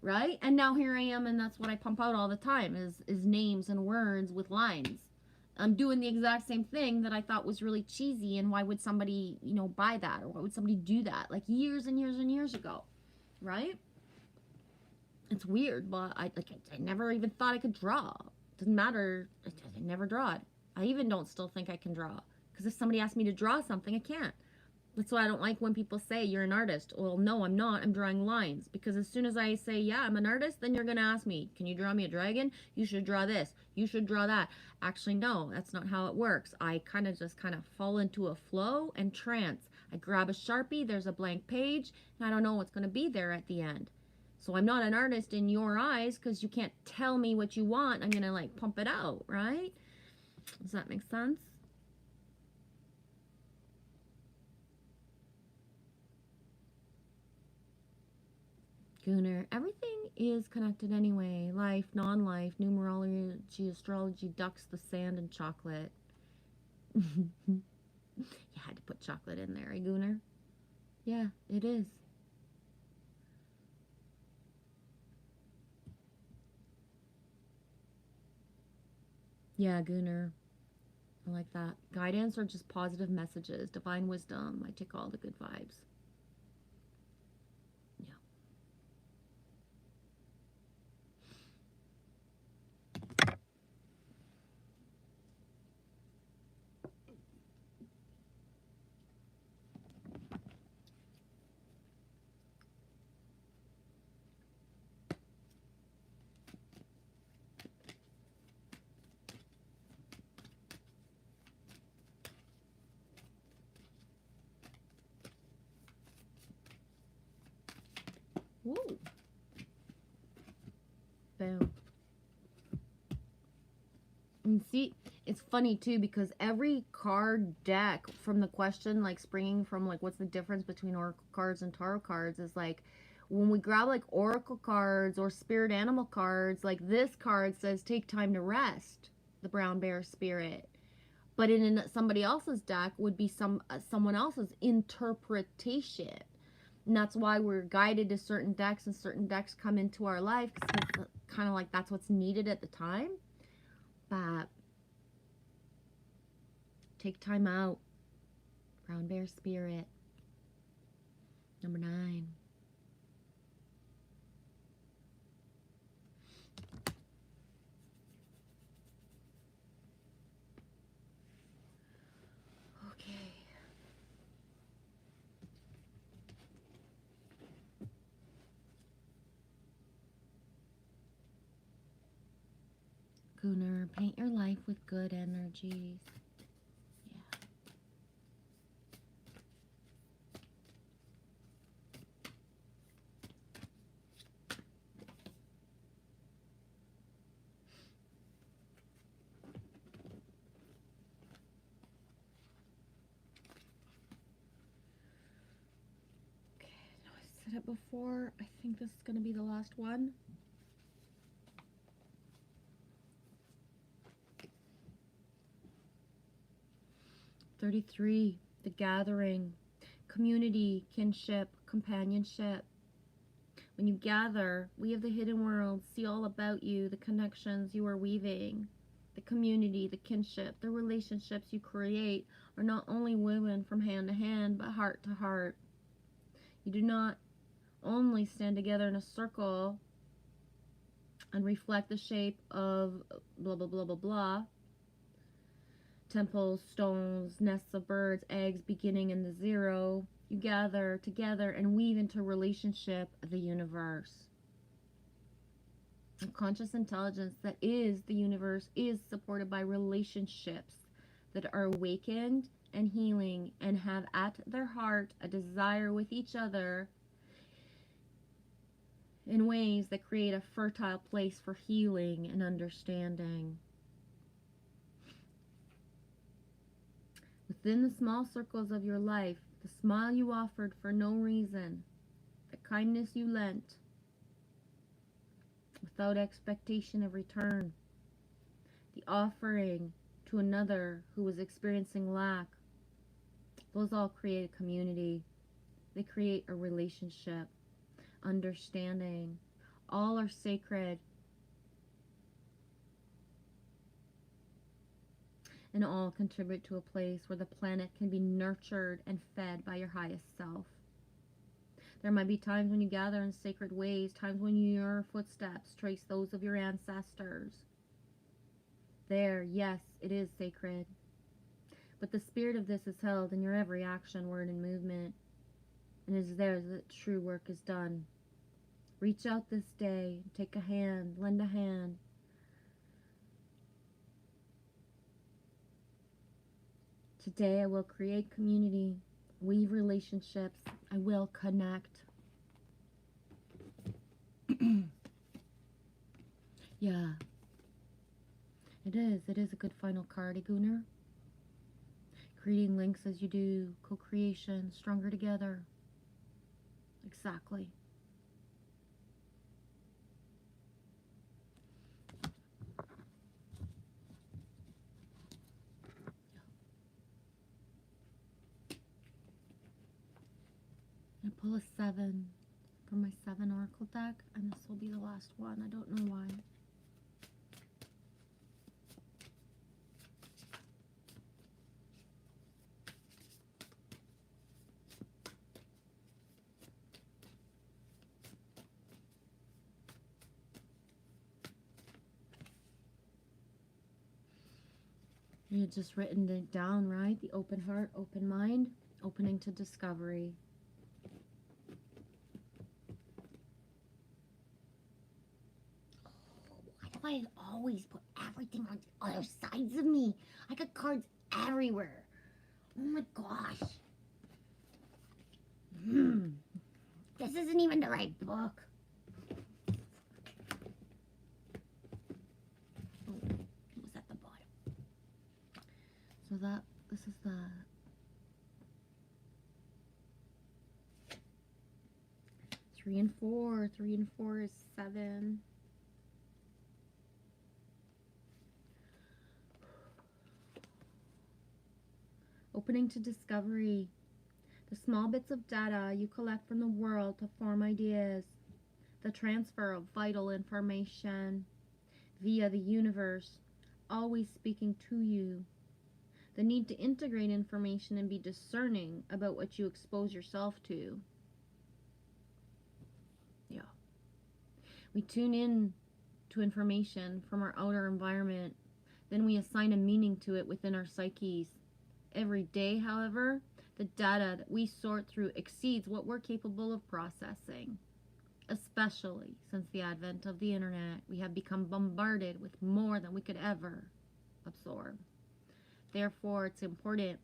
right? And now here I am, and that's what I pump out all the time is names and words with lines. I'm doing the exact same thing that I thought was really cheesy, and why would somebody, you know, buy that? Or why would somebody do that? Like years and years and years ago, right? It's weird, but I never even thought I could draw. Doesn't matter. I never draw it. I even don't still think I can draw. Because if somebody asks me to draw something, I can't. That's why I don't like when people say you're an artist. Well, no, I'm not. I'm drawing lines. Because as soon as I say, yeah, I'm an artist, then you're going to ask me, can you draw me a dragon? You should draw this. You should draw that. Actually, no, that's not how it works. I kind of fall into a flow and trance. I grab a Sharpie, there's a blank page, and I don't know what's going to be there at the end. So I'm not an artist in your eyes because you can't tell me what you want. I'm going to like pump it out, right? Does that make sense? Gunnar, everything is connected anyway. Life, non-life, numerology, astrology, ducks, the sand, and chocolate. You had to put chocolate in there, eh, Gunnar? Yeah, it is. Yeah, Gunnar. I like that. Guidance or just positive messages. Divine wisdom. I take all the good vibes. Woo. Boom. And see, it's funny too because every card deck from the question, like springing from like what's the difference between oracle cards and tarot cards, is like when we grab like oracle cards or spirit animal cards, like this card says take time to rest, the brown bear spirit. But in somebody else's deck would be someone else's interpretation. And that's why we're guided to certain decks, and certain decks come into our life because kind of like that's what's needed at the time. But take time out. Brown bear spirit. Number 9. Gunnar. Paint your life with good energies. Yeah. Okay, I know I said it before. I think this is going to be the last one. $33, the gathering, community, kinship, companionship. When you gather, we of the hidden world see all about you, the connections you are weaving, the community, the kinship, the relationships you create are not only woven from hand to hand, but heart to heart. You do not only stand together in a circle and reflect the shape of blah, blah, blah, blah, blah, temples, stones, nests of birds, eggs beginning in the zero. You gather together and weave into relationship the universe. The conscious intelligence that is the universe is supported by relationships that are awakened and healing and have at their heart a desire with each other in ways that create a fertile place for healing and understanding. Within the small circles of your life, the smile you offered for no reason, the kindness you lent without expectation of return, the offering to another who was experiencing lack, those all create a community. They create a relationship, understanding. All are sacred. And all contribute to a place where the planet can be nurtured and fed by your highest self. There might be times when you gather in sacred ways, times when your footsteps trace those of your ancestors. There, yes, it is sacred. But the spirit of this is held in your every action, word, and movement. And it is there that true work is done. Reach out this day, take a hand, lend a hand. Today I will create community, weave relationships, I will connect. Yeah. It is a good final card, Gunnar. Creating links as you do, co-creation, stronger together. Exactly. I'm going to pull a 7 from my 7 Oracle deck, and this will be the last one. I don't know why. You had just written it down, right? The open heart, open mind, opening to discovery. Why do I always put everything on the other sides of me? I got cards everywhere. Oh my gosh. This isn't even the right book. Oh, it was at the bottom. So this is the 3 and 4. 3 and 4 is 7. Opening to discovery. The small bits of data you collect from the world to form ideas. The transfer of vital information via the universe, always speaking to you. The need to integrate information and be discerning about what you expose yourself to. Yeah. We tune in to information from our outer environment, then we assign a meaning to it within our psyches. Every day, however, the data that we sort through exceeds what we're capable of processing. Especially since the advent of the internet, we have become bombarded with more than we could ever absorb. Therefore, it's important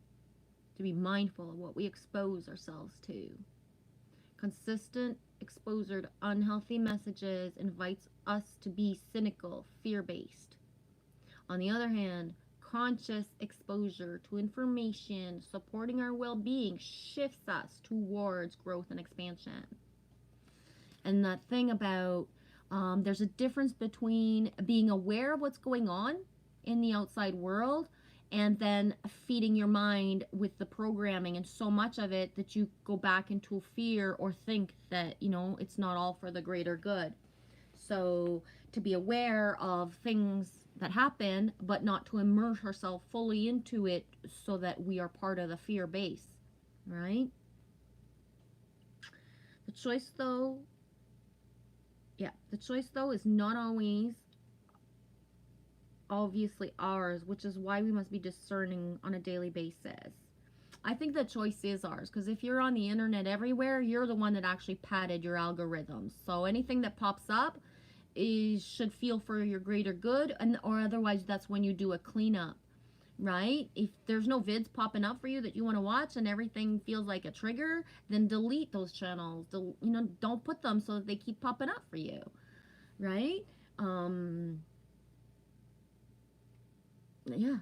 to be mindful of what we expose ourselves to. Consistent exposure to unhealthy messages invites us to be cynical, fear-based. On the other hand, conscious exposure to information supporting our well-being shifts us towards growth and expansion. And that thing about there's a difference between being aware of what's going on in the outside world and then feeding your mind with the programming and so much of it that you go back into fear or think that, it's not all for the greater good. So to be aware of things that happen, but not to immerse ourselves fully into it so that we are part of the fear base, right? The choice though is not always obviously ours, which is why we must be discerning on a daily basis. I think the choice is ours, because if you're on the internet everywhere, you're the one that actually padded your algorithms. So anything that pops up should feel for your greater good, or otherwise that's when you do a cleanup, right? If there's no vids popping up for you that you want to watch and everything feels like a trigger, then delete those channels. Don't put them so that they keep popping up for you, right? Yeah.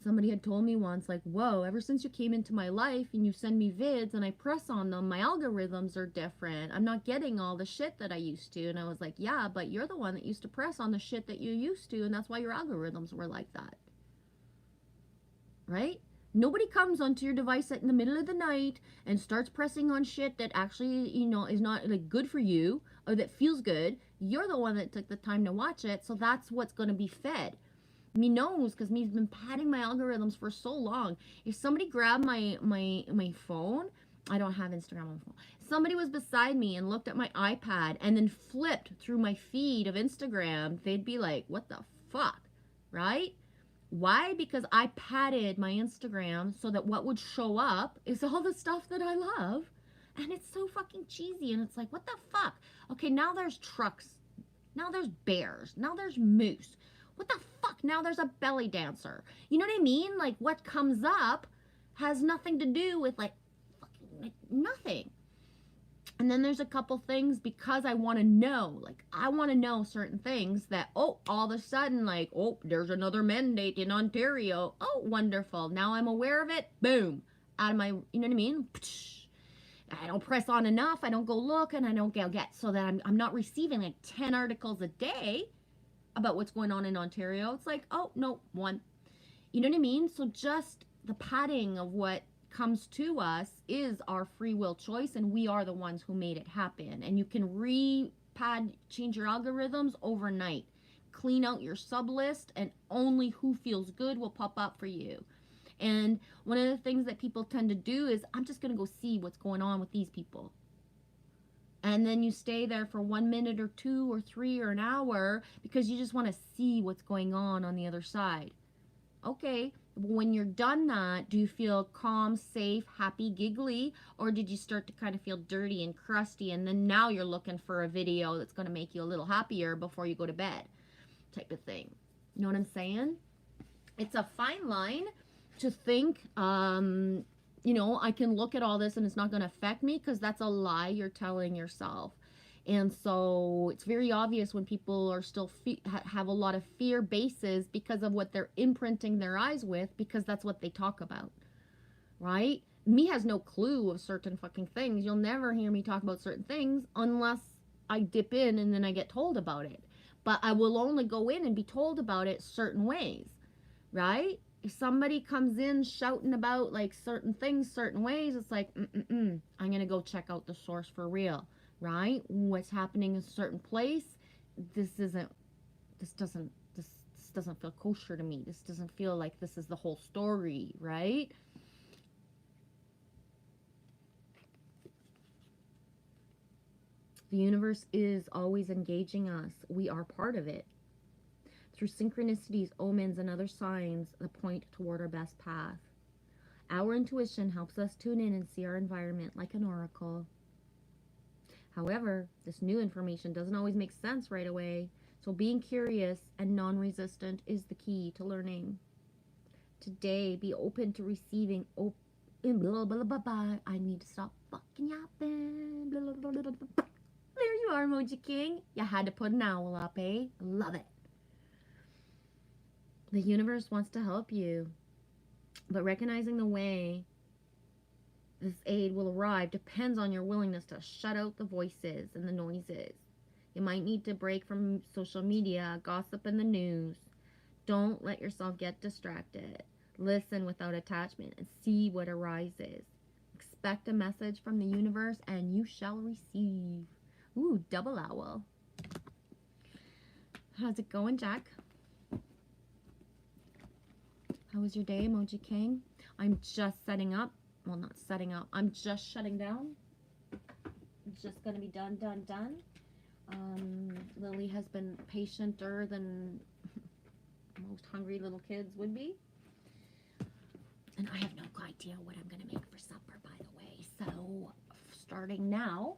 Somebody had told me once, like, whoa, ever since you came into my life and you send me vids and I press on them, my algorithms are different. I'm not getting all the shit that I used to. And I was like, yeah, but you're the one that used to press on the shit that you used to, and that's why your algorithms were like that. Right? Nobody comes onto your device in the middle of the night and starts pressing on shit that actually, is not like good for you or that feels good. You're the one that took the time to watch it, so that's what's going to be fed. Me knows, because me's been padding my algorithms for so long. If somebody grabbed my phone, I don't have Instagram on my phone. Somebody was beside me and looked at my iPad and then flipped through my feed of Instagram, they'd be like, what the fuck, right? Why? Because I padded my Instagram so that what would show up is all the stuff that I love. And it's so fucking cheesy. And it's like, what the fuck? Okay, now there's trucks. Now there's bears. Now there's moose. What the fuck? Now there's a belly dancer. You know what I mean? Like, what comes up has nothing to do with, fucking nothing. And then there's a couple things because I want to know. I want to know certain things that, all of a sudden, there's another mandate in Ontario. Oh, wonderful. Now I'm aware of it. Boom. Out of my, you know what I mean? I don't press on enough. I don't go look, and I don't get so that I'm not receiving 10 articles a day about what's going on in Ontario. It's like, oh, no, one. You know what I mean? So just the padding of what comes to us is our free will choice, and we are the ones who made it happen. And you can change your algorithms overnight. Clean out your sub list, and only who feels good will pop up for you. And one of the things that people tend to do is, I'm just going to go see what's going on with these people. And then you stay there for 1 minute or 2 or 3 or an hour because you just want to see what's going on the other side. Okay, when you're done that, do you feel calm, safe, happy, giggly? Or did you start to kind of feel dirty and crusty, and then now you're looking for a video that's going to make you a little happier before you go to bed type of thing? You know what I'm saying? It's a fine line to think, I can look at all this and it's not going to affect me, because that's a lie you're telling yourself. And so it's very obvious when people are still have a lot of fear bases because of what they're imprinting their eyes with, because that's what they talk about, right? Me has no clue of certain fucking things. You'll never hear me talk about certain things unless I dip in and then I get told about it. But I will only go in and be told about it certain ways, right? If somebody comes in shouting about certain things certain ways, it's like, I'm going to go check out the source for real, right? What's happening in a certain place, this doesn't feel kosher to me. This doesn't feel like this is the whole story, right? The universe is always engaging us. We are part of it. Through synchronicities, omens, and other signs that point toward our best path. Our intuition helps us tune in and see our environment like an oracle. However, this new information doesn't always make sense right away. So being curious and non-resistant is the key to learning. Today, be open to receiving. Blah, blah, blah, blah. I need to stop fucking yapping. Blah, blah, blah, blah, blah. There you are, Emoji King. You had to put an owl up, eh? Love it. The universe wants to help you, but recognizing the way this aid will arrive depends on your willingness to shut out the voices and the noises. You might need to break from social media, gossip, and the news. Don't let yourself get distracted. Listen without attachment and see what arises. Expect a message from the universe and you shall receive. Ooh, double owl. How's it going, Jack? How was your day, Emoji King? I'm just setting up. Well, not setting up. I'm just shutting down. It's just going to be done. Lily has been patienter than most hungry little kids would be. And I have no idea what I'm going to make for supper, by the way. So, starting now,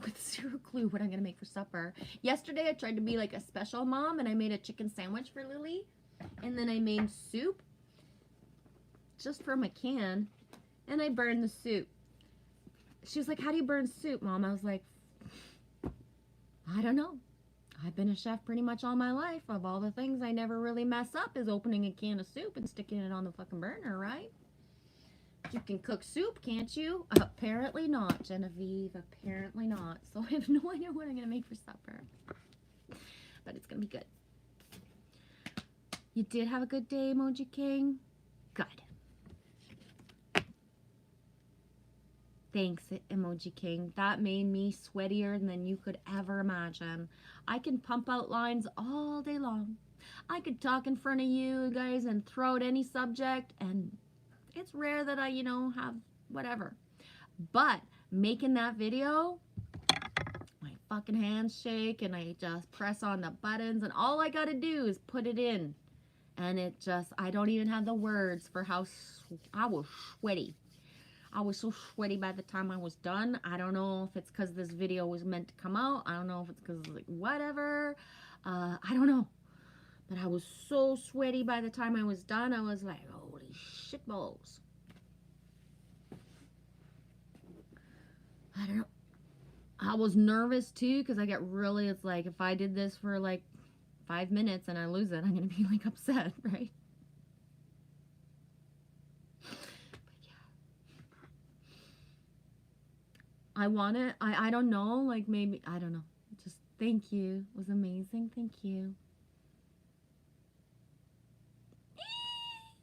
with zero clue what I'm going to make for supper. Yesterday, I tried to be like a special mom, and I made a chicken sandwich for Lily. And then I made soup, just from a can, and I burned the soup. She was like, how do you burn soup, Mom? I was like, I don't know. I've been a chef pretty much all my life. Of all the things I never really mess up is opening a can of soup and sticking it on the fucking burner, right? You can cook soup, can't you? Apparently not, Genevieve. Apparently not. So I have no idea what I'm going to make for supper. But it's going to be good. You did have a good day, Emoji King? Good. Thanks, Emoji King. That made me sweatier than you could ever imagine. I can pump out lines all day long. I could talk in front of you guys and throw out any subject, and it's rare that I, have whatever. But making that video, my fucking hands shake and I just press on the buttons, and all I gotta do is put it in. And it just, I don't even have the words for how I was sweaty. I was so sweaty by the time I was done. I don't know if it's because this video was meant to come out. I don't know if it's because, like, whatever. I don't know. But I was so sweaty by the time I was done. I was like, holy shit balls. I don't know. I was nervous too because I get really, it's like if I did this for like 5 minutes and I lose it, I'm going to be like upset, right? I want it. I don't know. Like maybe, I don't know. Just thank you. It was amazing. Thank you.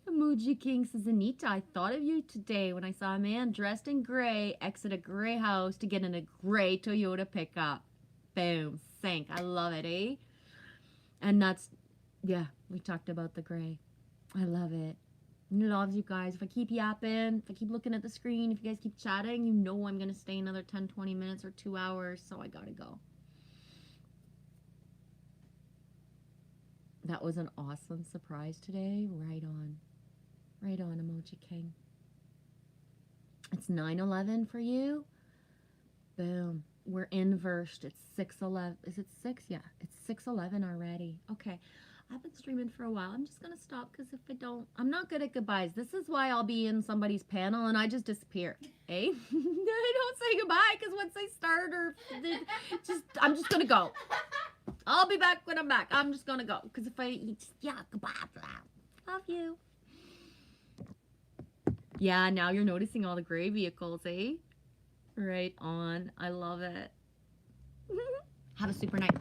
Emoji King says, Anita, I thought of you today when I saw a man dressed in gray exit a gray house to get in a gray Toyota pickup. Boom. Sank. I love it, eh? And that's, yeah, we talked about the gray. I love it. Loves you guys. If I keep yapping, if I keep looking at the screen, if you guys keep chatting, you know I'm going to stay another 10, 20 minutes or 2 hours, so I got to go. That was an awesome surprise today. Right on. Right on, Emoji King. It's 9:11 for you. Boom. We're inversed. It's 6:11. Is it 6? Yeah, it's 6:11 already. Okay. I've been streaming for a while. I'm just going to stop because if I don't, I'm not good at goodbyes. This is why I'll be in somebody's panel and I just disappear. Eh? I don't say goodbye because once I start I'm just going to go. I'll be back when I'm back. I'm just going to go because if goodbye. Love you. Yeah, now you're noticing all the gray vehicles, eh? Right on. I love it. Have a super night.